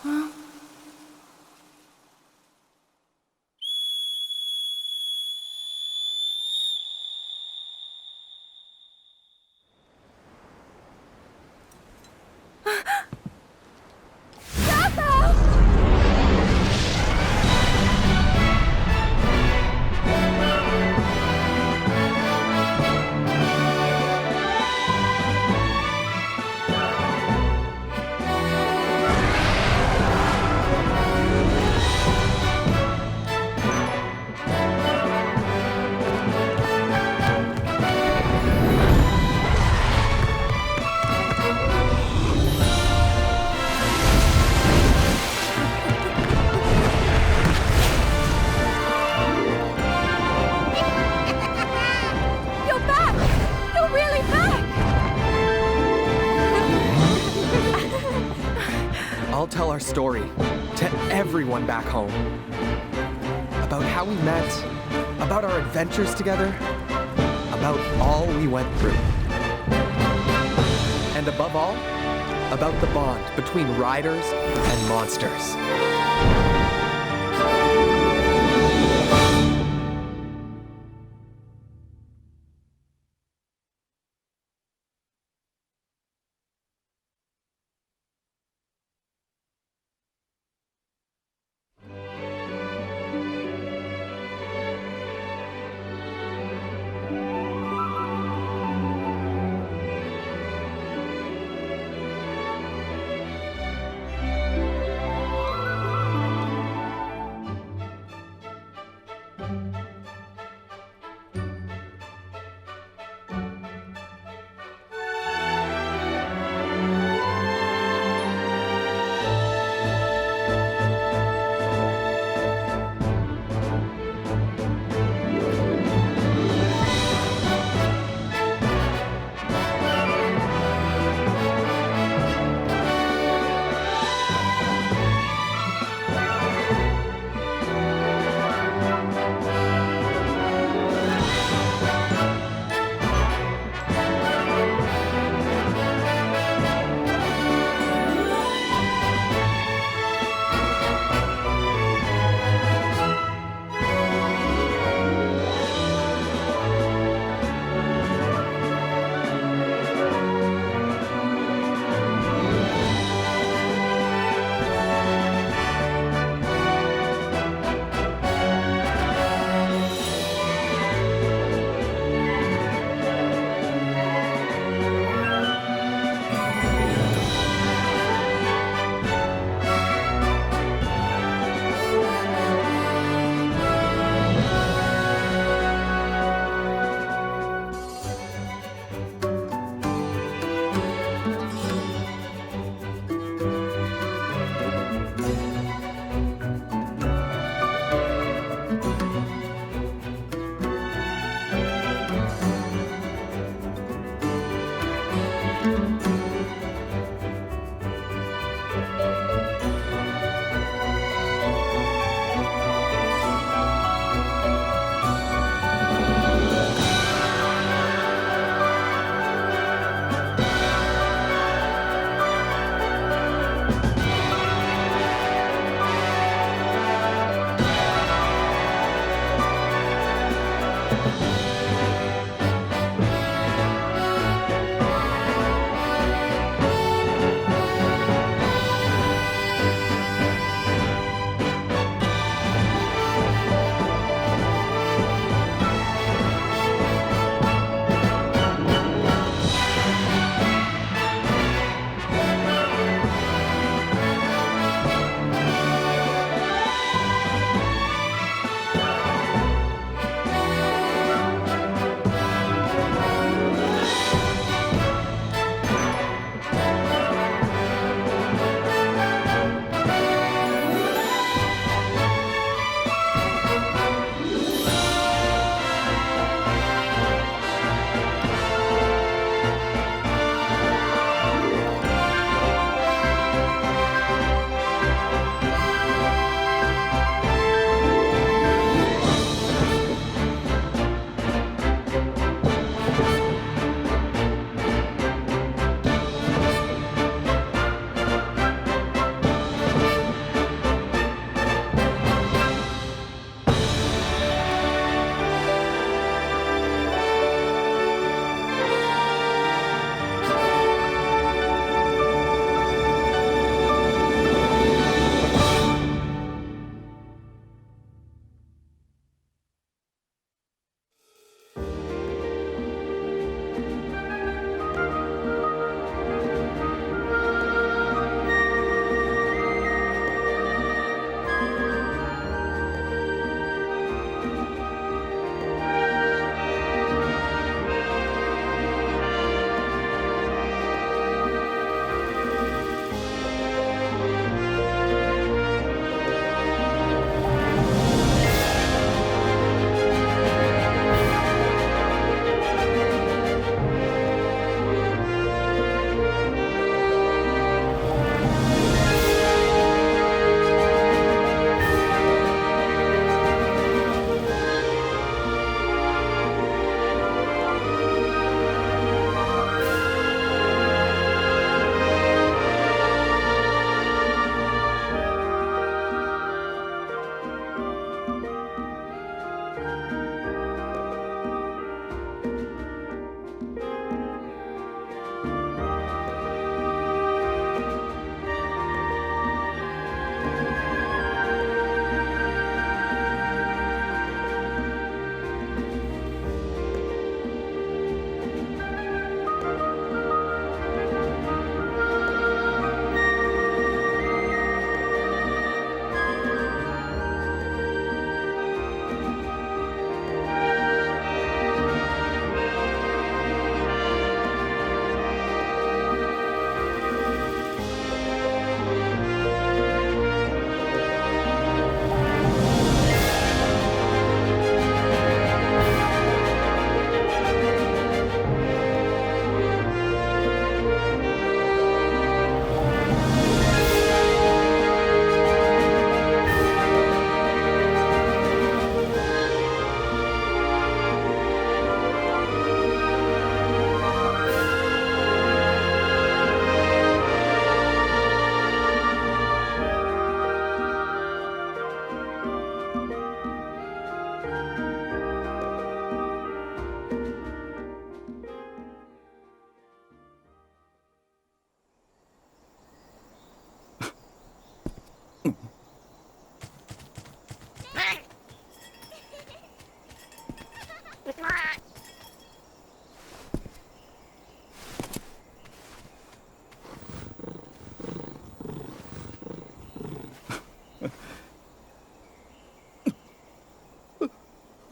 Huh? I'll tell our story to everyone back home. About how we met, about our adventures together, about all we went through. And above all, about the bond between riders and monsters.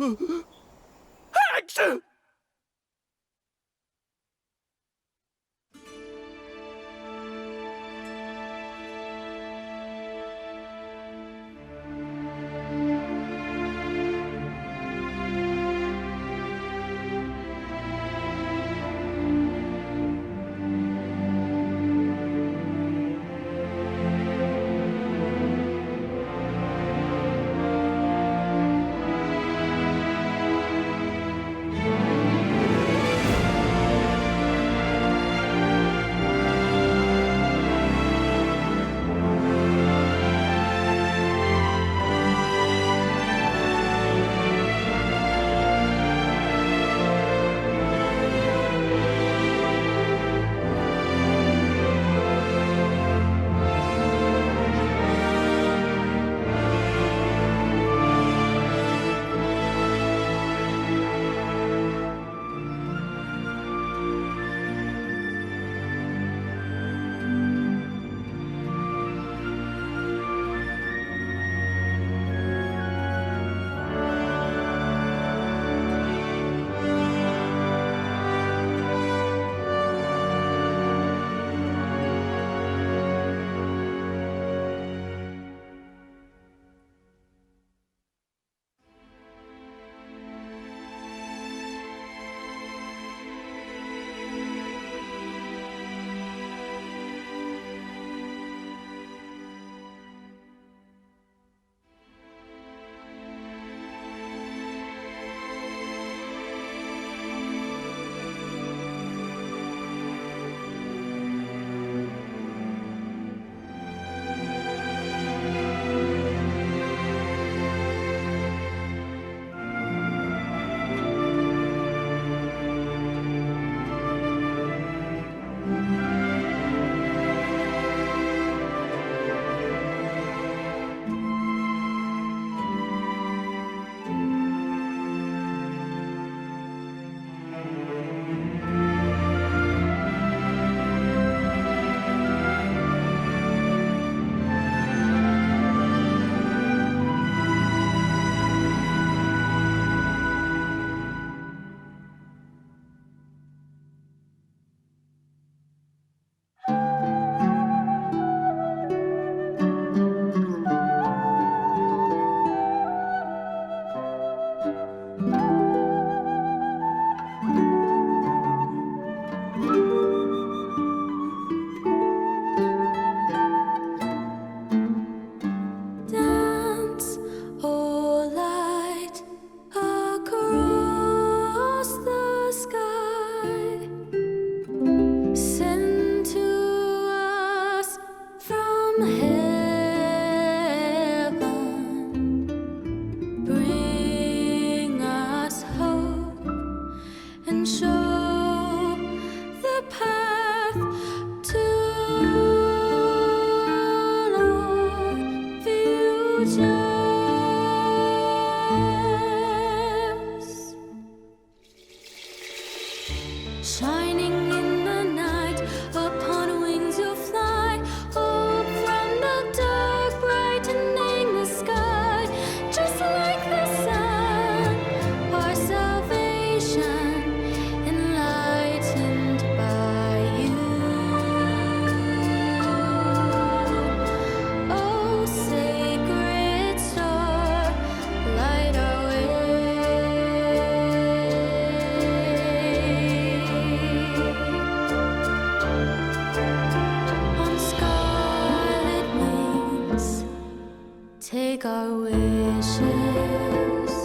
Hags! Take our wishes.